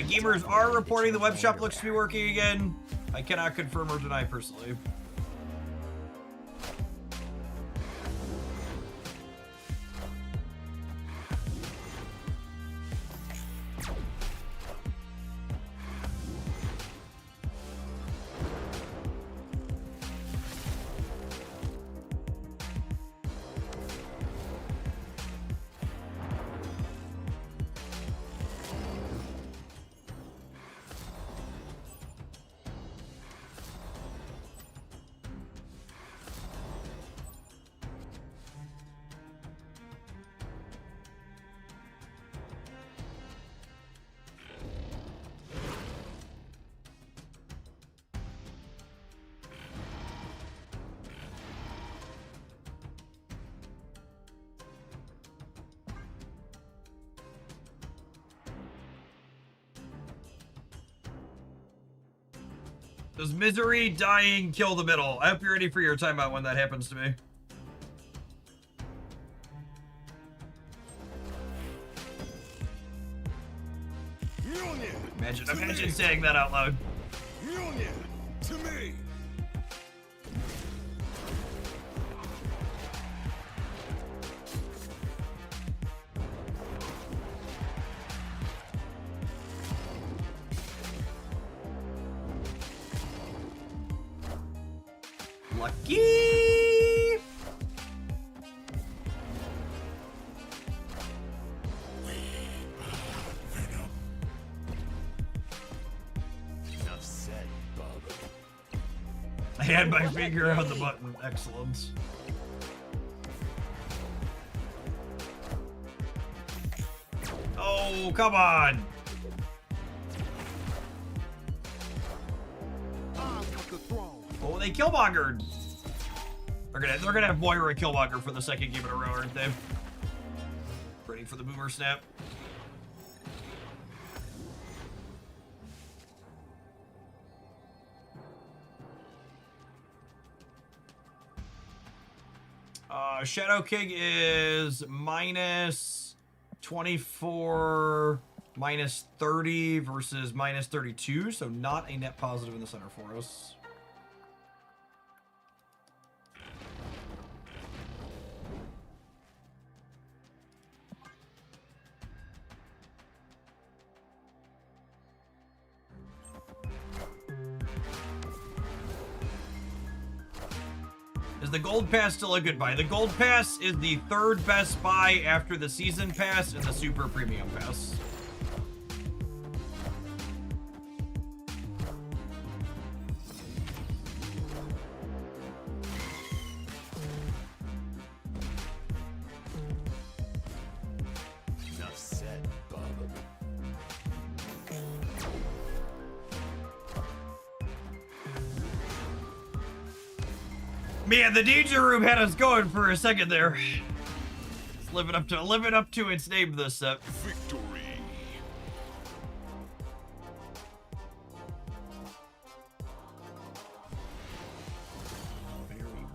A: Gamers are reporting the web shop looks to be working again. I cannot confirm or deny personally. Does misery, dying, kill the middle? I hope you're ready for your timeout when that happens to me.
I: Mjolnir.
A: Imagine saying that out loud.
I: Mjolnir. To me.
A: Lucky. I had my finger on the button. Excellent. Oh, come on. Oh, they killmongered. They're gonna have Moira killmonger for the second game in a row, aren't they? Ready for the boomer snap. Shadow King is minus 24, minus 30 versus minus 32, so not a net positive in the center for us. Is the Gold Pass still a good buy? The Gold Pass is the third best buy after the Season Pass and the Super Premium Pass.
I: Enough said, Bob.
A: Man, the Danger Room had us going for a second there. It's living up to its name this set.
I: Victory.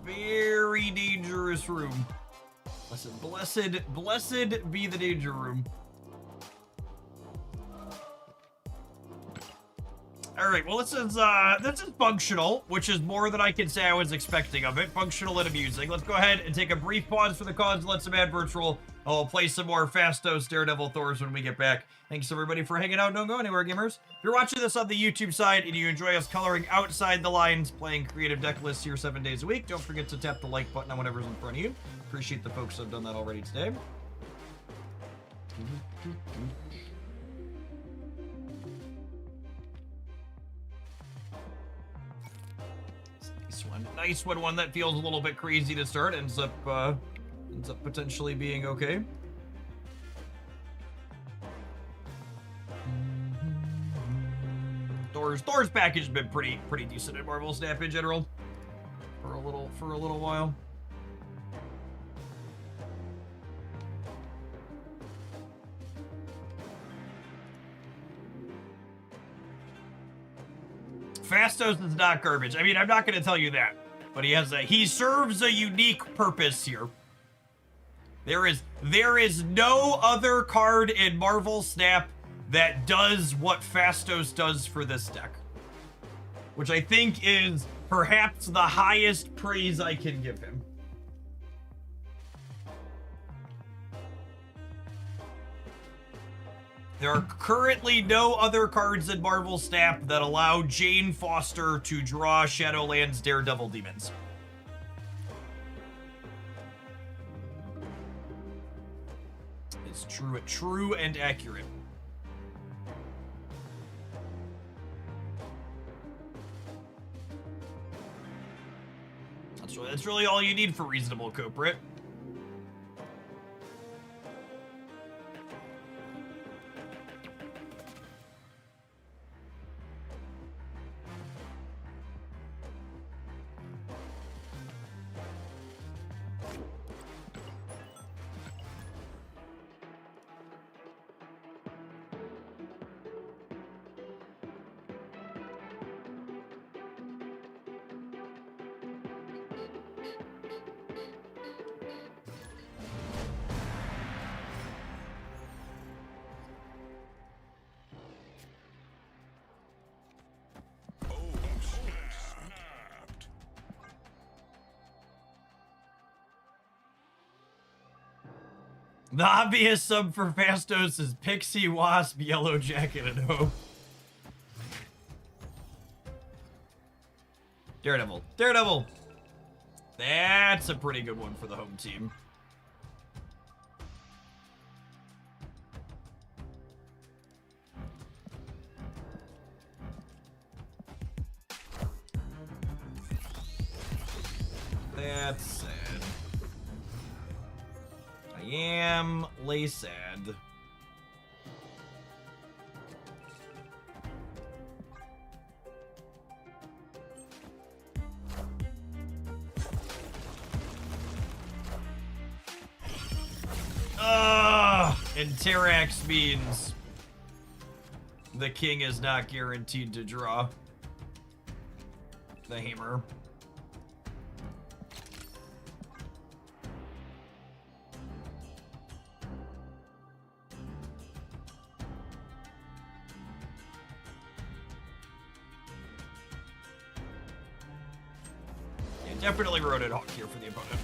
A: Very dangerous room. Blessed be the Danger Room. All right, well, this is functional, which is more than I can say I was expecting of it. Functional and amusing. Let's go ahead and take a brief pause for the cause and let some adverts roll. I'll play some more Fastos Daredevil Thors when we get back. Thanks everybody for hanging out. Don't go anywhere, gamers. If you're watching this on the YouTube side and you enjoy us coloring outside the lines, playing creative deck lists here 7 days a week, don't forget to tap the like button on whatever's in front of you. Appreciate the folks that have done that already today. Nice one that feels a little bit crazy to start, ends up potentially being okay. Thor's package has been pretty decent at Marvel Snap in general for a little while. Fastos is not garbage. I mean, I'm not going to tell you that, but he serves a unique purpose here. There is no other card in Marvel Snap that does what Fastos does for this deck, which I think is perhaps the highest praise I can give him. There are currently no other cards in Marvel Snap that allow Jane Foster to draw Shadowlands Daredevil Demons. It's true and accurate. That's really all you need for reasonable culprit. The obvious sub for Fastos is Pixie, Wasp, Yellow Jacket, and Hope. Daredevil. That's a pretty good one for the home team. That's sad. I am lay sad. And Terrax means the king is not guaranteed to draw the hammer. Yeah, definitely Roaded Hawk here for the opponent.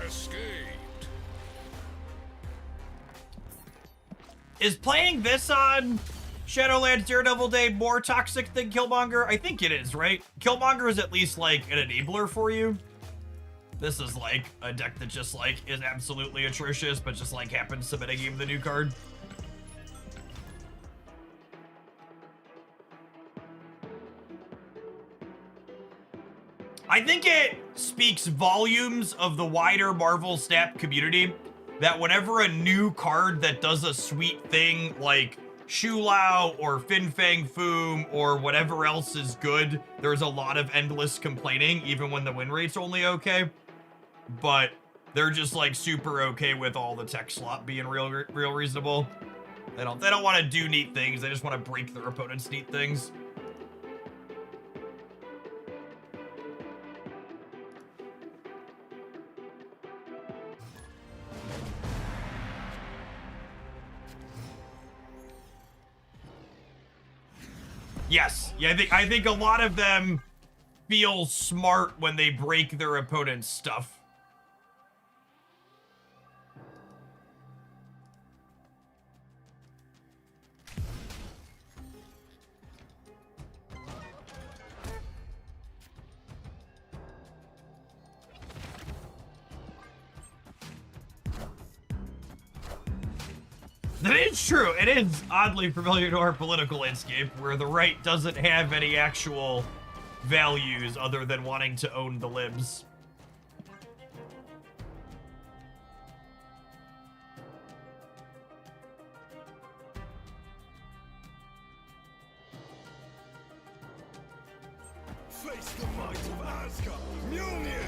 I: Escaped.
A: Is playing this on Shadowlands Daredevil Day more toxic than Killmonger? I think it is, right? Killmonger is at least like an enabler for you. This is like a deck that just like is absolutely atrocious, but just like happens to metagame the new card. I think it speaks volumes of the wider Marvel Snap community that whenever a new card that does a sweet thing like Shu Lao or Fin Fang Foom or whatever else is good, there's a lot of endless complaining, even when the win rate's only okay. But they're just like super okay with all the tech slot being real reasonable. They don't want to do neat things. They just want to break their opponent's neat things. Yes. Yeah, I think a lot of them feel smart when they break their opponent's stuff. That is true. It is oddly familiar to our political landscape, where the right doesn't have any actual values other than wanting to own the libs.
I: Face the might of Asgard. Mjolnir.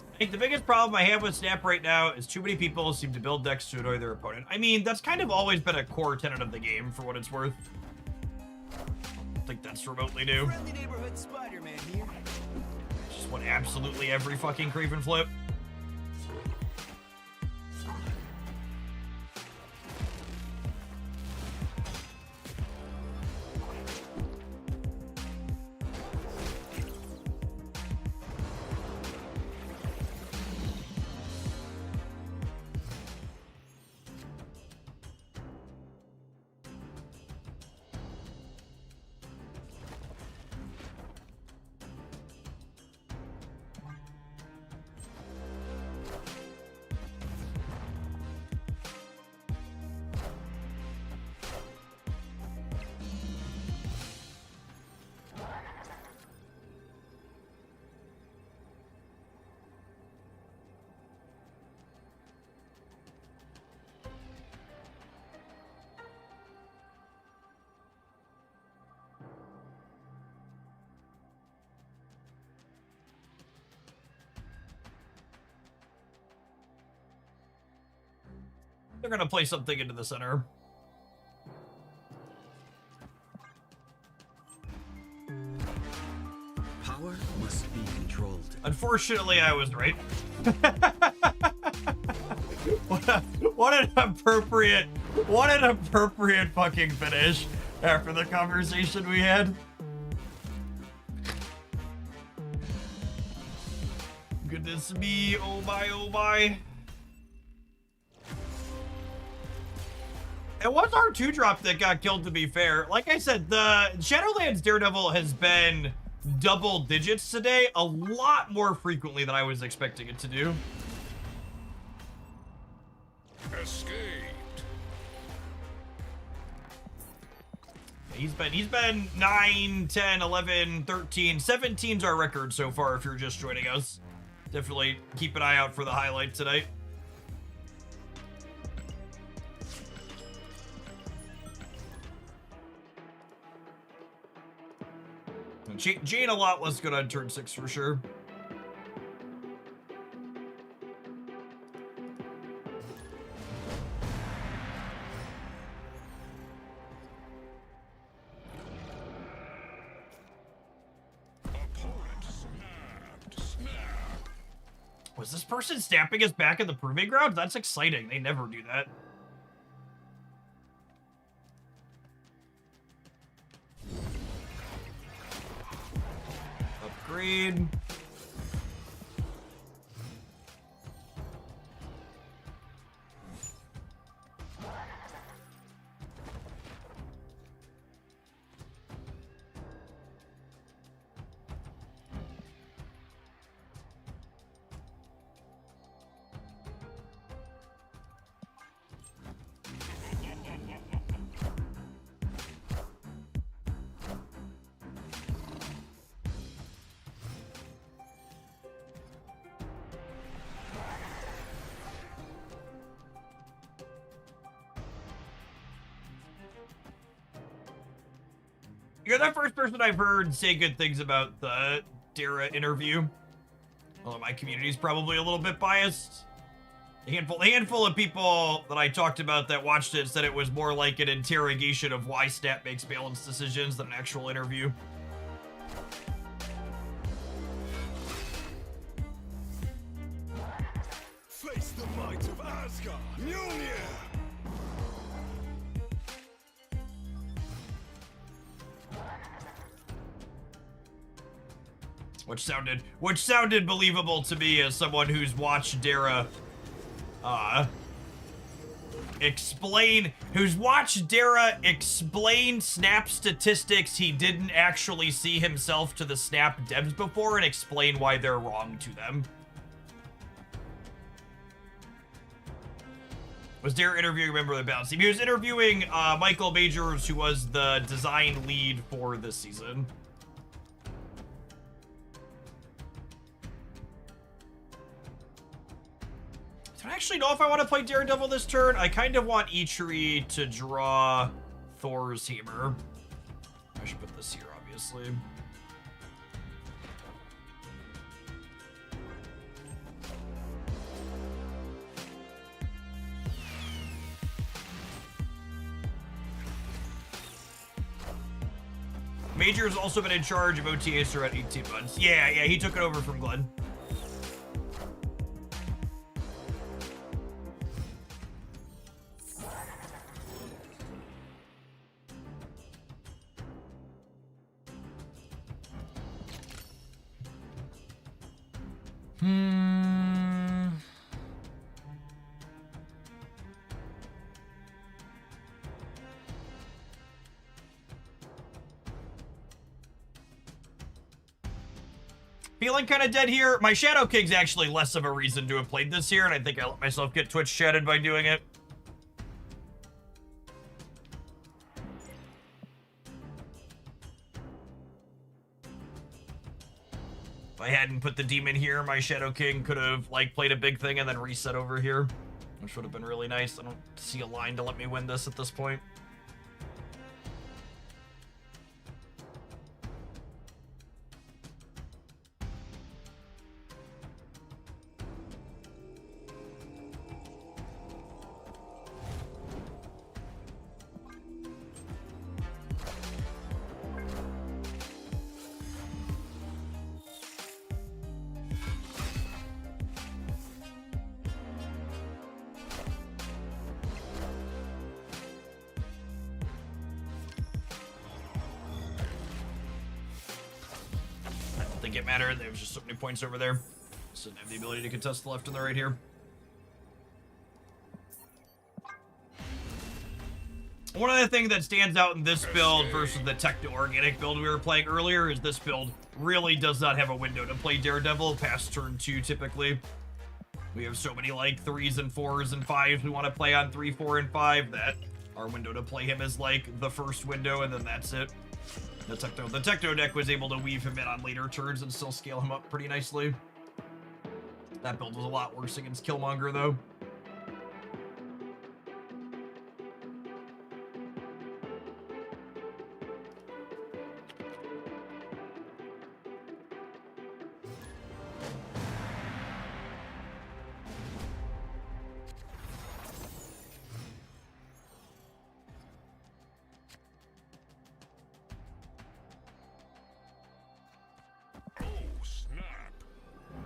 A: I think the biggest problem I have with Snap right now is too many people seem to build decks to annoy their opponent. I mean, that's kind of always been a core tenet of the game, for what it's worth. I don't think that's remotely new.
C: Friendly neighborhood Spider-Man here.
A: Just want absolutely every fucking Craven flip. They're gonna play something into the center.
J: Power must be controlled.
A: Unfortunately, I was right. What an appropriate fucking finish after the conversation we had. Goodness me, oh my, oh my. It was our 2-drop that got killed, to be fair. Like I said, the Shadowlands Daredevil has been double digits today, a lot more frequently than I was expecting it to do.
I: Escaped.
A: He's been 9, 10, 11, 13, 17's our record so far if you're just joining us. Definitely keep an eye out for the highlight tonight. Jane a lot less good on turn 6 for sure. Was this person snapping us back in the proving ground? That's exciting. They never do that. Upgrade. You're the first person I've heard say good things about the Dara interview. Although my community's probably a little bit biased. A handful of people that I talked about that watched it said it was more like an interrogation of why Snap makes balanced decisions than an actual interview.
I: Face the might of Asgard. Mjolnir.
A: Which sounded believable to me as someone who's watched Dara explain Snap statistics he didn't actually see himself to the Snap devs before and explain why they're wrong to them. Was Dara interviewing a member of the balance team? He was interviewing Michael Majors, who was the design lead for this season. I actually know if I want to play Daredevil this turn. I kind of want Ichiri to draw Thor's Hammer. I should put this here, obviously. Major's also been in charge of OTAs for about 18 months. Yeah, he took it over from Glenn. Feeling kind of dead here. My Shadow King's actually less of a reason to have played this here, and I think I let myself get Twitch chatted by doing it. If I hadn't put the demon here, my Shadow King could have, like, played a big thing and then reset over here, which would have been really nice. I don't see a line to let me win this at this point. think it mattered. There was just so many points over there. So didn't have the ability to contest the left and the right here. One of the things that stands out in this build versus the techno-organic build we were playing earlier is this build really does not have a window to play Daredevil past turn 2 typically. We have so many like 3s and 4s and 5s we want to play on 3, 4, and 5 that our window to play him is like the first window and then that's it. The techno deck was able to weave him in on later turns and still scale him up pretty nicely. That build was a lot worse against Killmonger though.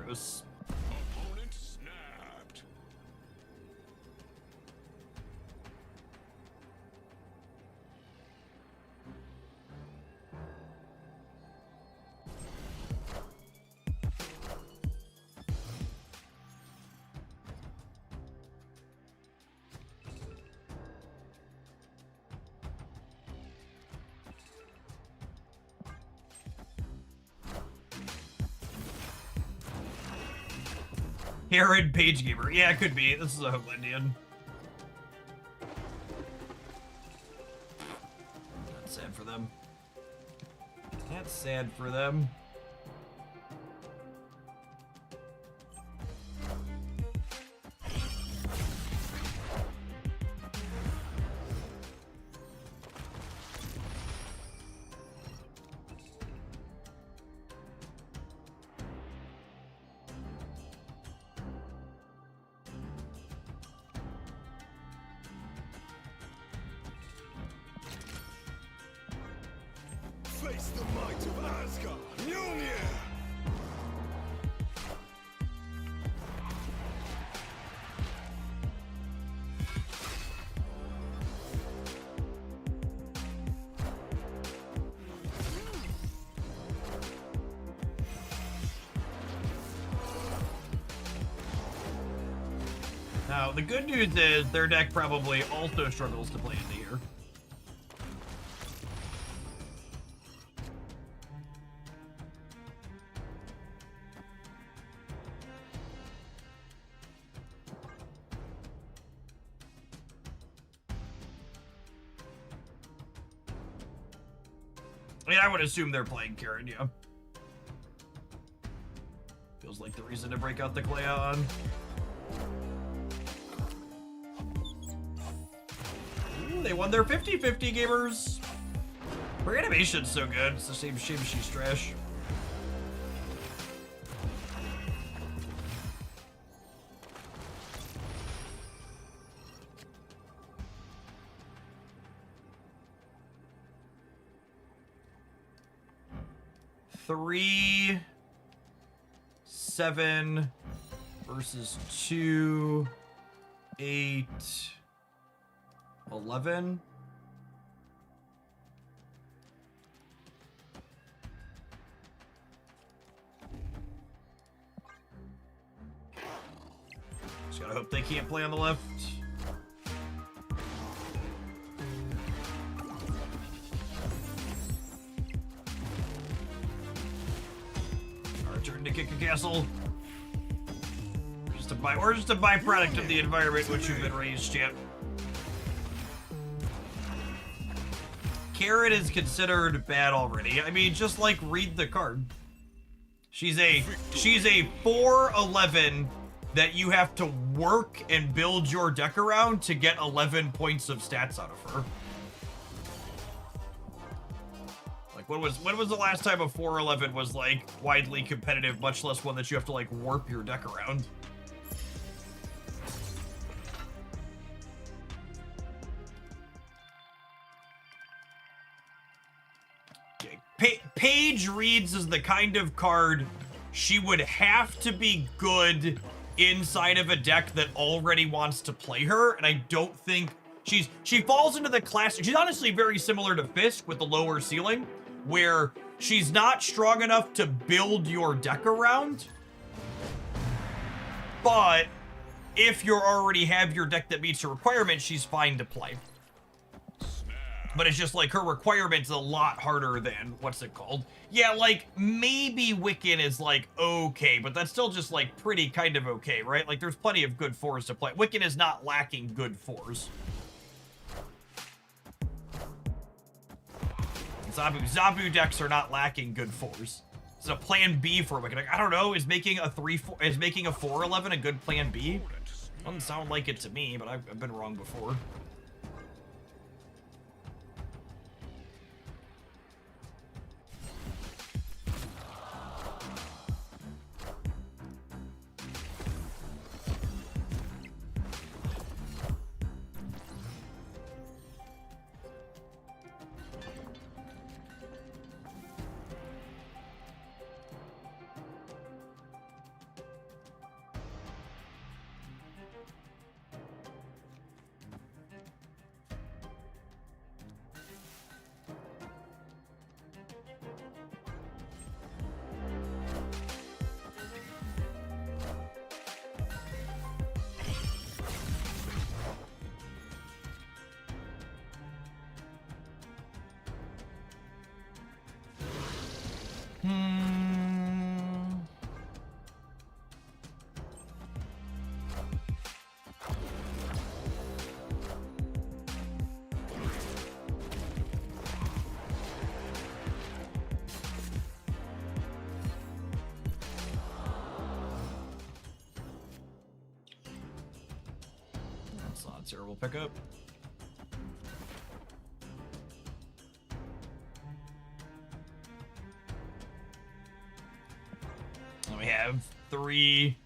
A: Gross.
I: Opponent snapped.
A: Herod Page Gamer. Yeah, it could be. This is a Homelandian. That's sad for them. That's sad for them.
I: Face the might of Asgard. Mjolnir!
A: Now, the good news is their deck probably also struggles to play into here. I mean, I would assume they're playing Karen, yeah. Feels like the reason to break out the Cleon. Ooh, they won their 50-50 gamers. Her animation's so good. It's the same shame she's trash. Three, 7 versus 2, 8, 11. Just gotta hope they can't play on the left. Turn to kick a castle. We're just a byproduct of the environment which you've been raised, champ. Karen is considered bad already. I mean, just like read the card. She's a 4/11 that you have to work and build your deck around to get 11 points of stats out of her. When was the last time a 4/11 was like widely competitive, much less one that you have to like warp your deck around? Paige reads as the kind of card she would have to be good inside of a deck that already wants to play her, and I don't think she falls into the class. She's honestly very similar to Fisk with the lower ceiling, where she's not strong enough to build your deck around. But if you already have your deck that meets her requirements, she's fine to play. But it's just like her requirement's a lot harder than, what's it called? Yeah, like maybe Wiccan is like okay, but that's still just like pretty kind of okay, right? Like there's plenty of good 4s to play. Wiccan is not lacking good 4s. Zabu decks are not lacking good 4s. It's a plan B for Wiccan. Like, I don't know, is making a 4/11 a good plan B? Doesn't sound like it to me, but I've been wrong before. That's not a terrible pickup. And we have 3,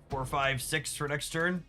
A: 4, 5, 6 for next turn.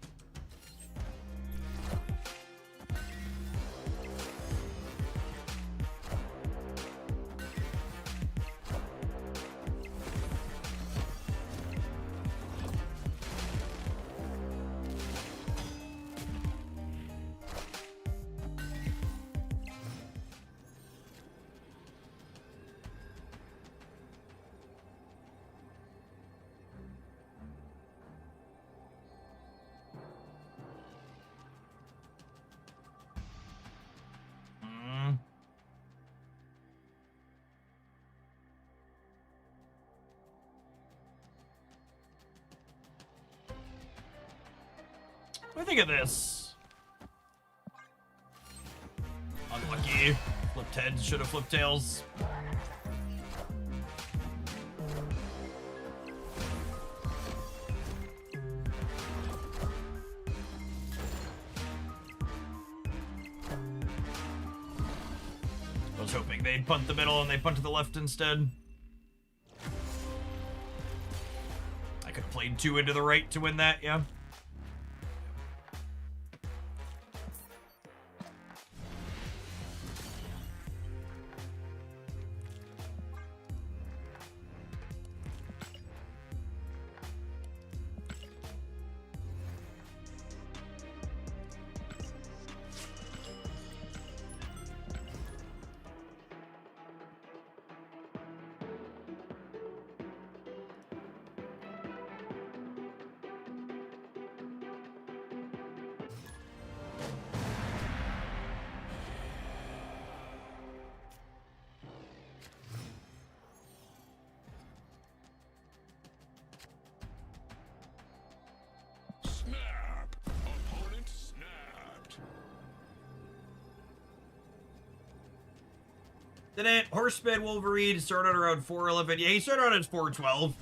A: What do you think of this? Unlucky. Flipped heads, should have flipped tails. I was hoping they'd punt the middle and they punt to the left instead. I could have played 2 into the right to win that, yeah.
I: Snap! Opponent snapped.
A: Didn't Horseman Wolverine started around 4/11? Yeah, he started out at 4/12.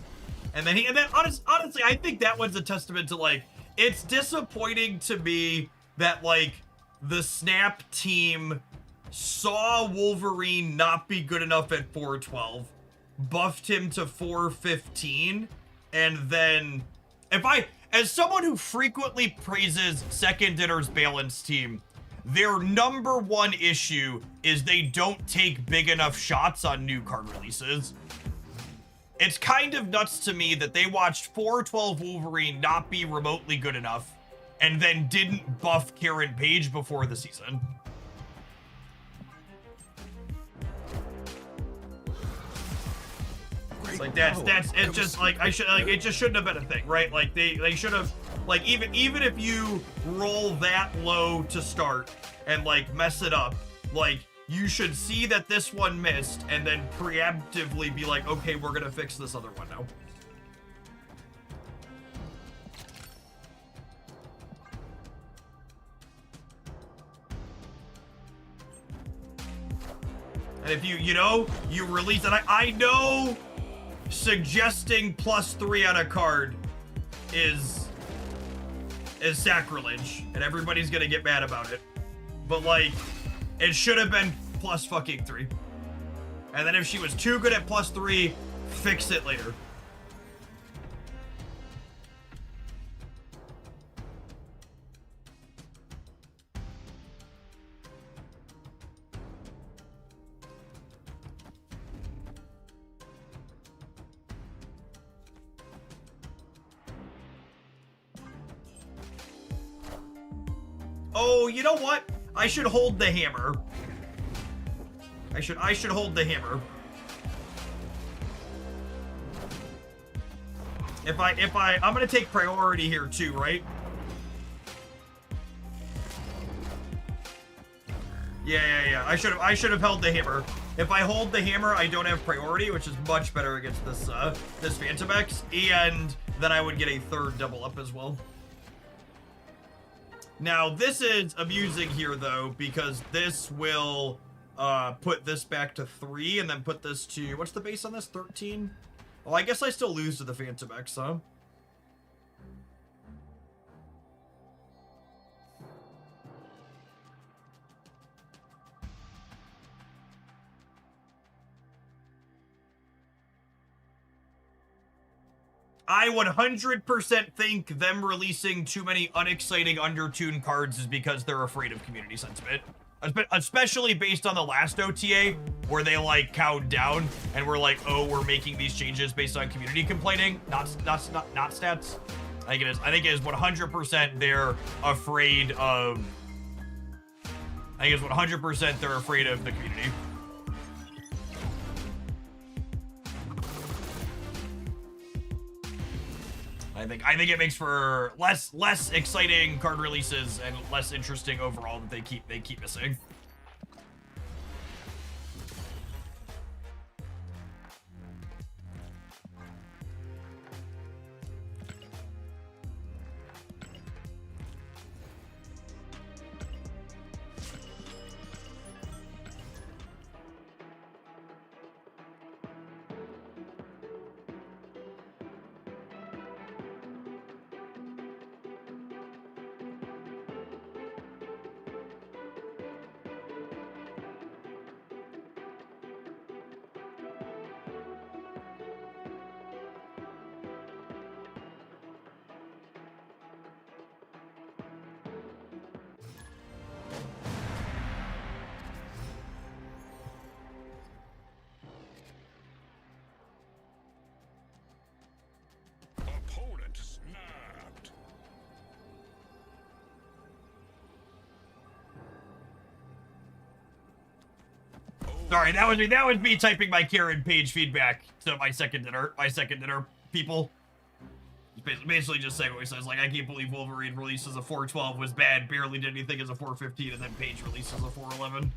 A: And then honestly, I think that one's a testament to, like, it's disappointing to me that, like, the Snap team saw Wolverine not be good enough at 4/12, buffed him to 4/15, and then as someone who frequently praises Second Dinner's Balance team, their number one issue is they don't take big enough shots on new card releases. It's kind of nuts to me that they watched 4/12 Wolverine not be remotely good enough and then didn't buff Karen Page before the season. It's like it's just like it just shouldn't have been a thing, right? Like they should have, like, even if you roll that low to start and like mess it up, like you should see that this one missed and then preemptively be like, okay, we're gonna fix this other one now. And if you release it, I know suggesting +3 on a card is sacrilege, and everybody's gonna get mad about it. But like, it should have been +3. And then if she was too good at +3, fix it later. Oh, you know what? I should hold the hammer. I should hold the hammer. I'm gonna take priority here too, right? Yeah. I should have held the hammer. If I hold the hammer, I don't have priority, which is much better against this Phantom X, and then I would get a third double up as well. Now, this is amusing here, though, because this will put this back to 3 and then put this to... What's the base on this? 13? Well, I guess I still lose to the Phantom X, huh? I 100% think them releasing too many unexciting undertuned cards is because they're afraid of community sentiment. Especially based on the last OTA, where they like cowed down and were like, oh, we're making these changes based on community complaining, not stats. I think it is 100% they're afraid of... I think it's 100% they're afraid of the community. I think it makes for less exciting card releases and less interesting overall that they keep missing.
I: Opponent snapped.
A: Sorry, that was me typing my Karen page feedback to my second dinner people. Basically just saying what he says, like, I can't believe Wolverine released as a 412 was bad, barely did anything as a 415, and then Page released as a 411.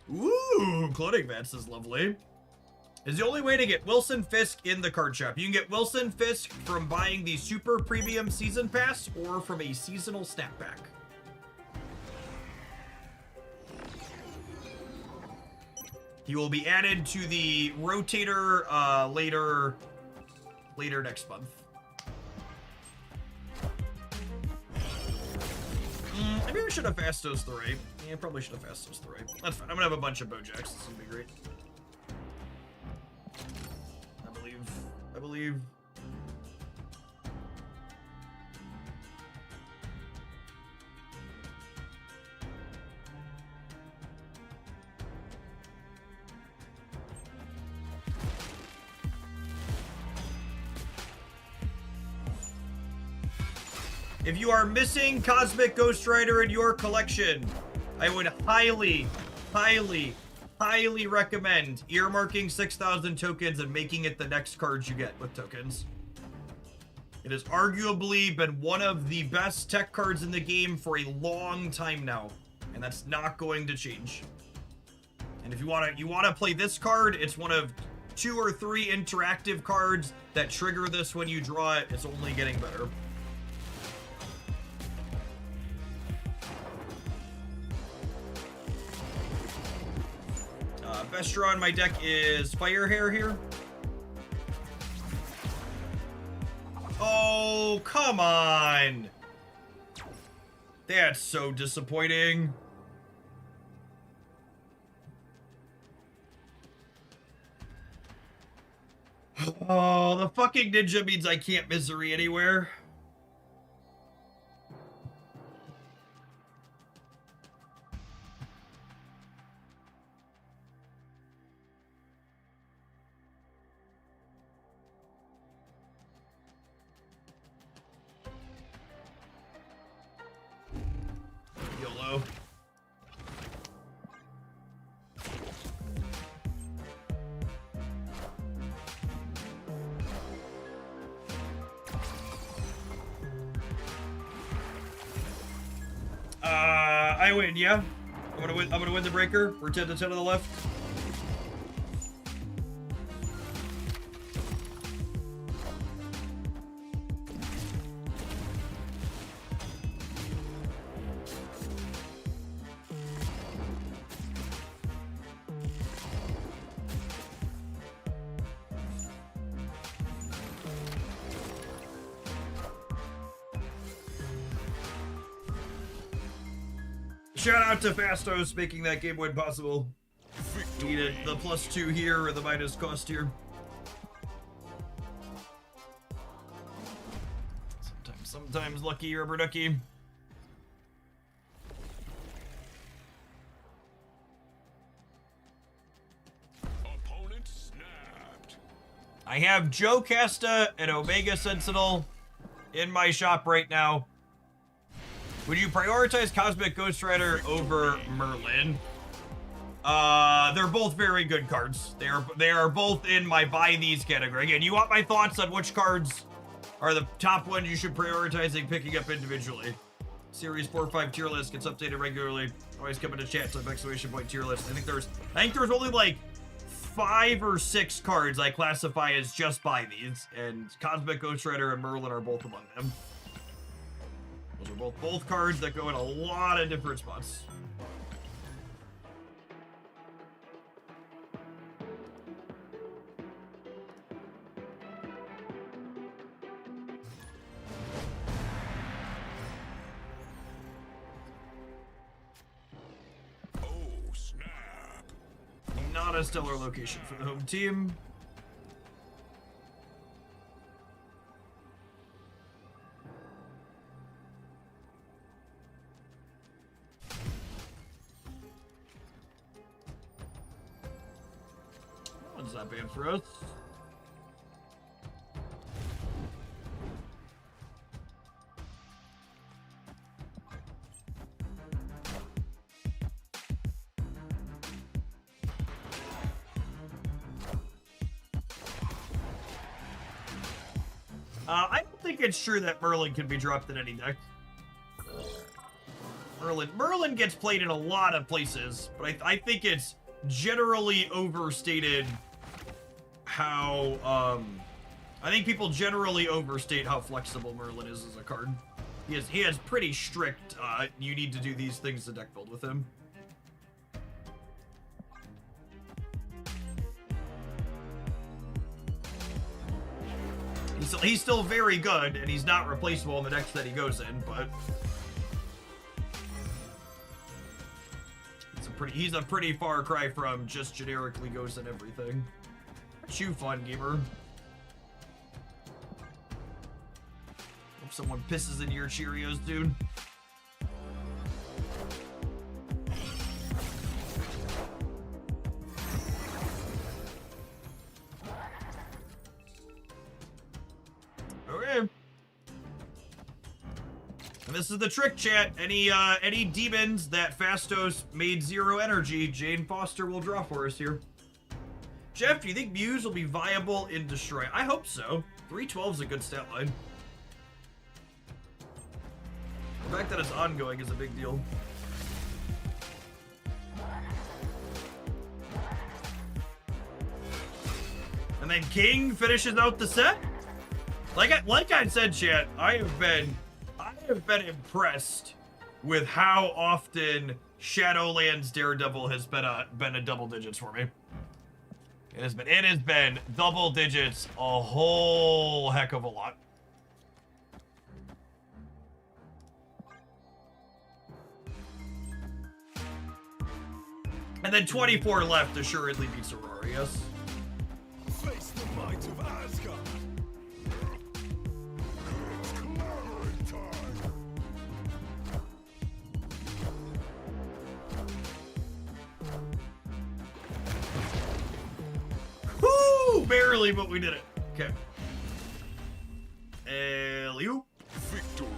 A: Ooh, cloning vats is lovely. Is the only way to get Wilson Fisk in the card shop. You can get Wilson Fisk from buying the Super Premium Season Pass or from a seasonal snapback. He will be added to the rotator later next month. Maybe I should have Fastos 3. Yeah, probably should have Fastos 3. That's fine. I'm gonna have a bunch of Bojacks. This is gonna be great. I believe. If you are missing Cosmic Ghost Rider in your collection, I would highly, highly, highly recommend earmarking 6,000 tokens and making it the next card you get with tokens. It has arguably been one of the best tech cards in the game for a long time now, and that's not going to change. And if you want to play this card, it's one of 2 or 3 interactive cards that trigger this when you draw it. It's only getting better. Best draw in my deck is Firehair here. Oh, come on. That's so disappointing. Oh, the fucking ninja means I can't misery anywhere. YOLO. I win, yeah? I'm gonna win the breaker. We're 10 to 10 on the left. Shout out to Fastos making that game win possible. Needed the +2 here or the minus cost here. Sometimes lucky rubber ducky.
I: Opponent snapped.
A: I have Joe Casta and Omega Sentinel in my shop right now. Would you prioritize Cosmic Ghost Rider over Merlin? They're both very good cards. They are both in my buy these category. Again, you want my thoughts on which cards are the top ones you should prioritizing picking up individually. Series 4-5 tier list gets updated regularly. Always come into chat to ! tier list. I think there's only like 5 or 6 cards I classify as just buy these, and Cosmic Ghost Rider and Merlin are both among them. Those are both cards that go in a lot of different spots.
I: Oh, snap.
A: Not a stellar location for the home team. One's not bad for us. I don't think it's true that Merlin can be dropped in any deck. Merlin gets played in a lot of places, but I think it's generally overstated how, I think people generally overstate how flexible Merlin is as a card. He has pretty strict, you need to do these things to deck build with him. He's still very good, and he's not replaceable in the decks that he goes in, but he's a pretty far cry from just generically goes in everything. Chew fun, gamer. Hope someone pisses into your Cheerios, dude. Okay. this is the trick, chat. Any demons that Fastos made 0 energy, Jane Foster will draw for us here. Jeff, do you think Muse will be viable in Destroy? I hope so. 312 is a good stat line. The fact that it's ongoing is a big deal. And then King finishes out the set. Like I said, chat, I have been impressed with how often Shadowlands Daredevil has been a double digits for me. It has been double digits a whole heck of a lot. And then 24 left assuredly beats Aurora, yes.
I: Face the might of Asgard. It's clamoring time.
A: Woo! Barely, but we did it. Okay. Liu.
I: Victory.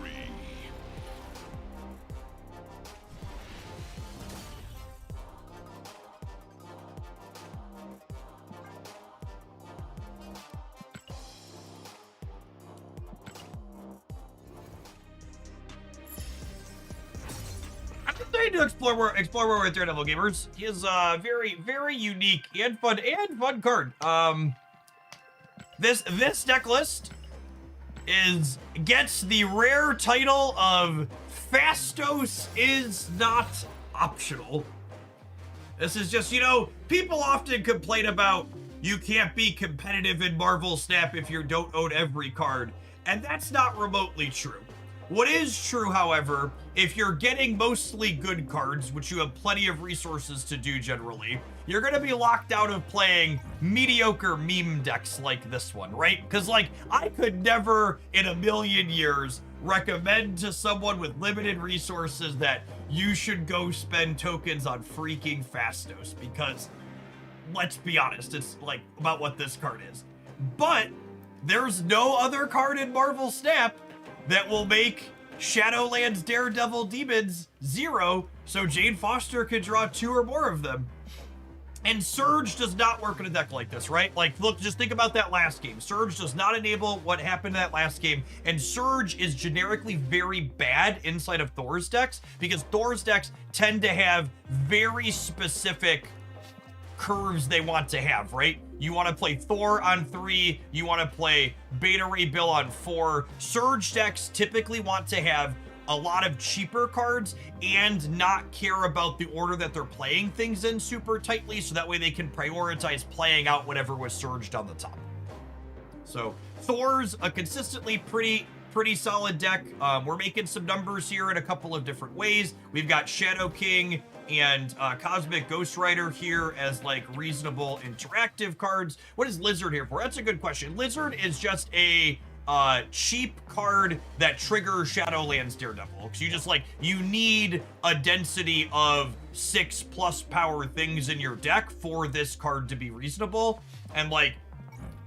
A: I'm to explore more with Daredevil gamers. He is very unique and fun card. This deck list gets the rare title of Fastos is not optional. This is just, you know, people often complain about you can't be competitive in Marvel Snap if you don't own every card, and that's not remotely true. What is true, however, if you're getting mostly good cards, which you have plenty of resources to do generally, you're going to be locked out of playing mediocre meme decks like this one, right? Because, like, I could never in a million years recommend to someone with limited resources that you should go spend tokens on freaking Fastos, because, let's be honest, it's, like, about what this card is. But there's no other card in Marvel Snap that will make Shadowlands Daredevil Demons 0, so Jane Foster could draw 2 or more of them. And Surge does not work in a deck like this, right? Like, look, just think about that last game. Surge does not enable what happened in that last game, and Surge is generically very bad inside of Thor's decks, because Thor's decks tend to have very specific curves they want to have, right? You want to play Thor on 3, you want to play Beta Ray Bill on 4. Surge decks typically want to have a lot of cheaper cards and not care about the order that they're playing things in super tightly, so that way they can prioritize playing out whatever was surged on the top. So Thor's a consistently pretty solid deck. We're making some numbers here in a couple of different ways. We've got Shadow King and Cosmic Ghost Rider here as like reasonable interactive cards. What is Lizard here for? That's a good question. Lizard is just a cheap card that triggers Shadowlands Daredevil. Because you just like, you need a density of 6+ power things in your deck for this card to be reasonable. And like,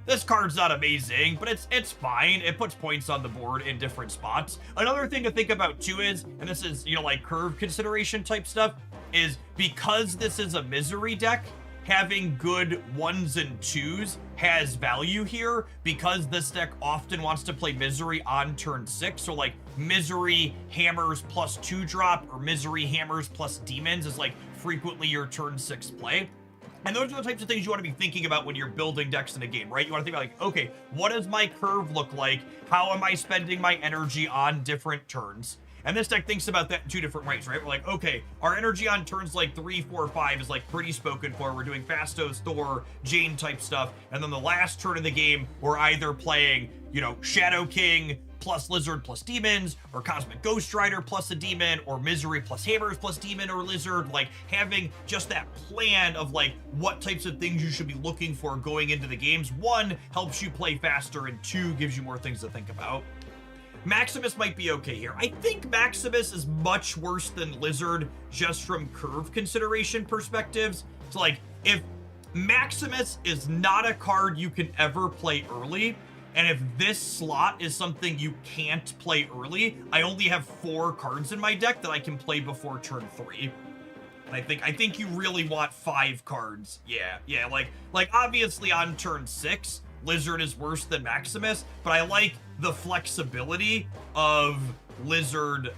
A: this card's not amazing, but it's fine. It puts points on the board in different spots. Another thing to think about too is, and this is, you know, like curve consideration type stuff, is because this is a Misery deck, having good 1s and 2s has value here, because this deck often wants to play Misery on turn 6. So like Misery Hammers plus 2-drop or Misery Hammers plus Demons is like frequently your turn 6 play. And those are the types of things you want to be thinking about when you're building decks in a game, right? You want to think about like, okay, what does my curve look like? How am I spending my energy on different turns? And this deck thinks about that in 2 different ways, right? We're like, okay, our energy on turns like 3, 4, 5 is like pretty spoken for. We're doing Fastos, Thor, Jane type stuff. And then the last turn of the game, we're either playing, you know, Shadow King plus Lizard plus Demons, or Cosmic Ghost Rider plus a Demon, or Misery plus Hammers plus Demon or Lizard. Like having just that plan of like what types of things you should be looking for going into the games. 1, helps you play faster, and 2, gives you more things to think about. Maximus might be okay here. I think Maximus is much worse than Lizard just from curve consideration perspectives. So like, if Maximus is not a card you can ever play early, And if this slot is something you can't play early, I only have 4 cards in my deck that I can play before turn 3. And I think you really want 5 cards. Yeah, like obviously on turn 6, Lizard is worse than Maximus, but I like the flexibility of Lizard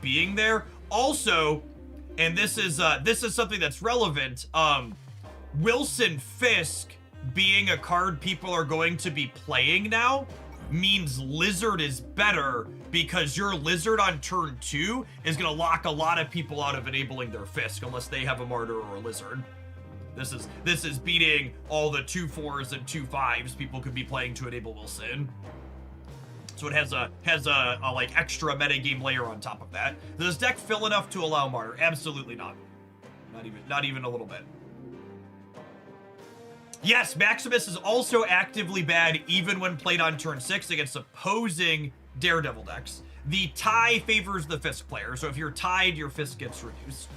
A: being there. Also, and this is something that's relevant, Wilson Fisk being a card people are going to be playing now means Lizard is better, because your Lizard on turn 2 is going to lock a lot of people out of enabling their Fisk unless they have a Martyr or a Lizard. This is beating all the 2/4s and 2/5s people could be playing to enable Wilson. So it has a like extra metagame layer on top of that. Does this deck fill enough to allow Martyr? Absolutely not. Not even a little bit. Yes, Maximus is also actively bad even when played on turn 6 against opposing Daredevil decks. The tie favors the Fisk player, so if you're tied, your Fisk gets reduced.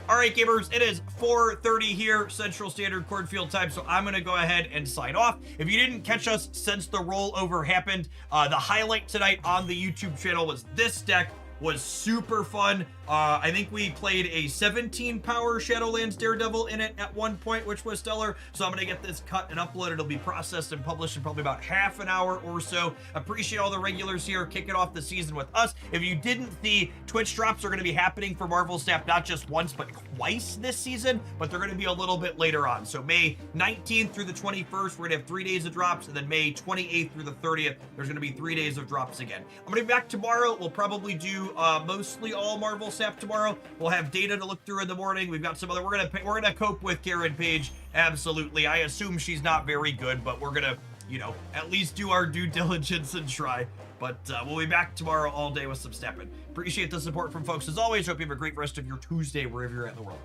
A: All right, gamers, it is 4:30 here, Central Standard Cornfield time, so I'm going to go ahead and sign off. If you didn't catch us since the rollover happened, the highlight tonight on the YouTube channel was this deck. Was super fun. I think we played a 17 power Shadowlands Daredevil in it at one point, which was stellar. So I'm gonna get this cut and uploaded. It'll be processed and published in probably about half an hour or so. Appreciate all the regulars here kicking off the season with us. If you didn't see, Twitch drops are gonna be happening for Marvel Snap not just once, but twice this season, but they're gonna be a little bit later on. So May 19th through the 21st, we're gonna have 3 days of drops, and then May 28th through the 30th, there's gonna be 3 days of drops again. I'm gonna be back tomorrow. We'll probably do mostly all Marvel Snap tomorrow. We'll have data to look through in the morning. We've got some other. We're gonna cope with Karen Page. Absolutely. I assume she's not very good, but we're gonna, at least do our due diligence and try. But we'll be back tomorrow all day with some snapping. Appreciate the support from folks as always. Hope you have a great rest of your Tuesday wherever you're at in the world.